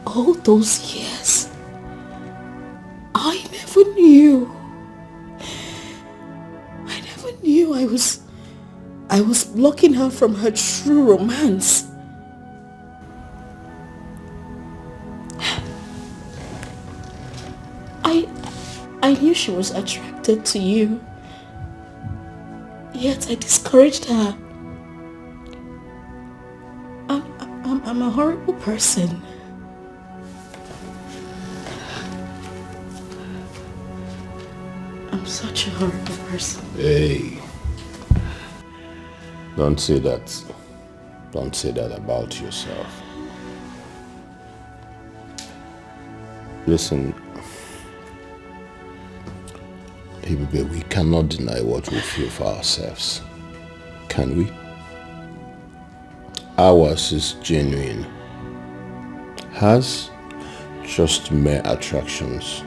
All those years, I never knew. I never knew I was blocking her from her true romance. I knew she was attracted to you, yet I discouraged her. I'm a horrible person. I'm such a horrible person. Hey, don't say that. Don't say that about yourself. Listen, baby, we cannot deny what we feel for ourselves, can we? Ours is genuine. Hers, just mere attractions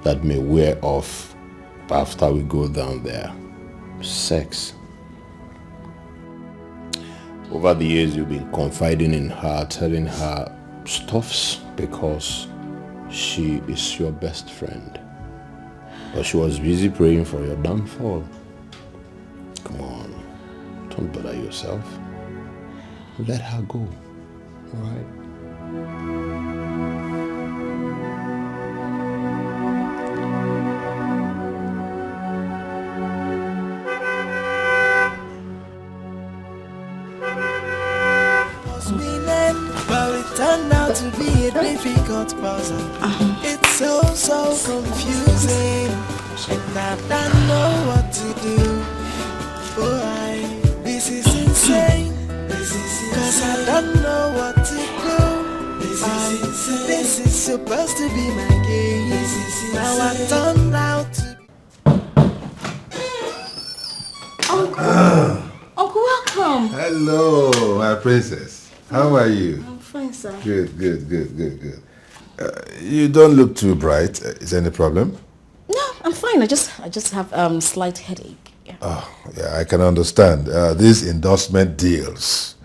that may wear off after we go down there. Sex. Over the years, you've been confiding in her, telling her stuffs because she is your best friend. But she was busy praying for your downfall. Come on, don't bother yourself. Let her go, alright? But it turned out to be a difficult puzzle. It's so confusing, and I don't know what to do. Boy, this is insane. Cause I don't know what to do. This is supposed to be my game. Now I turned out to Uncle, welcome. Hello, my princess. How are you? I'm fine, sir. Good. You don't look too bright. Is there any problem? No, I'm fine. I just have slight headache. Yeah. Oh, yeah, I can understand. These endorsement deals,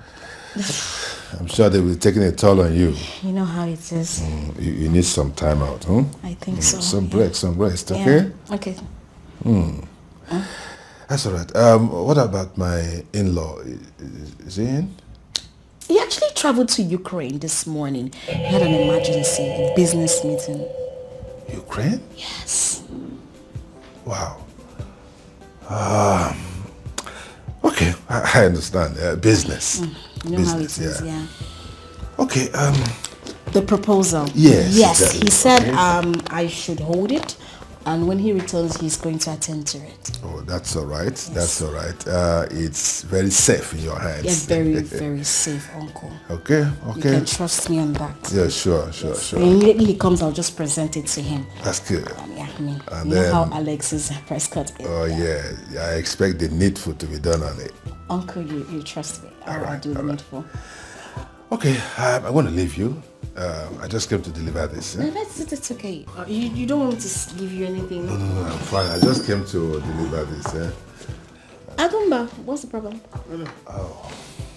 I'm sure they will be taking a toll on you. You know how it is. You need some time out, huh? I think so. Some break, some rest, okay? Yeah. Okay. That's all right. What about my in-law? Is he in? He actually traveled to Ukraine this morning. He had an emergency, a business meeting. Ukraine? Yes. Wow. Okay, I understand. Business. You know business, how it is, yeah. Okay, the proposal. Yes. Yes, exactly. he said Okay. I should hold it, and when he returns, he's going to attend to it. Oh, that's all right. Yes. That's all right. It's very safe in your hands. Yeah, very, very safe, Uncle. Okay. You can trust me on that. Yeah, sure. When immediately he comes, I'll just present it to him. That's good. Yeah, I mean, And you know then, how Alex is Prescott. Oh, yeah. I expect the needful to be done on it. Uncle, you trust me. I'll do the needful. Okay, I want to leave you. I just came to deliver this. No, that's okay. You don't want me to give you anything? No, I'm fine. I just came to deliver this. Adumba, what's the problem?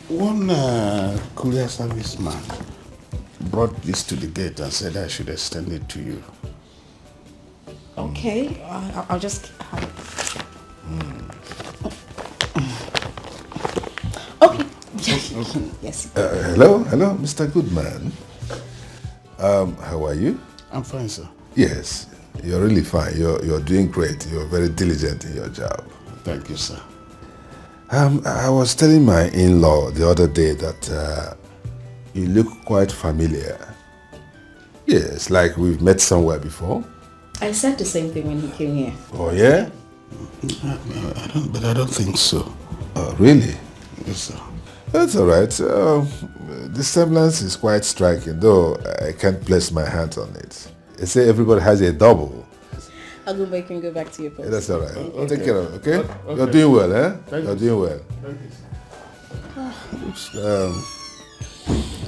One courier service man brought this to the gate and said I should extend it to you. Okay, I'll just have it. Yes. Hello, Mr. Goodman. How are you? I'm fine, sir. Yes, you're really fine. You're doing great. You're very diligent in your job. Thank you, sir. I was telling my in-law the other day that you look quite familiar. Yes, like we've met somewhere before. I said the same thing when he came here. Oh, yeah? I don't think so. Oh, really? Yes, sir. That's all right. The semblance is quite striking, though I can't place my hands on it. They say everybody has a double. I'll go back and go back to your post. That's all right. Okay. Take care of it, okay? Okay. You're doing well, eh? Thank You're you. doing well. Thank you. Oops.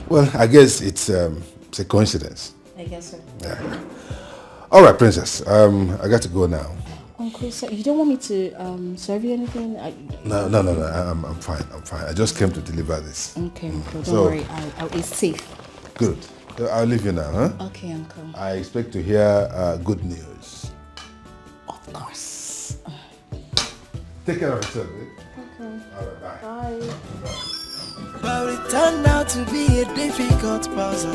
Well, I guess it's a coincidence. I guess so. Yeah. All right, princess. I got to go now. Uncle, sir, you don't want me to serve you anything? No. I'm fine. I just came to deliver this. Okay, Uncle. Don't worry. It's safe. Good. I'll leave you now, huh? Okay, Uncle. I expect to hear good news. Of course. Take care of yourself, eh? Okay. All right, bye. Bye. But it turned out to be a difficult puzzle.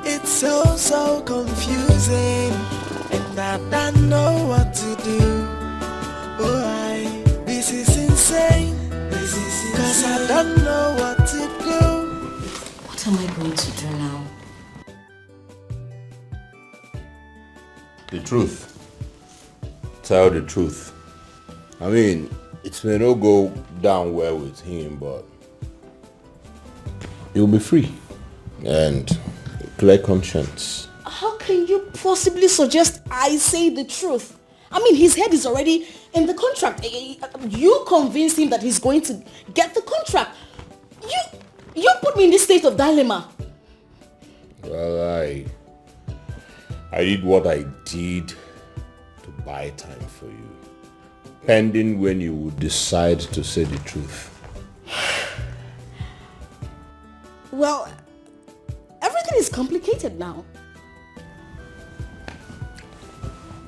It's so confusing, and I don't know what to do. Oh, this is insane. Cause I don't know what to do. What am I going to do now? The truth. Tell the truth. I mean, it may not go down well with him, but you'll be free and clear conscience. How can you possibly suggest I say the truth? I mean, his head is already in the contract. You convinced him that he's going to get the contract. You put me in this state of dilemma. Well, I did what I did to buy time for you, pending when you would decide to say the truth. Well, everything is complicated now.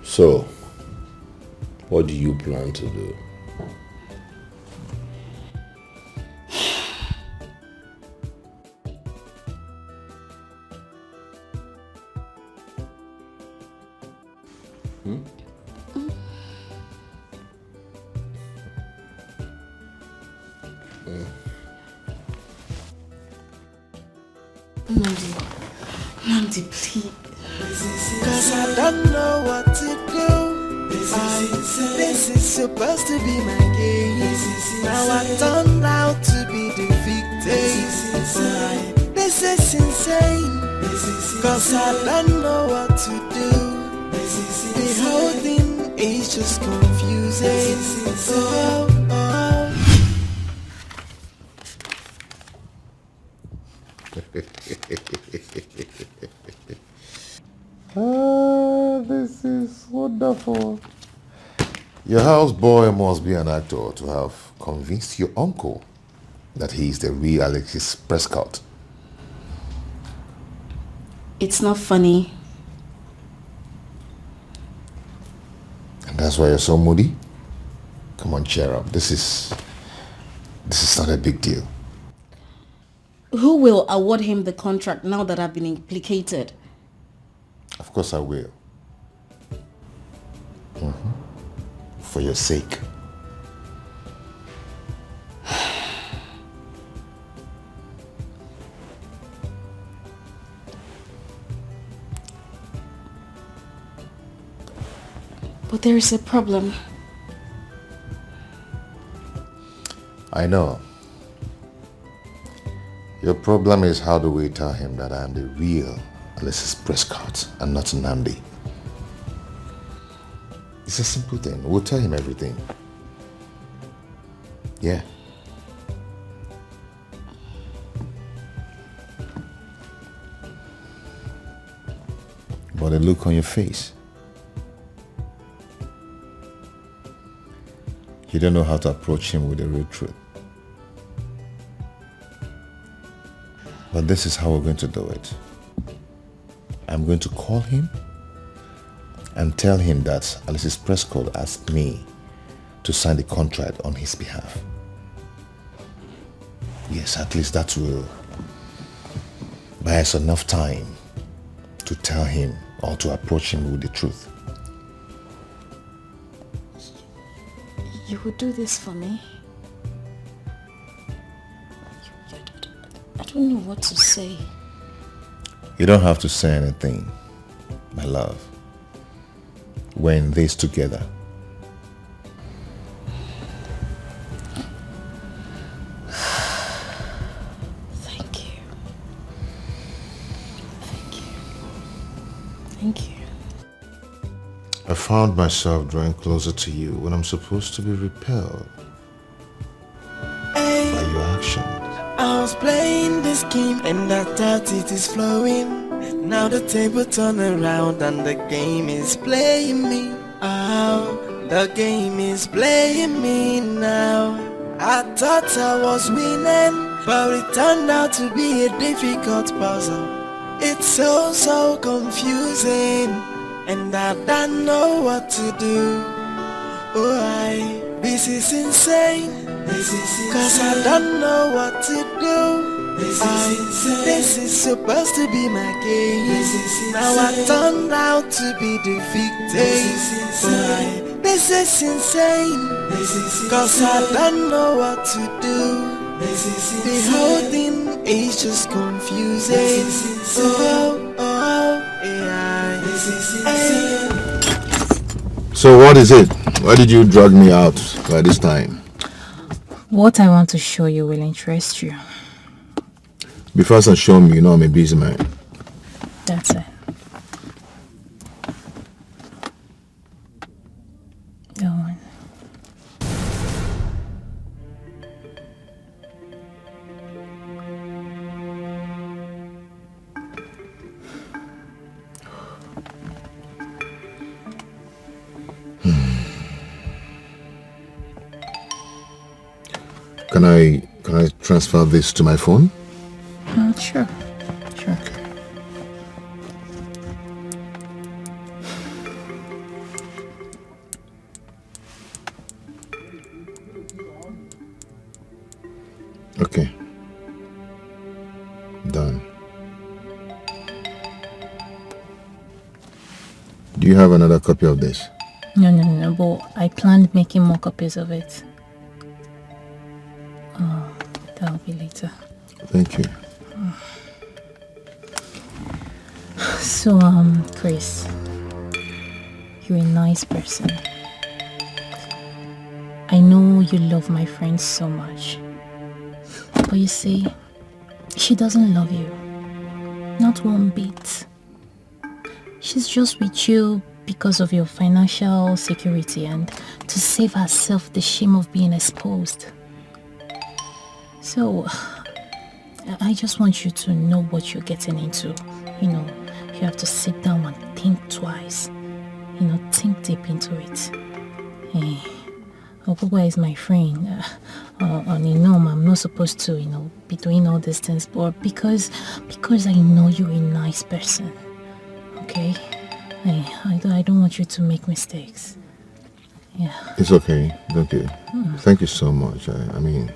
So, what do you plan to do? Nandi, please. Cause I don't know what to do. This is supposed to be my game. Now I turned out to be the victim. This is insane. Cause I don't know what to do. The whole thing is just confusing. This is wonderful. Your houseboy must be an actor to have convinced your uncle that he is the real Alexis Prescott. It's not funny. And that's why you're so moody? Come on, cheer up. This is not a big deal. Who will award him the contract now that I've been implicated? Of course I will. For your sake. But there is a problem. I know. Your problem is how do we tell him that I am the real Alexis Prescott and not Nandi? It's a simple thing. We'll tell him everything. Yeah. But the look on your face. You don't know how to approach him with the real truth. But this is how we're going to do it. I'm going to call him and tell him that Alexis Prescott asked me to sign the contract on his behalf. Yes, at least that will buy us enough time to tell him or to approach him with the truth. You would do this for me? I don't know what to say. You don't have to say anything, my love. We're in this together. Thank you. Thank you. I found myself drawing closer to you when I'm supposed to be repelled by your actions. I was playing this game and I thought it is flowing. Now the table turn around and the game is playing me. Oh, the game is playing me now. I thought I was winning, but it turned out to be a difficult puzzle. It's so confusing, and I don't know what to do. Oh, this is insane. Cause I don't know what to do. This is supposed to be my game. Now I turned out to be the victim. This is insane. Cause I don't know what to do. The whole thing is just confusing. So what is it? Why did you drag me out by this time? What I want to show you will interest you. Be fast and show me, you know I'm a busy man. That's it. Go on. Can I transfer this to my phone? Sure. Okay. Done. Do you have another copy of this? No, but I planned making more copies of it. That'll be later. Thank you. So, Chris, you're a nice person. I know you love my friend so much. But you see, she doesn't love you. Not one bit. She's just with you because of your financial security and to save herself the shame of being exposed. So, I just want you to know what you're getting into. You know, you have to sit down and think twice. You know, think deep into it. Hey, Okuba is my friend. I'm not supposed to, be doing all these things, but because I know you're a nice person. Okay? I don't want you to make mistakes. Yeah. It's okay. Thank you. Thank you so much. I mean,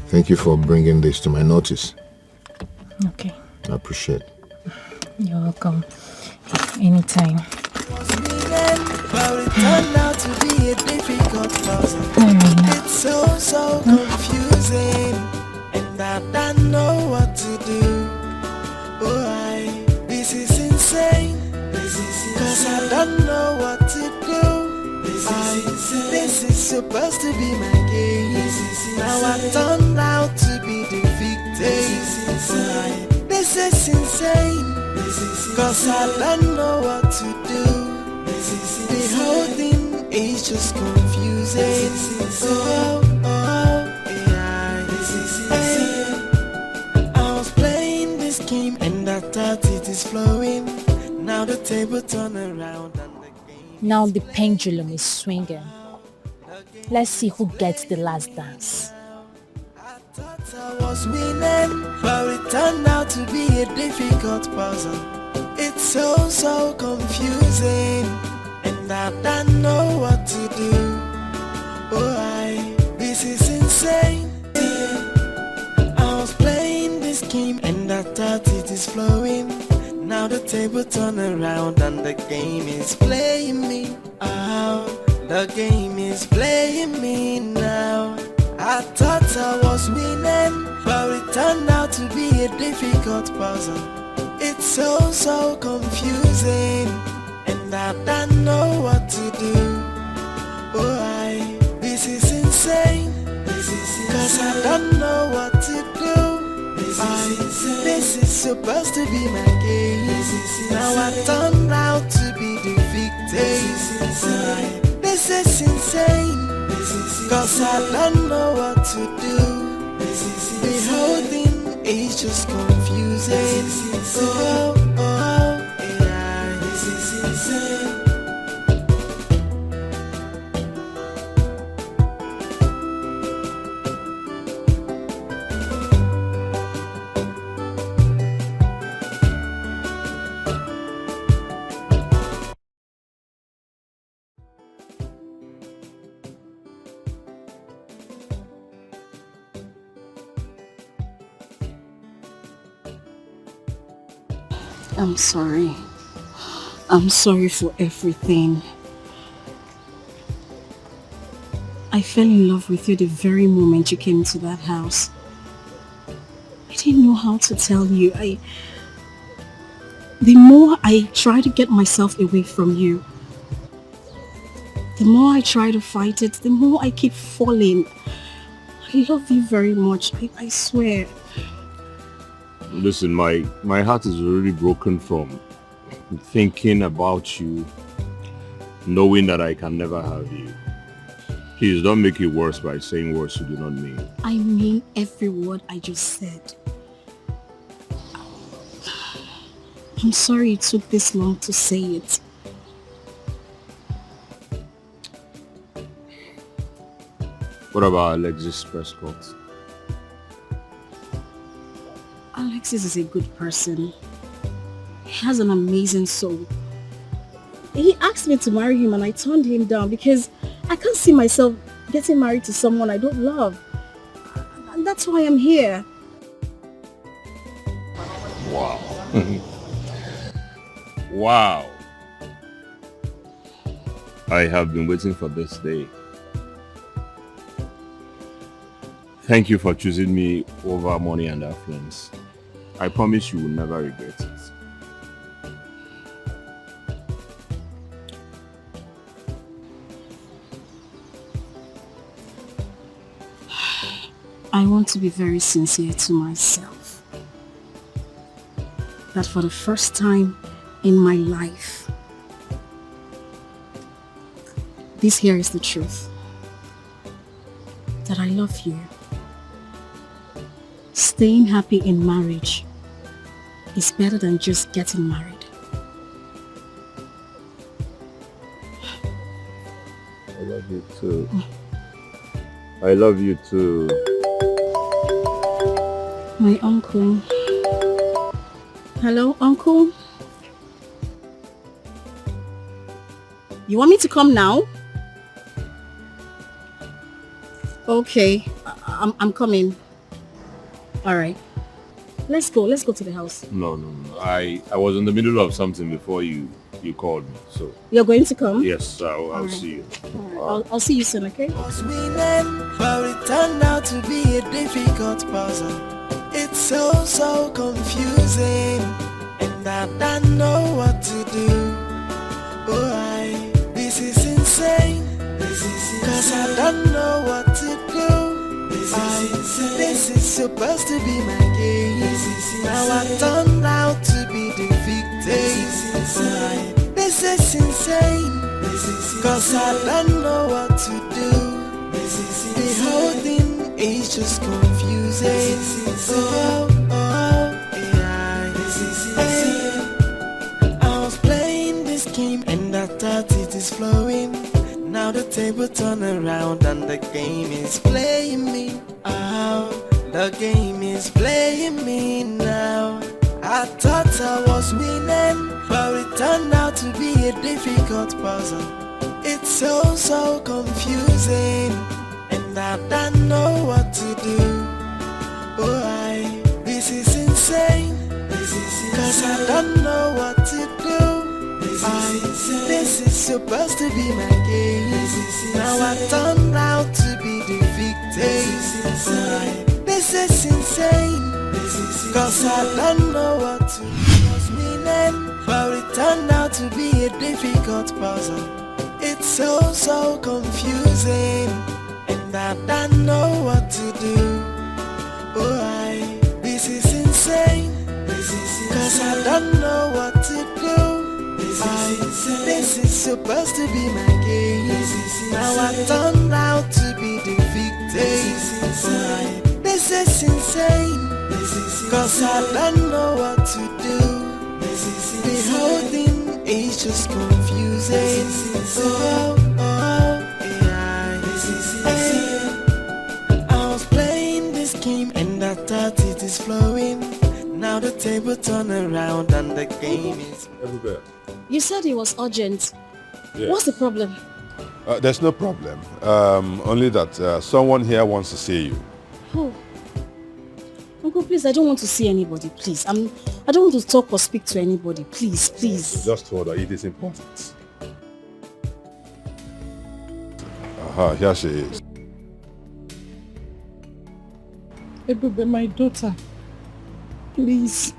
thank you for bringing this to my notice. Okay. I appreciate it. You're welcome. Anytime. But it turned out to be a difficult puzzle. It's so confusing, and I don't know what to do. This is insane. Cause I don't know what to do. This is supposed to be my game. Now I turned out to be the victim. This is insane. Cause I don't know what to do. The whole thing is just confusing. I was playing this game and I thought it is flowing. Now the table turn around and the game. Now the pendulum is swinging. Let's see who gets the last dance. I was winning, but it turned out to be a difficult puzzle. It's so confusing, and I don't know what to do. This is insane. table turn around and the game is playing me. The game is playing me now. I thought I was winning, but it turned out to be a difficult puzzle. It's so confusing, and I don't know what to do. This is insane, cause I don't know what to do. This is supposed to be my game. Now I turned out to be the victim. This is insane, cause I don't know what to do. The whole thing is just confusing. Yeah, this is insane. I'm sorry. I'm sorry for everything. I fell in love with you the very moment you came into that house. I didn't know how to tell you. The more I try to get myself away from you, the more I try to fight it, the more I keep falling. I love you very much, I swear. Listen, my heart is really broken from thinking about you, knowing that I can never have you. Please don't make it worse by saying words you do not mean. I mean every word I just said. I'm sorry it took this long to say it. What about Alexis Prescott? Alexis is a good person. He has an amazing soul. He asked me to marry him and I turned him down because I can't see myself getting married to someone I don't love. And that's why I'm here. Wow. Wow. I have been waiting for this day. Thank you for choosing me over money and affluence. I promise you will never regret it. I want to be very sincere to myself. That for the first time in my life, this here is the truth. That I love you. Staying happy in marriage is better than just getting married. I love you too. I love you too. My uncle. Hello, uncle? You want me to come now? Okay, I'm coming. All right. Let's go to the house. No. I was in the middle of something before you called me, so. You're going to come? Yes, I'll see you. I'll see you soon, okay? Was winning, but it turned out to be a difficult puzzle. It's so confusing, and I don't know what to do. This is insane, cause I don't know what to do. This is supposed to be my game. Now I turned out to be the victim. This is insane, cause I don't know what to do. The whole thing is just confusing. I was playing this game and I thought it is flowing. Now the table turn around and the game is playing me. The game is playing me now. I thought I was winning, but it turned out to be a difficult puzzle. It's so confusing, and I don't know what to do. This is insane, cause I don't know what to This is supposed to be my game. Now I turned out to be the victim. This is insane. Cause I don't know what to meaning. But it turned out to be a difficult puzzle. It's so confusing. And I don't know what to do. This is insane. Cause I don't know what to do. This is supposed to be my game. Now I turned out to be the victim. This is insane. Cause I don't know what to do. The whole thing is just confusing. I was playing this game and I thought it is flowing. Now the table turn around and the game is... You said it was urgent. Yeah. What's the problem? There's no problem. Only that someone here wants to see you. Oh. Uncle, please, I don't want to see anybody, please. I don't want to talk or speak to anybody, please. Just hold on, it is important. Here she is. Ebube, my daughter, please.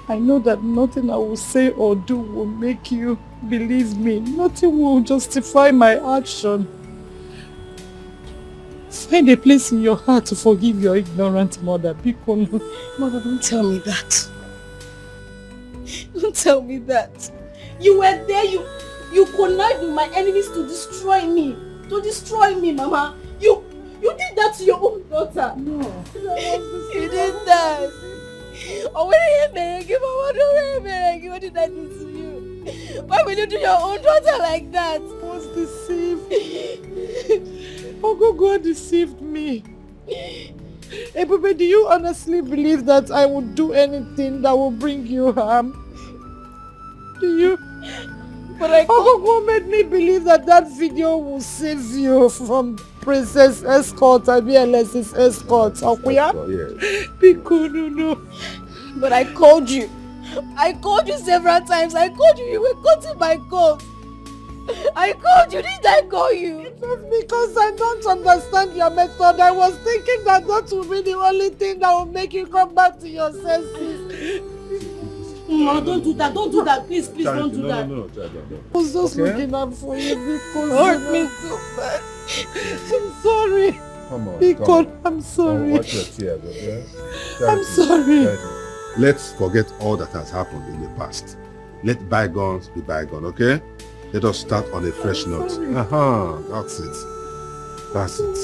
I know that nothing I will say or do will make you believe me. Nothing will justify my action. Find a place in your heart to forgive your ignorant mother. Mother, don't tell me that. Don't tell me that. You were there, you connived with my enemies to destroy me. Mama. You did that to your own daughter. No. You did that. Oh, what did I do to you? Why will you do your own daughter like that? I was deceived. Ogogo deceived me. Ebube, do you honestly believe that I would do anything that will bring you harm? Do you? But Ogogo made me believe that video will save you from Princess Escort and BLS's escort. Akuya? Yes. No. But I called you. Several times. I called you. You were cutting my calls. I called you. Didn't I call you? Just because I don't understand your method. I was thinking that will be the only thing that will make you come back to your senses. No, don't do that. Please, don't do that. No. I was just looking out for you because you hurt me so bad. I'm sorry. Come on. I'm sorry. Watch your tears, okay? I'm sorry. Let's forget all that has happened in the past. Let bygones be bygone, okay? Let us start on a fresh note. That's it.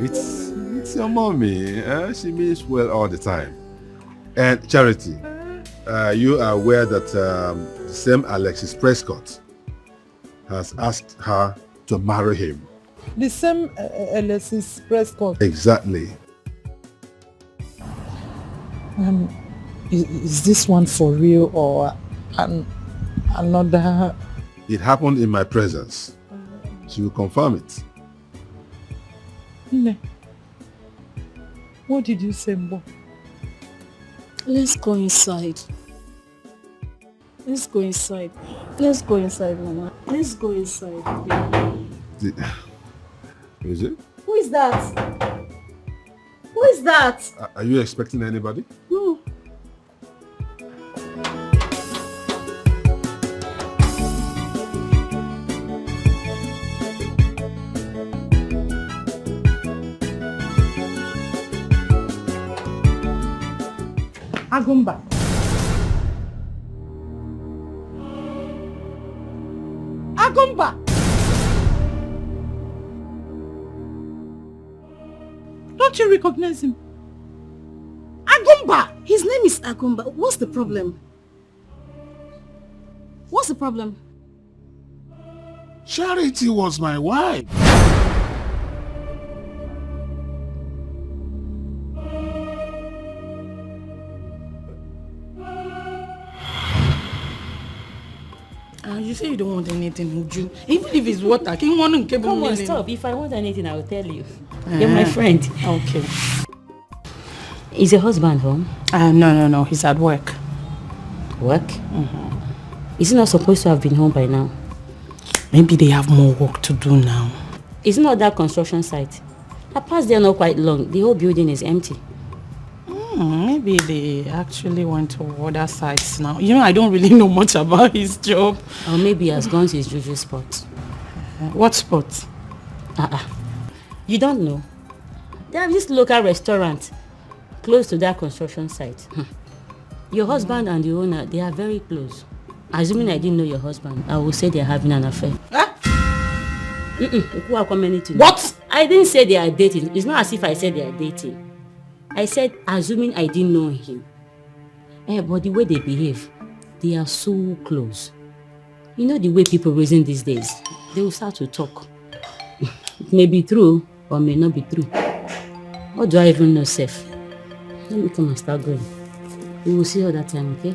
It's your mommy. She means well all the time. And Charity, you are aware that the same Alexis Prescott has asked her to marry him. The same Alexis Prescott? Exactly. Is this one for real or another? It happened in my presence. She will confirm it. Nne, what did you say, Mbo? Let's go inside. Mama. Let's go inside. Is it? Who is that? Are you expecting anybody? No. Agumba. Don't you recognize him? Agumba! His name is Agumba. What's the problem? Charity was my wife. You say you don't want anything, would you? Even if it's water, can you want to keep Come on, stop. If I want anything, I will tell you. You're my friend. Okay. Is your husband home? No. He's at work. Work? Is he not supposed to have been home by now? Maybe they have more work to do now. It's not that construction site. I passed there not quite long. The whole building is empty. Maybe they actually went to other sites now. You know, I don't really know much about his job. Or maybe he has gone to his usual spot. What spot? You don't know? They have this local restaurant close to that construction site. Your husband and the owner, they are very close. Assuming I didn't know your husband, I would say they are having an affair. What? I didn't say they are dating. It's not as if I said they are dating. I said, assuming I didn't know him. But the way they behave, they are so close. You know the way people reason these days. They will start to talk. It may be true or may not be true. What do I even know, Seth? Let me come and start going. We will see all that time, okay?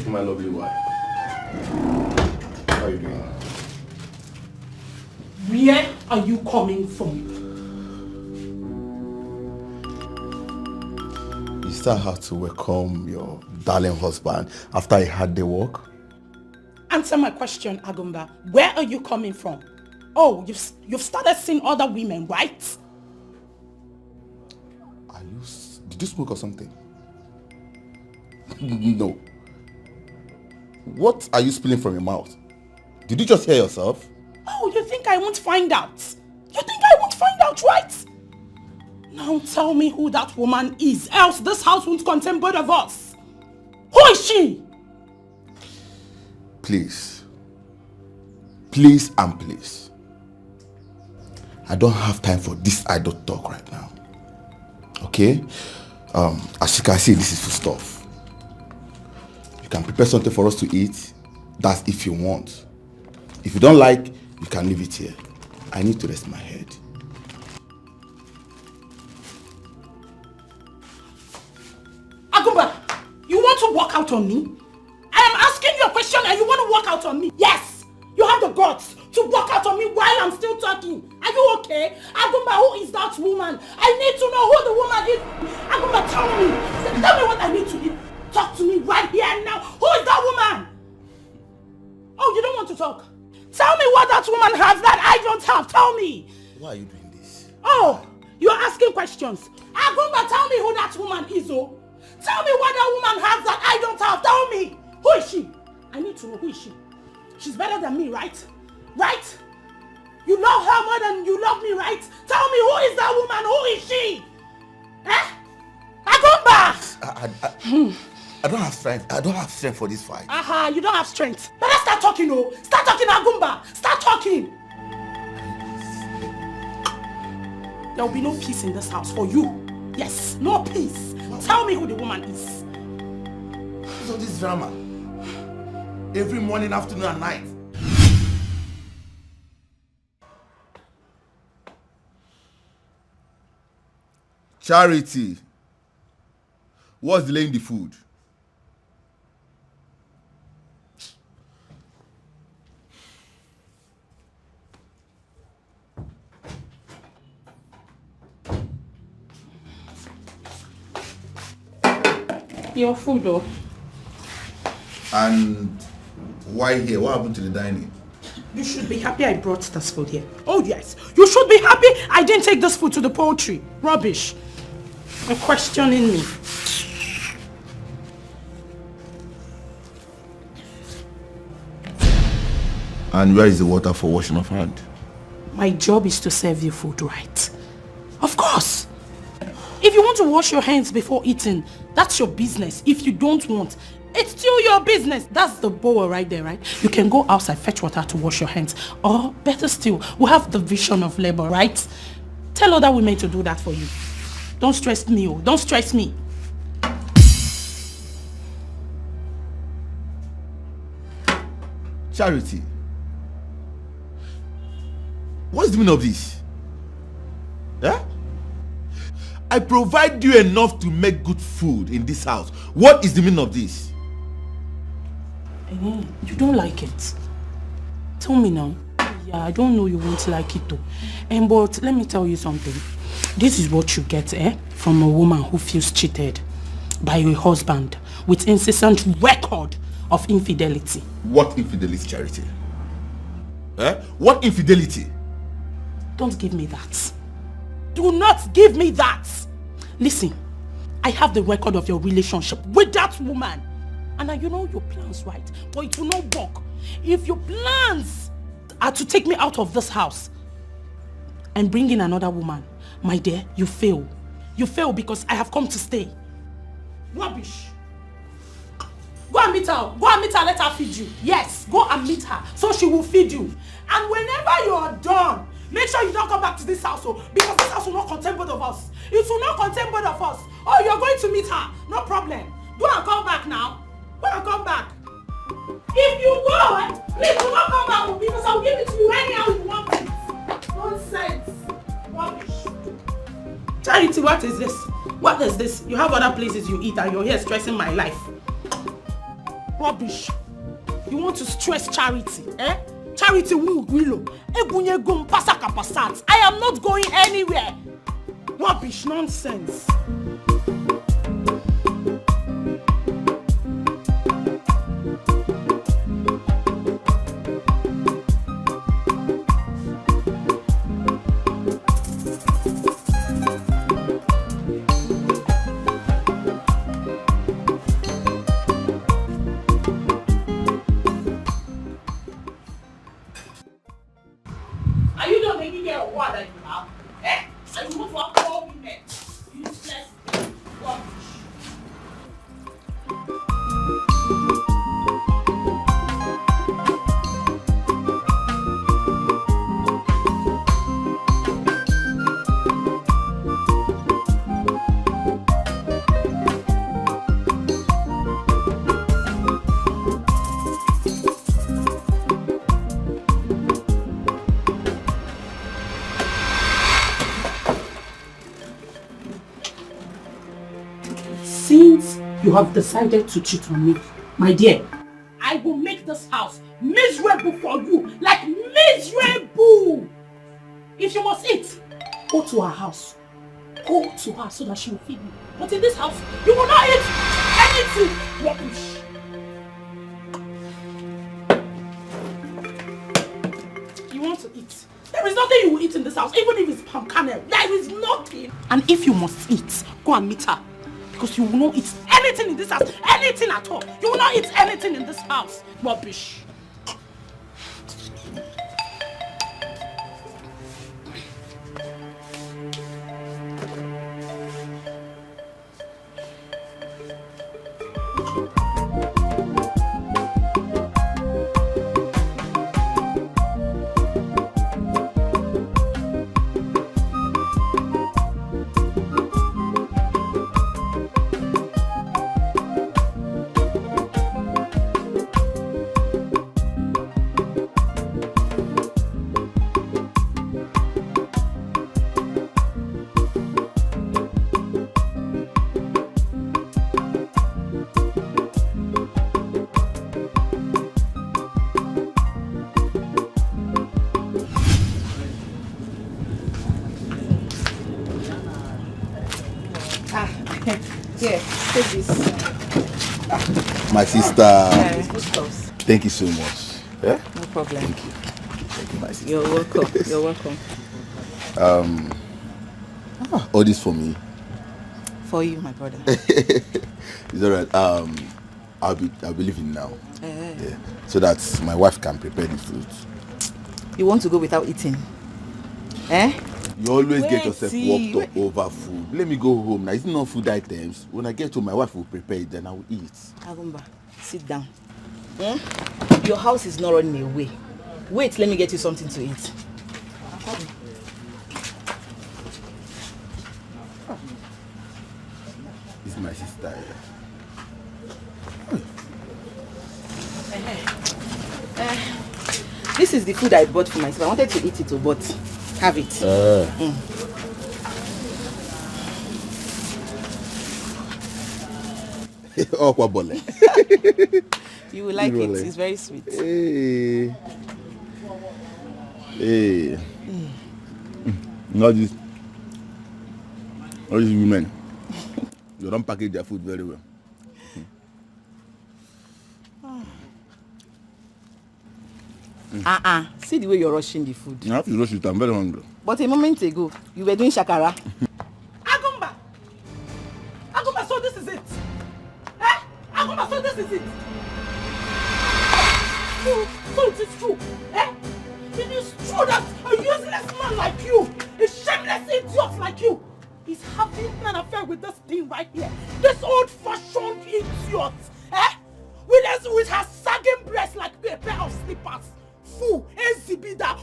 My lovely wife. How are you doing? Where are you coming from? You still have to welcome your darling husband after he had the walk? Answer my question, Agumba. Where are you coming from? Oh, you've started seeing other women, right? Did you smoke or something? No. What are you spilling from your mouth? Did you just hear yourself? Oh, you think I won't find out? You think I won't find out, right? Now tell me who that woman is, else this house won't contain both of us. Who is she? Please. Please and please. I don't have time for this idle talk right now. Okay? As you can see, this is food stuff. You can prepare something for us to eat. That's if you want. If you don't like, you can leave it here. I need to rest my head. Agumba, you want to walk out on me? I am asking you a question and you want to walk out on me? Yes! You have the guts to walk out on me while I'm still talking. Are you okay? Agumba, who is that woman? I need to know who the woman is. Agumba, tell me what I need to do. Talk to me right here and now. Who is that woman? Oh, you don't want to talk? Tell me what that woman has that I don't have. Tell me. Why are you doing this? Oh, you're asking questions. Agumba, tell me who that woman is, oh. Tell me what that woman has that I don't have. Tell me. Who is she? I need to know who is she. She's better than me, right? Right? You love her more than you love me, right? Tell me, who is that woman? Who is she? Eh? Agumba! I don't have strength. I don't have strength for this fight. Aha, you don't have strength. Better start talking, oh. Start talking, Agumba. Start talking. There will be no peace in this house for you. Yes, no peace. Tell me who the woman is. So this drama. Every morning, afternoon, and night. Charity. What's delaying the food? Your food, though. And Why here? What happened to the dining? You should be happy I brought this food here. Oh yes. You should be happy I didn't take this food to the poultry. Rubbish. You're questioning me. And where is the water for washing of hand? My job is to serve you food right. Of course. If you want to wash your hands before eating, that's your business. If you don't want, it's still your business. That's the bowl right there, right? You can go outside, fetch water to wash your hands. Or better still, we have the vision of labor, right? Tell other women to do that for you. Don't stress me, oh. Don't stress me. Charity. What's the meaning of this? Yeah? I provide you enough to make good food in this house. What is the meaning of this? You don't like it. Tell me now. Yeah, I don't know you won't like it though. But let me tell you something. This is what you get, from a woman who feels cheated by her husband with incessant record of infidelity. What infidelity, Charity? What infidelity? Don't give me that. Do not give me that. Listen, I have the record of your relationship with that woman. And you know your plans, right? But it will not work. If your plans are to take me out of this house and bring in another woman, my dear, you fail. You fail because I have come to stay. Rubbish. Go and meet her. Go and meet her, let her feed you. Yes, go and meet her so she will feed you. And whenever you are done, make sure you don't come back to this house, because this house will not contain both of us. It will not contain both of us. Oh, you're going to meet her. No problem. Go and come back now. Go and come back. If you go, please do not come back, because I'll give it to you anyhow you want it. Nonsense. Rubbish. Charity, what is this? What is this? You have other places you eat and you're here stressing my life. Rubbish. You want to stress Charity, Charity Willow. I am not going anywhere. Rubbish, nonsense. You have decided to cheat on me, my dear. I will make this house miserable for you, like miserable. If you must eat, go to her house. Go to her so that she will feed you. But in this house, you will not eat anything. Rubbish. You want to eat? There is nothing you will eat in this house, even if it's palm kernel. There is nothing. And if you must eat, go and meet her. Because you will not eat anything in this house. Anything at all. You will not eat anything in this house. Rubbish. Here, take this. My sister. Yeah, foodstuffs. Thank you so much. Yeah? No problem. Thank you. Thank you, my sister. You're welcome. You're welcome. All this for me. For you, my brother. It's alright. I'll be leaving now. Yeah. So that my wife can prepare the food. You want to go without eating? Eh? You always get Wait, yourself see, worked up over food. Let me go home now. It's not food items. When I get home, my wife will prepare it, then I will eat. Agumba, sit down. Your house is not running away. Wait, let me get you something to eat. This is my sister. This is the food I bought for myself. I wanted to eat it too, but have it. Oh, kwabole. You will like it. It's very sweet. Hey. All these women, you don't package their food very well. See the way you're rushing the food. You have to rush it. I'm very hungry. But a moment ago, you were doing shakara. Agumba! Agumba, so this is it? Eh? Agumba, so this is it? So it is true. Eh? It is true that a useless man like you, a shameless idiot like you, is having an affair with this thing right here. This old-fashioned idiot. Eh? With her sagging breasts like a pair of slippers. Fool, Ezibida,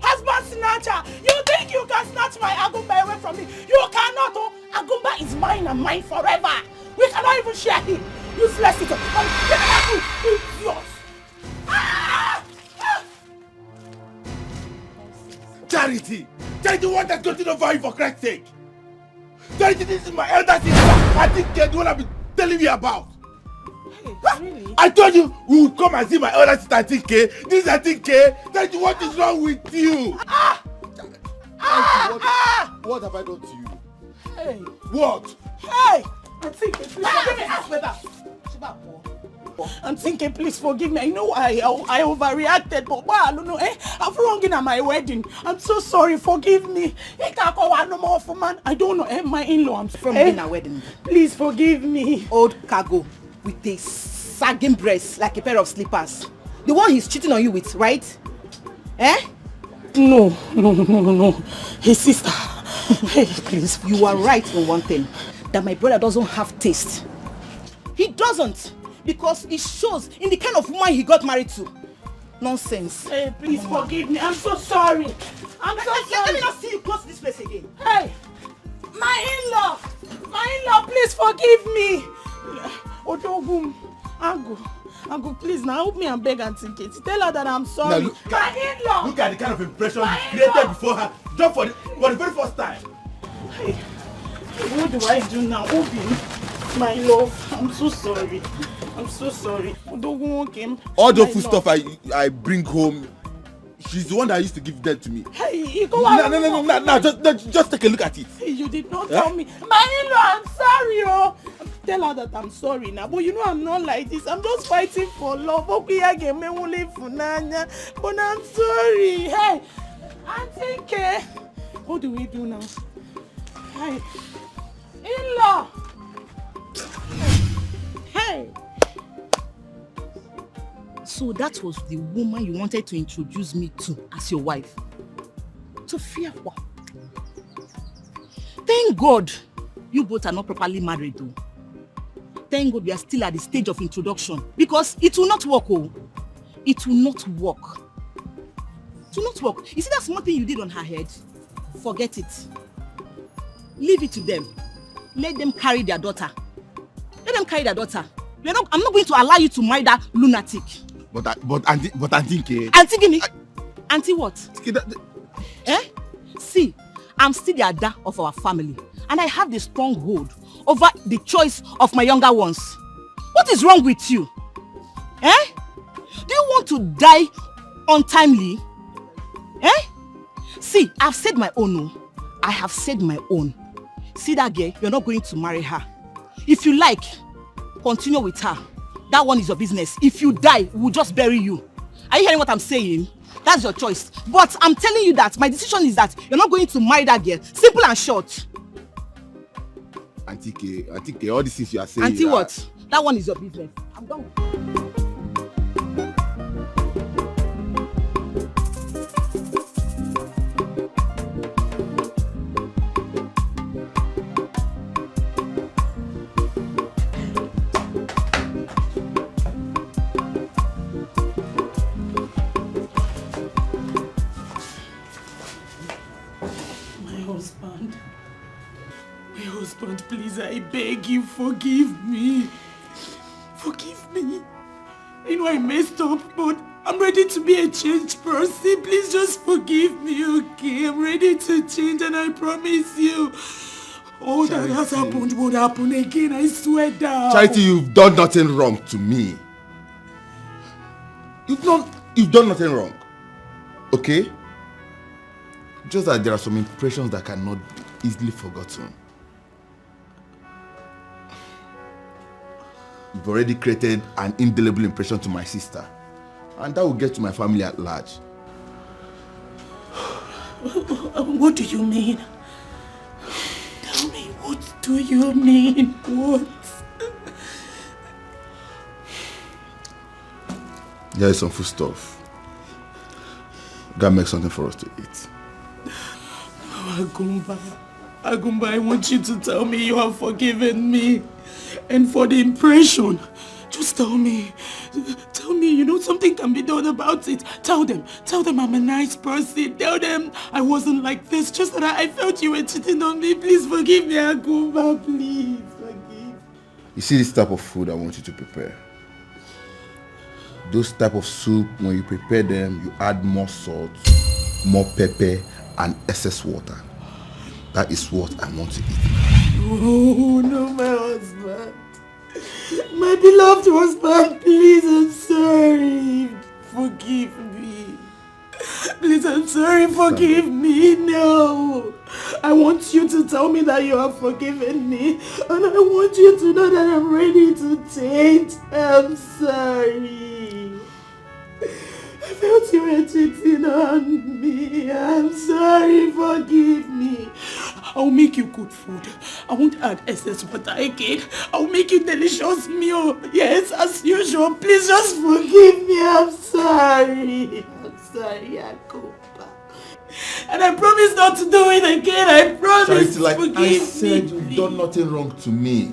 husband snatcher. You think you can snatch my Agumba away from me? You cannot, oh. Agumba is mine and mine forever. We cannot even share him. Useless idiot. Idiot. Charity! Charity, what has gotten over you for Christ's sake? Charity, this is my elder sister. I think the one I've been telling you about. Really? I told you we would come and see my elder sister at TK. This is at TK. Charity, what is wrong with you? What have I done to you? Hey. What? Hey! I'm thinking, please forgive me. Ask whether. I'm thinking, please forgive me. I know I overreacted, but why I don't know. I've wronged in at my wedding. I'm so sorry. Forgive me. I don't know. My in-law. I'm From in our wedding. Please forgive me. Old cargo with a sagging breast like a pair of slippers. The one he's cheating on you with, right? Eh? No. His sister. Hey, please. You are right on one thing. That my brother doesn't have taste. He doesn't. Because it shows in the kind of woman he got married to. Nonsense. Hey, please forgive me. I'm so sorry. I'm so sorry. Let me not see you close to this place again. Hey, my in-law, please forgive me. Odogum, Angu, please now help me and beg Auntie Katie. Tell her that I'm sorry. Now, my in-law. Look at the kind of impression you created before her. Just for the very first time. Hey, what do I do now, Obi? My love, I'm so sorry. Odogun came. All the food stuff I bring home, she's the one that used to give that to me. Hey, you go out. No, just take a look at it. Hey, you did not tell me. My in-law, I'm sorry, oh. Tell her that I'm sorry now. But you know I'm not like this. I'm just fighting for love. But I'm sorry. Hey, Auntie K. What do we do now? Hey, in-law. Hey. So that was the woman you wanted to introduce me to as your wife. To Fiafwa. Thank God you both are not properly married though. Thank God we are still at the stage of introduction. Because it will not work, oh. It will not work. It will not work. You see that small thing you did on her head? Forget it. Leave it to them. Let them carry their daughter. Let them carry their daughter. I'm not going to allow you to marry that lunatic. But Auntie K. Auntie, give me. Auntie what? See, I'm still the Ada of our family. And I have the strong hold over the choice of my younger ones. What is wrong with you? Do you want to die untimely? See, I've said my own. No. I have said my own. See that girl, you're not going to marry her. If you like, continue with her. that one is your business. If you die, we'll just bury you. Are you hearing what I'm saying? That's your choice. But I'm telling you that my decision is that you're not going to marry that girl. Simple and short. Auntie K, all these things you are saying. Auntie what? That one is your business. I'm done. Please, I beg you, forgive me. Forgive me. I know I messed up, but I'm ready to be a changed person. Please just forgive me, okay? I'm ready to change, and I promise you, all that has happened won't happen again. I swear down. Charity, you've done nothing wrong to me. You've done nothing wrong. Okay? Just that there are some impressions that cannot be easily forgotten. You've already created an indelible impression to my sister, and that will get to my family at large. What do you mean? Tell me, what do you mean? What? There is some food stuff. Gotta make something for us to eat. Agumba, I want you to tell me you have forgiven me. And for the impression, just tell me, something can be done about it. Tell them I'm a nice person. Tell them I wasn't like this, just that I felt you were cheating on me. Please forgive me, Agumba, please forgive. You see this type of food I want you to prepare. Those type of soup, when you prepare them, you add more salt, more pepper, and excess water. That is what I want to eat. Oh, no, my husband. My beloved husband, please, I'm sorry. Forgive me. Please, I'm sorry, forgive me. No. I want you to tell me that you have forgiven me. And I want you to know that I'm ready to change. I'm sorry. I felt you were cheating on me. I'm sorry, forgive me. I'll make you good food. I won't add excess water again. I'll make you delicious meal. Yes, as usual. Please just forgive me. I'm sorry. I'm sorry, Akopa. And I promise not to do it again. I promise. Charity, forgive I said, me. you've done nothing wrong to me.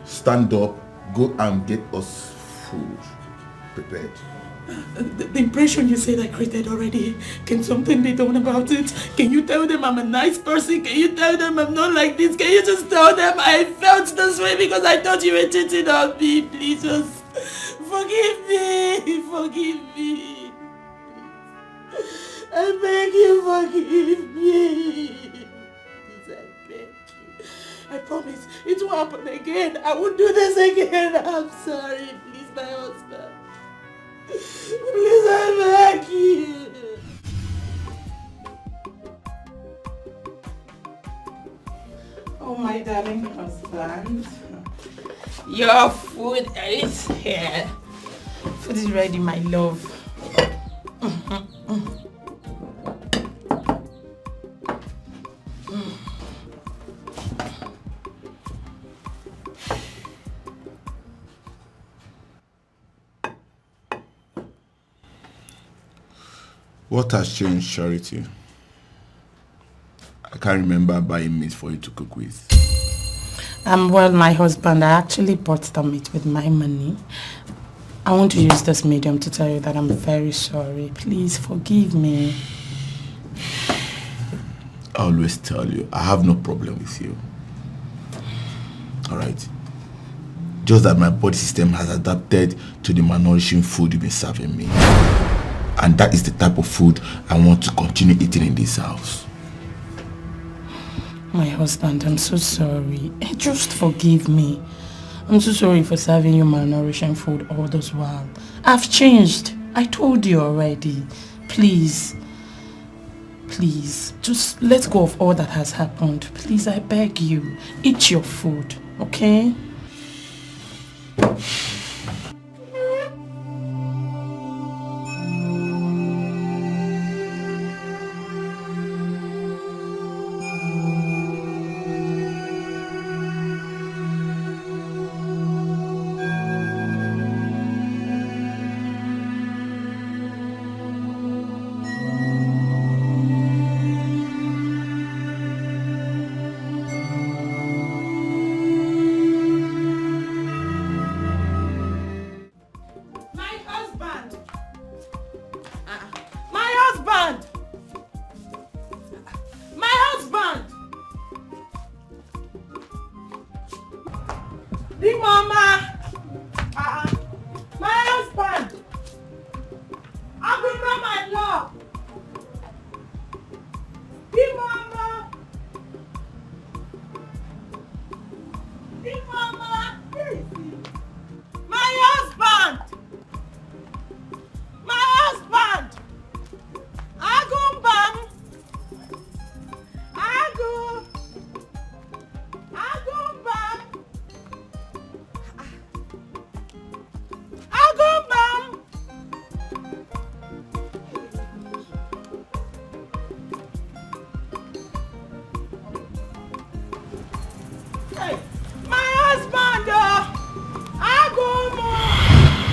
Stand up, go and get us food prepared. The impression you said I created already, can something be done about it? Can you tell them I'm a nice person? Can you tell them I'm not like this? Can you just tell them I felt this way because I thought you were cheating on me? Please just forgive me. Forgive me. I beg you, forgive me. Please, I beg you. I promise it won't happen again. I won't do this again. I'm sorry. Please, my husband. Please, I beg you. Oh, my darling husband. Your food is here. Food is ready, my love. What has changed, Charity? I can't remember buying meat for you to cook with. Well, my husband, I actually bought the meat with my money. I want to use this medium to tell you that I'm very sorry. Please forgive me. I always tell you, I have no problem with you. Alright? Just that my body system has adapted to the malnourishing food you've been serving me. And that is the type of food I want to continue eating in this house. My husband, I'm so sorry. Just forgive me. I'm so sorry for serving you malnourishing food all this while. I've changed. I told you already. Please. Please. Just let go of all that has happened. Please, I beg you. Eat your food, okay?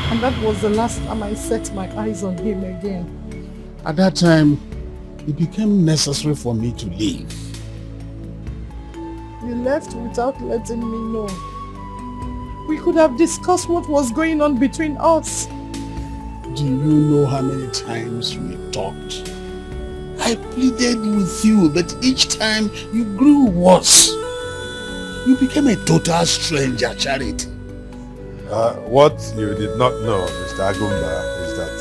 And that was the last time I set my eyes on him again. At that time, it became necessary for me to leave. You left without letting me know. We could have discussed what was going on between us. Do you know how many times we talked? I pleaded with you, but each time you grew worse. You became a total stranger, Charity. What you did not know, Mr. Agumba, is that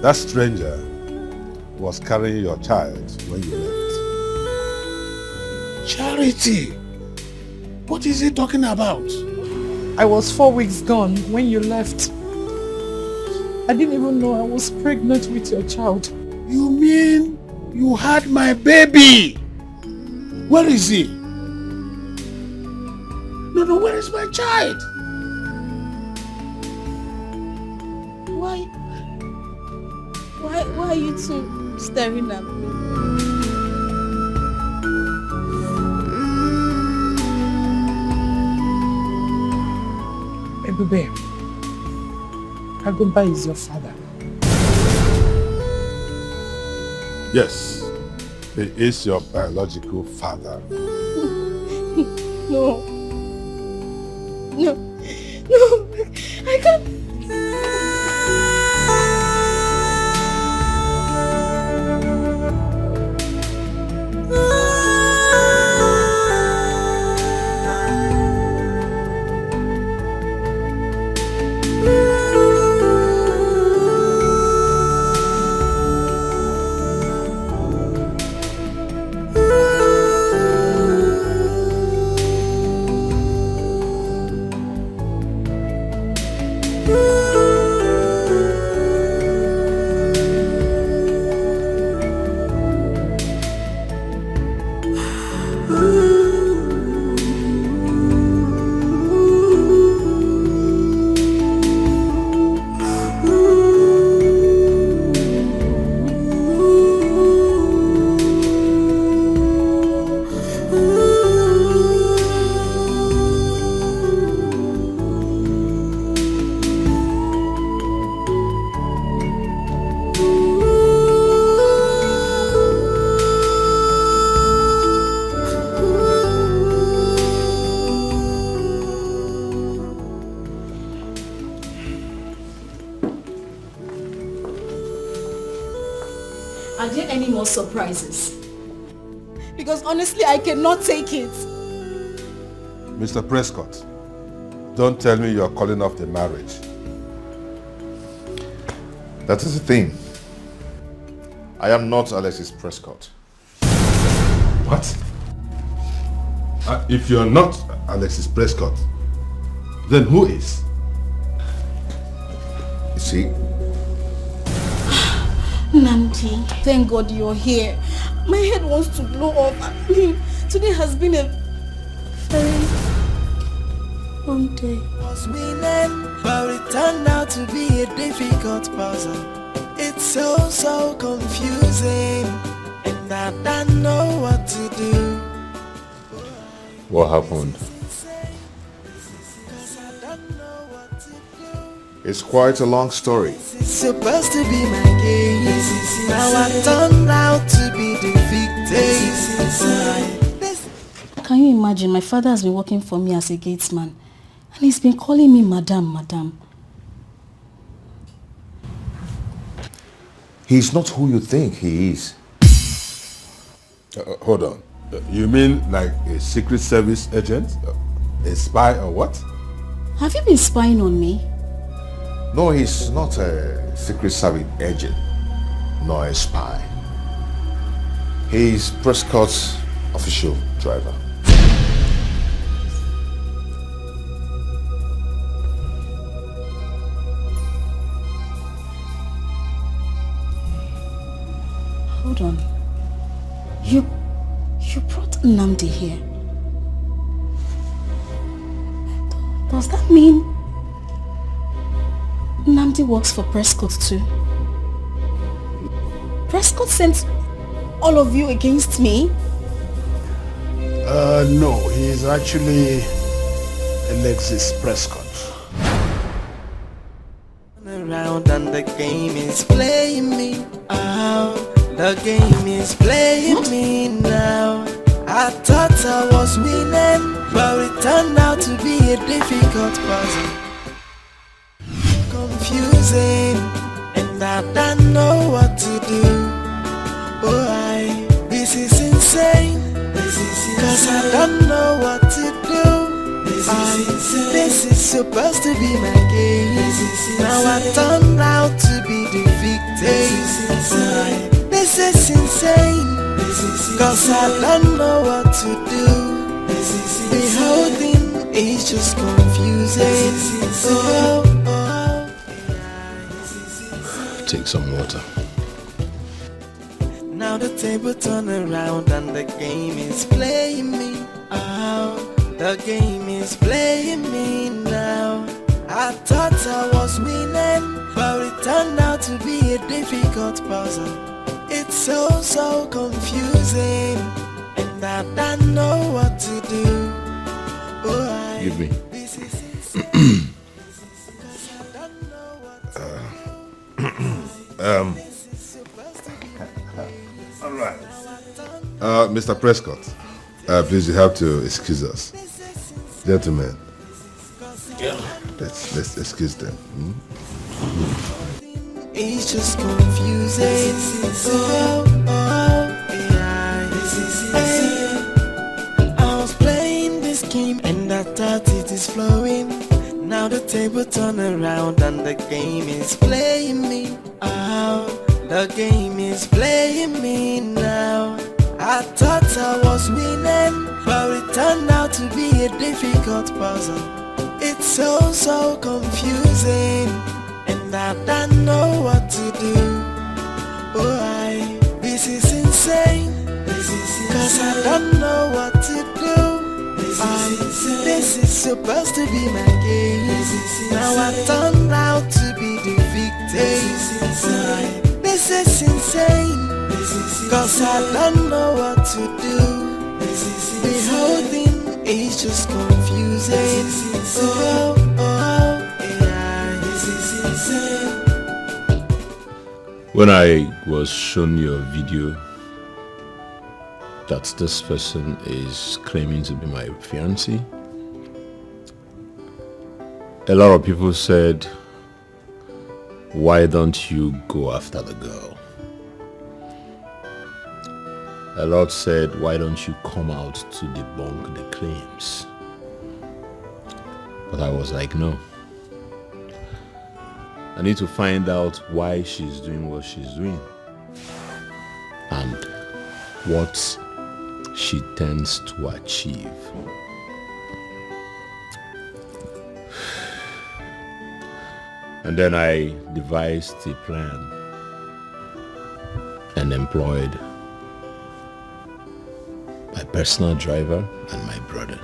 that stranger was carrying your child when you left. Charity? What is he talking about? I was 4 weeks gone when you left. I didn't even know I was pregnant with your child. You mean you had my baby? Where is he? No, where is my child? Why are you two staring at me? Ebube, Agumba is your father. Yes, he is your biological father. No, I can't. Are there any more surprises? Because honestly, I cannot take it. Mr. Prescott, don't tell me you're calling off the marriage. That is the thing. I am not Alexis Prescott. What? If you're not Alexis Prescott, then who is? You see? Namdi, thank God you're here. My head wants to blow off. I mean, today has been a very One day. Was winning, but it turned out to be a difficult puzzle. It's so confusing, and I don't know what to do. What happened? It's quite a long story. It's supposed to be my case. Now I turned out to be the victim. Can you imagine? My father has been working for me as a gatesman, and he's been calling me madam. He's not who you think he is. Hold on. You mean like a secret service agent? A spy or what? Have you been spying on me? No, he's not a secret service agent, nor a spy. He's Prescott's official driver. Hold on. You brought Nnamdi here. Does that mean Nnamdi works for Prescott too? Prescott sent all of you against me? No, he's actually Alexis Prescott. Around and the game is playing me out. The game is playing me now. I thought I was winning, but it turned out to be a difficult puzzle. Confusing, and I don't know what to do. This is insane. Cause I don't know what to do. This is supposed to be my case. Now I turned out to be the victim. This is insane. Cause I don't know what to do. The whole thing is just confusing. Take some water. Now the table turn around and the game is playing me out. The game is playing me now. I thought I was winning, but it turned out to be a difficult puzzle. It's so confusing, and I don't know what to do. Give me. All right. Mr. Prescott, please, you have to excuse us. Gentlemen, let's excuse them. It's just confusing. I was playing this game and I thought it is flowing. Now the table turn around and the game is playing me out. The game is playing me now. I thought I was winning, but it turned out to be a difficult puzzle. It's so confusing, and I don't know what to do. This is insane. Cause I don't know what to do. This is supposed to be my case. Now I turned out to be the victim. This is insane. Cause I don't know what to do. The whole thing is just confusing. When I was shown your video that this person is claiming to be my fiancé, a lot of people said, why don't you go after the girl? A lot said, why don't you come out to debunk the claims? But I was like, no. I need to find out why she's doing what she's doing and what she tends to achieve. And then I devised a plan and employed my personal driver and my brother.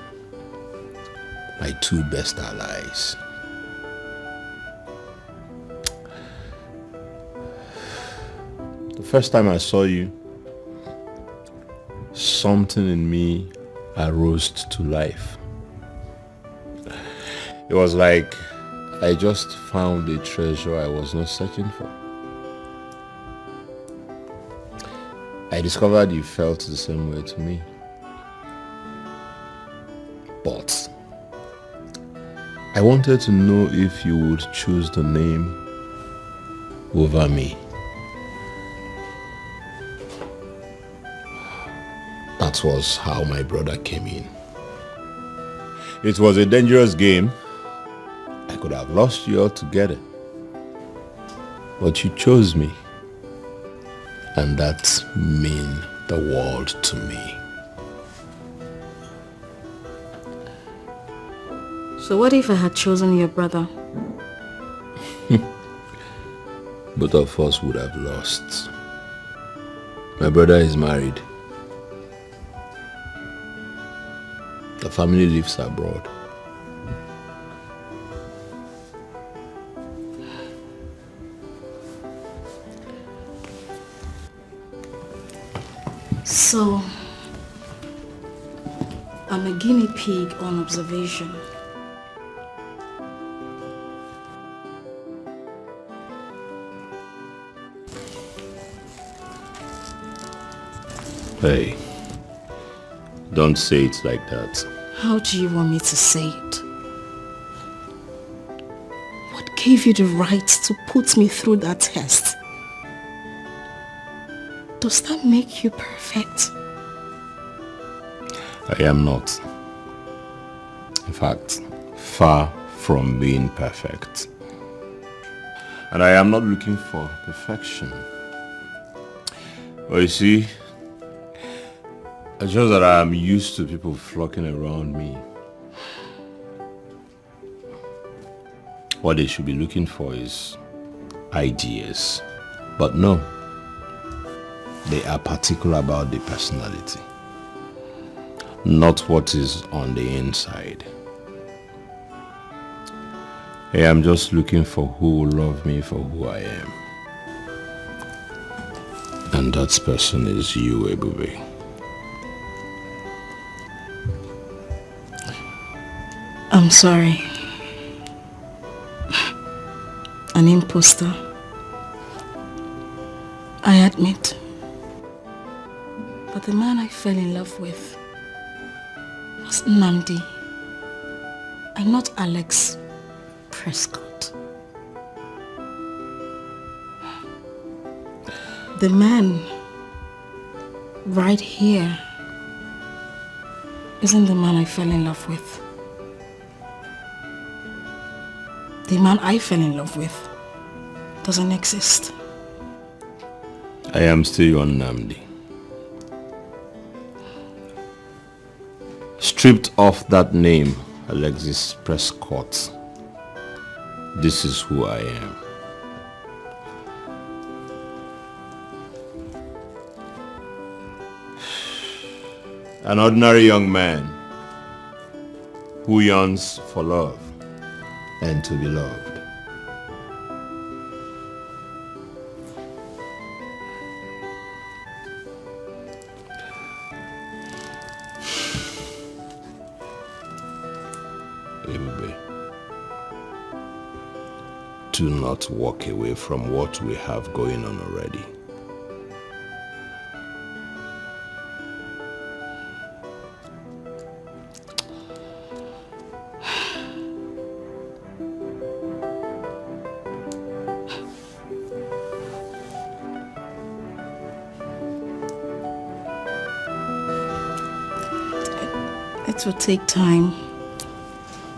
my two best allies. The first time I saw you, something in me arose to life. It was like I just found a treasure I was not searching for. I discovered you felt the same way to me. But I wanted to know if you would choose the name over me. That was how my brother came in. It was a dangerous game. I could have lost you altogether. But you chose me. And that meant the world to me. So what if I had chosen your brother? Both of us would have lost. My brother is married. The family lives abroad. So, I'm a guinea pig on observation. Hey, don't say it like that. How do you want me to say it? What gave you the right to put me through that test? Does that make you perfect? I am not. In fact, far from being perfect. And I am not looking for perfection. But you see, it's just that I am used to people flocking around me. What they should be looking for is ideas. But no, they are particular about the personality, not what is on the inside. I am just looking for who will love me for who I am. And that person is you, Ebube. I'm sorry. An imposter. I admit. But the man I fell in love with was Nnamdi and not Alex Prescott. The man right here isn't the man I fell in love with. The man I fell in love with doesn't exist. I am still your Nnamdi. Stripped off that name, Alexis Prescott, this is who I am. An ordinary young man who yearns for love and to be loved. Ebube, do not walk away from what we have going on already. It will take time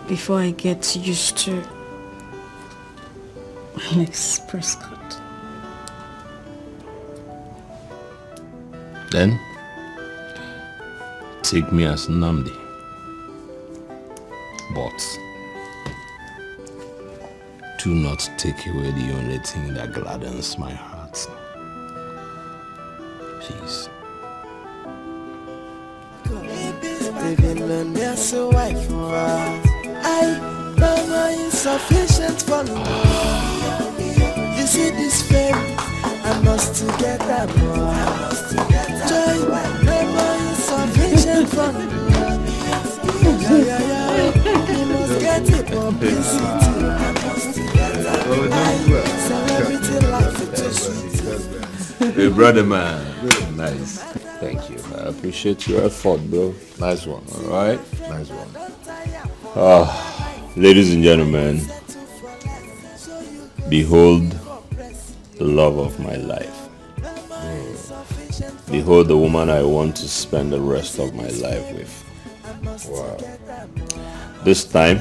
before I get used to Alex Prescott. Then, take me as Nnamdi. But do not take away the only thing that gladdens my heart. Please. no more insufficient for love. You see this fame, I must to get that more. Joy, no more insufficient for love. You must get it publicity. Celebrity life is too sweet. Hey, brother man. Nice. Thank you. I appreciate your effort, bro. Nice one. All right. Nice one. Ladies and gentlemen, behold the love of my life. Behold the woman I want to spend the rest of my life with. Wow. This time,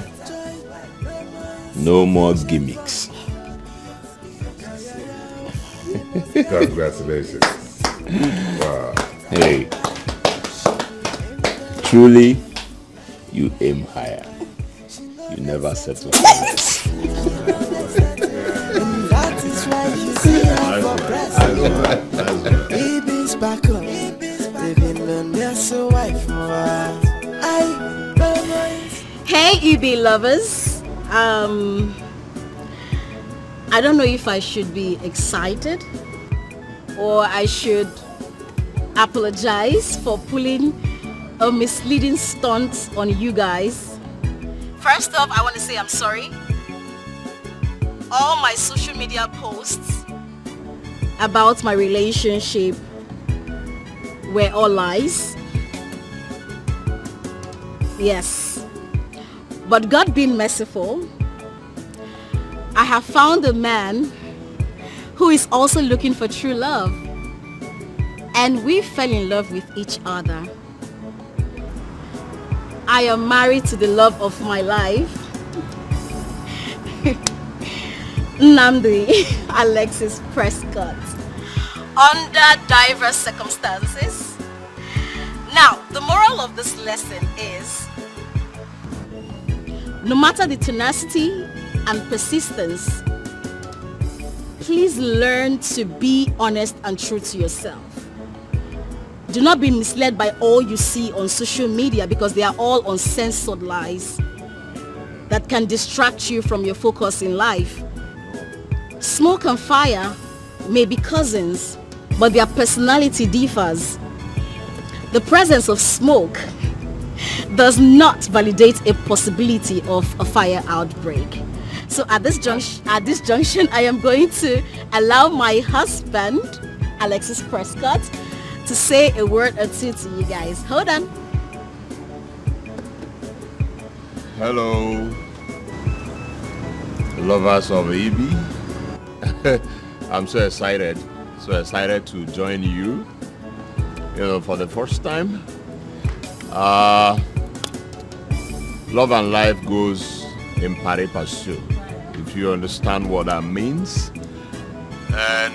no more gimmicks. Congratulations. Wow. Hey, truly, you aim higher. You never settle for less. That is why you see her for Prescott. Evie's back up. Billionaire, so wife. Hey, Ibe lovers. I don't know if I should be excited or I should apologize for pulling a misleading stunt on you guys. First off, I want to say I'm sorry. All my social media posts about my relationship were all lies. Yes. But God being merciful, I have found a man who is also looking for true love. And we fell in love with each other. I am married to the love of my life, Nnamdi Alexis Prescott, under diverse circumstances. Now, the moral of this lesson is, no matter the tenacity and persistence, please learn to be honest and true to yourself. Do not be misled by all you see on social media, because they are all uncensored lies that can distract you from your focus in life. Smoke and fire may be cousins, but their personality differs. The presence of smoke does not validate a possibility of a fire outbreak. So at this junction, I am going to allow my husband, Alexis Prescott, to say a word or two to you guys. Hold on. Hello, lovers of Evie. I'm so excited to join you. For the first time. Love and life goes in pari passu, if you understand what that means. And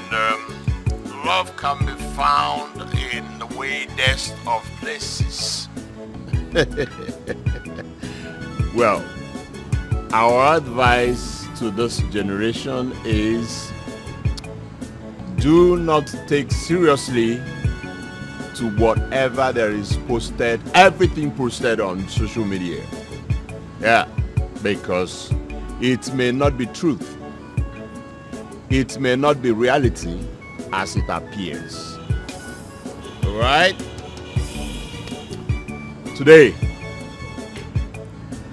love can be found in the weirdest of places. Well, our advice to this generation is, do not take seriously to whatever there is posted, everything posted on social media. Yeah, because it may not be truth. It may not be reality as it appears. Alright? Today,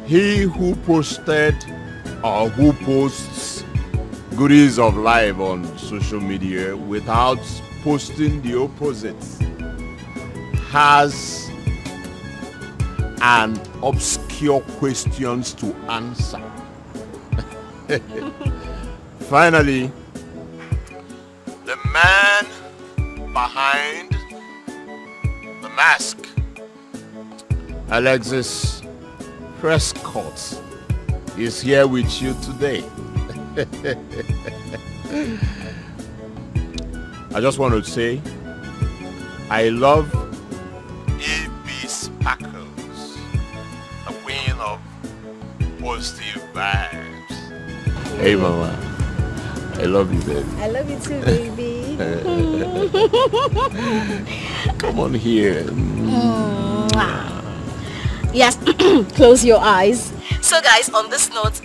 he who posted or who posts goodies of life on social media without posting the opposite has an obscure questions to answer. Finally, the man behind the mask, Alexis Prescott, is here with you today. I just want to say, I love Evie Sparkles, the queen of positive vibes. Hey mama, I love you, baby. I love you too, baby. Come on here. Yes, close your eyes. So guys, on this note,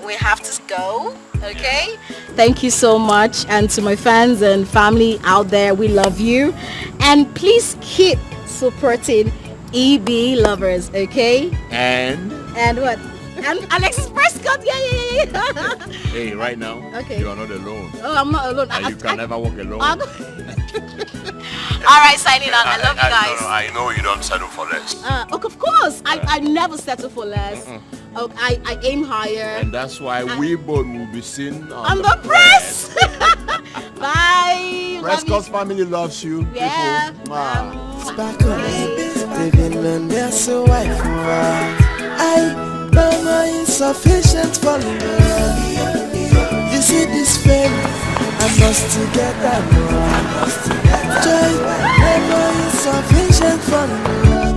we have to go. Okay, thank you so much, and to my fans and family out there, we love you, and please keep supporting EB lovers. Okay, And what? And Alexis Prescott, yeah. hey, right now, Okay. you are not alone. Oh, I'm not alone. And you can never walk alone. All right, signing out. I love you guys. No, I know you don't settle for less. Of course, I never settle for less. Oh, I aim higher. And that's why we both will be seen On the press. Bye. Prescott's family loves you. Yeah. People. Mwah. Back on, they've been learned they're so white for I know my insufficient for love. You see this fame, I must to get that more. Joy, know my insufficient for love.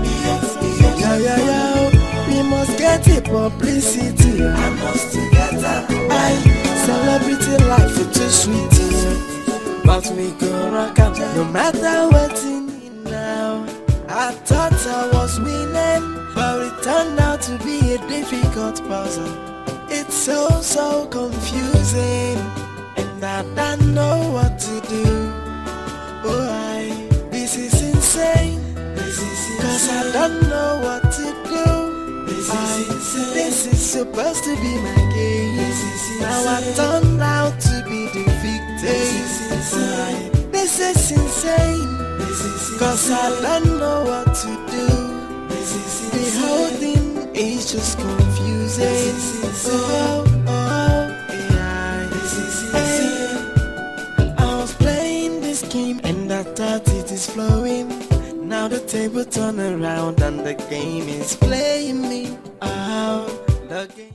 Yeah. We must get it publicity. I must to get that more. Celebrity life is too sweet. But we go rock out no matter what's in it now. I thought I was winning, but it turned out to be a difficult puzzle. It's so confusing, and I don't know what to do. Oh, this is insane. Cause I don't know what to do. This is supposed to be my game. Now I turned out to be the victim. This is insane. Cause I don't know what to do. The whole thing is just confusing. I was playing this game and I thought it is flowing. Now the table turn around and the game is playing me out. The game